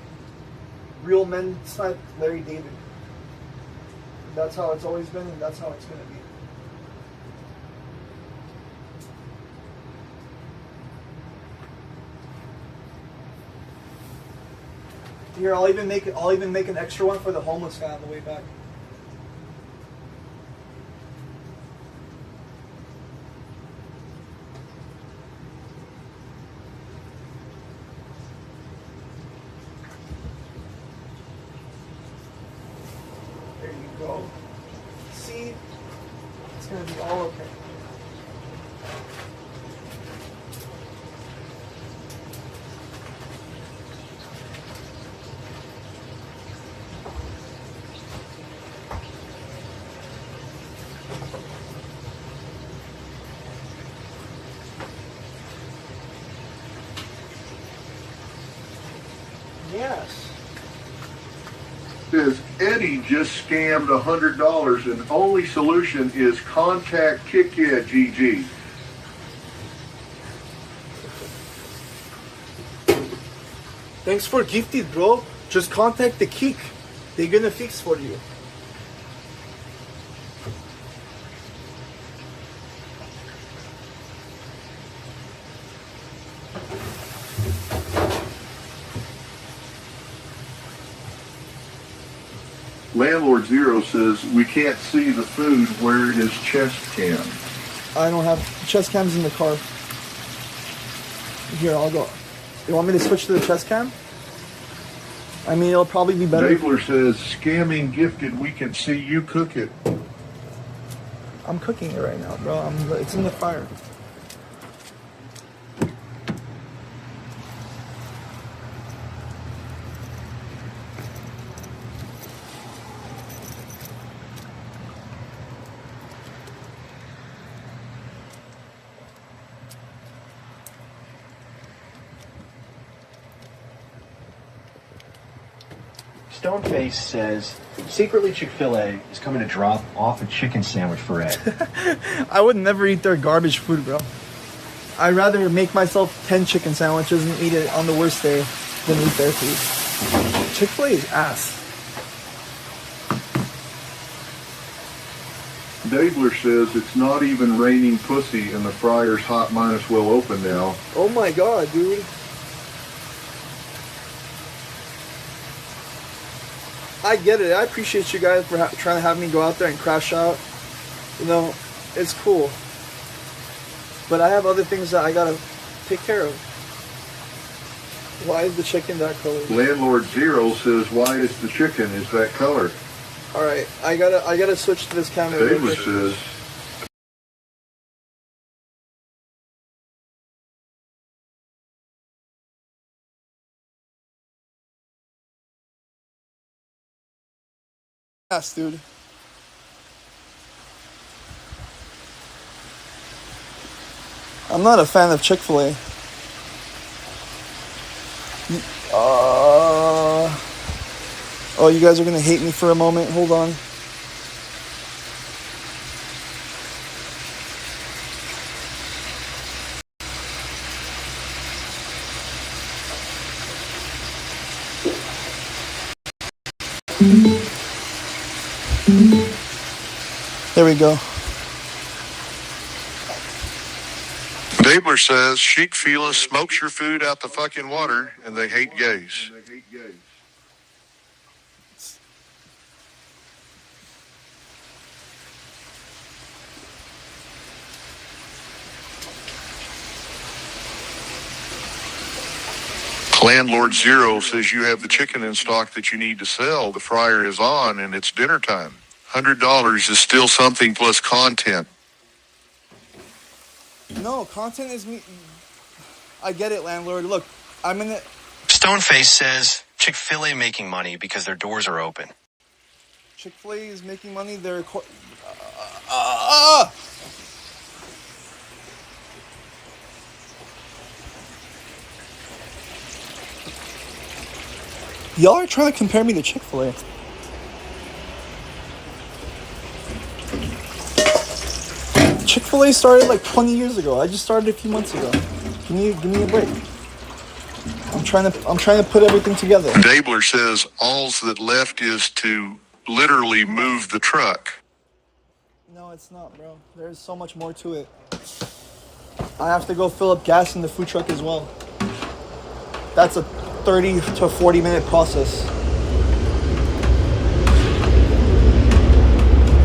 Real men snipe Larry David. That's how it's always been, and that's how it's gonna be. Here, I'll even make an extra one for the homeless guy on the way back. There you go. See? It's gonna be all okay. Yes. Says Eddie just scammed $100 and only solution is contact Kick Yeah GG. Thanks for gifted, bro. Just contact the Kick. They're gonna fix for you. Landlord Zero says we can't see the food. Where is chest cam? I don't have chest cams in the car. Here, I'll go. You want me to switch to the chest cam? I mean, it'll probably be better. Dabler says scamming gifted. We can see you cook it. I'm cooking it right now, bro. It's in the fire. Stoneface says, secretly Chick-fil-A is coming to drop off a chicken sandwich for Ed. I would never eat their garbage food, bro. I'd rather make myself 10 chicken sandwiches and eat it on the worst day than eat their food. Chick-fil-A is ass. Dabler says it's not even raining pussy and the fryer's hot minus well open now. Oh my god, dude. I get it. I appreciate you guys for trying to have me go out there and crash out. You know, it's cool. But I have other things that I gotta take care of. Why is the chicken that color? Landlord Zero says, why is the chicken is that color? Alright, I gotta switch to this camera. Dabler says, yes, dude. I'm not a fan of Chick-fil-A. Oh, you guys are gonna hate me for a moment. Hold on. There we go. Dabler says, Chic Fila smokes your food out the fucking water and they hate gays. Landlord Zero says you have the chicken in stock that you need to sell. The fryer is on and it's dinner time. $100 is still something plus content. No, content is me. I get it, landlord. Look, I'm in it. Stoneface says Chick-fil-A making money because their doors are open. Chick-fil-A is making money. They're y'all are trying to compare me to Chick-fil-A. Chick-fil-A started like 20 years ago. I just started a few months ago. Give me a break. I'm trying to put everything together. Dabler says all's that left is to literally move the truck. No, it's not, bro. There's so much more to it. I have to go fill up gas in the food truck as well. That's a 30 to 40 minute process.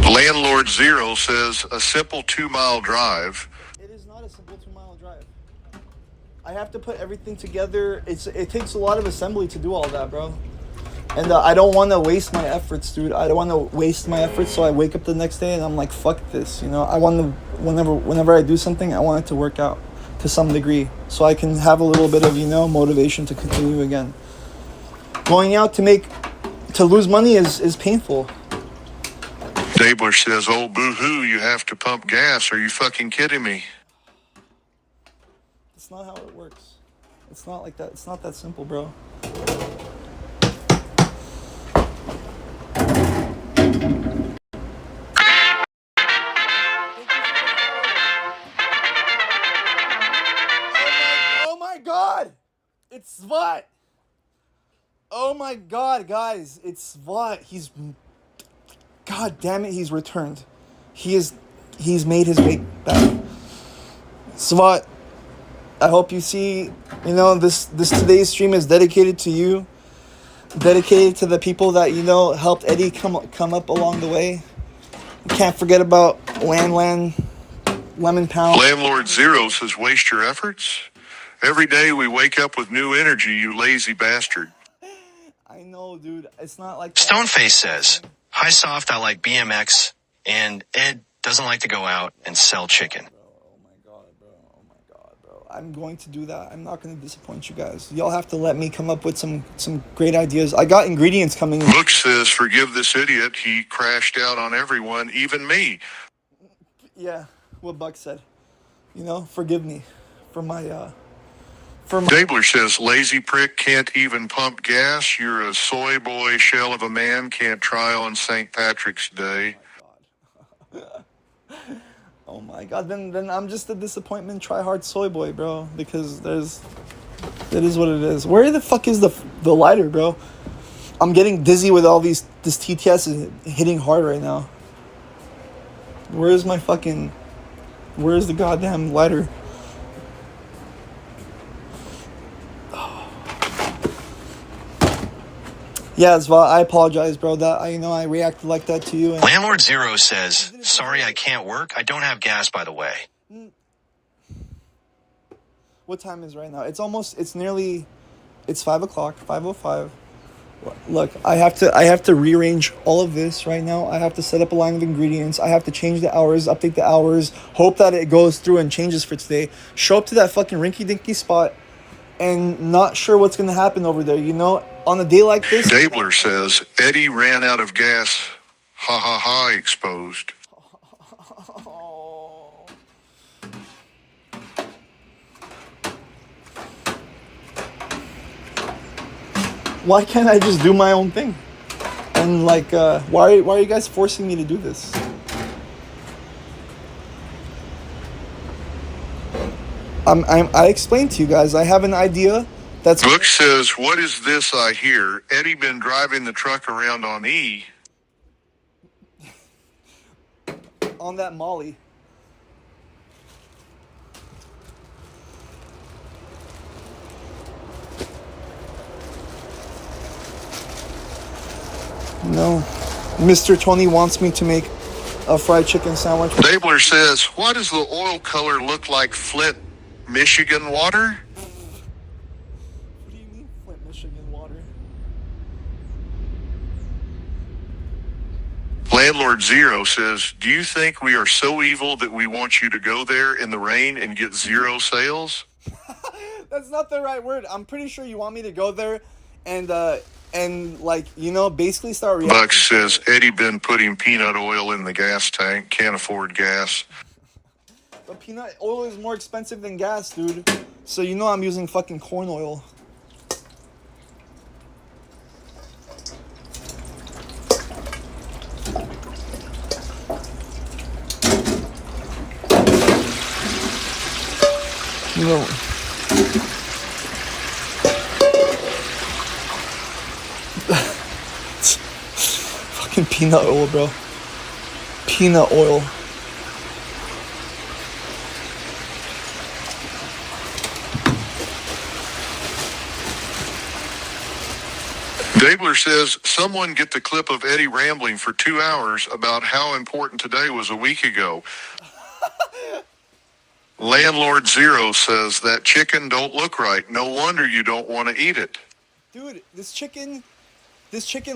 Landlord Zero says a simple 2-mile drive. It is not a simple 2-mile drive. I have to put everything together. It takes a lot of assembly to do all that, bro. And I don't want to waste my efforts, dude. I don't want to waste my efforts, so I wake up the next day and I'm like, fuck this, you know? I want to, whenever I do something, I want it to work out to some degree, so I can have a little bit of, you know, motivation to continue again. Going out to lose money is painful. Dabler says, oh, boo-hoo, you have to pump gas. Are you fucking kidding me? It's not how it works. It's not like that. It's not that simple, bro. Oh my god! It's Svat! Oh my god, guys. It's Svat. God damn it, he's returned. He's made his way back. Svat, I hope you see, you know, this today's stream is dedicated to you. Dedicated to the people that, you know, helped Eddie come up along the way. Can't forget about Lemon Pound. Landlord Zero says, waste your efforts? Every day we wake up with new energy, you lazy bastard. I know, dude. It's not like Stoneface says, hi soft, I like BMX, and Ed doesn't like to go out and sell chicken. I'm going to do that. I'm not going to disappoint you guys. Y'all have to let me come up with some great ideas. I got ingredients coming in. Book says, forgive this idiot. He crashed out on everyone, even me. Yeah, what Buck said. You know, forgive me for my... Dabler says, lazy prick, can't even pump gas. You're a soy boy shell of a man, can't try on St. Patrick's Day. Oh my god, then I'm just a disappointment try-hard soy boy, bro. Because it is what it is. Where the fuck is the lighter, bro? I'm getting dizzy with all this TTS is hitting hard right now. Where's the goddamn lighter? Yeah, Zva, I apologize, bro. That I reacted like that to you. And Landlord Zero says, sorry I can't work. I don't have gas, by the way. What time is it right now? It's 5 o'clock, 5:05. Look, I have to rearrange all of this right now. I have to set up a line of ingredients. I have to change the hours, update the hours, hope that it goes through and changes for today. Show up to that fucking rinky-dinky spot and not sure what's going to happen over there, you know? On a day like this... Dabler says, Eddie ran out of gas. Ha ha ha, exposed. Why can't I just do my own thing? And like, why are you guys forcing me to do this? I explained to you guys, I have an idea that's... Book says, what is this I hear? Eddie been driving the truck around on E. On that Molly. No. Mr. Tony wants me to make a fried chicken sandwich. Dabler says, why does the oil color look like Flint, Michigan water? What do you mean Landlord Zero says, do you think we are so evil that we want you to go there in the rain and get zero sales? That's not the right word. I'm pretty sure you want me to go there and like, you know, basically start reacting. Buck says, Eddie been putting peanut oil in the gas tank. Can't afford gas. But peanut oil is more expensive than gas, dude. So you know I'm using fucking corn oil. You know. Fucking peanut oil, bro. Peanut oil. Dabler says, someone get the clip of Eddie rambling for 2 hours about how important today was a week ago. Landlord Zero says, that chicken don't look right. No wonder you don't want to eat it. Dude, this chicken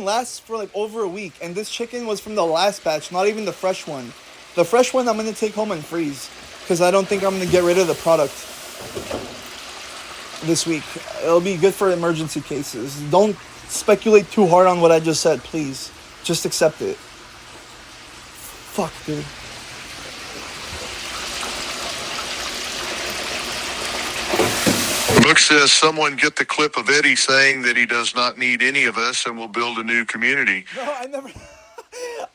lasts for like over a week, and this chicken was from the last batch, not even the fresh one. The fresh one I'm going to take home and freeze, because I don't think I'm going to get rid of the product this week. It'll be good for emergency cases. Don't speculate too hard on what I just said, please. Just accept it. Fuck, dude. Book says, someone get the clip of Eddie saying that he does not need any of us and will build a new community. No, I never...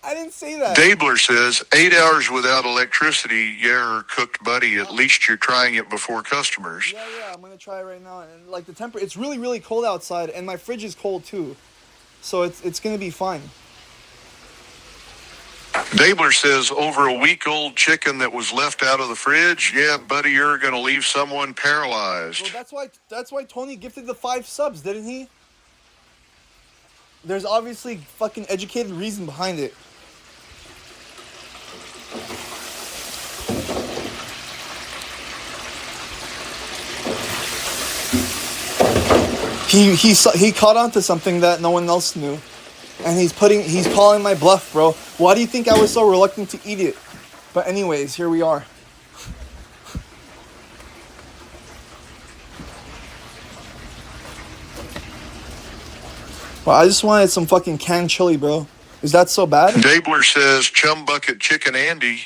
I didn't say that. Dabler says, 8 hours without electricity, yeah, cooked buddy, at least you're trying it before customers. Yeah, I'm gonna try it right now. And like the temperature, it's really, really cold outside, and my fridge is cold too. So it's gonna be fine. Dabler says, over a week-old chicken that was left out of the fridge, yeah, buddy, you're gonna leave someone paralyzed. Well, that's why Tony gifted the 5 subs, didn't he? There's obviously fucking educated reason behind it. He caught on to something that no one else knew. And he's calling my bluff, bro. Why do you think I was so reluctant to eat it? But anyways, here we are. Well, I just wanted some fucking canned chili, bro. Is that so bad? Dabler says, Chum Bucket Chicken Andy.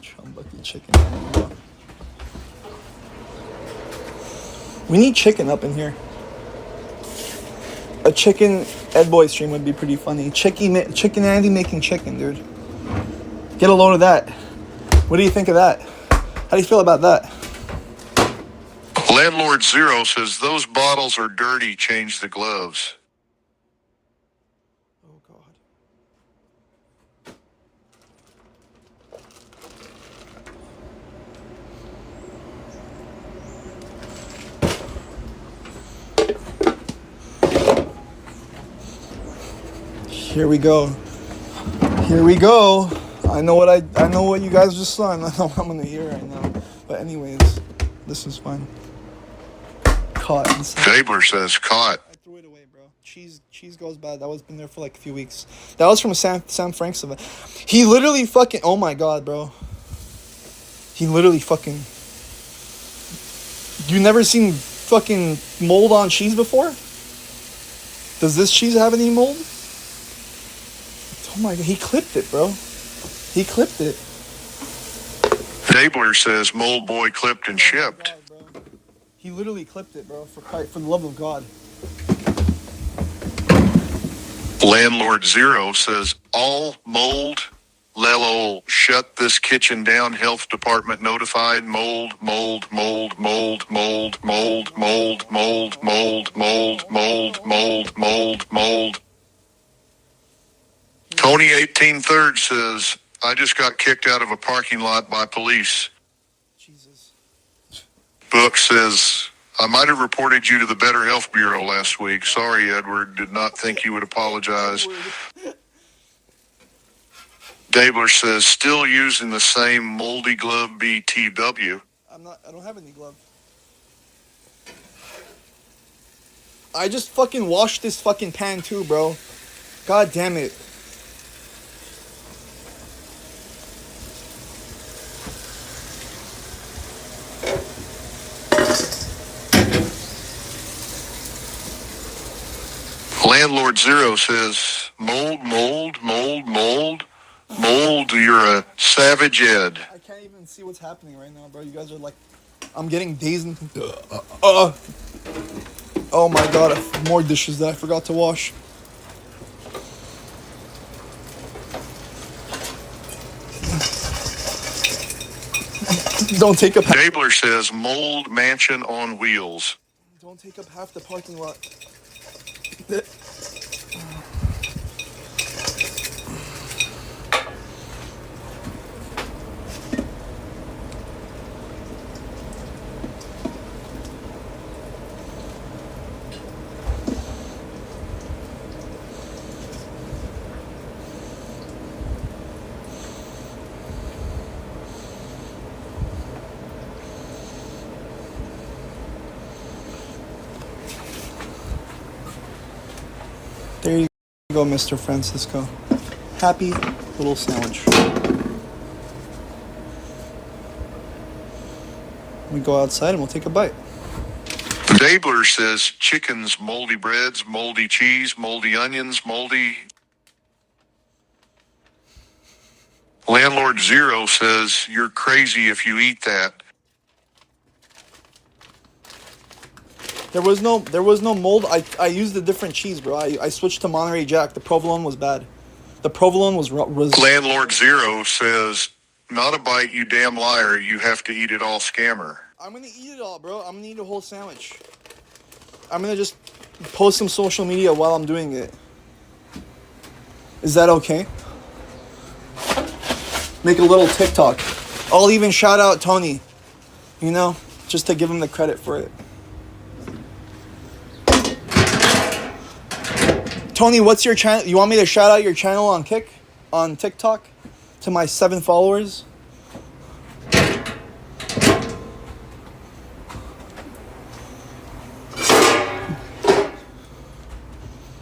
Chum Bucket Chicken. We need chicken up in here. A chicken Ed Boy stream would be pretty funny. Chicken Andy making chicken, dude. Get a load of that. What do you think of that? How do you feel about that? Landlord Zero says, those bottles are dirty, change the gloves. Oh, God. Here we go. Here we go. I know what you guys just saw, and I know what I'm gonna hear right now. But anyways, this is fine. Caught. Dabler says caught. I threw it away, bro. Cheese goes bad. That was been there for like a few weeks. That was from Sam Frank's event. He literally fucking. Oh my God, bro. He literally fucking. You never seen fucking mold on cheese before? Does this cheese have any mold? Oh my God, he clipped it, bro. He clipped it. Dabler says Mold Boy clipped and shipped. God, he literally clipped it, bro, for the love of God. Landlord Zero says, all mold, lelol, shut this kitchen down, health department notified, mold, mold, mold, mold, mold, mold, mold, mold, mold, mold, mold, mold, mold, mold. Tony 18 Third says, I just got kicked out of a parking lot by police. Jesus. Book says, I might have reported you to the Better Health Bureau last week. Sorry, Edward. Did not think you would apologize. Dabler says, still using the same moldy glove BTW. I don't have any glove. I just fucking washed this fucking pan too, bro. God damn it. Landlord Zero says, mold, mold, mold, mold, mold, you're a savage Ed. I can't even see what's happening right now, bro. You guys are like, I'm getting dazed and... Oh my god, more dishes that I forgot to wash. Don't take up... Dabler says, mold mansion on wheels. Don't take up half the parking lot. There you go, Mr. Francisco. Happy little sandwich. We go outside and we'll take a bite. Dabler says, chickens, moldy breads, moldy cheese, moldy onions, moldy... Landlord Zero says, you're crazy if you eat that. There was no mold. I used a different cheese, bro. I switched to Monterey Jack. The provolone was bad. The provolone was Landlord Zero says, not a bite, you damn liar. You have to eat it all, scammer. I'm gonna eat it all, bro. I'm gonna eat a whole sandwich. I'm gonna just post some social media while I'm doing it. Is that okay? Make a little TikTok. I'll even shout out Tony. You know, just to give him the credit for it. Tony, what's your channel? You want me to shout out your channel on TikTok to my 7 followers?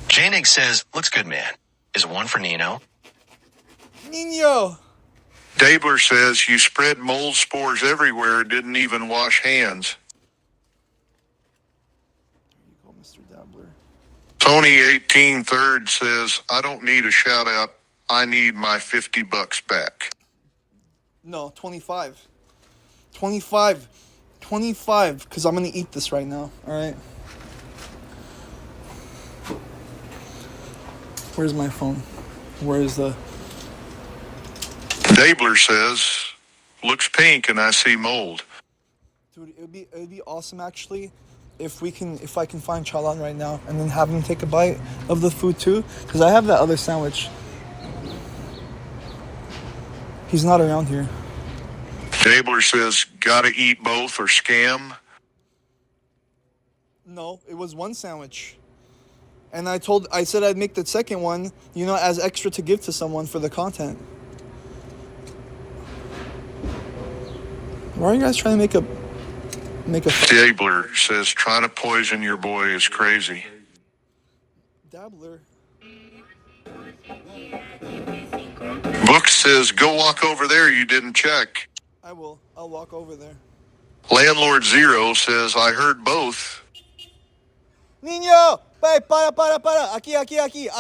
Janig says, looks good, man. Is one for Nino? Nino! Dabler says, you spread mold spores everywhere, didn't even wash hands. Tony 18 says, I don't need a shout out. I need my $50 back. No, 25. 25. 25, because I'm going to eat this right now, alright? Where's my phone? Where is the... Dabler says, looks pink and I see mold. Dude, it'd be awesome actually if I can find Chalan right now and then have him take a bite of the food too, because I have that other sandwich. He's not around here. Dabler says, gotta eat both or scam. No, it was one sandwich. And I said I'd make the second one, you know, as extra to give to someone for the content. Why are you guys trying to make a... Dabler says, trying to poison your boy is crazy. Dabbler. Book says, go walk over there, you didn't check. I will. I'll walk over there. Landlord Zero says, I heard both. Niño! Para. Aquí. Aquí.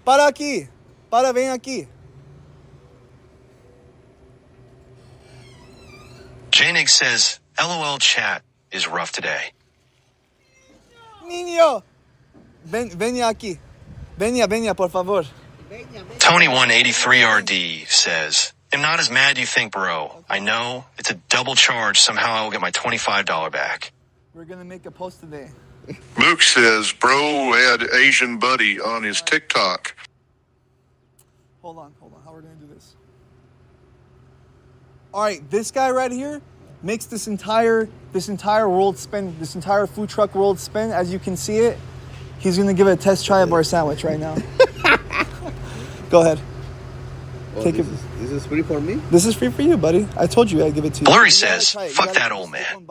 Para aquí. Para, ven aquí. Janig says, LOL chat is rough today. Niño! Venha aquí. Venha, por favor. Tony183RD says, I'm not as mad you think, bro. I know it's a double charge. Somehow I will get my $25 back. We're gonna make a post today. Luke says, bro had Asian buddy on his TikTok. Hold on. How are we gonna do this? Alright, this guy right here makes this entire world spin, this entire food truck world spin. As you can see it, he's gonna give it a test try of our sandwich right now. Go ahead. Oh, Take it. Is this free for me? This is free for you, buddy. I told you I'd give it to you. Blurry says, fuck that old man.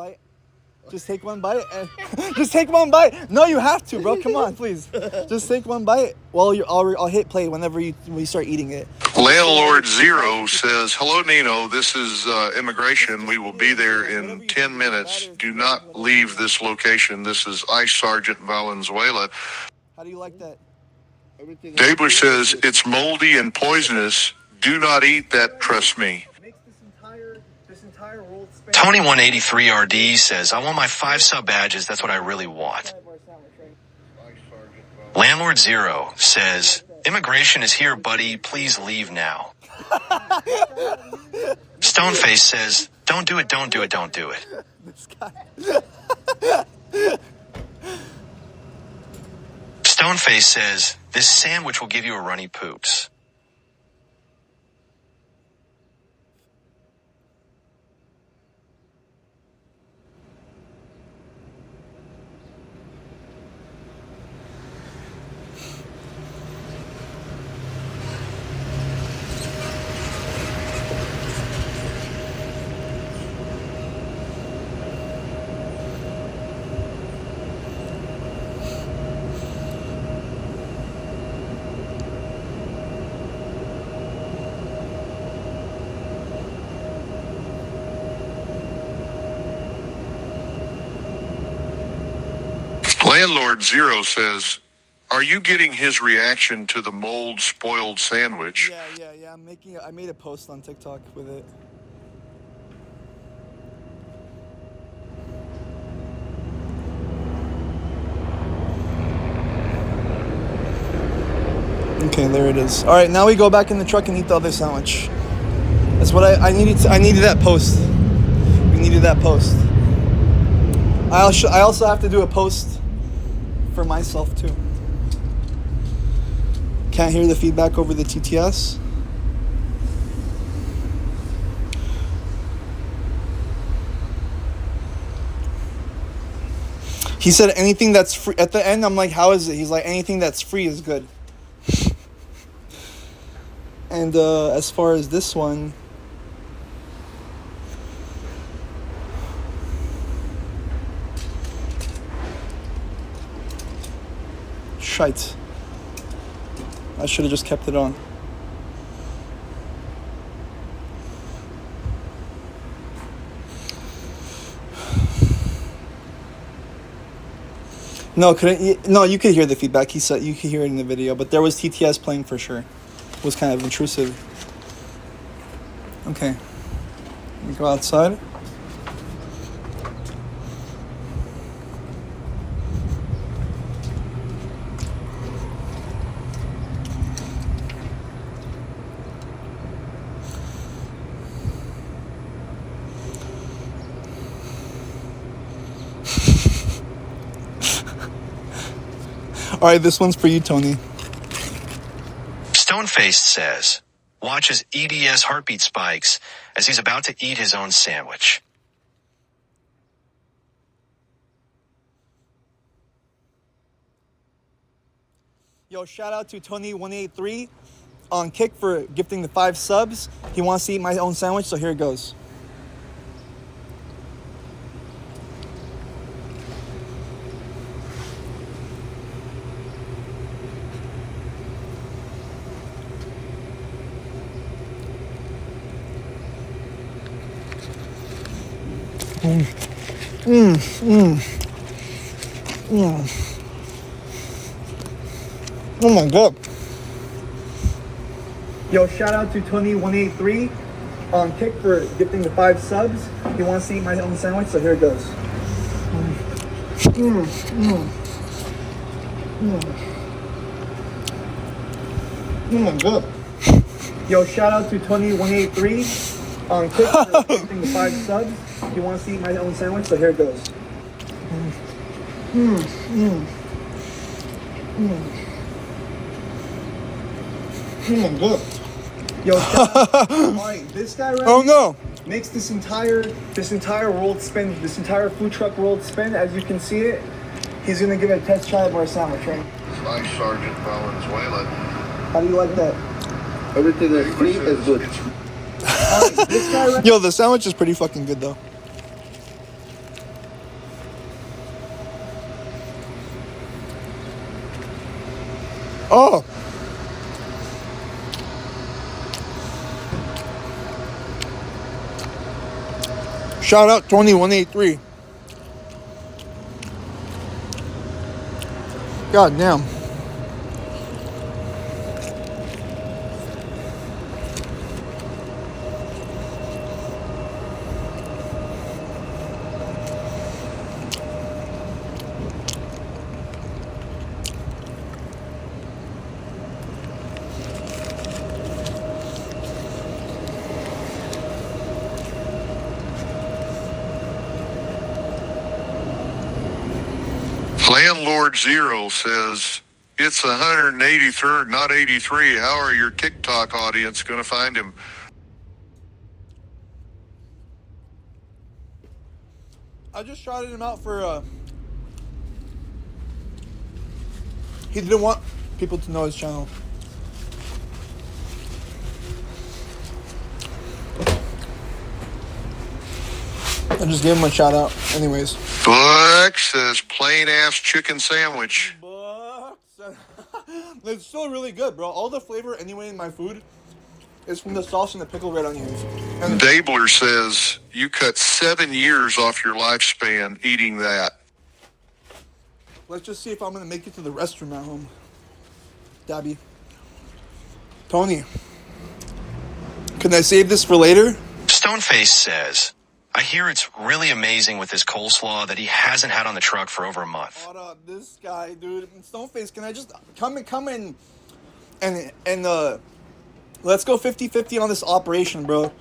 Just take one bite. And just take one bite. No, you have to, bro. Come on, please. Just take one bite. Well, I'll hit play whenever we start eating it. Landlord Zero says, "Hello, Nino. This is immigration. We will be there in 10 minutes. Do not leave this location. This is Ice Sergeant Valenzuela." How do you like that? Dabler says, "It's moldy and poisonous. Do not eat that, trust me." Tony 183 RD says, "I want my 5 sub badges. That's what I really want." Landlord Zero says, "Immigration is here, buddy. Please leave now." Stoneface says, "Don't do it, don't do it, don't do it." This guy. Stoneface says, "This sandwich will give you a runny poops." Landlord Zero says, "Are you getting his reaction to the mold spoiled sandwich?" Yeah. I made a post on TikTok with it. Okay, there it is. All right, now we go back in the truck and eat the other sandwich. That's what I needed. I needed that post. We needed that post. I also have to do a post for myself too. Can't hear the feedback over the TTS. He said anything that's free. At the end, I'm like, how is it? He's like, anything that's free is good. And as far as this one, shite. I should have just kept it on. No, you could hear the feedback. He said you could hear it in the video, but there was TTS playing for sure. It was kind of intrusive. Okay. We go outside. All right, this one's for you, Tony. Stoneface says, watches EDS heartbeat spikes as he's about to eat his own sandwich. Yo, shout out to Tony183 on Kick for gifting the 5 subs. He wants to eat my own sandwich, so here it goes. Oh my god. Yo, shout out to Tony183 on Kick for gifting the 5 subs. He wants to eat my own sandwich, so here it goes. Oh my god. Yo, shout out to Tony183 on Kick for gifting the 5 subs. He wants to eat my own sandwich, so here it goes. Oh my god. Yo, alright, this guy right here makes this entire world spin, this entire food truck world spin. As you can see it, he's gonna give it a test try of our sandwich, right? Nice, Sergeant Valenzuela. How do you like that? Everything that's free is good. Yo, the sandwich is pretty fucking good though. Oh. Shout out 2183. God damn. Landlord Zero says, it's 183rd, not 83. How are your TikTok audience going to find him? I just shouted him out for, he didn't want people to know his channel. I just gave him a shout out. Anyways. Buck says, plain ass chicken sandwich. It's still really good, bro. All the flavor anyway in my food is from the sauce and the pickled red onions. And Dabler says, you cut 7 years off your lifespan eating that. let's just see if I'm gonna make it to the restroom at home. Dabby. Tony. Can I save this for later? Stoneface says, I hear it's really amazing with this coleslaw that he hasn't had on the truck for over a month. Hold up, this guy, dude. Stoneface, can I just come in and let's go 50-50 on this operation, bro.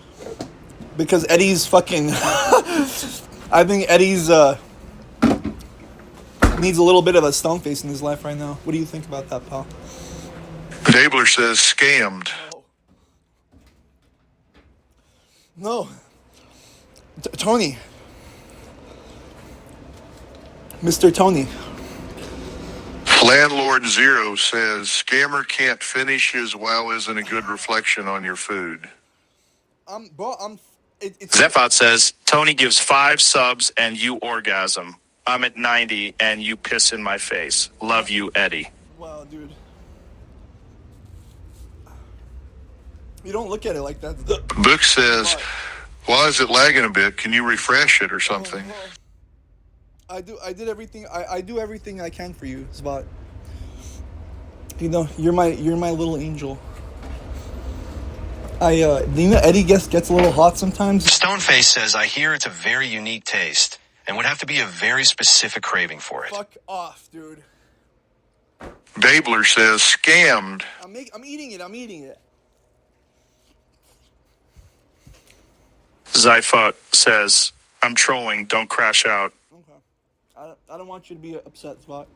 Because Eddie's fucking I think Eddie's needs a little bit of a Stoneface in his life right now. What do you think about that, pal? Dabler says, scammed. No. Tony. Mr. Tony. Landlord Zero says, scammer can't finish his wow isn't a good reflection on your food. Zephot says, Tony gives 5 subs and you orgasm. I'm at 90 and you piss in my face. Love you, Eddie. Wow, dude. You don't look at it like that. Book says, why is it lagging a bit? Can you refresh it or something? I do everything I can for you, Spot. You know, you're my little angel. You know, Eddie gets a little hot sometimes. Stoneface says, I hear it's a very unique taste and would have to be a very specific craving for it. Fuck off, dude. Dabler says, scammed. I'm eating it. Zephot says, I'm trolling, don't crash out. I don't want you to be upset, Spot.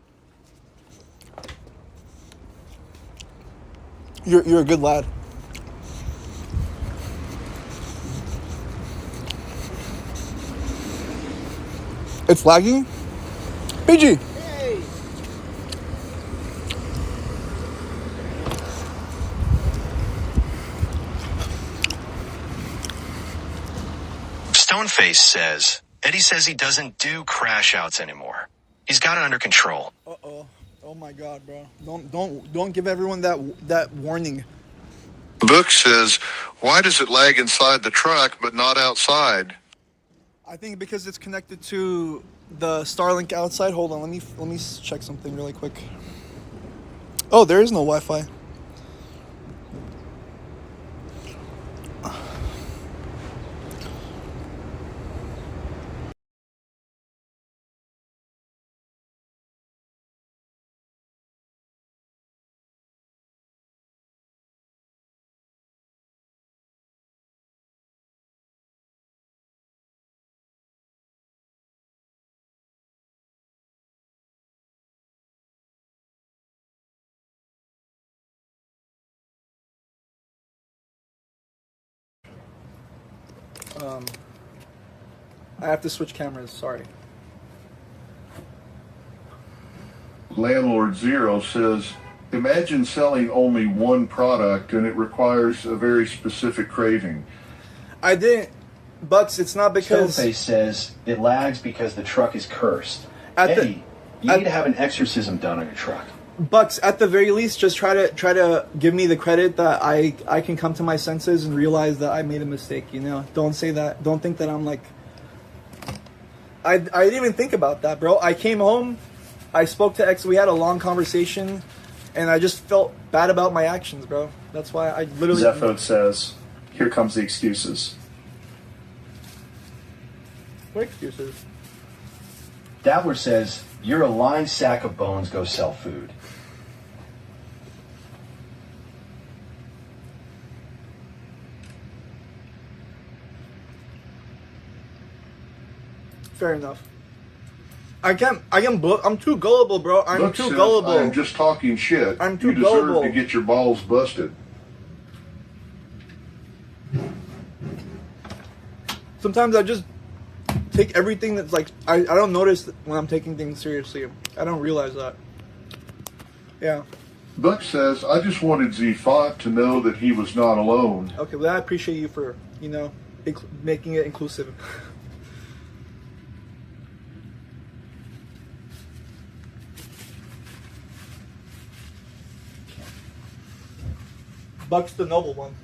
You're a good lad. It's lagging? PG! Hey! Stoneface says, Eddie says he doesn't do crash outs anymore. He's got it under control. Uh-oh. Oh my god, bro. Don't give everyone that warning. Book says, why does it lag inside the truck but not outside? I think because it's connected to the Starlink outside. Hold on, let me check something really quick. Oh, there is no Wi-Fi. I have to switch cameras, sorry. Landlord Zero says, imagine selling only one product and it requires a very specific craving. I didn't, Bucks, it's not because... Stoneface says it lags because the truck is cursed. Eddie, you need to have an exorcism done on your truck. Bucks, at the very least, just try to give me the credit that I can come to my senses and realize that I made a mistake. You know, don't say that. Don't think that I'm like. I didn't even think about that, bro. I came home, I spoke to X. We had a long conversation, and I just felt bad about my actions, bro. That's why I literally. Zephod says, "Here comes the excuses." What excuses? Dabbler says, "You're a lined sack of bones. Go sell food." Fair enough. I'm too gullible, bro. I'm too gullible. I'm just talking shit. I'm too You deserve gullible. to get your balls busted. Sometimes I just take everything that's like, I don't notice when I'm taking things seriously. I don't realize that. Yeah. Buck says, "I just wanted Z5 to know that he was not alone." Okay, well, I appreciate you for, you know, making it inclusive. Buck's the noble one.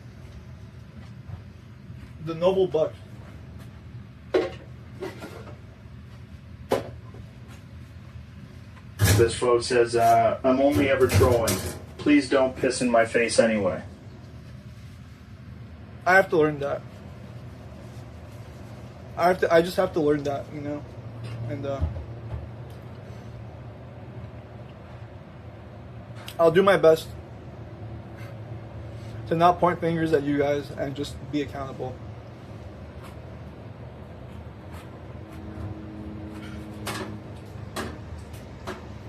The noble Buck. This folk says, "I'm only ever trolling. Please don't piss in my face anyway." I have to learn that. I just have to learn that, you know, and I'll do my best to not point fingers at you guys and just be accountable.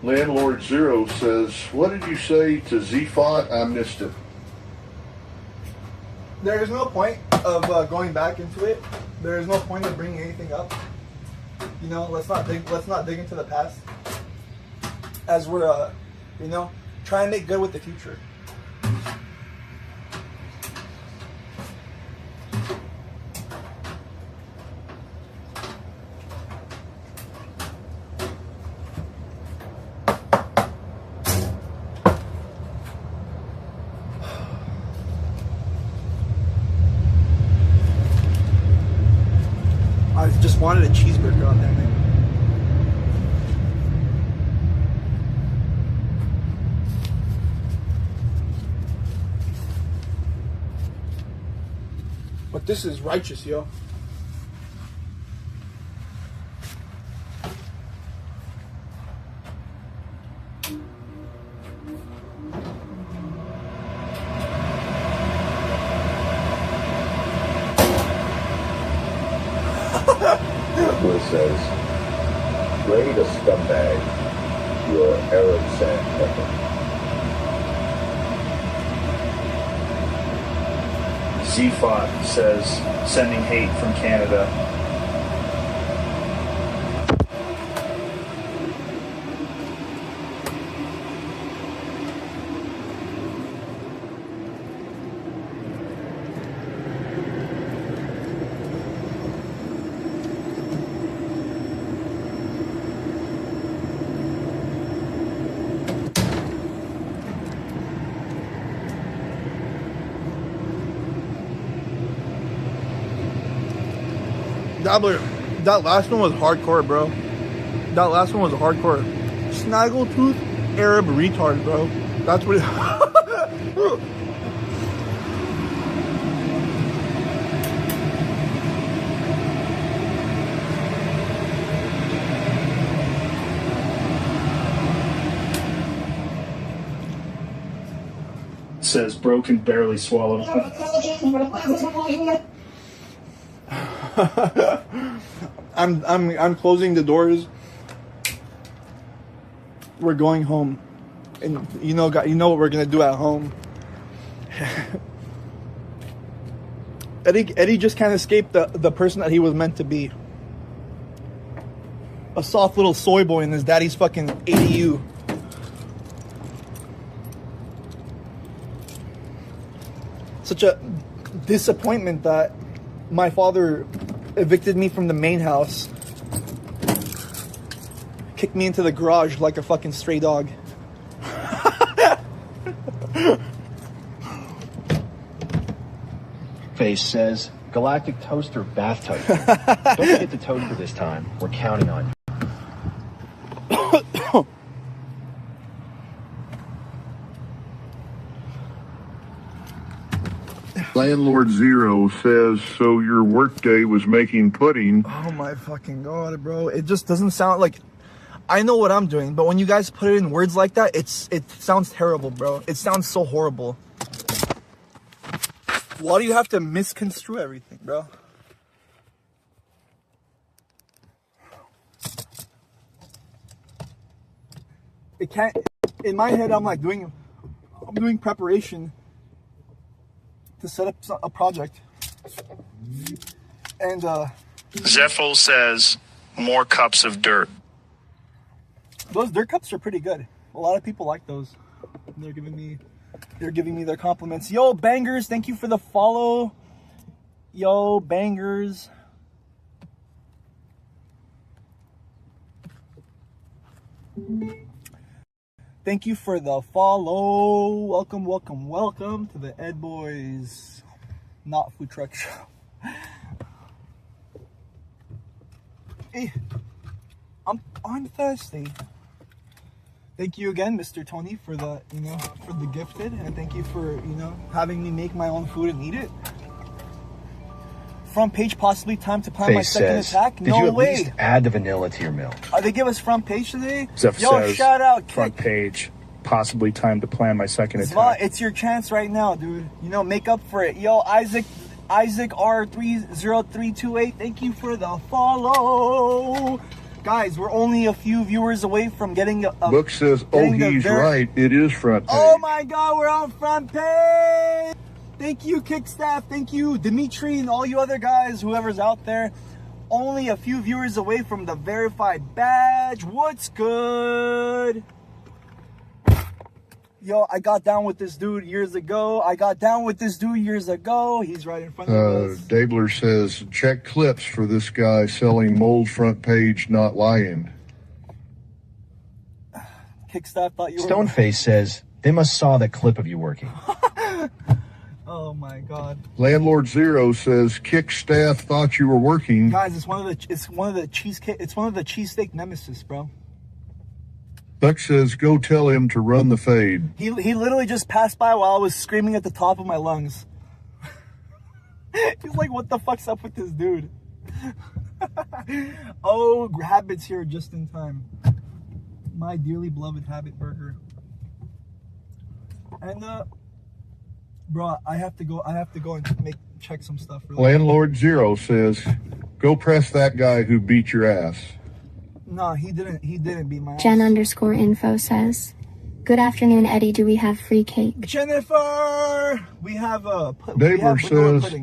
Landlord Zero says, "What did you say to Z5? I missed it." There is no point of going back into it. There is no point of bringing anything up. You know, let's not dig into the past. As we're, you know, trying to make good with the future. I just wanted a cheeseburger on that, man. But this is righteous, yo. Who says, "Raid a scumbag, you're Arab sandpaper." Z5 says, "Sending hate from Canada." Dabbler, that last one was hardcore, bro. That last one was hardcore. Snaggletooth Arab retard, bro. That's what it Says, "Broken, barely swallowed." I'm closing the doors. We're going home, and you know what we're gonna do at home. Eddie just can't escape the person that he was meant to be. A soft little soy boy in his daddy's fucking ADU. Such a disappointment that my father evicted me from the main house, kicked me into the garage like a fucking stray dog. Stoneface says, Galactic Toaster Bath Typhoon. Don't forget the toaster this time. We're counting on you. Landlord Zero says, so your workday was making pudding. Oh my fucking god, bro. It just doesn't sound like... I know what I'm doing, but when you guys put it in words like that, it sounds terrible, bro. It sounds so horrible. Why do you have to misconstrue everything, bro? It can't... In my head, I'm like doing preparation to set up a project. And, Zephyl says, more cups of dirt. those dirt cups are pretty good. A lot of people like those. They're giving me their compliments. Yo, Bangers, thank you for the follow. Yo, Bangers. Thank you for the follow. Welcome, welcome, welcome to the Ed Boys Not Food Truck Show. Hey, I'm thirsty. Thank you again, Mr. Tony, for the for the gifted, and thank you for having me make my own food and eat it. Front page, possibly time to plan my second attack. Did No you at way. least add the vanilla to your milk? They give us front page today. Zeph Yo, says, shout out, front page, possibly time to plan my second Zva, attack. it's your chance right now, dude. Make up for it. Yo, Isaac R30328, thank you for the follow. Guys, we're only a few viewers away from getting a Book says, oh, he's right. It is front page. Oh my god, we're on front page. Thank you, Kickstaff. Thank you, Dimitri, and all you other guys, whoever's out there. Only a few viewers away from the verified badge. What's good? Yo, I got down with this dude years ago. He's right in front of us. Dabler says, check clips for this guy selling mold front page, not lying. Kickstaff thought you were... Stoneface says, they must saw that clip of you working. Oh my god. Landlord Zero says, kick staff thought you were working. Guys, it's one of the cheesesteak nemesis, bro. Buck says, go tell him to run the fade. He literally just passed by while I was screaming at the top of my lungs. He's like, what the fuck's up with this dude? Oh, Habit's here just in time. My dearly beloved Habit Burger. And bro, I have to go and check some stuff. Really. Landlord Zero says, go press that guy who beat your ass. No, he didn't beat my ass. Jen_info says, good afternoon, Eddie. Do we have free cake? Jennifer! We have Dabler says,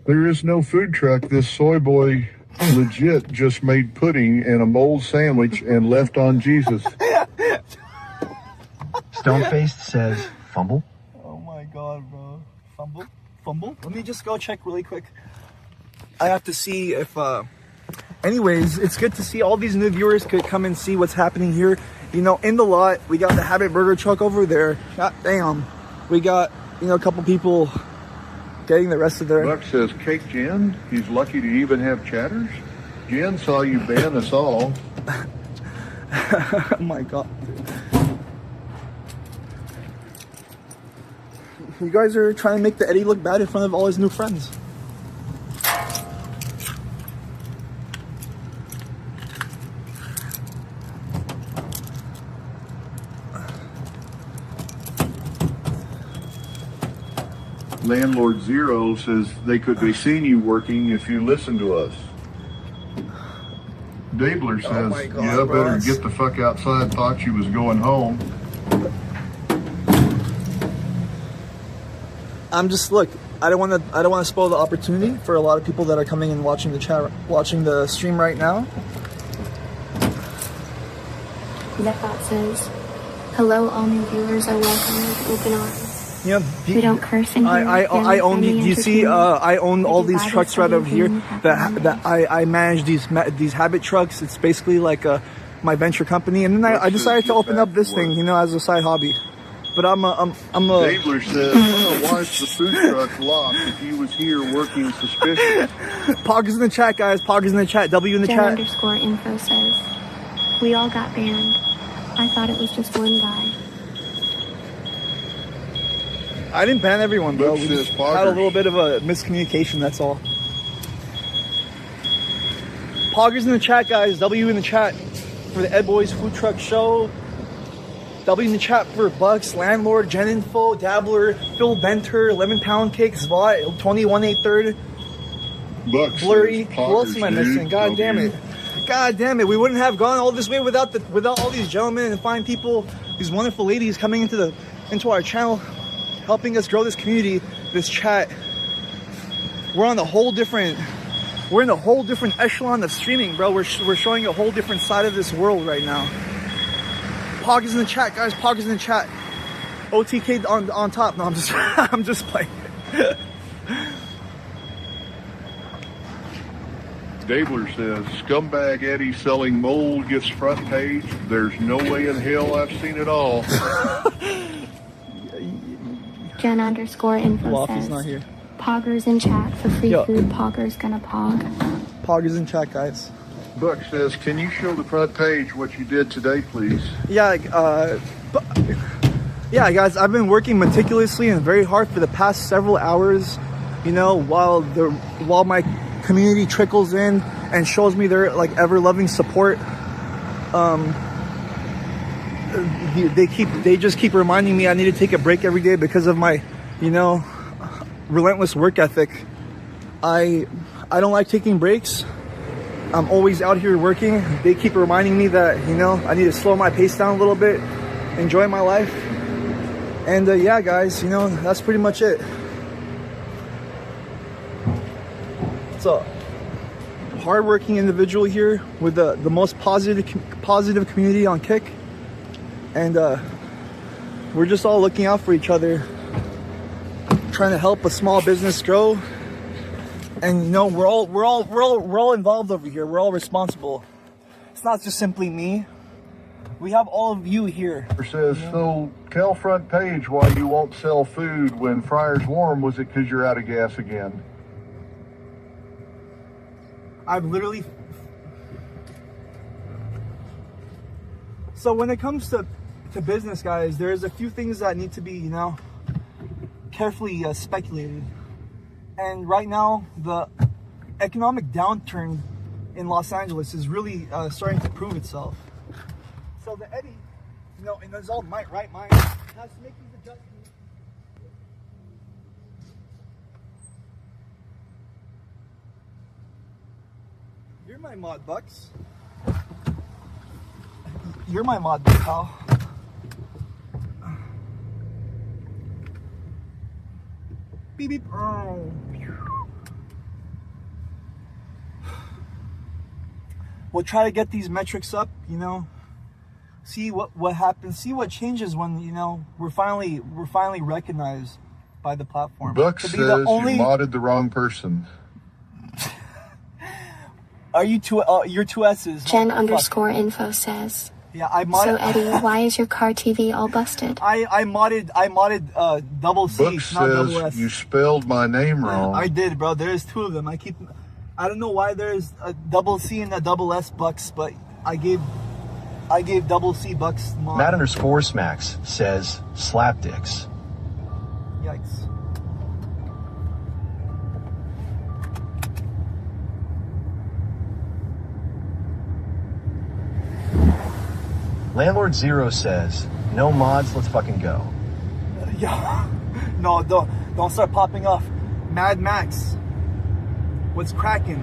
there is no food truck. This soy boy legit just made pudding and a mold sandwich and left on Jesus. Stonefaced says, fumble? Oh my god, bro. Fumble? Let me just go check really quick. I have to see if, anyways, it's good to see all these new viewers could come and see what's happening here. In the lot, we got the Habit Burger truck over there. God damn. We got, a couple people getting the rest of their... Buck says, cake Jen, he's lucky to even have chatters. Jen saw you ban us all. Oh my god. You guys are trying to make the Eddie look bad in front of all his new friends. Landlord Zero says they could be seen you working if you listen to us. Dabler says, my God, yeah, bro, better get the fuck outside, thought you was going home. I'm just, look, I don't want to spoil the opportunity for a lot of people that are coming and watching the stream right now. Zephyr says, hello, all new viewers are welcome with open arms. We don't curse in here. I own. Do you see? I own all these trucks right over here. That I manage these Habit trucks. It's basically like my venture company, and then I decided to open up this thing, as a side hobby. But I'm a. Dabler says, oh, why is the food truck locked if he was here working suspicious? Poggers in the chat, guys. Poggers in the chat. W in the chat. Jen_info says, we all got banned. I thought it was just one guy. I didn't ban everyone, bro. Look, We says just had a little bit of a miscommunication, that's all. Poggers in the chat, guys. W in the chat for the Ed Boys Food Truck Show. W in the chat for Bucks, Landlord, Jen Info, Dabbler, Phil Benter, Lemon Pound Cake, Zvot, 2183rd, Bucks Blurry. says, Who else am I Poggers, missing? dude. God damn it. God damn it. We wouldn't have gone all this way without all these gentlemen and fine people, these wonderful ladies coming into our channel, helping us grow this community, this chat. We're in a whole different echelon of streaming, bro. We're showing a whole different side of this world right now. Poggers in the chat, guys. Poggers in the chat. OTK on top. No, I'm just I'm just playing. Dabler says, scumbag Eddie selling mold gets front page. There's no way in hell I've seen it all. Jen_info Waffy's says, not here. Poggers in chat for free food. Poggers gonna pog. Poggers in chat, guys. Buck says, can you show the front page what you did today, please? Yeah, yeah, guys. I've been working meticulously and very hard for the past several hours. You know, while my community trickles in and shows me their like ever-loving support. They just keep reminding me I need to take a break every day because of my, you know, relentless work ethic. I don't like taking breaks. I'm always out here working. They keep reminding me that, you know, I need to slow my pace down a little bit, enjoy my life. And yeah, guys, you know, that's pretty much it. So, hardworking individual here with the most positive community on Kick, and we're just all looking out for each other, trying to help a small business grow. And you know, we're all involved over here. We're all responsible. It's not just simply me. We have all of you here. It says, so tell front page why you won't sell food when Fryer's warm. Was it because you're out of gas again? I've literally... So when it comes to business, guys, there's a few things that need to be, you know, carefully speculated. And right now, the economic downturn in Los Angeles is really starting to prove itself. So the Eddie, you know, in his own right mind, has to make these adjustments. You're my mod, Bucks. You're my mod, pal. Beep beep. Oh. We'll try to get these metrics up, you know. See what happens. See what changes when, you know, we're finally recognized by the platform. Buck says you modded the wrong person. Are you two? You're two S's. Jen_info says. Yeah, I modded. So Eddie, why is your car TV all busted? I modded double C, Buck not double S. says you spelled my name wrong. I did, bro. There's two of them. I don't know why there's a double C and a double S Bucks, but I gave double C Bucks mod. Matt_Smacks says slapdicks. Yikes. Landlord Zero says, no mods, let's fucking go. Yeah. No, don't start popping off. Mad Max. What's cracking?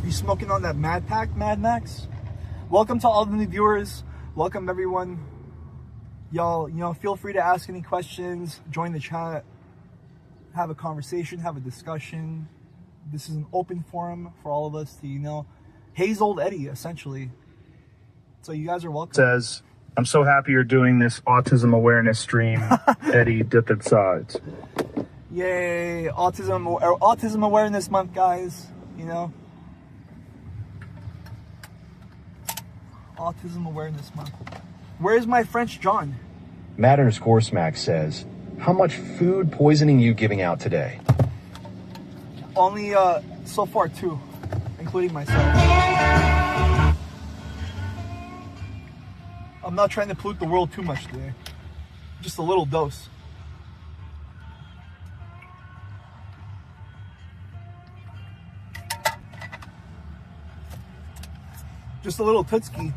You smoking on that Mad Pack, Mad Max? Welcome to all the new viewers. Welcome everyone. Y'all, you know, feel free to ask any questions, join the chat, have a conversation, have a discussion. This is an open forum for all of us to, you know, haze old Eddie, essentially. So you guys are welcome. Says, I'm so happy you're doing this autism awareness stream, Eddie Dippin' Sides. Yay, Autism Awareness Month, guys, you know. Autism Awareness Month. Where's my French John? Matt_Smack says, how much food poisoning you giving out today? Only, so far 2, including myself. I'm not trying to pollute the world too much today. Just a little dose. Just a little Tootski.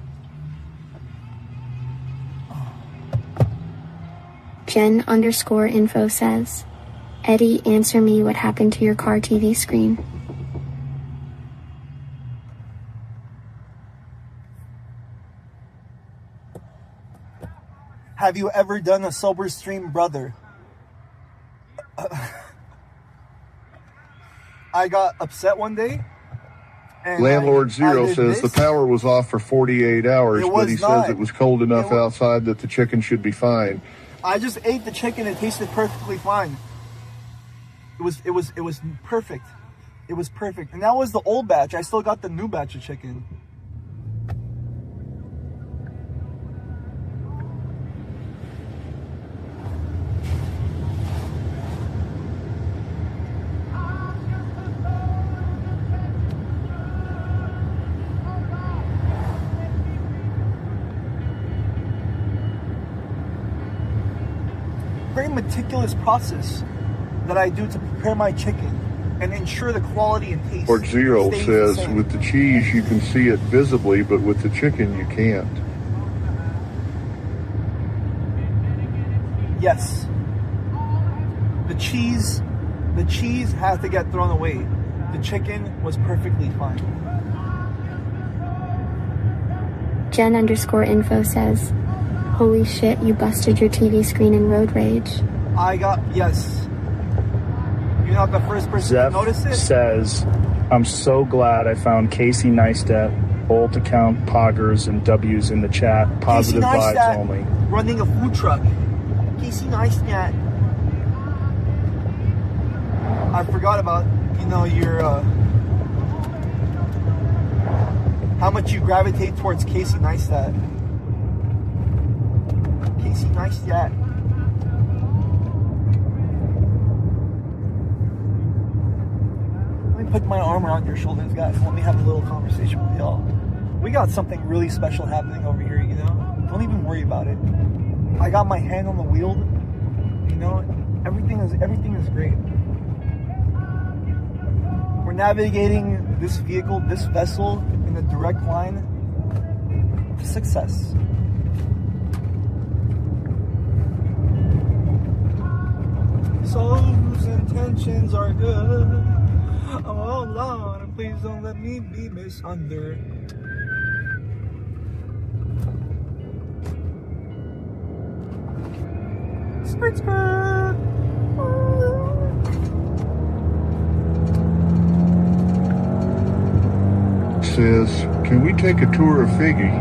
Jen_info says, Eddie, answer me what happened to your car TV screen. Have you ever done a sober stream, brother? I got upset one day. And Landlord I Zero did says this. the power was off for 48 hours, It but was he not. says it was cold enough outside that the chicken should be fine. I just ate the chicken. It tasted perfectly fine. It was perfect. It was perfect. And that was the old batch. I still got the new batch of chicken. Very meticulous process that I do to prepare my chicken and ensure the quality and taste. Lord Zero stays the says same. with the cheese you can see it visibly, but with the chicken you can't. Yes. The cheese had to get thrown away. The chicken was perfectly fine. Jen_info says, holy shit, you busted your TV screen in road rage. Yes. You're not the first person to notice Zeph it. says, I'm so glad I found Casey Neistat, bold account, poggers, and W's in the chat. Positive Casey vibes Neistat only. running a food truck. Casey Neistat. I forgot about, your, how much you gravitate towards Casey Neistat. Casey Neistat. Let me put my arm around your shoulders, guys. Let me have a little conversation with y'all. We got something really special happening over here, Don't even worry about it. I got my hand on the wheel. Everything is great. We're navigating this vehicle, this vessel, in a direct line to success. Soul's intentions are good. Oh Lord, please don't let me be misunderstood. Skirt, skirt. Says, can we take a tour of Figgy?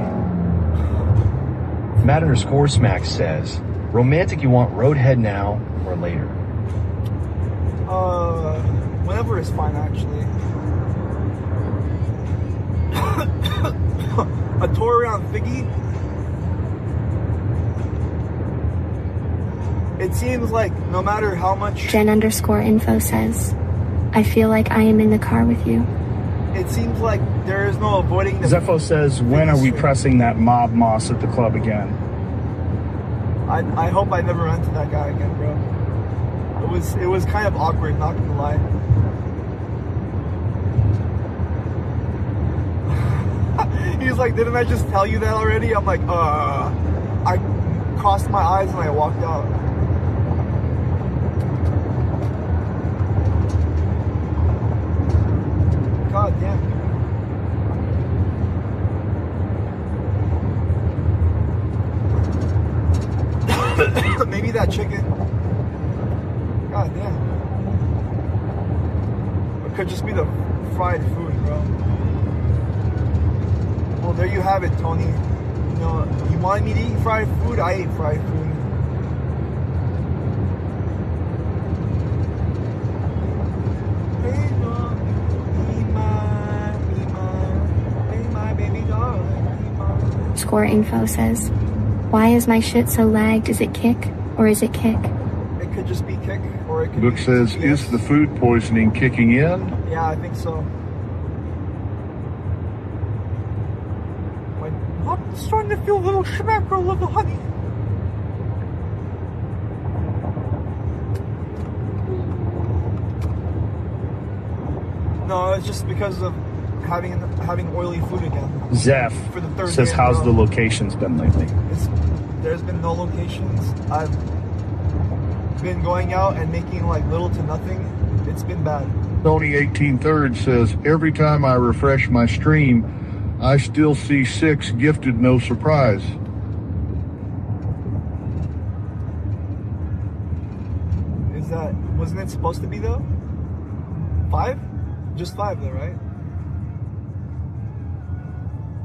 Matt_Smack says, romantic you want roadhead now or later? Whenever is fine, actually. A tour around Figgy. It seems like no matter how much... Jen_info says, I feel like I am in the car with you. It seems like there is no avoiding the... Zepho says, when are we pressing that mob moss at the club again? I hope I never run into that guy again, bro. It was kind of awkward, not gonna lie. He's like, didn't I just tell you that already? I'm like, I crossed my eyes and I walked out. God damn. Maybe that chicken. God damn. It could just be the fried food, bro. Well, there you have it, Tony. You wanted me to eat fried food? I ate fried food. Hey, be my baby darling, be mine. Jen_info says, why is my shit so lagged? Is it kick or is it kick? It could just be kick, or it could Book be says, GPS. is the food poisoning kicking in? Yeah, I think so. I'm starting to feel a little schmackerel of the honey. No, it's just because of having oily food again. Zeph For the third says, day in a how's row. the locations been lately? There's been no locations. I've been going out and making like little to nothing. It's been bad. Tony 18/3 says, every time I refresh my stream, I still see 6 gifted, no surprise. Wasn't it supposed to be though? 5? Just 5 though, right?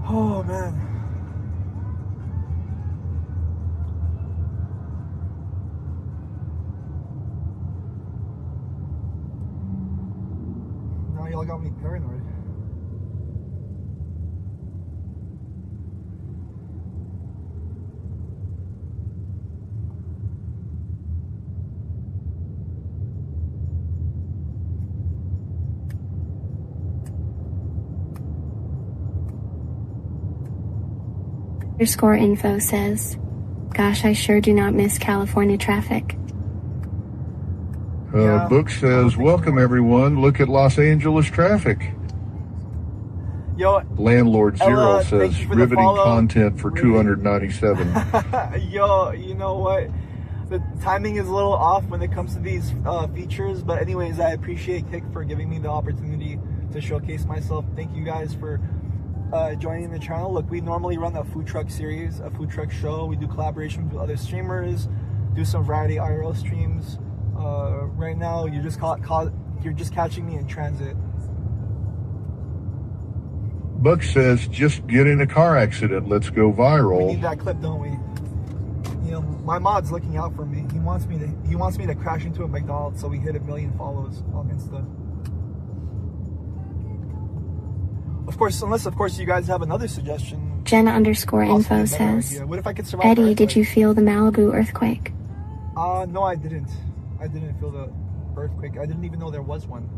Oh man. Now y'all got me paranoid. _info says, gosh, I sure do not miss California traffic. Book says, welcome everyone. Look at Los Angeles traffic. Yo, Landlord Zero Ella, says, thank you for the riveting follow. content for 297. Yo, you know what? The timing is a little off when it comes to these features, but anyways, I appreciate Kick for giving me the opportunity to showcase myself. Thank you guys for joining the channel. Look, we normally run a food truck series, a food truck show. We do collaborations with other streamers, do some variety IRL streams. Right now, you're just catching me in transit. Buck says, just get in a car accident. Let's go viral. We need that clip, don't we? You know, my mod's looking out for me. He wants me to crash into a McDonald's so we hit 1 million follows on Insta. Of course, unless of course you guys have another suggestion. Jen_info says, What if I could survive Eddie, did you feel the Malibu earthquake? No, I didn't. I didn't feel the earthquake. I didn't even know there was one.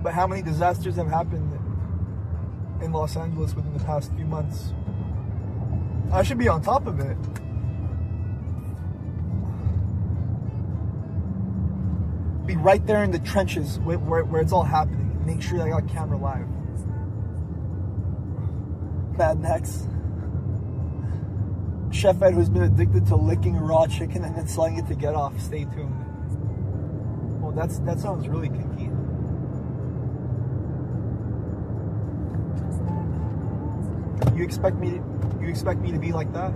But how many disasters have happened in Los Angeles within the past few months? I should be on top of it. Be right there in the trenches where it's all happening. Make sure I got camera live. Mad Max. Chef Ed, who's been addicted to licking raw chicken and then selling it to get off. Stay tuned. Well, that sounds really kinky. You expect me to be like that?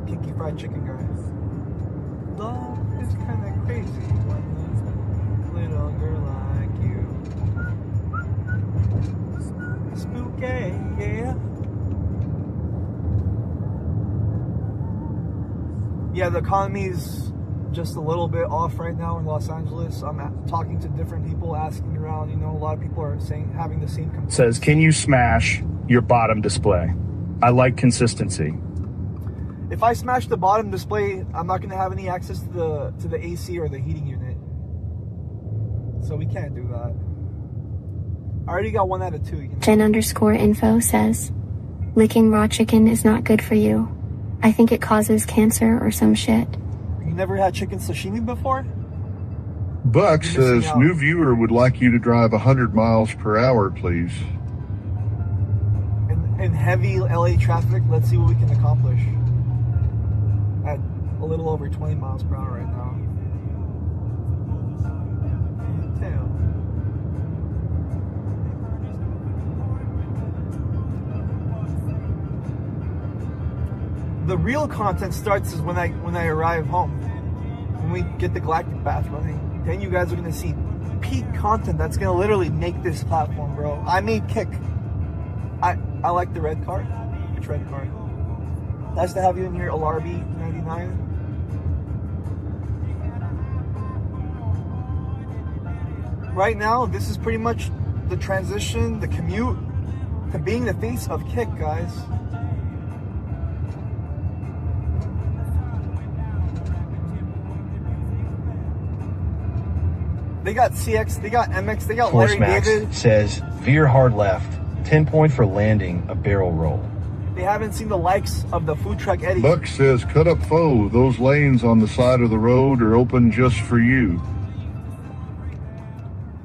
Kinky fried chicken guys. Love is kind of crazy when a little girl like you. Spooky, yeah. Yeah, the economy's just a little bit off right now in Los Angeles. I'm talking to different people, asking around. You know, a lot of people are having the same complaints. Says, can you smash your bottom display? I like consistency. If I smash the bottom display, I'm not going to have any access to the AC or the heating unit. So we can't do that. I already got 1 out of 2. You know? Jen_info says, licking raw chicken is not good for you. I think it causes cancer or some shit. You never had chicken sashimi before? Buck says, new viewer would like you to drive 100 miles per hour, please. In heavy LA traffic, let's see what we can accomplish. At a little over 20 miles per hour right now. Damn. The real content starts is when I arrive home. When we get the Galactic Bath running, then you guys are gonna see peak content that's gonna literally make this platform, bro. I made Kick. I like the red card. Which red card? Nice to have you in here, Alarby 99. right now, this is pretty much the transition, the commute to being the face of Kick, guys. They got CX, they got MX, they got Force Larry Max David. says, veer hard left, 10 point for landing a barrel roll. They haven't seen the likes of the food truck Eddie. Buck says, cut up foe. Those lanes on the side of the road are open just for you.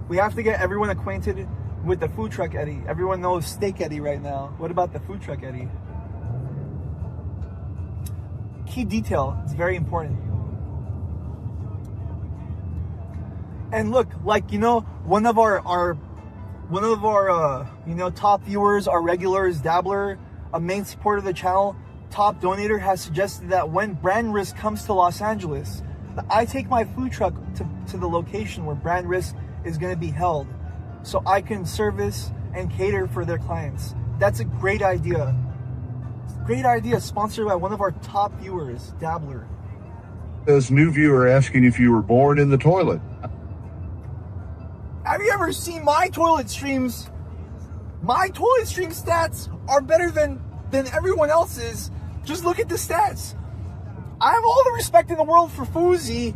We have to get everyone acquainted with the food truck Eddie. Everyone knows Steak Eddie right now. What about the food truck Eddie? Key detail, it's very important. And look, like, you know, one of our you know, top viewers, our regulars, Dabbler, a main supporter of the channel, top donator, has suggested that when Brand Risk comes to Los Angeles, that I take my food truck to the location where Brand Risk is going to be held, so I can service and cater for their clients. That's a great idea. Great idea, sponsored by one of our top viewers, Dabbler. As new viewer asking if you were born in the toilet. Have you ever seen my toilet streams? My toilet stream stats are better than everyone else's. Just look at the stats. I have all the respect in the world for Fousey,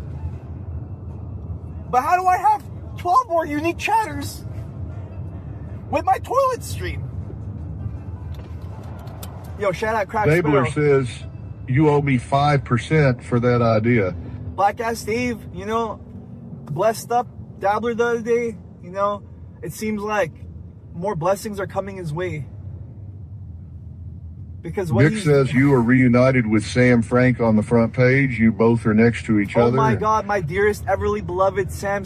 but how do I have 12 more unique chatters with my toilet stream? Yo, shout out Crack Dabler Sparrow. says, you owe me 5% for that idea. Black Ass Dave, you know, blessed up Dabbler the other day. You know, it seems like more blessings are coming his way. Because what Nick says you are reunited with Sam Frank on the front page. You both are next to each other. Oh my God, my dearest, everly beloved Sam.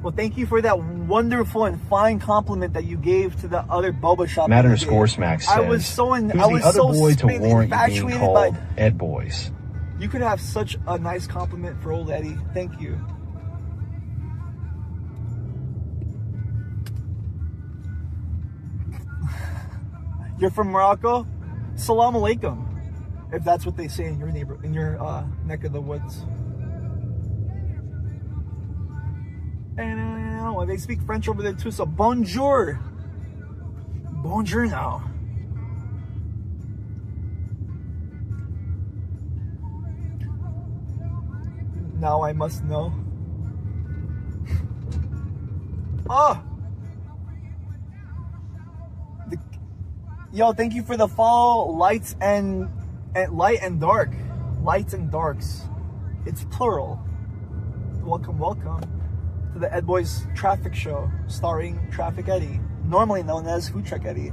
Well, thank you for that wonderful and fine compliment that you gave to the other boba shop. Matt _ Smack says, I was so who's the other boy to warrant you being infatuated called by Ed Boys? You could have such a nice compliment for old Eddie. Thank you. You're from Morocco? Salam alaikum, if that's what they say in your neck of the woods. And they speak French over there too, so bonjour. Bonjour now. Now I must know. Oh! Yo, thank you for the follow. Lights and light and dark. Lights and darks. It's plural. Welcome to the Ed Boys Traffic Show, starring Traffic Eddie, normally known as Food Truck Eddie.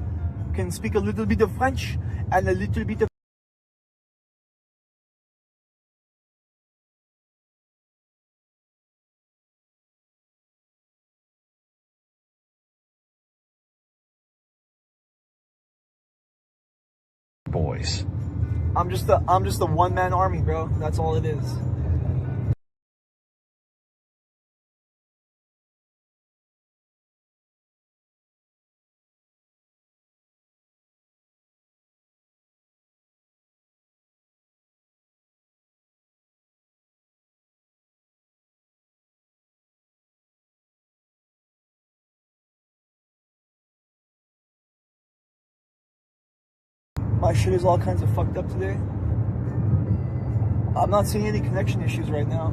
Can speak a little bit of French and a little bit of Boys. I'm just a one-man army, bro. That's all it is. My shit is all kinds of fucked up today. I'm not seeing any connection issues right now.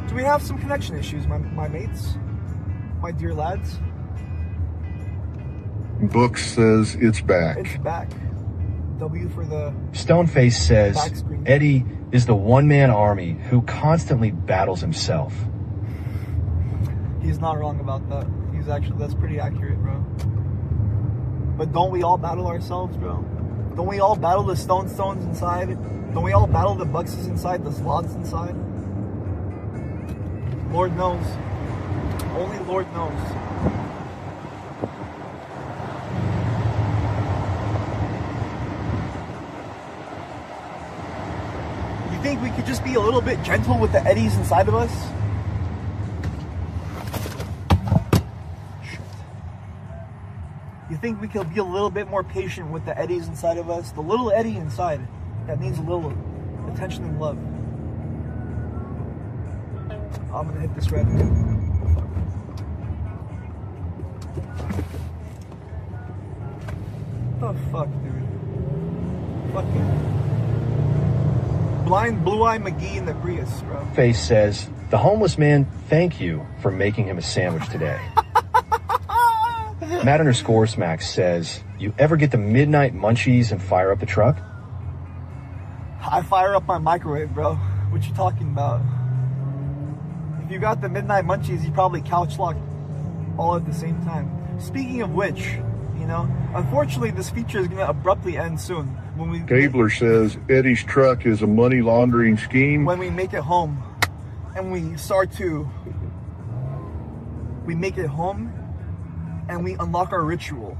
Do we have some connection issues, my mates? My dear lads? Book says it's back. It's back. W for the... Stoneface says, back screen. Eddie is the one-man army who constantly battles himself. He's not wrong about that. That's pretty accurate, bro. But don't we all battle ourselves, bro? Don't we all battle the stones inside? Don't we all battle the buxes inside, the sloths inside? Lord knows. Only Lord knows. You think we could just be a little bit gentle with the eddies inside of us? You think we could be a little bit more patient with the eddies inside of us? The little eddy inside that needs a little attention and love. I'm gonna hit this red. What the fuck, dude? Fucking blind blue-eye McGee in the Prius, bro. Face says, the homeless man, thank you for making him a sandwich today. Matt_Smack says, you ever get the midnight munchies and fire up the truck? I fire up my microwave, bro. What you talking about? If you got the midnight munchies, you probably couch lock all at the same time. Speaking of which, you know, unfortunately this feature is going to abruptly end soon. When Gabler says Eddie's truck is a money laundering scheme. When we make it home and we make it home and we unlock our ritual.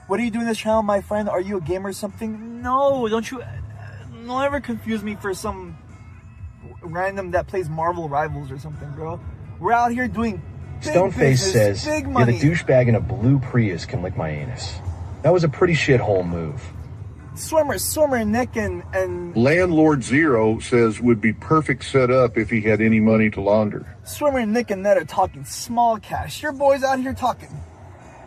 What are you doing this channel, my friend? Are you a gamer or something? No, don't ever confuse me for some random that plays Marvel Rivals or something, bro. We're out here doing big Stoneface business, says, big yeah, money. the douchebag in a blue Prius can lick my anus. That was a pretty shithole move. Swimmer Nick and Landlord Zero says would be perfect setup if he had any money to launder. Swimmer Nick and Ned are talking small cash. Your boys out here talking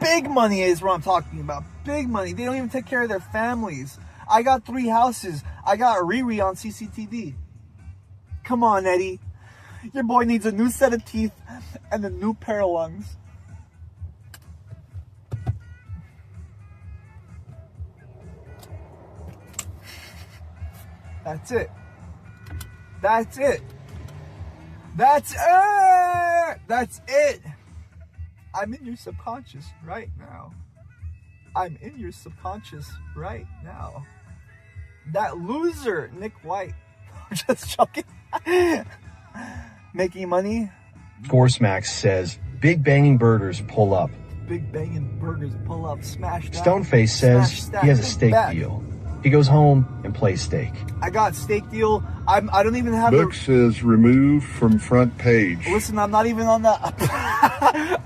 big money is what I'm talking about. Big money. They don't even take care of their families. I got 3 houses. I got Riri on CCTV. Come on, Eddie. Your boy needs a new set of teeth and a new pair of lungs. That's it. That's it. That's it. That's it. I'm in your subconscious right now. I'm in your subconscious right now. That loser, Nick White. I'm just joking. Making money. Smack says, big banging burgers pull up. Big banging burgers pull up. Smash that. Stoneface says Smash he has a that. steak Back. deal. He goes home and plays steak. I got steak deal. I don't even have Book says removed from front page. Listen, I'm not even on that.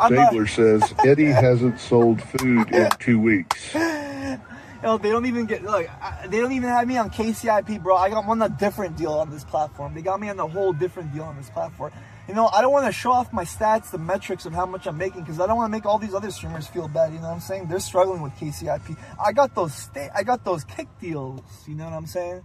Stabler says Eddie hasn't sold food in 2 weeks. You know, they don't even get, look, they don't even have me on KCIP, bro. I'm on a different deal on this platform. They got me on a whole different deal on this platform. You know, I don't want to show off my stats, the metrics of how much I'm making, because I don't want to make all these other streamers feel bad, you know what I'm saying? They're struggling with KCIP. I got those kick deals, you know what I'm saying?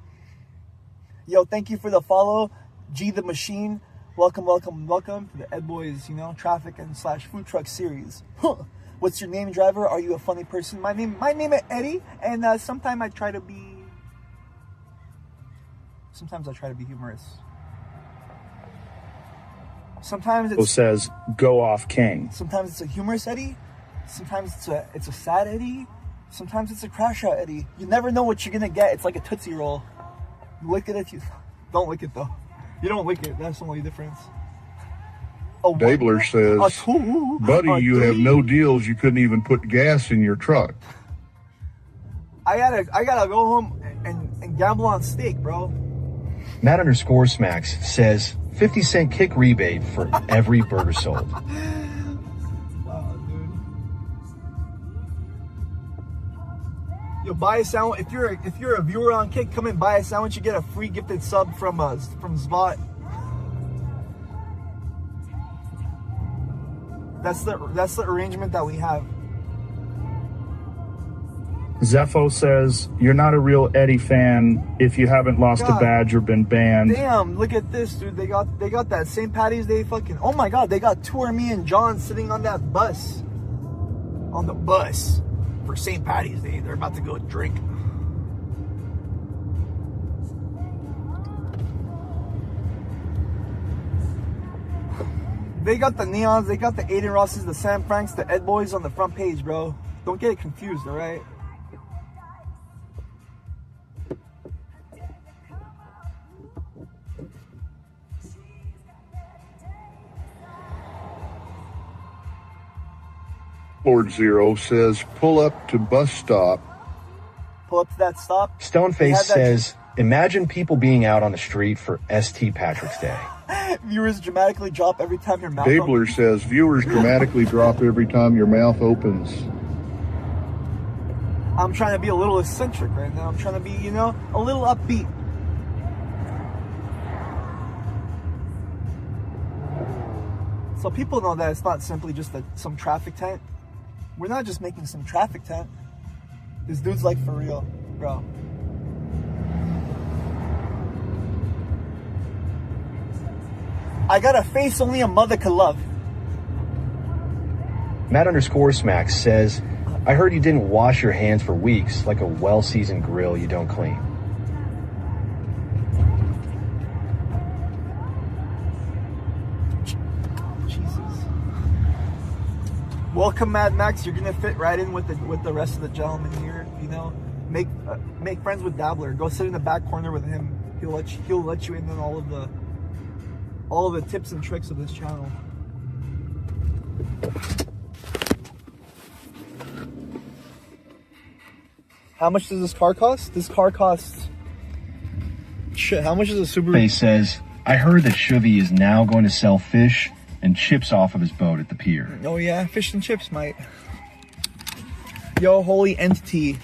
Yo, thank you for the follow, G the Machine. Welcome to the Ed Boys, you know, traffic and / food truck series. Huh. What's your name, driver? Are you a funny person? My name is Eddie, and sometimes I try to be humorous. Sometimes Who says go off king. Sometimes it's a humorous Eddie. Sometimes it's a sad Eddie. Sometimes it's a crash out Eddie. You never know what you're gonna get. It's like a Tootsie Roll. You lick it if you don't lick it though. You don't lick it. That's the only difference. Dabler says, buddy, you have no deals. You couldn't even put gas in your truck. I gotta go home and gamble on steak, bro. Matt_Smacks says 50-cent kick rebate for every burger sold. Wow, dude. Yo, buy a sandwich. If you're a viewer on Kick, come and buy a sandwich. You get a free gifted sub from Zvot. That's the arrangement that we have. Zepho says, you're not a real Eddie fan if you haven't lost a badge or been banned. Damn, look at this, dude. They got that St. Patty's Day fucking... Oh my God, they got Tour Me and John sitting on that bus. On the bus for St. Patty's Day. They're about to go drink. They got the Neons, they got the Aiden Rosses, the Sam Franks, the Ed Boys on the front page, bro. Don't get it confused, alright? Lord Zero says, pull up to bus stop. Pull up to that stop. Stoneface says, imagine people being out on the street for St. Patrick's Day. Viewers dramatically drop every time your mouth Dabler says, viewers dramatically drop every time your mouth opens. I'm trying to be a little eccentric right now. I'm trying to be, you know, a little upbeat. So people know that it's not simply just some traffic tent. We're not just making some traffic tent. This dude's like for real, bro. I got a face only a mother could love. Matt_Smack says, I heard you didn't wash your hands for weeks, like a well-seasoned grill you don't clean. Jesus. Welcome, Mad Max. You're gonna fit right in with the rest of the gentlemen here. You know, make friends with Dabbler. Go sit in the back corner with him. He'll let you in on all of the tips and tricks of this channel. How much does this car cost? This car costs... Shit, how much is a Subaru? Faye says, I heard that Chevy is now going to sell fish and chips off of his boat at the pier. Oh yeah, fish and chips, mate. Yo, holy entity.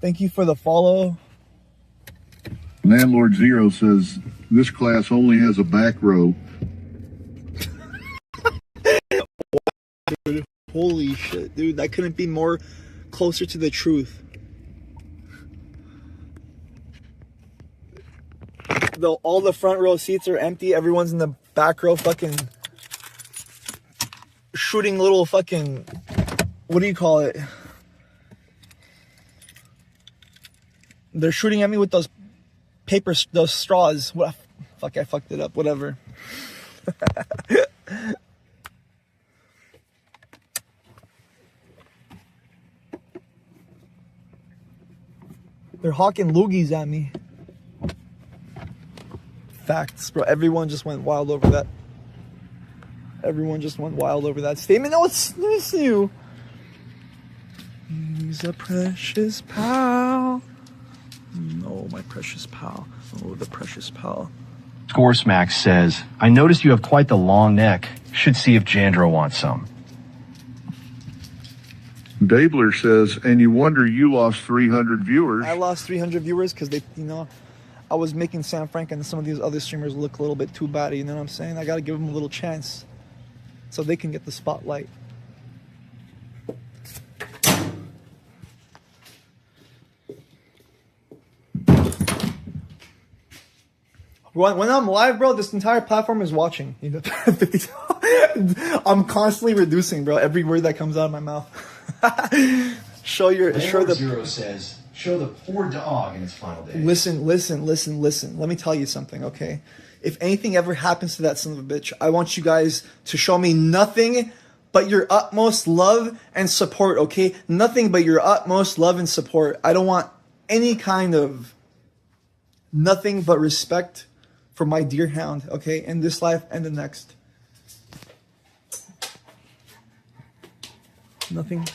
Thank you for the follow. Landlord Zero says, this class only has a back row. Dude, holy shit, dude. That couldn't be more closer to the truth. All the front row seats are empty. Everyone's in the back row fucking shooting little fucking, what do you call it? They're shooting at me with those those straws. What? Fuck, I fucked it up. Whatever. They're hawking loogies at me. Facts, bro. Everyone just went wild over that. Everyone just went wild over that statement. No, it's new. He's a precious pal. Oh, my precious pal. Oh, the precious pal. Smack says, I noticed you have quite the long neck. Should see if Jandro wants some. Dabler says, and you wonder you lost 300 viewers. I lost 300 viewers because they, you know, I was making Sam Frank and some of these other streamers look a little bit too bad. You know what I'm saying? I got to give them a little chance so they can get the spotlight. When I'm live, bro, this entire platform is watching. You know, I'm constantly reducing, bro, every word that comes out of my mouth. Show the Zero says, show the poor dog in its final days. Listen. Let me tell you something, okay? If anything ever happens to that son of a bitch, I want you guys to show me nothing but your utmost love and support, okay? Nothing but your utmost love and support. I don't want any kind of nothing but respect for my dear hound, okay? In this life and the next. Nothing.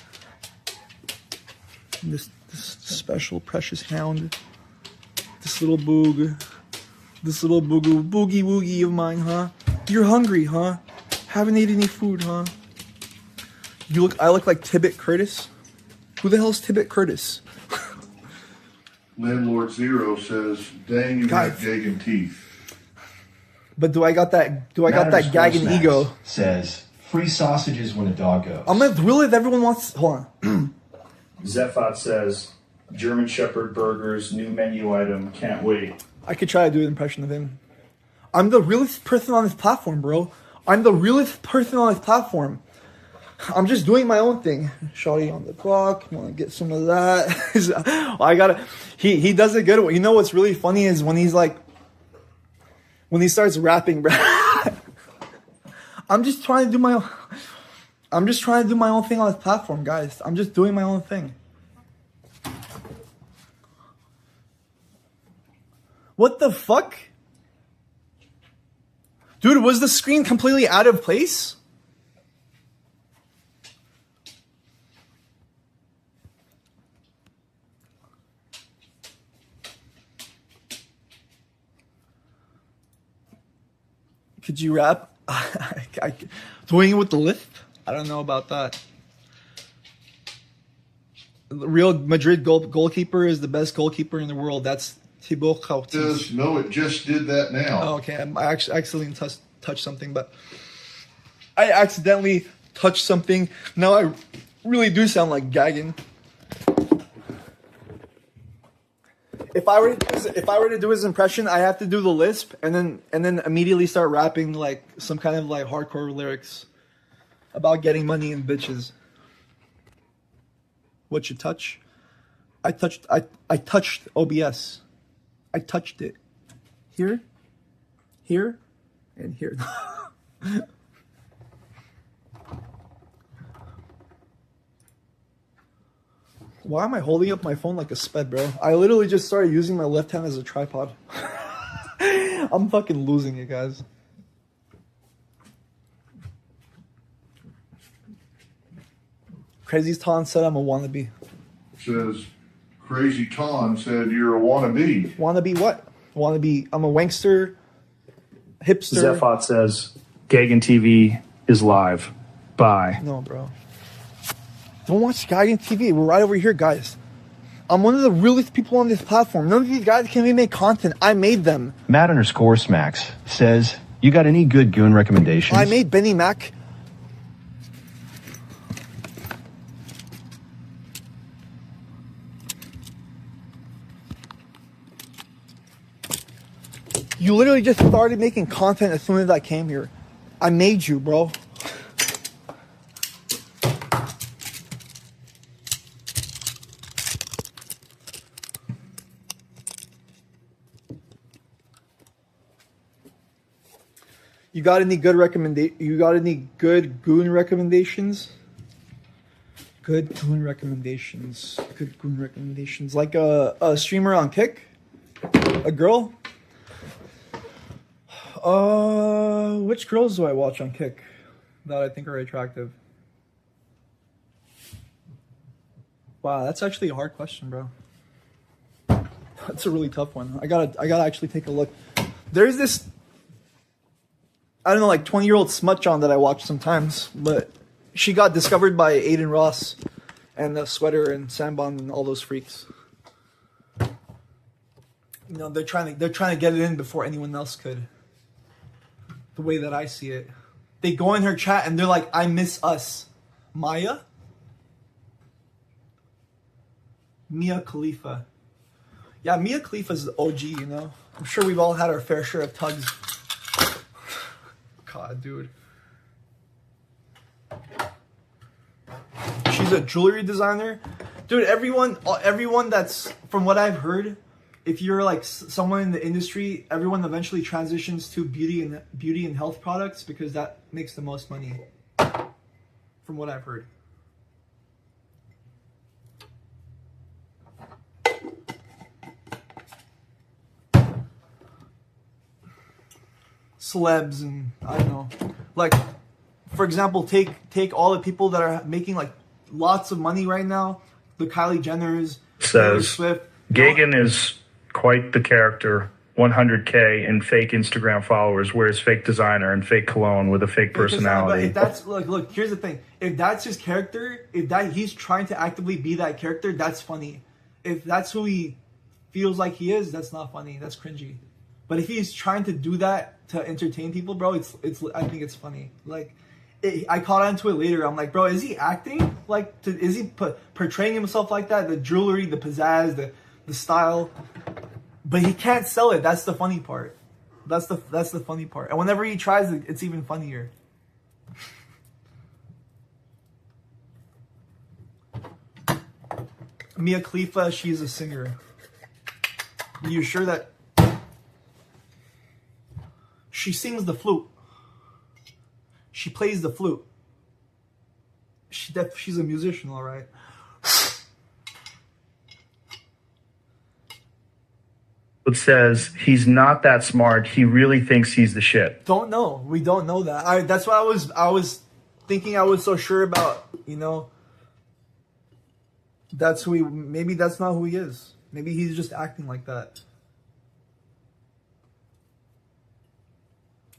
This special precious hound. This little boog. This little boogie woogie of mine, huh? You're hungry, huh? Haven't ate any food, huh? I look like Tibbet Curtis? Who the hell's Tibbet Curtis? Landlord Zero says, dang, you got gagging teeth. But do I got that gagging ego? Says, free sausages when a dog goes. I'm gonna really if everyone wants. Hold on. Zephot says, German Shepherd burgers, new menu item, can't wait. I could try to do an impression of him. I'm the realest person on this platform, bro. I'm the realest person on this platform. I'm just doing my own thing. Shawty on the clock. Want to get some of that? I gotta. He does it good. You know what's really funny is when he starts rapping, bro. I'm just trying to do my own thing on this platform, guys. I'm just doing my own thing. What the fuck? Dude, was the screen completely out of place? Could you rap? Doing it with the lisp? I don't know about that. Real Madrid goalkeeper is the best goalkeeper in the world. That's Thibaut Courtois. No, it just did that now. Oh, okay. I actually accidentally touched something, but I accidentally touched something. Now I really do sound like gagging. If I were to do his impression, I have to do the lisp and then immediately start rapping like some kind of like hardcore lyrics about getting money and bitches. What you touch? I touched OBS. I touched it. Here, and here. Why am I holding up my phone like a sped, bro? I literally just started using my left hand as a tripod. I'm fucking losing it, guys. Crazy Ton said I'm a wannabe. Says Crazy Ton said you're a wannabe. Wannabe what? Wannabe. I'm a wankster, hipster. Zephot says Gagan TV is live. Bye. No, bro. Don't watch Gagan TV. We're right over here, guys. I'm one of the realest people on this platform. None of these guys can even make content. I made them. Matt_Smacks says, you got any good goon recommendations? I made Benny Mac. You literally just started making content as soon as I came here. I made you, bro. You got any good goon recommendations? Good goon recommendations. Good goon recommendations. Like a streamer on Kick? A girl? Which girls do I watch on Kick that I think are attractive? Wow, that's actually a hard question, bro. That's a really tough one. I gotta actually take a look. There's this, I don't know, like 20-year-old smut John that I watch sometimes, but she got discovered by Aiden Ross and the Sweater and Sambon and all those freaks. You know, they're trying to get it in before anyone else could. The way that I see it. They go in her chat and they're like, I miss us. Maya? Mia Khalifa. Yeah, Mia Khalifa's the OG, you know? I'm sure we've all had our fair share of tugs. God, dude. She's a jewelry designer. Dude, everyone that's, from what I've heard, if you're like someone in the industry, everyone eventually transitions to beauty and health products because that makes the most money. From what I've heard. Celebs and I don't know, like for example, take all the people that are making like lots of money right now, the Kylie Jenners, Taylor Swift. Gagan is quite the character. 100K in fake Instagram followers, wears fake designer and fake cologne with a fake personality. If that's look, here's the thing. If that's his character, he's trying to actively be that character, that's funny. If that's who he feels like he is, that's not funny. That's cringy. But if he's trying to do that to entertain people, bro, it's I think it's funny. Like, I caught on to it later. I'm like, bro, is he acting? Like, is he portraying himself like that? The jewelry, the pizzazz, the style. But he can't sell it. That's the funny part. That's the funny part. And whenever he tries it, it's even funnier. Mia Khalifa, she's a singer. Are you sure that she sings the flute? She plays the flute. She's a musician, all right. It says he's not that smart. He really thinks he's the shit. Don't know. We don't know that. That's why I was thinking I was so sure about, you know. That's who he. Maybe that's not who he is. Maybe he's just acting like that.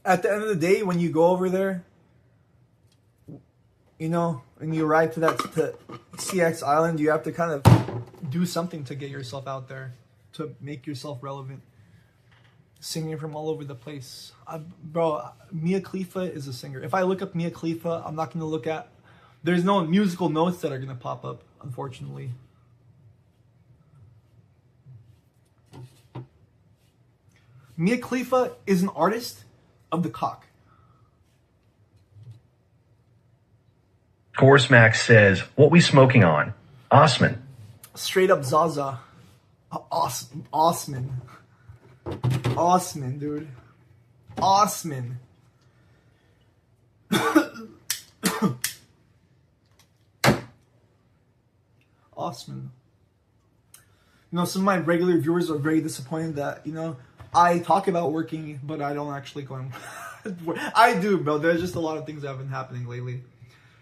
At the end of the day, when you go over there, you know, when you arrive to CX Island, you have to kind of do something to get yourself out there, to make yourself relevant. Singing from all over the place. Bro, Mia Khalifa is a singer. If I look up Mia Khalifa, I'm not going to look at... There's no musical notes that are going to pop up, unfortunately. Mia Khalifa is an artist of the cock. Force Max says, what we smoking on? Osman. Straight up Zaza. Osman. Osman, dude. Osman. Osman. You know, some of my regular viewers are very disappointed that, you know, I talk about working, but I don't actually go and I do, bro. There's just a lot of things that have been happening lately.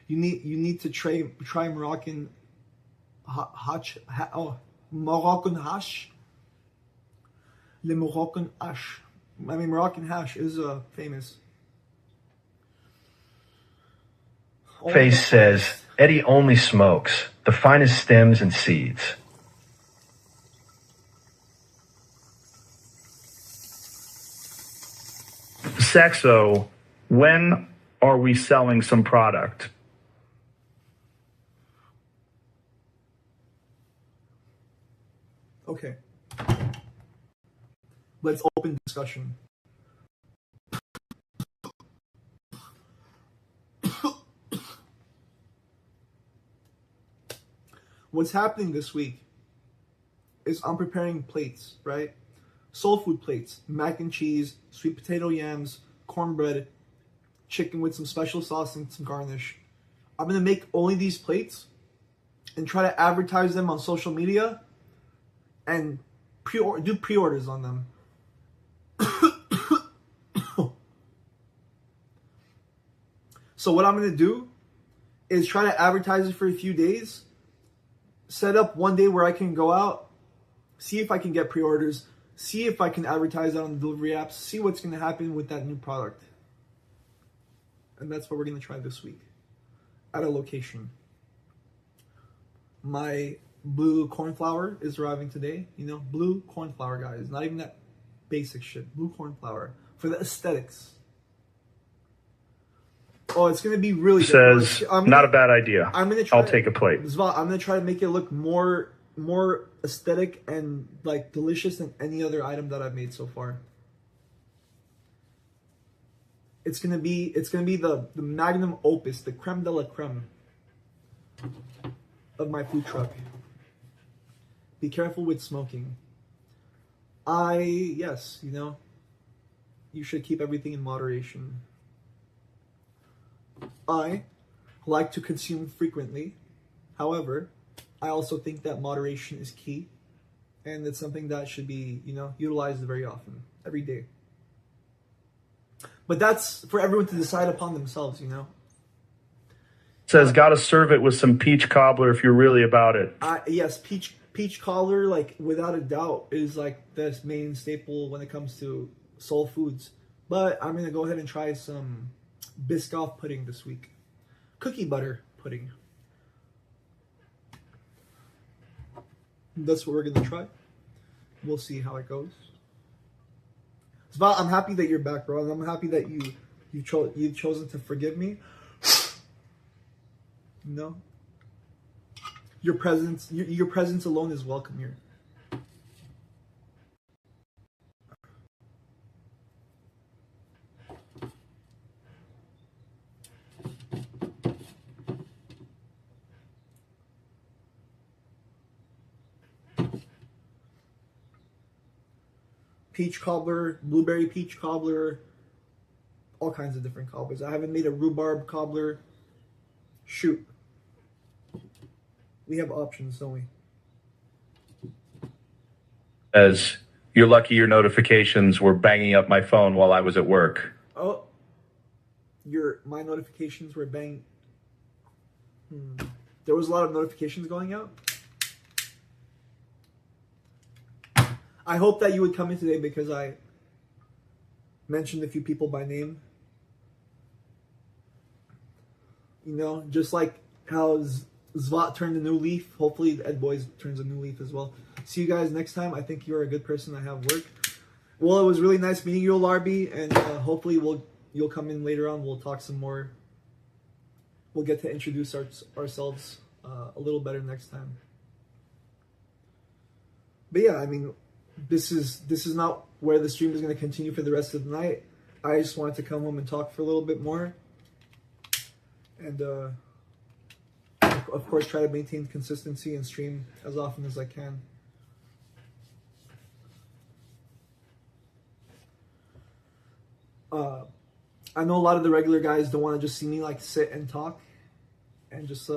You need to try Moroccan Moroccan hash. Le Moroccan hash. I mean, Moroccan hash is famous. Face says, Eddie only smokes the finest stems and seeds. Sexo, when are we selling some product? Okay. Let's open discussion. What's happening this week is I'm preparing plates, right? Soul food plates, mac and cheese, sweet potato yams, cornbread, chicken with some special sauce and some garnish. I'm going to make only these plates and try to advertise them on social media and do pre-orders on them. So what I'm going to do is try to advertise it for a few days, set up one day where I can go out, see if I can get pre-orders, see if I can advertise it on the delivery apps, see what's going to happen with that new product. And that's what we're going to try this week at a location. My blue corn flour is arriving today. You know, blue corn flour, guys. Not even that basic shit. Blue corn flour for the aesthetics. Oh, it's going to be really good. Says, not a bad idea. I'll take a plate. Zval, I'm going to try to make it look more aesthetic and like delicious than any other item that I've made so far. It's gonna be the magnum opus, the creme de la creme of my food truck. Be careful with smoking. Yes, you know, you should keep everything in moderation. I like to consume frequently. However, I also think that moderation is key, and it's something that should be, you know, utilized very often, every day. But that's for everyone to decide upon themselves, you know. Says, gotta serve it with some peach cobbler if you're really about it. Yes, peach cobbler, like without a doubt, is like the main staple when it comes to soul foods. But I'm gonna go ahead and try some Biscoff pudding this week, cookie butter pudding. That's what we're gonna try. We'll see how it goes. Zval, I'm happy that you're back, bro. And I'm happy that you've chosen to forgive me. No, your presence alone is welcome here. Peach cobbler, blueberry peach cobbler, all kinds of different cobblers. I haven't made a rhubarb cobbler. Shoot. We have options, don't we? As you're lucky your notifications were banging up my phone while I was at work. Oh, my notifications were banging. There was a lot of notifications going out. I hope that you would come in today because I mentioned a few people by name. You know, just like how Zvat turned a new leaf. Hopefully Ed Boys turns a new leaf as well. See you guys next time. I think you're a good person. I have work. Well, it was really nice meeting you, Larby, and hopefully you'll come in later on. We'll talk some more. We'll get to introduce ourselves a little better next time. But yeah, I mean, this is not where the stream is going to continue for the rest of the night. I just wanted to come home and talk for a little bit more, and of course try to maintain consistency and stream as often as I can. I know a lot of the regular guys don't want to just see me like sit and talk and just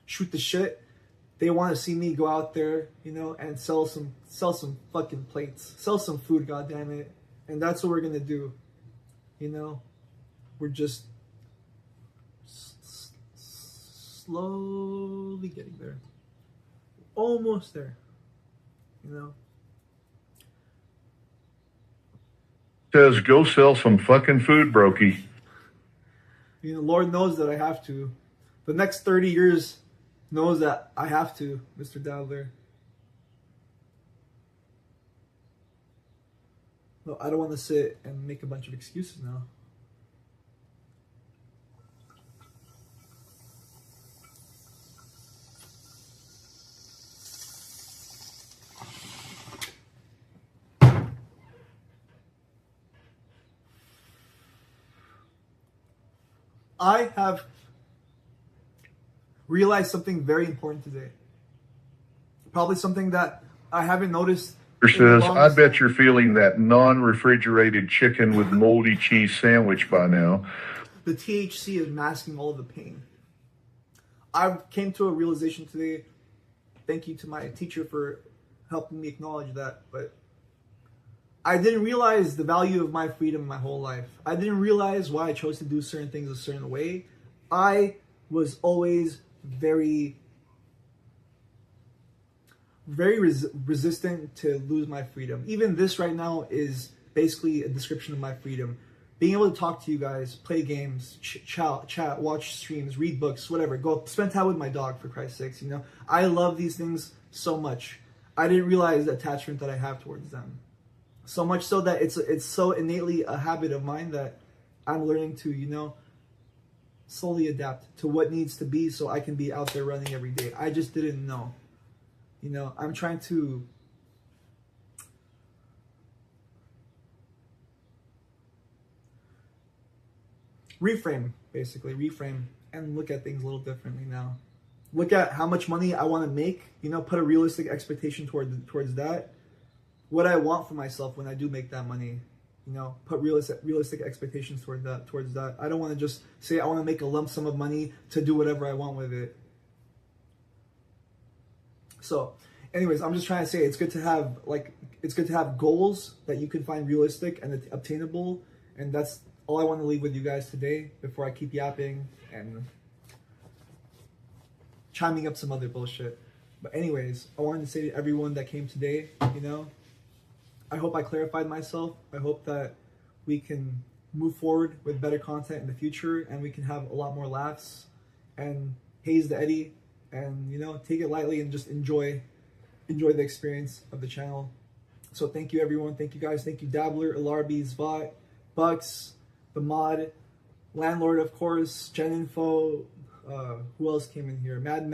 shoot the shit. They want to see me go out there, you know, and sell some fucking plates, sell some food, goddammit. And that's what we're gonna do, you know. We're just slowly getting there, almost there, you know. Says go sell some fucking food, brokey. You know, Lord knows that I have to. The next 30 years knows that I have to, Mr. Dabbler. No, I don't want to sit and make a bunch of excuses now. I have realized something very important today. Probably something that I haven't noticed. Says, I bet you're feeling that non-refrigerated chicken with moldy cheese sandwich by now. The THC is masking all of the pain. I came to a realization today. Thank you to my teacher for helping me acknowledge that. But I didn't realize the value of my freedom my whole life. I didn't realize why I chose to do certain things a certain way. I was always very resistant to lose my freedom. Even this right now is basically a description of my freedom. Being able to talk to you guys, play games, chat, watch streams, read books, whatever. Go spend time with my dog, for Christ's sakes, you know. I love these things so much. I didn't realize the attachment that I have towards them. So much so that it's so innately a habit of mine that I'm learning to, you know, slowly adapt to what needs to be so I can be out there running every day. I just didn't know. You know, I'm trying to reframe and look at things a little differently now. Look at how much money I want to make, you know, put a realistic expectation towards that. What I want for myself when I do make that money, you know, put realistic expectations towards that. I don't want to just say I want to make a lump sum of money to do whatever I want with it. So, anyways, I'm just trying to say it's good to have goals that you can find realistic and obtainable, and that's all I want to leave with you guys today before I keep yapping and chiming up some other bullshit. But anyways, I wanted to say to everyone that came today, you know, I hope I clarified myself. I hope that we can move forward with better content in the future and we can have a lot more laughs and haze the Eddie and, you know, take it lightly and just enjoy the experience of the channel. So thank you, everyone. Thank you, guys. Thank you, Dabbler, Alarbi, Zvat, Bucks, the Mod, Landlord, of course, Geninfo. Who else came in here? Mad